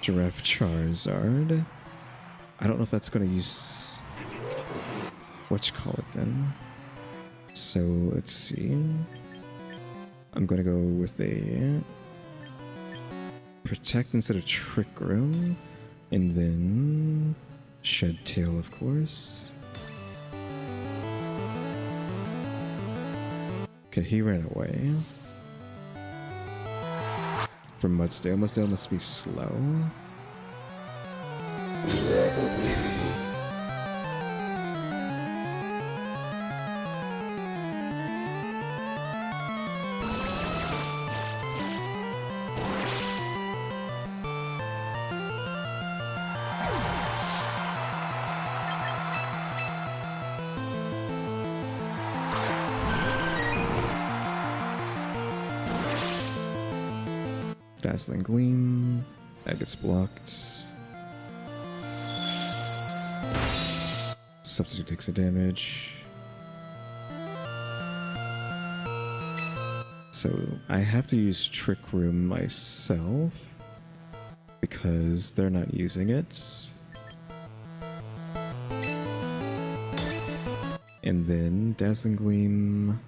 Giraffe Charizard. I don't know if that's going to use whatchamacallit then. So let's see. I'm going to go with a Protect instead of Trick Room, and then Shed Tail, of course. Okay, he ran away from Mudsdale. Mudsdale must be slow. Dazzling Gleam. That gets blocked. Substitute takes a damage. So I have to use Trick Room myself because they're not using it. And then Dazzling Gleam.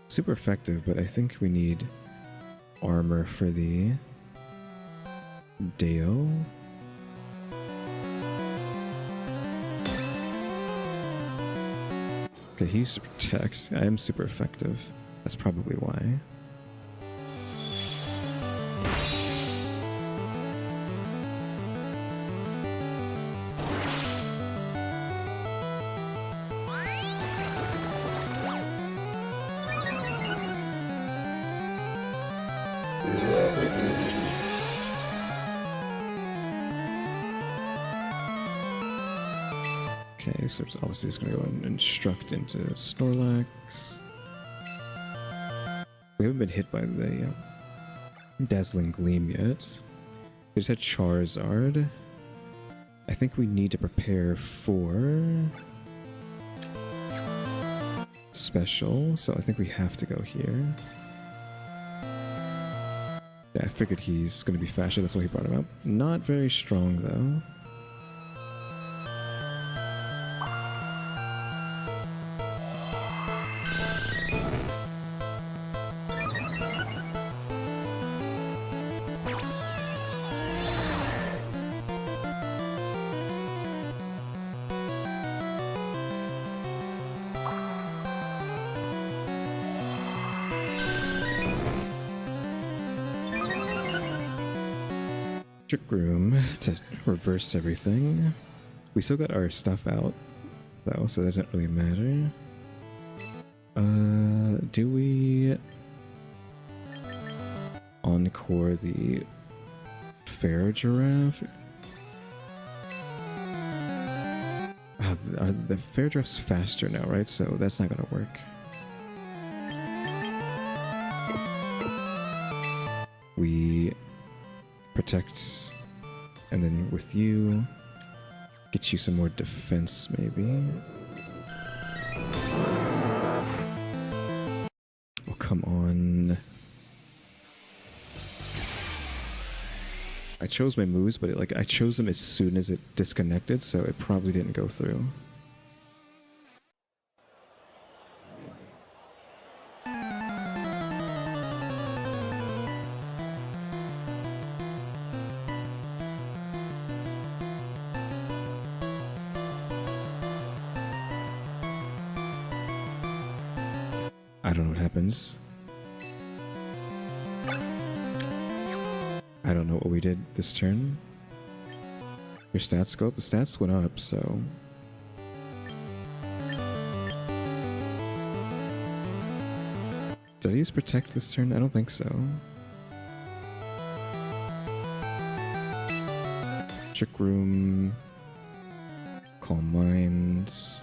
Super effective, but I think we need armor for the Dale. Okay, he used to Protect. I am super effective. That's probably why. Okay, so obviously it's going to go and instruct into Snorlax. We haven't been hit by the Dazzling Gleam yet. We just had Charizard. I think we need to prepare for Special, so I think we have to go here. Yeah, I figured he's going to be faster, that's why he brought him up. Not very strong, though. Trick room to reverse everything. We still got our stuff out though, so it doesn't really matter. Do we encore the fair giraffe? The fair giraffe's faster now, right? So that's not gonna work. We protect, and then with you, get you some more defense, maybe. Oh, come on. I chose my moves, but I chose them as soon as it disconnected, so it probably didn't go through. I don't know what happens. I don't know what we did this turn. Your stats go up. The stats went up, so... Did I use protect this turn? I don't think so. Trick room. Calm minds.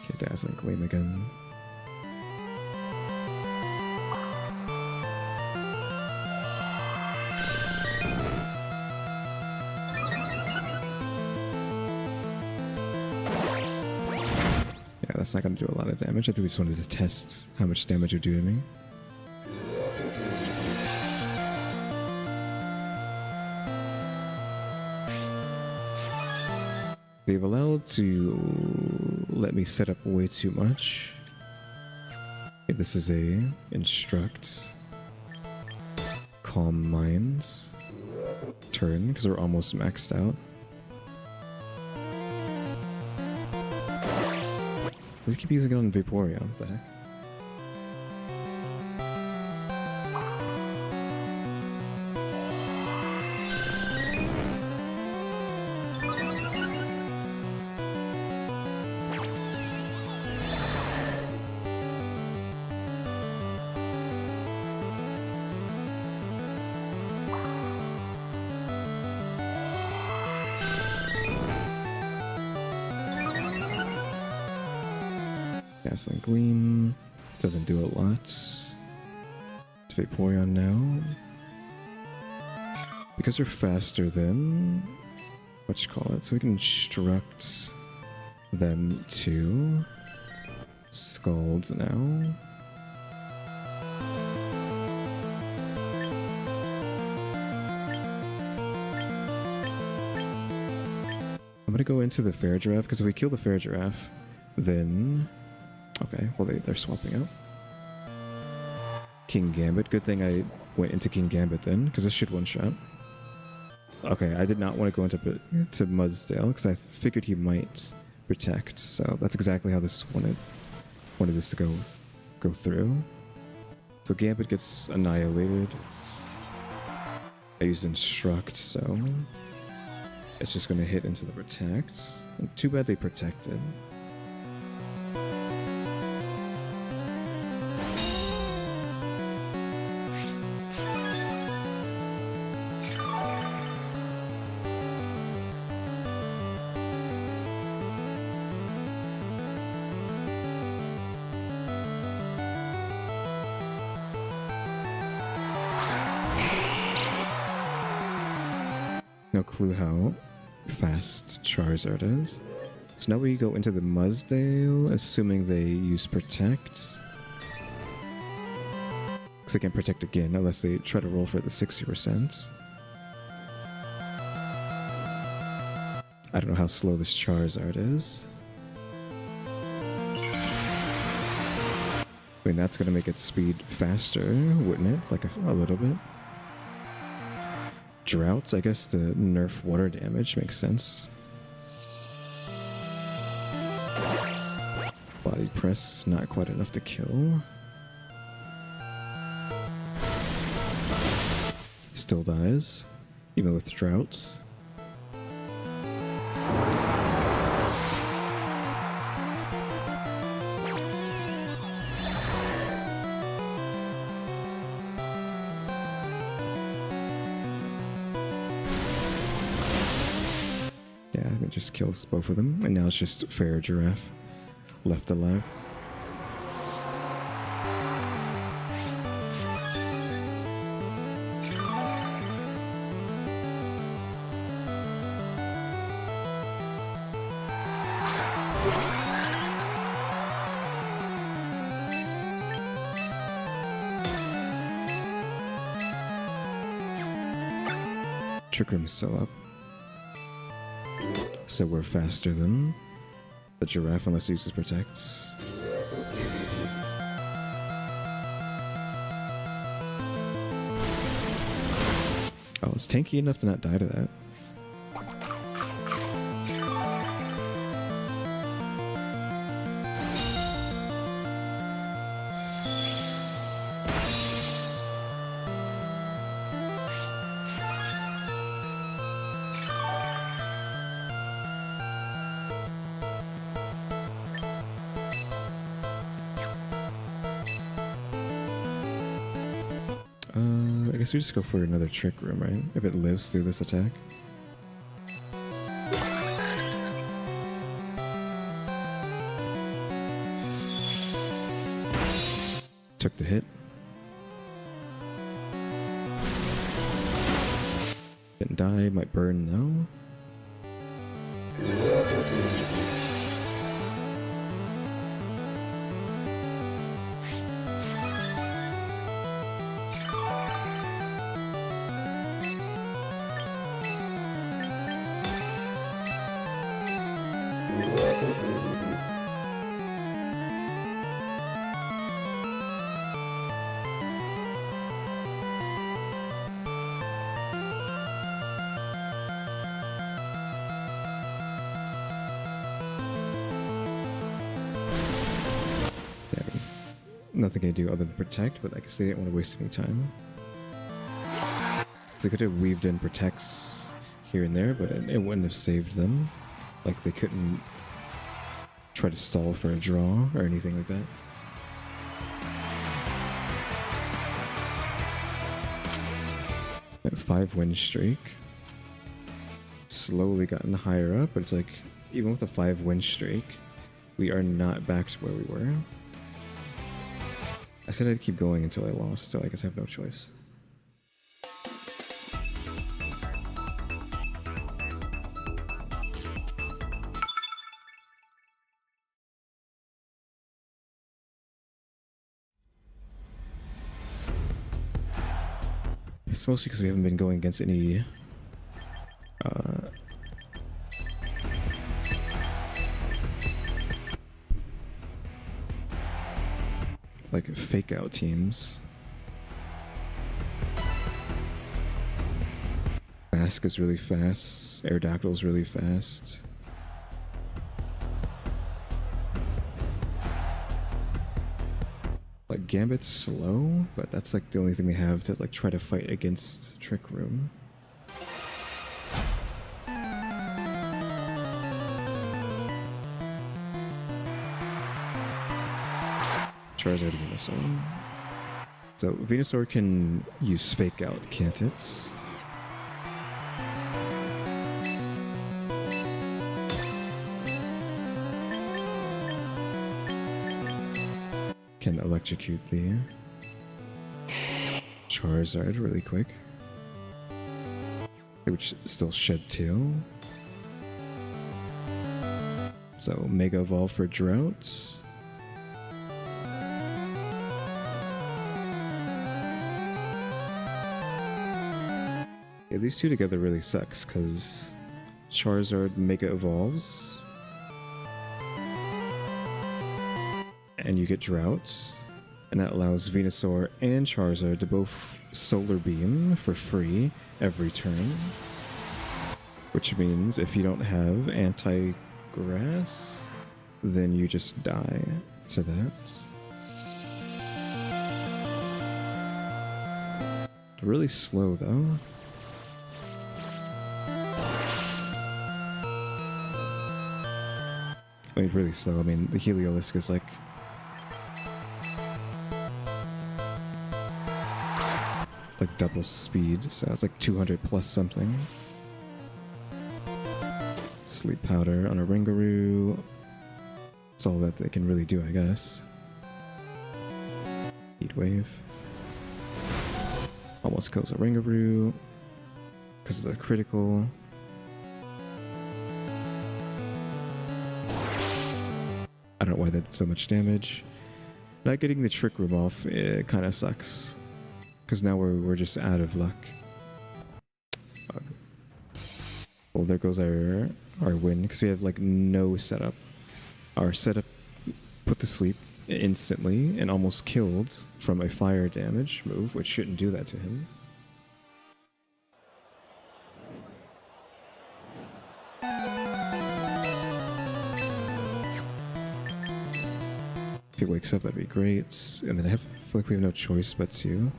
Okay, dazzling gleam again. That's not going to do a lot of damage. I think we just wanted to test how much damage it would do to me. They've allowed to let me set up way too much. Okay, this is a instruct. Calm minds. Turn, because we're almost maxed out. We keep using it on Vaporeon, what the heck? Dazzling Gleam doesn't do a lot. To Vaporeon now. Because we're faster than what you call it, so we can instruct them to Scald now. I'm gonna go into the Fair Giraffe, because if we kill the Fair Giraffe, then... Okay, well they're swapping out. King Gambit. Good thing I went into King Gambit then, because this should one-shot. Okay, I did not want to go into Mudsdale, because I figured he might protect, so that's exactly how this wanted this to go through. So Gambit gets annihilated. I used Instruct, so it's just going to hit into the Protect. And too bad they protected. No clue how fast Charizard is. So now we go into the Mudsdale, assuming they use Protect. Because they can Protect again, unless they try to roll for the 60%. I don't know how slow this Charizard is. I mean, that's going to make its speed faster, wouldn't it? Like a little bit. Droughts, I guess to nerf water damage makes sense. Body press, not quite enough to kill. Still dies, even with droughts. Yeah, it just kills both of them, and now it's just fair giraffe left alive. Trick Room's still up. So we're faster than the giraffe unless it uses protects. Oh, it's tanky enough to not die to that. I guess we just go for another Trick Room, right? If it lives through this attack. Took the hit. Didn't die, might burn though. Nothing I do other than protect, but I guess they didn't want to waste any time. They could have weaved in protects here and there, but it wouldn't have saved them. Like they couldn't try to stall for a draw or anything like that. At 5-win streak. Slowly gotten higher up, but it's like, even with a 5-win streak, we are not back to where we were. I said I'd keep going until I lost, so I guess I have no choice. It's mostly because we haven't been going against any like fake out teams. Mask is really fast. Aerodactyl's really fast. Like Gambit's slow, but that's like the only thing they have to like try to fight against Trick Room. Charizard and Venusaur. So Venusaur can use fake out, can't it? Can electrocute the Charizard really quick, which still shed tail. So Mega Evolve for Drought. Yeah, these two together really sucks because Charizard Mega Evolves and you get Droughts, and that allows Venusaur and Charizard to both Solar Beam for free every turn, which means if you don't have Anti-Grass, then you just die to that. Really slow though. I mean, really slow. I mean, the Heliolisk is like double speed, so it's like 200 plus something. Sleep powder on a Ringaroo. That's all that they can really do, I guess. Heat wave. Almost kills a Ringaroo because of the critical. I don't know why that did so much damage. Not getting the Trick Room off, it kind of sucks. Because now we're just out of luck. Well, there goes our win, because we have like no setup. Our setup put to sleep instantly and almost killed from a fire damage move, which shouldn't do that to him. If he wakes up, that'd be great. And then I feel like we have no choice but to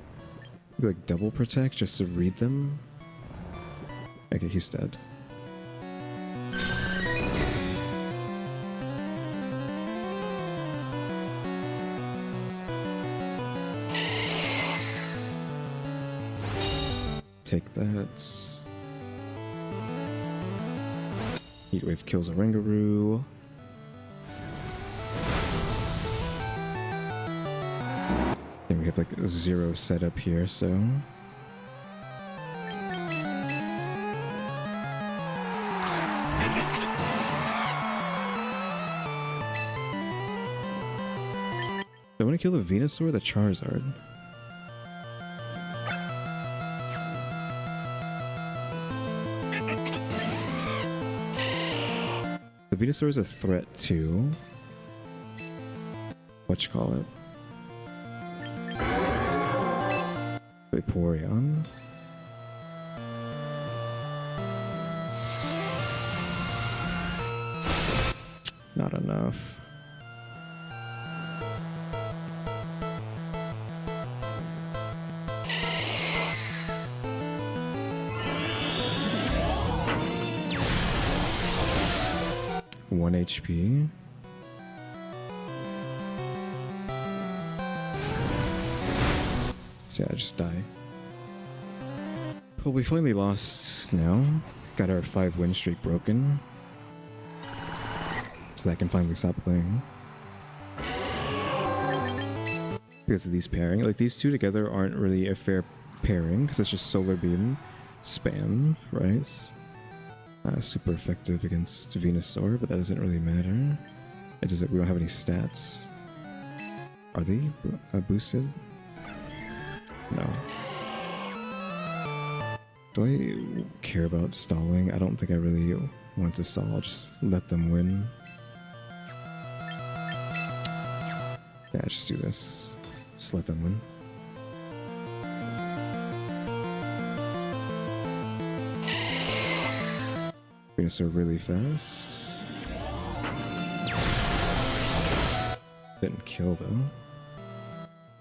like double protect just to read them. Okay, he's dead. Take that. Heatwave kills a Ringaroo. And we have like 0 setup here, so. I want to kill the Venusaur or the Charizard. The Venusaur is a threat to whatchamacallit? Vaporeon. Not enough. One HP. So yeah, just die. Well, we finally lost now. Got our 5 win streak broken. So that I can finally stop playing. Because of these pairing. Like, these two together aren't really a fair pairing, because it's just Solar Beam spam, right? Super effective against Venusaur, but that doesn't really matter. It doesn't. We don't have any stats. Are they boosted? No. Do I care about stalling? I don't think I really want to stall. I'll just let them win. Yeah, just do this. Just let them win. Venusaur really fast. Didn't kill though.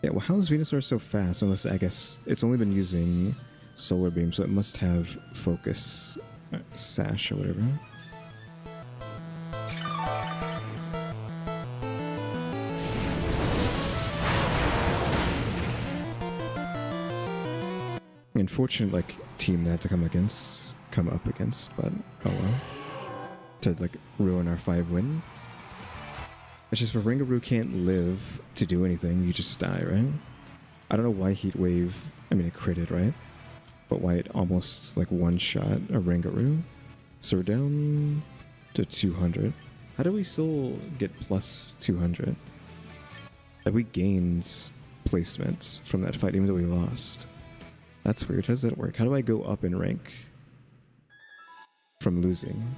Yeah, well, how is Venusaur so fast? Unless, I guess, it's only been using Solar Beam, so it must have Focus Sash or whatever. Unfortunate, like, team to have to come up against, but oh well. To, like, ruin our 5 win. It's just, for Ringaroo can't live to do anything, you just die, right? I don't know why Heat Wave, I mean, it critted, right? But why it almost, like, one-shot a Ringaroo. So we're down to 200. How do we still get plus 200? Like, we gained placement from that fight, even though we lost. That's weird. How does that work? How do I go up in rank from losing?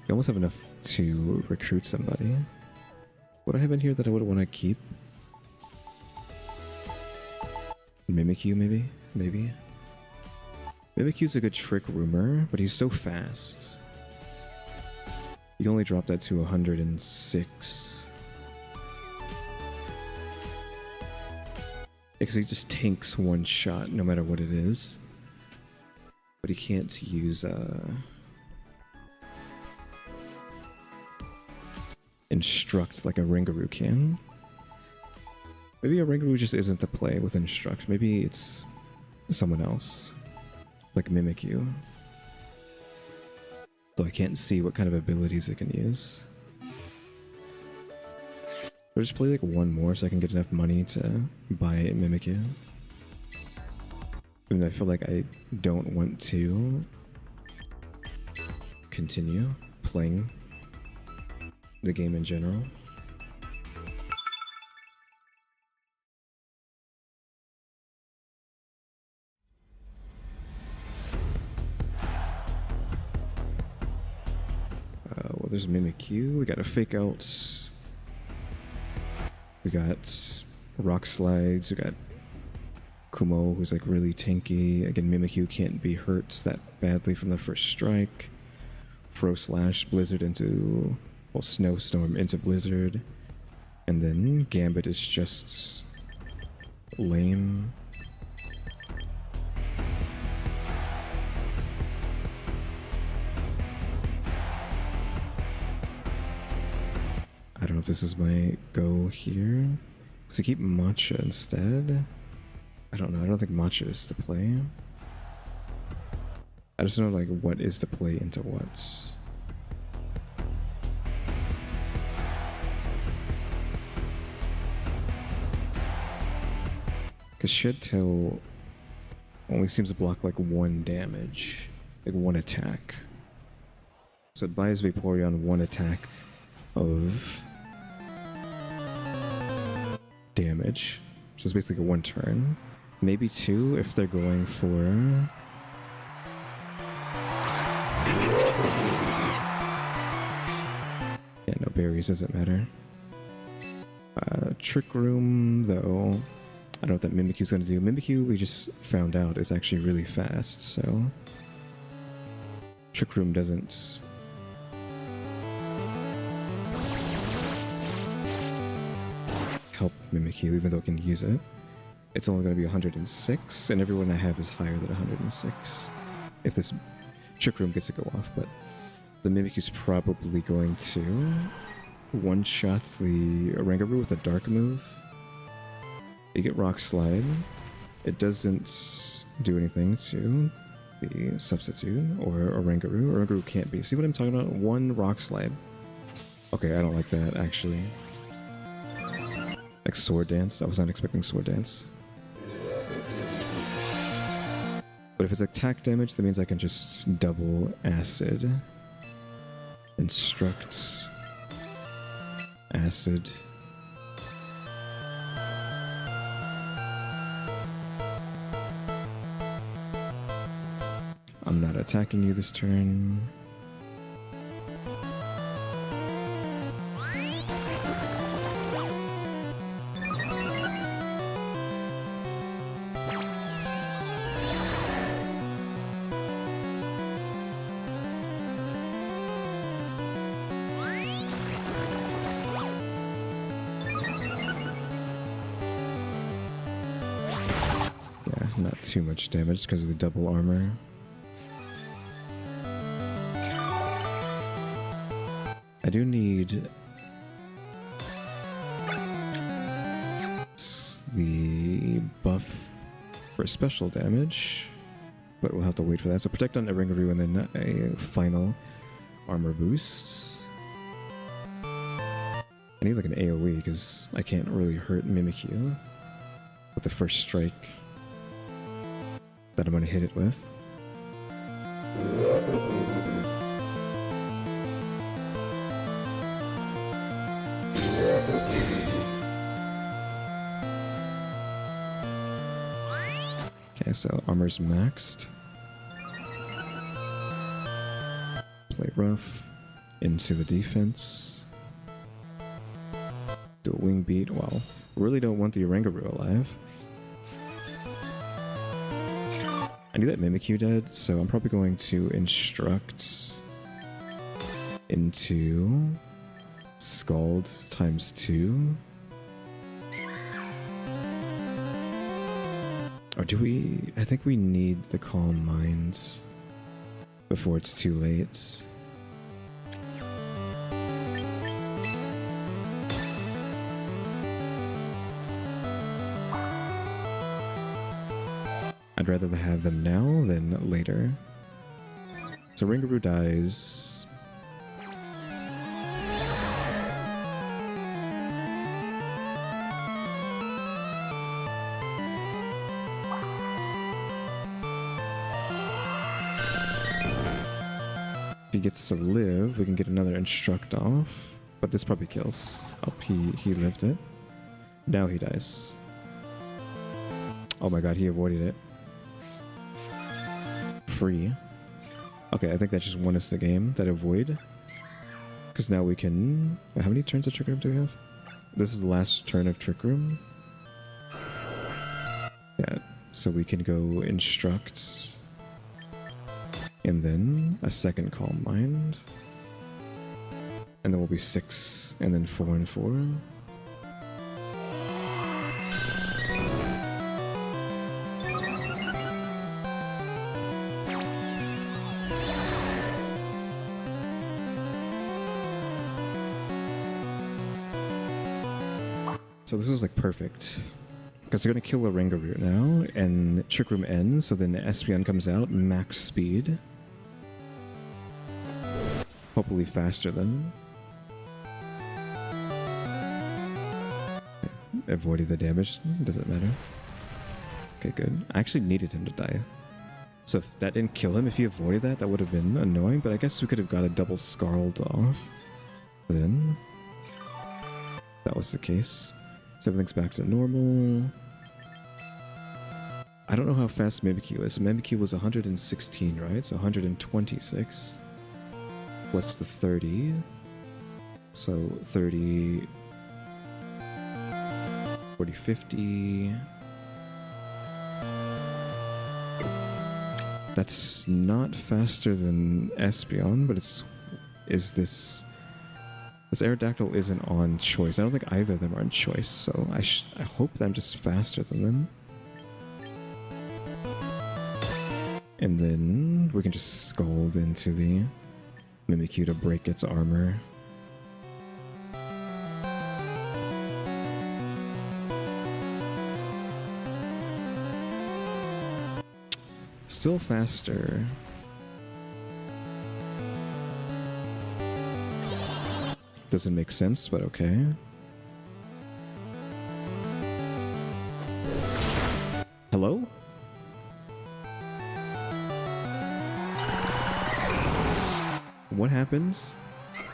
I almost have enough to recruit somebody. What do I have in here that I would want to keep? Mimikyu, maybe? Maybe? Mimikyu's a good trick roomer, but he's so fast. You can only drop that to 106. Because he just tanks one shot no matter what it is. But he can't use Instruct like a Ringaroo can. Maybe a Ringaroo just isn't the play with Instruct. Maybe it's someone else. Like Mimikyu. Though I can't see what kind of abilities it can use. I'll just play like one more so I can get enough money to buy a Mimikyu. And I feel like I don't want to continue playing the game in general. Well, there's Mimikyu. We got a fake out. We got Rock Slides. We got Kumo, who's like really tanky. Again, Mimikyu can't be hurt that badly from the first strike. Froslash, Blizzard into, well, Snowstorm into Blizzard. And then Gambit is just lame. I don't know if this is my go here. Does he keep Matcha instead? I don't know. I don't think Matcha is the play. I just know like what is the play into what. Because Shed Tail only seems to block like one damage, like one attack. So it buys Vaporeon one attack of damage. So it's basically one turn. Maybe two if they're going for... Yeah, no berries, doesn't matter. Trick Room, though, I don't know what that Mimikyu's going to do. Mimikyu, we just found out, is actually really fast, so... Trick Room doesn't... help Mimikyu, even though it can use it. It's only going to be 106, and everyone I have is higher than 106. If this Trick Room gets to go off, but the Mimikyu's probably going to one-shot the Ringaroo with a Dark move. You get Rock Slide. It doesn't do anything to the Substitute or a Ringaroo. Ringaroo can't be. See what I'm talking about? One Rock Slide. Okay, I don't like that, actually. Like Sword Dance. I was not expecting Sword Dance. But if it's attack damage, that means I can just double Acid. Instruct. Acid. I'm not attacking you this turn. Not too much damage because of the double armor. I do need the buff for special damage, but we'll have to wait for that. So protect on a Ringaroo and then a final armor boost. I need like an AoE because I can't really hurt Mimikyu with the first strike that I'm going to hit it with. Okay, so armor's maxed. Play rough. Into the defense. Do a wing beat. Well, really don't want the Ringaroo alive. I knew that Mimikyu dead, so I'm probably going to instruct into Scald times 2. Or do we... I think we need the Calm Mind before it's too late. I'd rather have them now than later. So Ringaroo dies. If he gets to live, we can get another Instruct off. But this probably kills. Oh, he lived it. Now he dies. Oh my god, he avoided it. Free. Okay, I think that just won us the game, that avoid. Because now we can... How many turns of Trick Room do we have? This is the last turn of Trick Room. Yeah, so we can go Instruct. And then a second Calm Mind. And then we'll be 6, and then 4 and 4. So this was like perfect. Because they're going to kill a Ringaroo now, and Trick Room ends, so then Espeon comes out, max speed. Hopefully faster than. Avoided the damage. Doesn't matter. Okay, good. I actually needed him to die. So if that didn't kill him, if he avoided that, that would have been annoying, but I guess we could have got a double Scald off. Then. That was the case. So everything's back to normal. I don't know how fast Mimikyu is. Mimikyu was 116, right? So 126. Plus the 30. So 30... 40, 50... That's not faster than Espeon, but it's... Is this... This Aerodactyl isn't on choice. I don't think either of them are on choice, so I hope that I'm just faster than them. And then we can just Scald into the Mimikyu to break its armor. Still faster. Doesn't make sense, but okay. Hello? What happens?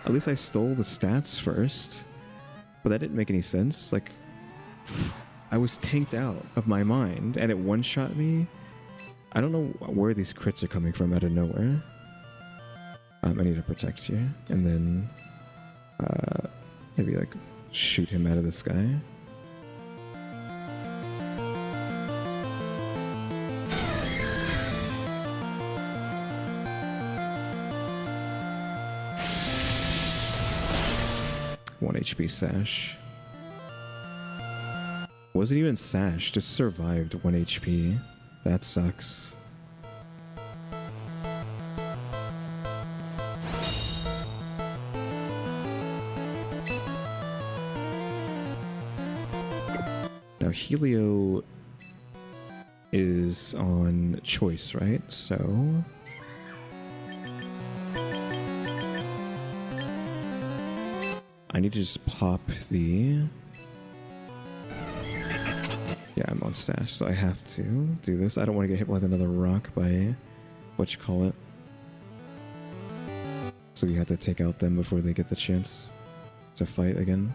At least I stole the stats first, but that didn't make any sense. Like, I was tanked out of my mind, and it one-shot me. I don't know where these crits are coming from out of nowhere. I need to protect here, and then... maybe like shoot him out of the sky. One HP Sash. Wasn't even Sash, just survived 1 HP. That sucks. Now Helio is on choice, right? So I need to just pop the... Yeah, I'm on Sash, so I have to do this. I don't want to get hit with another rock by whatchamacallit. So we have to take out them before they get the chance to fight again.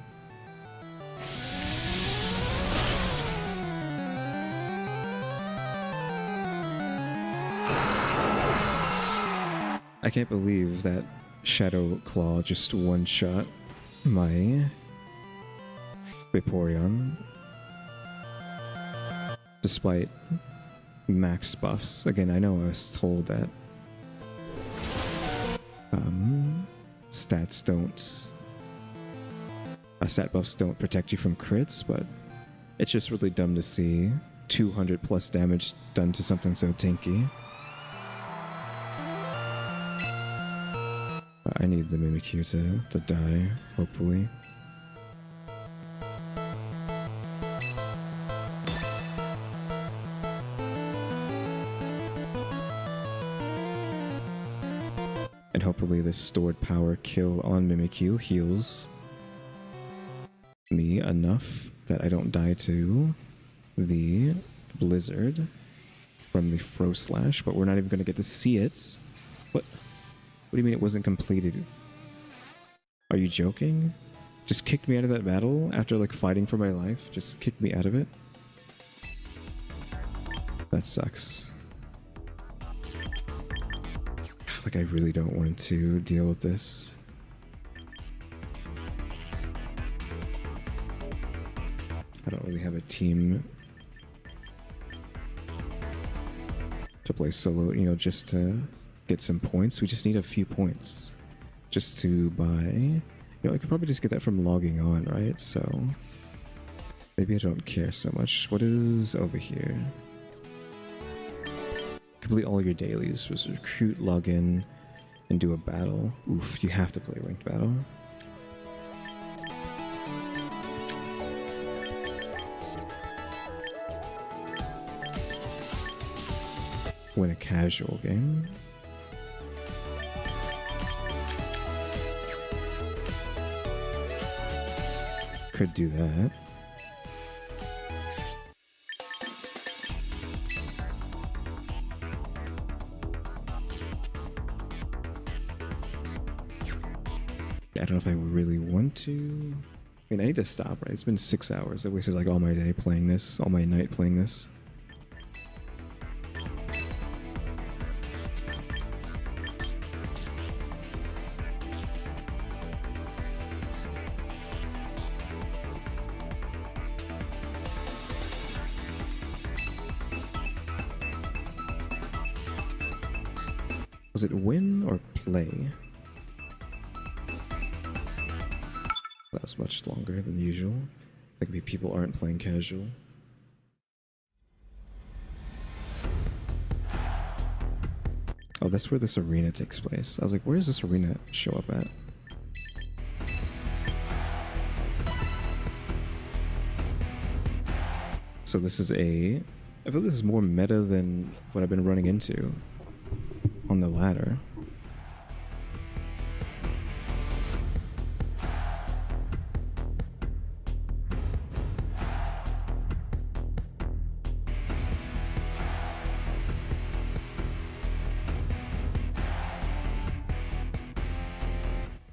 I can't believe that Shadow Claw just one-shot my Vaporeon. Despite max buffs. Again, I know I was told that stat buffs don't protect you from crits, but it's just really dumb to see 200 plus damage done to something so tanky. I need the Mimikyu to die, hopefully. And hopefully this stored power kill on Mimikyu heals me enough that I don't die to the blizzard from the Froslash, but we're not even going to get to see it. What do you mean it wasn't completed? Are you joking? Just kicked me out of that battle after like fighting for my life? Just kicked me out of it? That sucks. Like I really don't want to deal with this. I don't really have a team to play solo, you know, just to get some points. We just need a few points just to buy. You know, I could probably just get that from logging on, right? So maybe I don't care so much. What is over here? Complete all your dailies. Was recruit, log in, and do a battle. Oof, you have to play ranked battle. Win a casual game. Could do that. I don't know if I really want to. I mean, I need to stop, right? It's been 6 hours. I wasted like all my day playing this, all my night playing this. Was it win or play? That was much longer than usual. I think maybe people aren't playing casual. Oh, that's where this arena takes place. I was like, where does this arena show up at? So this is I feel this is more meta than what I've been running into on the ladder.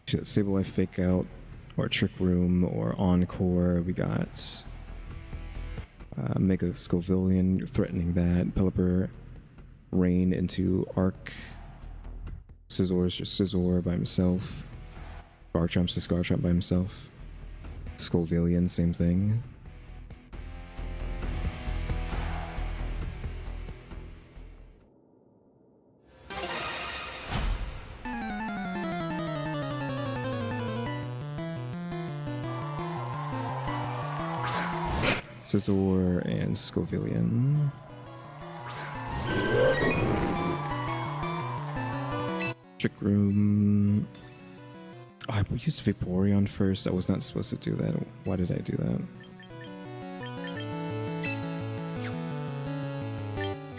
Sableye Fake Out, or Trick Room, or Encore. We got Mega Scovillian threatening that. Pelipper Rain into Arc. Scissor's just Scizor by himself. Garchomp's just Garchomp by himself. Scovillian, same thing. Scizor and Scovillian. Trick Room. Oh, I used Vaporeon first. I was not supposed to do that. Why did I do that?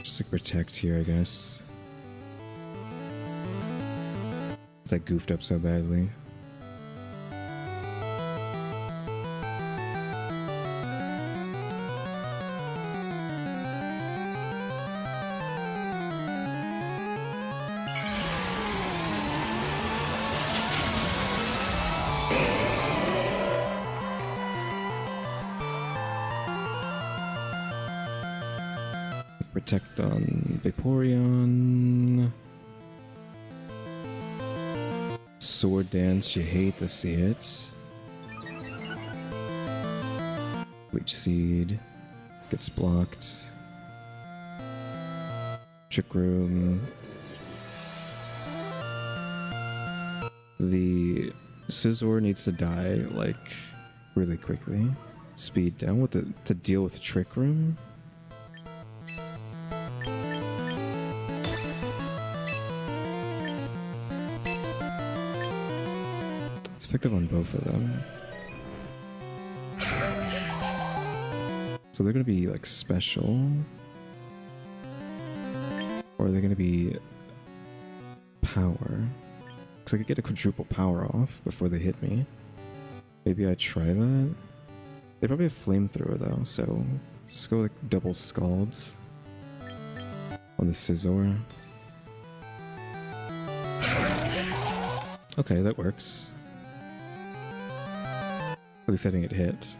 Just like protect here, I guess. I goofed up so badly. Protect on Vaporeon. Sword Dance, you hate to see it. Leech Seed gets blocked. Trick Room. The Scizor needs to die, like, really quickly. Speed down with to deal with Trick Room. It's effective on both of them. So they're going to be, like, special. Or are they going to be power? Because I could get a quadruple power off before they hit me. Maybe I try that. They probably have flamethrower though, so just go like double scalds on the Scizor. Okay, that works. At least I didn't get hit.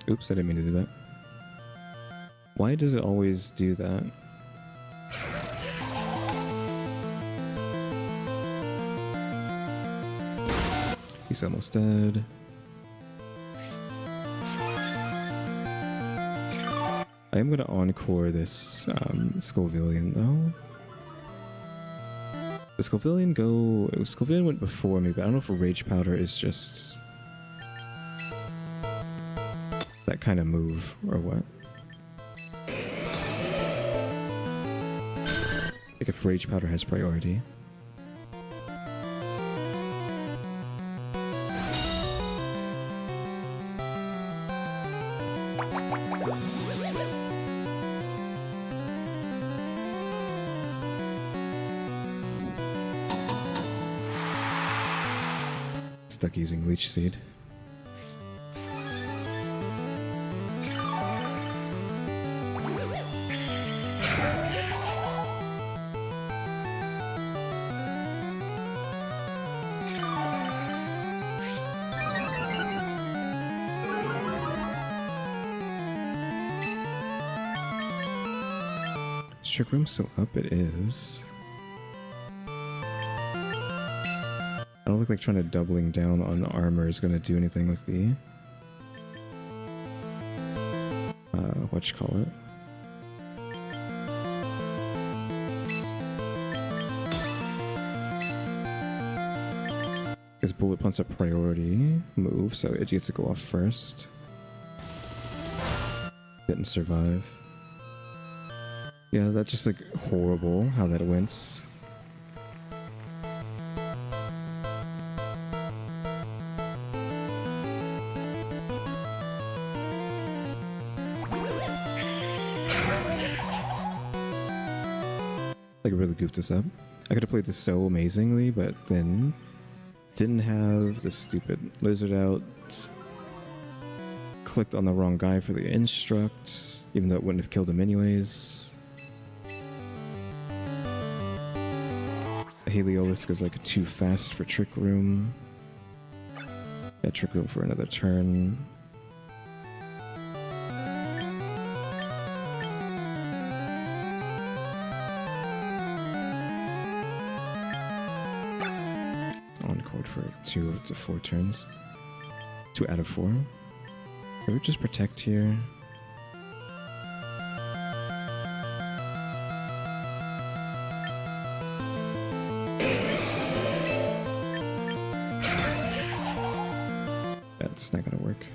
Oops, I didn't mean to do that. Why does it always do that? He's almost dead. I am going to encore this Scolvillian though. The Scolvillian went before me, but I don't know if a Rage Powder is just that kind of move or what. Like if Rage Powder has priority. Stuck using Leech Seed. Is Trick Room still up? It is. I don't look like trying to doubling down on armor is going to do anything with the whatchamacallit. Because Bullet Punt's a priority move, so it gets to go off first. Didn't survive. Yeah, that's just like horrible how that went. Like really goofed this up. I could have played this so amazingly, but then didn't have the stupid lizard out. Clicked on the wrong guy for the instruct, even though it wouldn't have killed him anyways. Heliolisk is like too fast for Trick Room. Got Trick Room for another turn. On-code for 2 to 4 turns. 2 out of 4. Can we just protect here? That's not gonna work.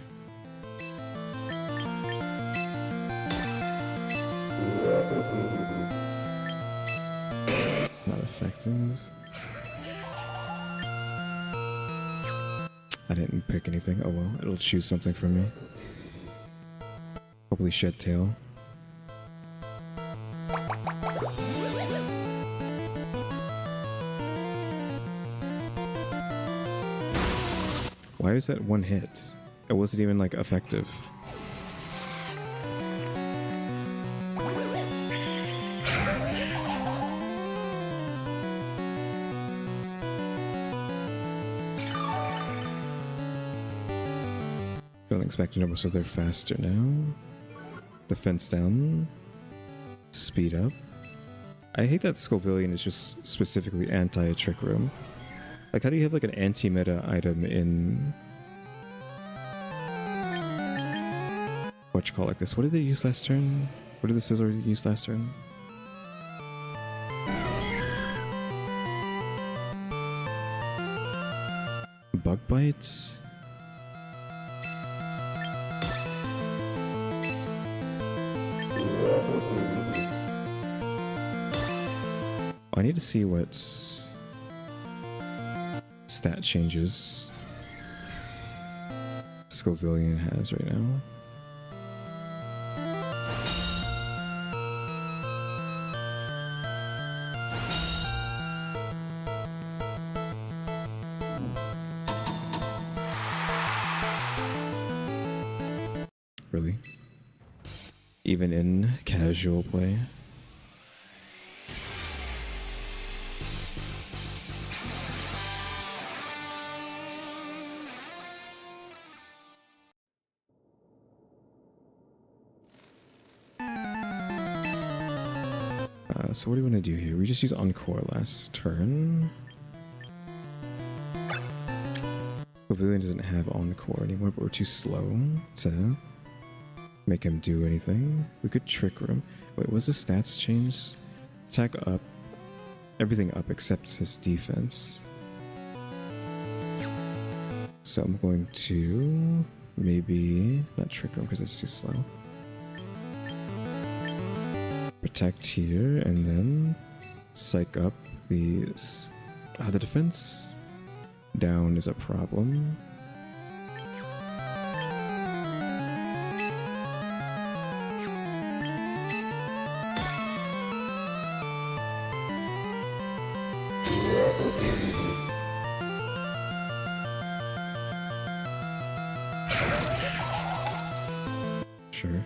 Not effective. I didn't pick anything. Oh well, it'll choose something for me. Probably Shed Tail. Why is that one hit? It wasn't even like effective. Don't expect numbers, so they're faster now. Defense down. Speed up. I hate that Scolvillian is just specifically anti-Trick Room. Like, how do you have like an anti-meta item in Like this. What did they use last turn? What did the Scizor use last turn? Bug bites. I need to see what stat changes Scovillian has right now. Really? Even in casual play? So what do we want to do here? We just use Encore last turn. Pavilion doesn't have Encore anymore, but we're too slow to make him do anything. We could Trick Room. Wait, was the stats change? Attack up. Everything up except his defense. So I'm going to maybe not Trick Room because it's too slow. Protect here and then psych up the defense down is a problem. Sure.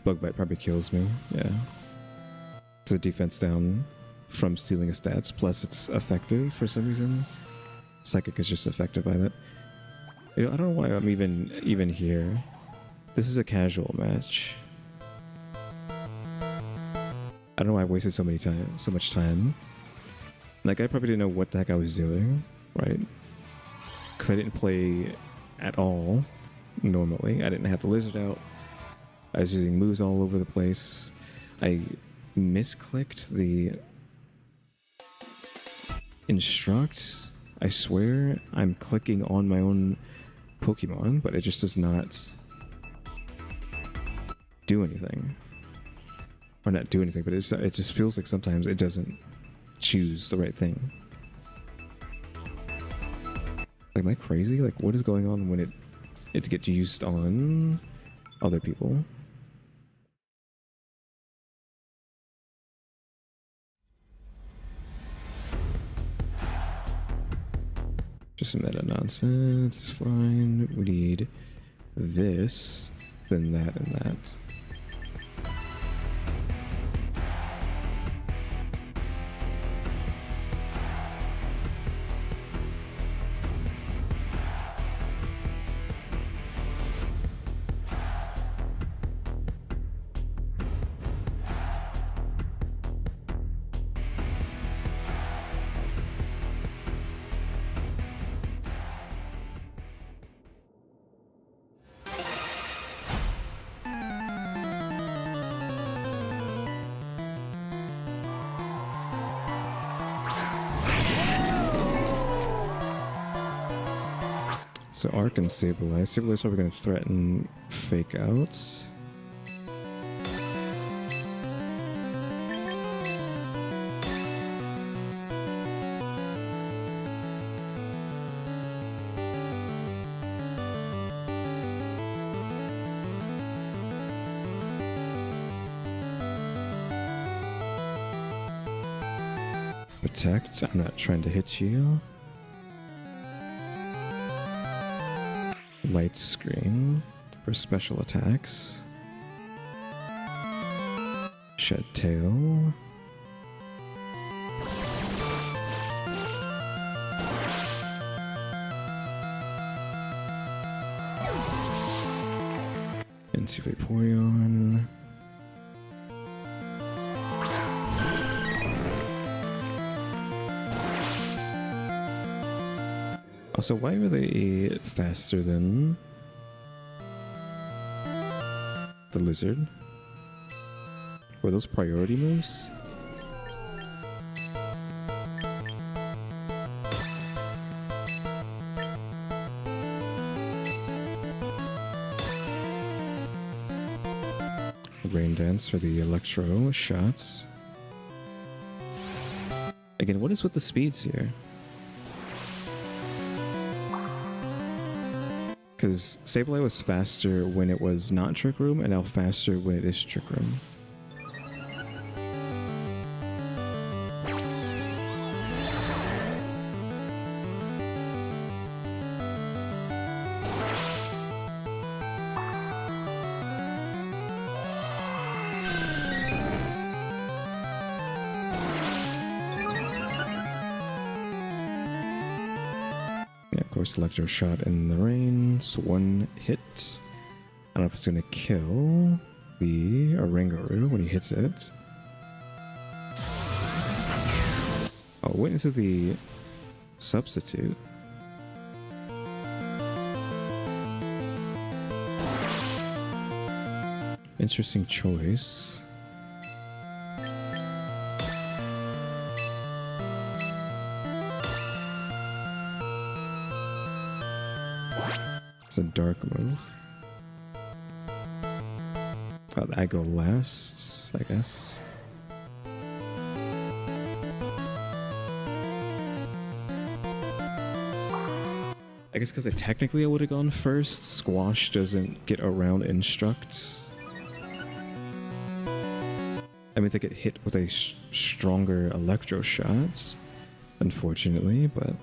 Bug Bite probably kills me, yeah. The defense down from stealing his stats, plus it's effective for some reason. Psychic is just affected by that. I don't know why I'm even here. This is a casual match. I don't know why I wasted so much time. Like, I probably didn't know what the heck I was doing, right? Because I didn't play at all normally. I didn't have the lizard out. I was using moves all over the place. I misclicked the instruct. I swear I'm clicking on my own Pokemon, but it just does not do anything. Or not do anything, but it just feels like sometimes it doesn't choose the right thing. Like, am I crazy? Like, what is going on when it gets used on other people? Just some meta nonsense, it's fine. We need this, then that, and that. So Arc and Sableye. Sableye's probably going to threaten Fake Out. Protect. I'm not trying to hit you. Light Screen for special attacks. Shed Tail. Into Vaporeon. Also, why were they faster than the lizard? Were those priority moves? Rain dance for the electro shots. Again, what is with the speeds here? Because Sableye was faster when it was not Trick Room, and now faster when it is Trick Room. Electro shot in the rain. So one hit. I don't know if it's going to kill the Oranguru when he hits it. Oh, went into the substitute. Interesting choice. It's a dark move. I go last, I guess. I guess because technically I would have gone first. Squash doesn't get around Instruct. That means I get hit with a stronger electro shots, unfortunately, but...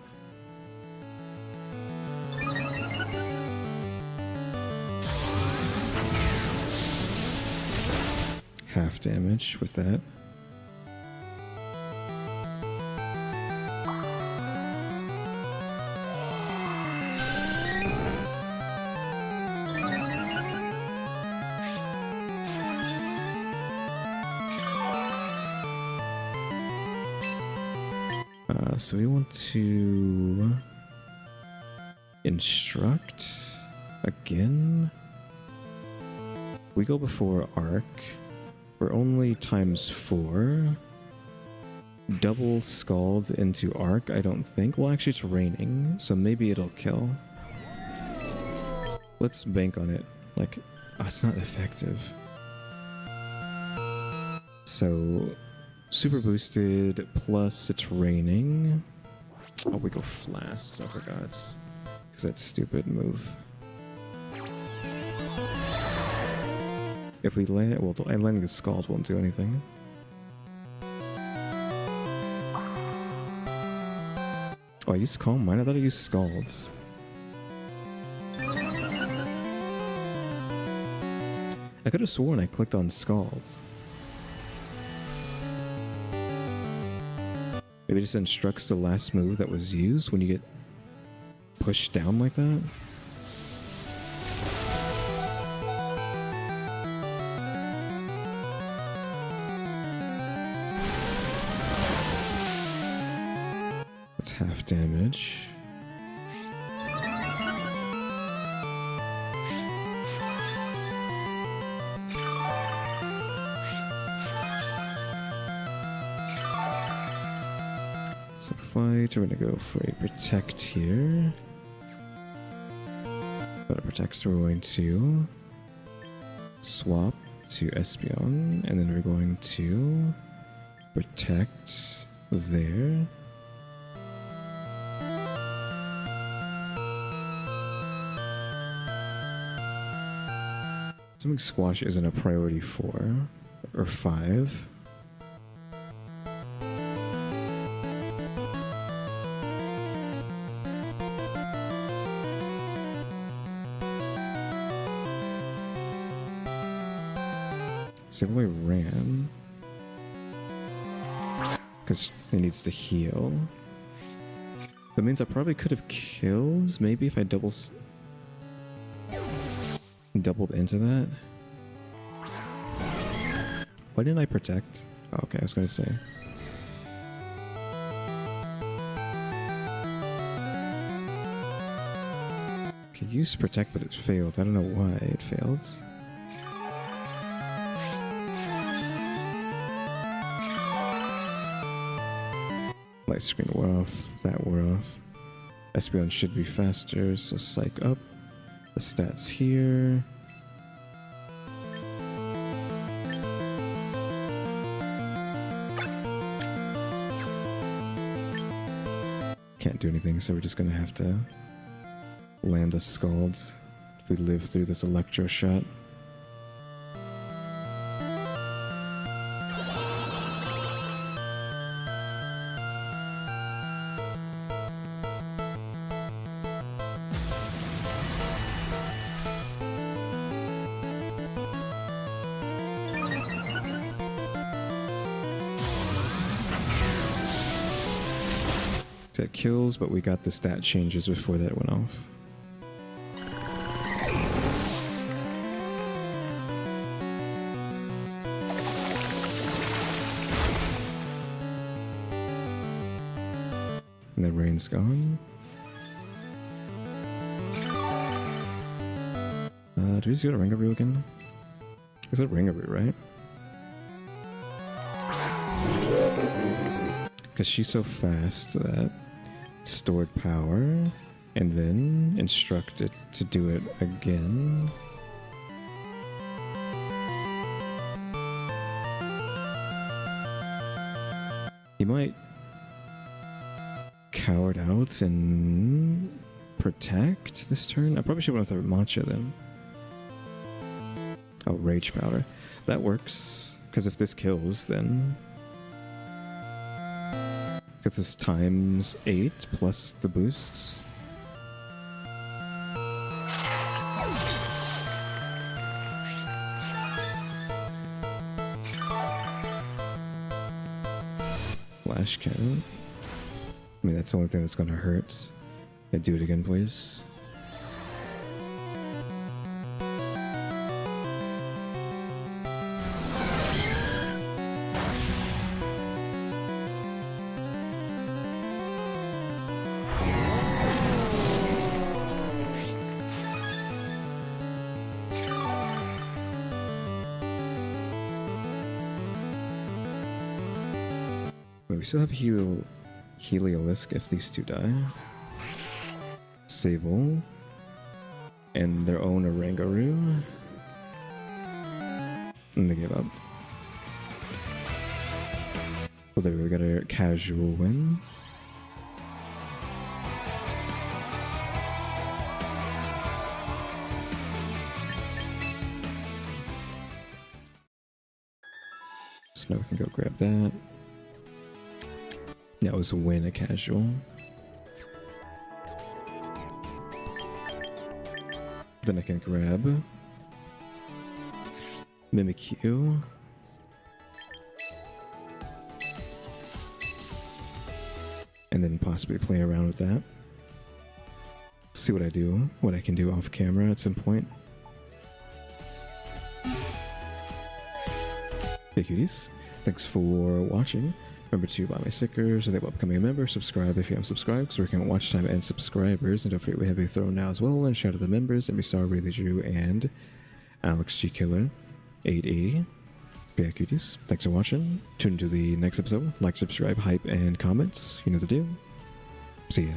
half damage with that. So we want to instruct again. We go before arc. We're only ×4. Double scald into arc, I don't think. Well, actually it's raining, so maybe it'll kill. Let's bank on it. Like, oh, it's not effective. So, super boosted, plus it's raining. Oh, we go Flask, I forgot. Because that's stupid move. If we land, well, landing the Scald won't do anything. Oh, I used Calm Mind? I thought I used Scalds. I could have sworn I clicked on Scald. Maybe it just instructs the last move that was used when you get pushed down like that. That's half damage. So fight, we're gonna go for a protect here. But a protect, so we're going to swap to Espeon, and then we're going to protect there. Something Squash isn't a priority 4 or 5. Simply ran because it needs to heal. That means I probably could have killed maybe if I doubled into that. Why didn't I protect? Oh, okay, I was gonna say. I used Protect, but it failed. I don't know why it failed. Light screen wore off. That wore off. Espeon should be faster, so psych up. The stats here. Can't do anything, so we're just gonna have to land a Scald if we live through this Electro shot. That kills, but we got the stat changes before that went off. And the rain's gone. Do we just go to Ringaroo again? Is it Ringaroo, right? Because she's so fast that stored power and then instruct it to do it again. He might coward out and protect this turn. I probably should have went with Matcha then. Oh, Rage Powder. That works, because if this kills, then because it's times 8 plus the boosts. Flash cannon. I mean, that's the only thing that's gonna hurt. Yeah, do it again, please. We still have Heliolisk if these two die. Sable. And their own Oranguru. And they give up. Well, there we got a casual win. So now we can go grab that. That was a win, a casual. Then I can grab Mimikyu. And then possibly play around with that. See what I do, what I can do off camera at some point. Hey Kyuuties, thanks for watching. Remember to buy my stickers and then becoming a member. Subscribe if you haven't subscribed, because we're working on watch time and subscribers. And don't forget we have a throne now as well. And shout out to the members, EmmyStarr, RaleyDrew, and alexgkiller 880. Yeah, Kyuuties, thanks for watching. Tune into the next episode. Like, subscribe, hype, and comments. You know the deal. See ya.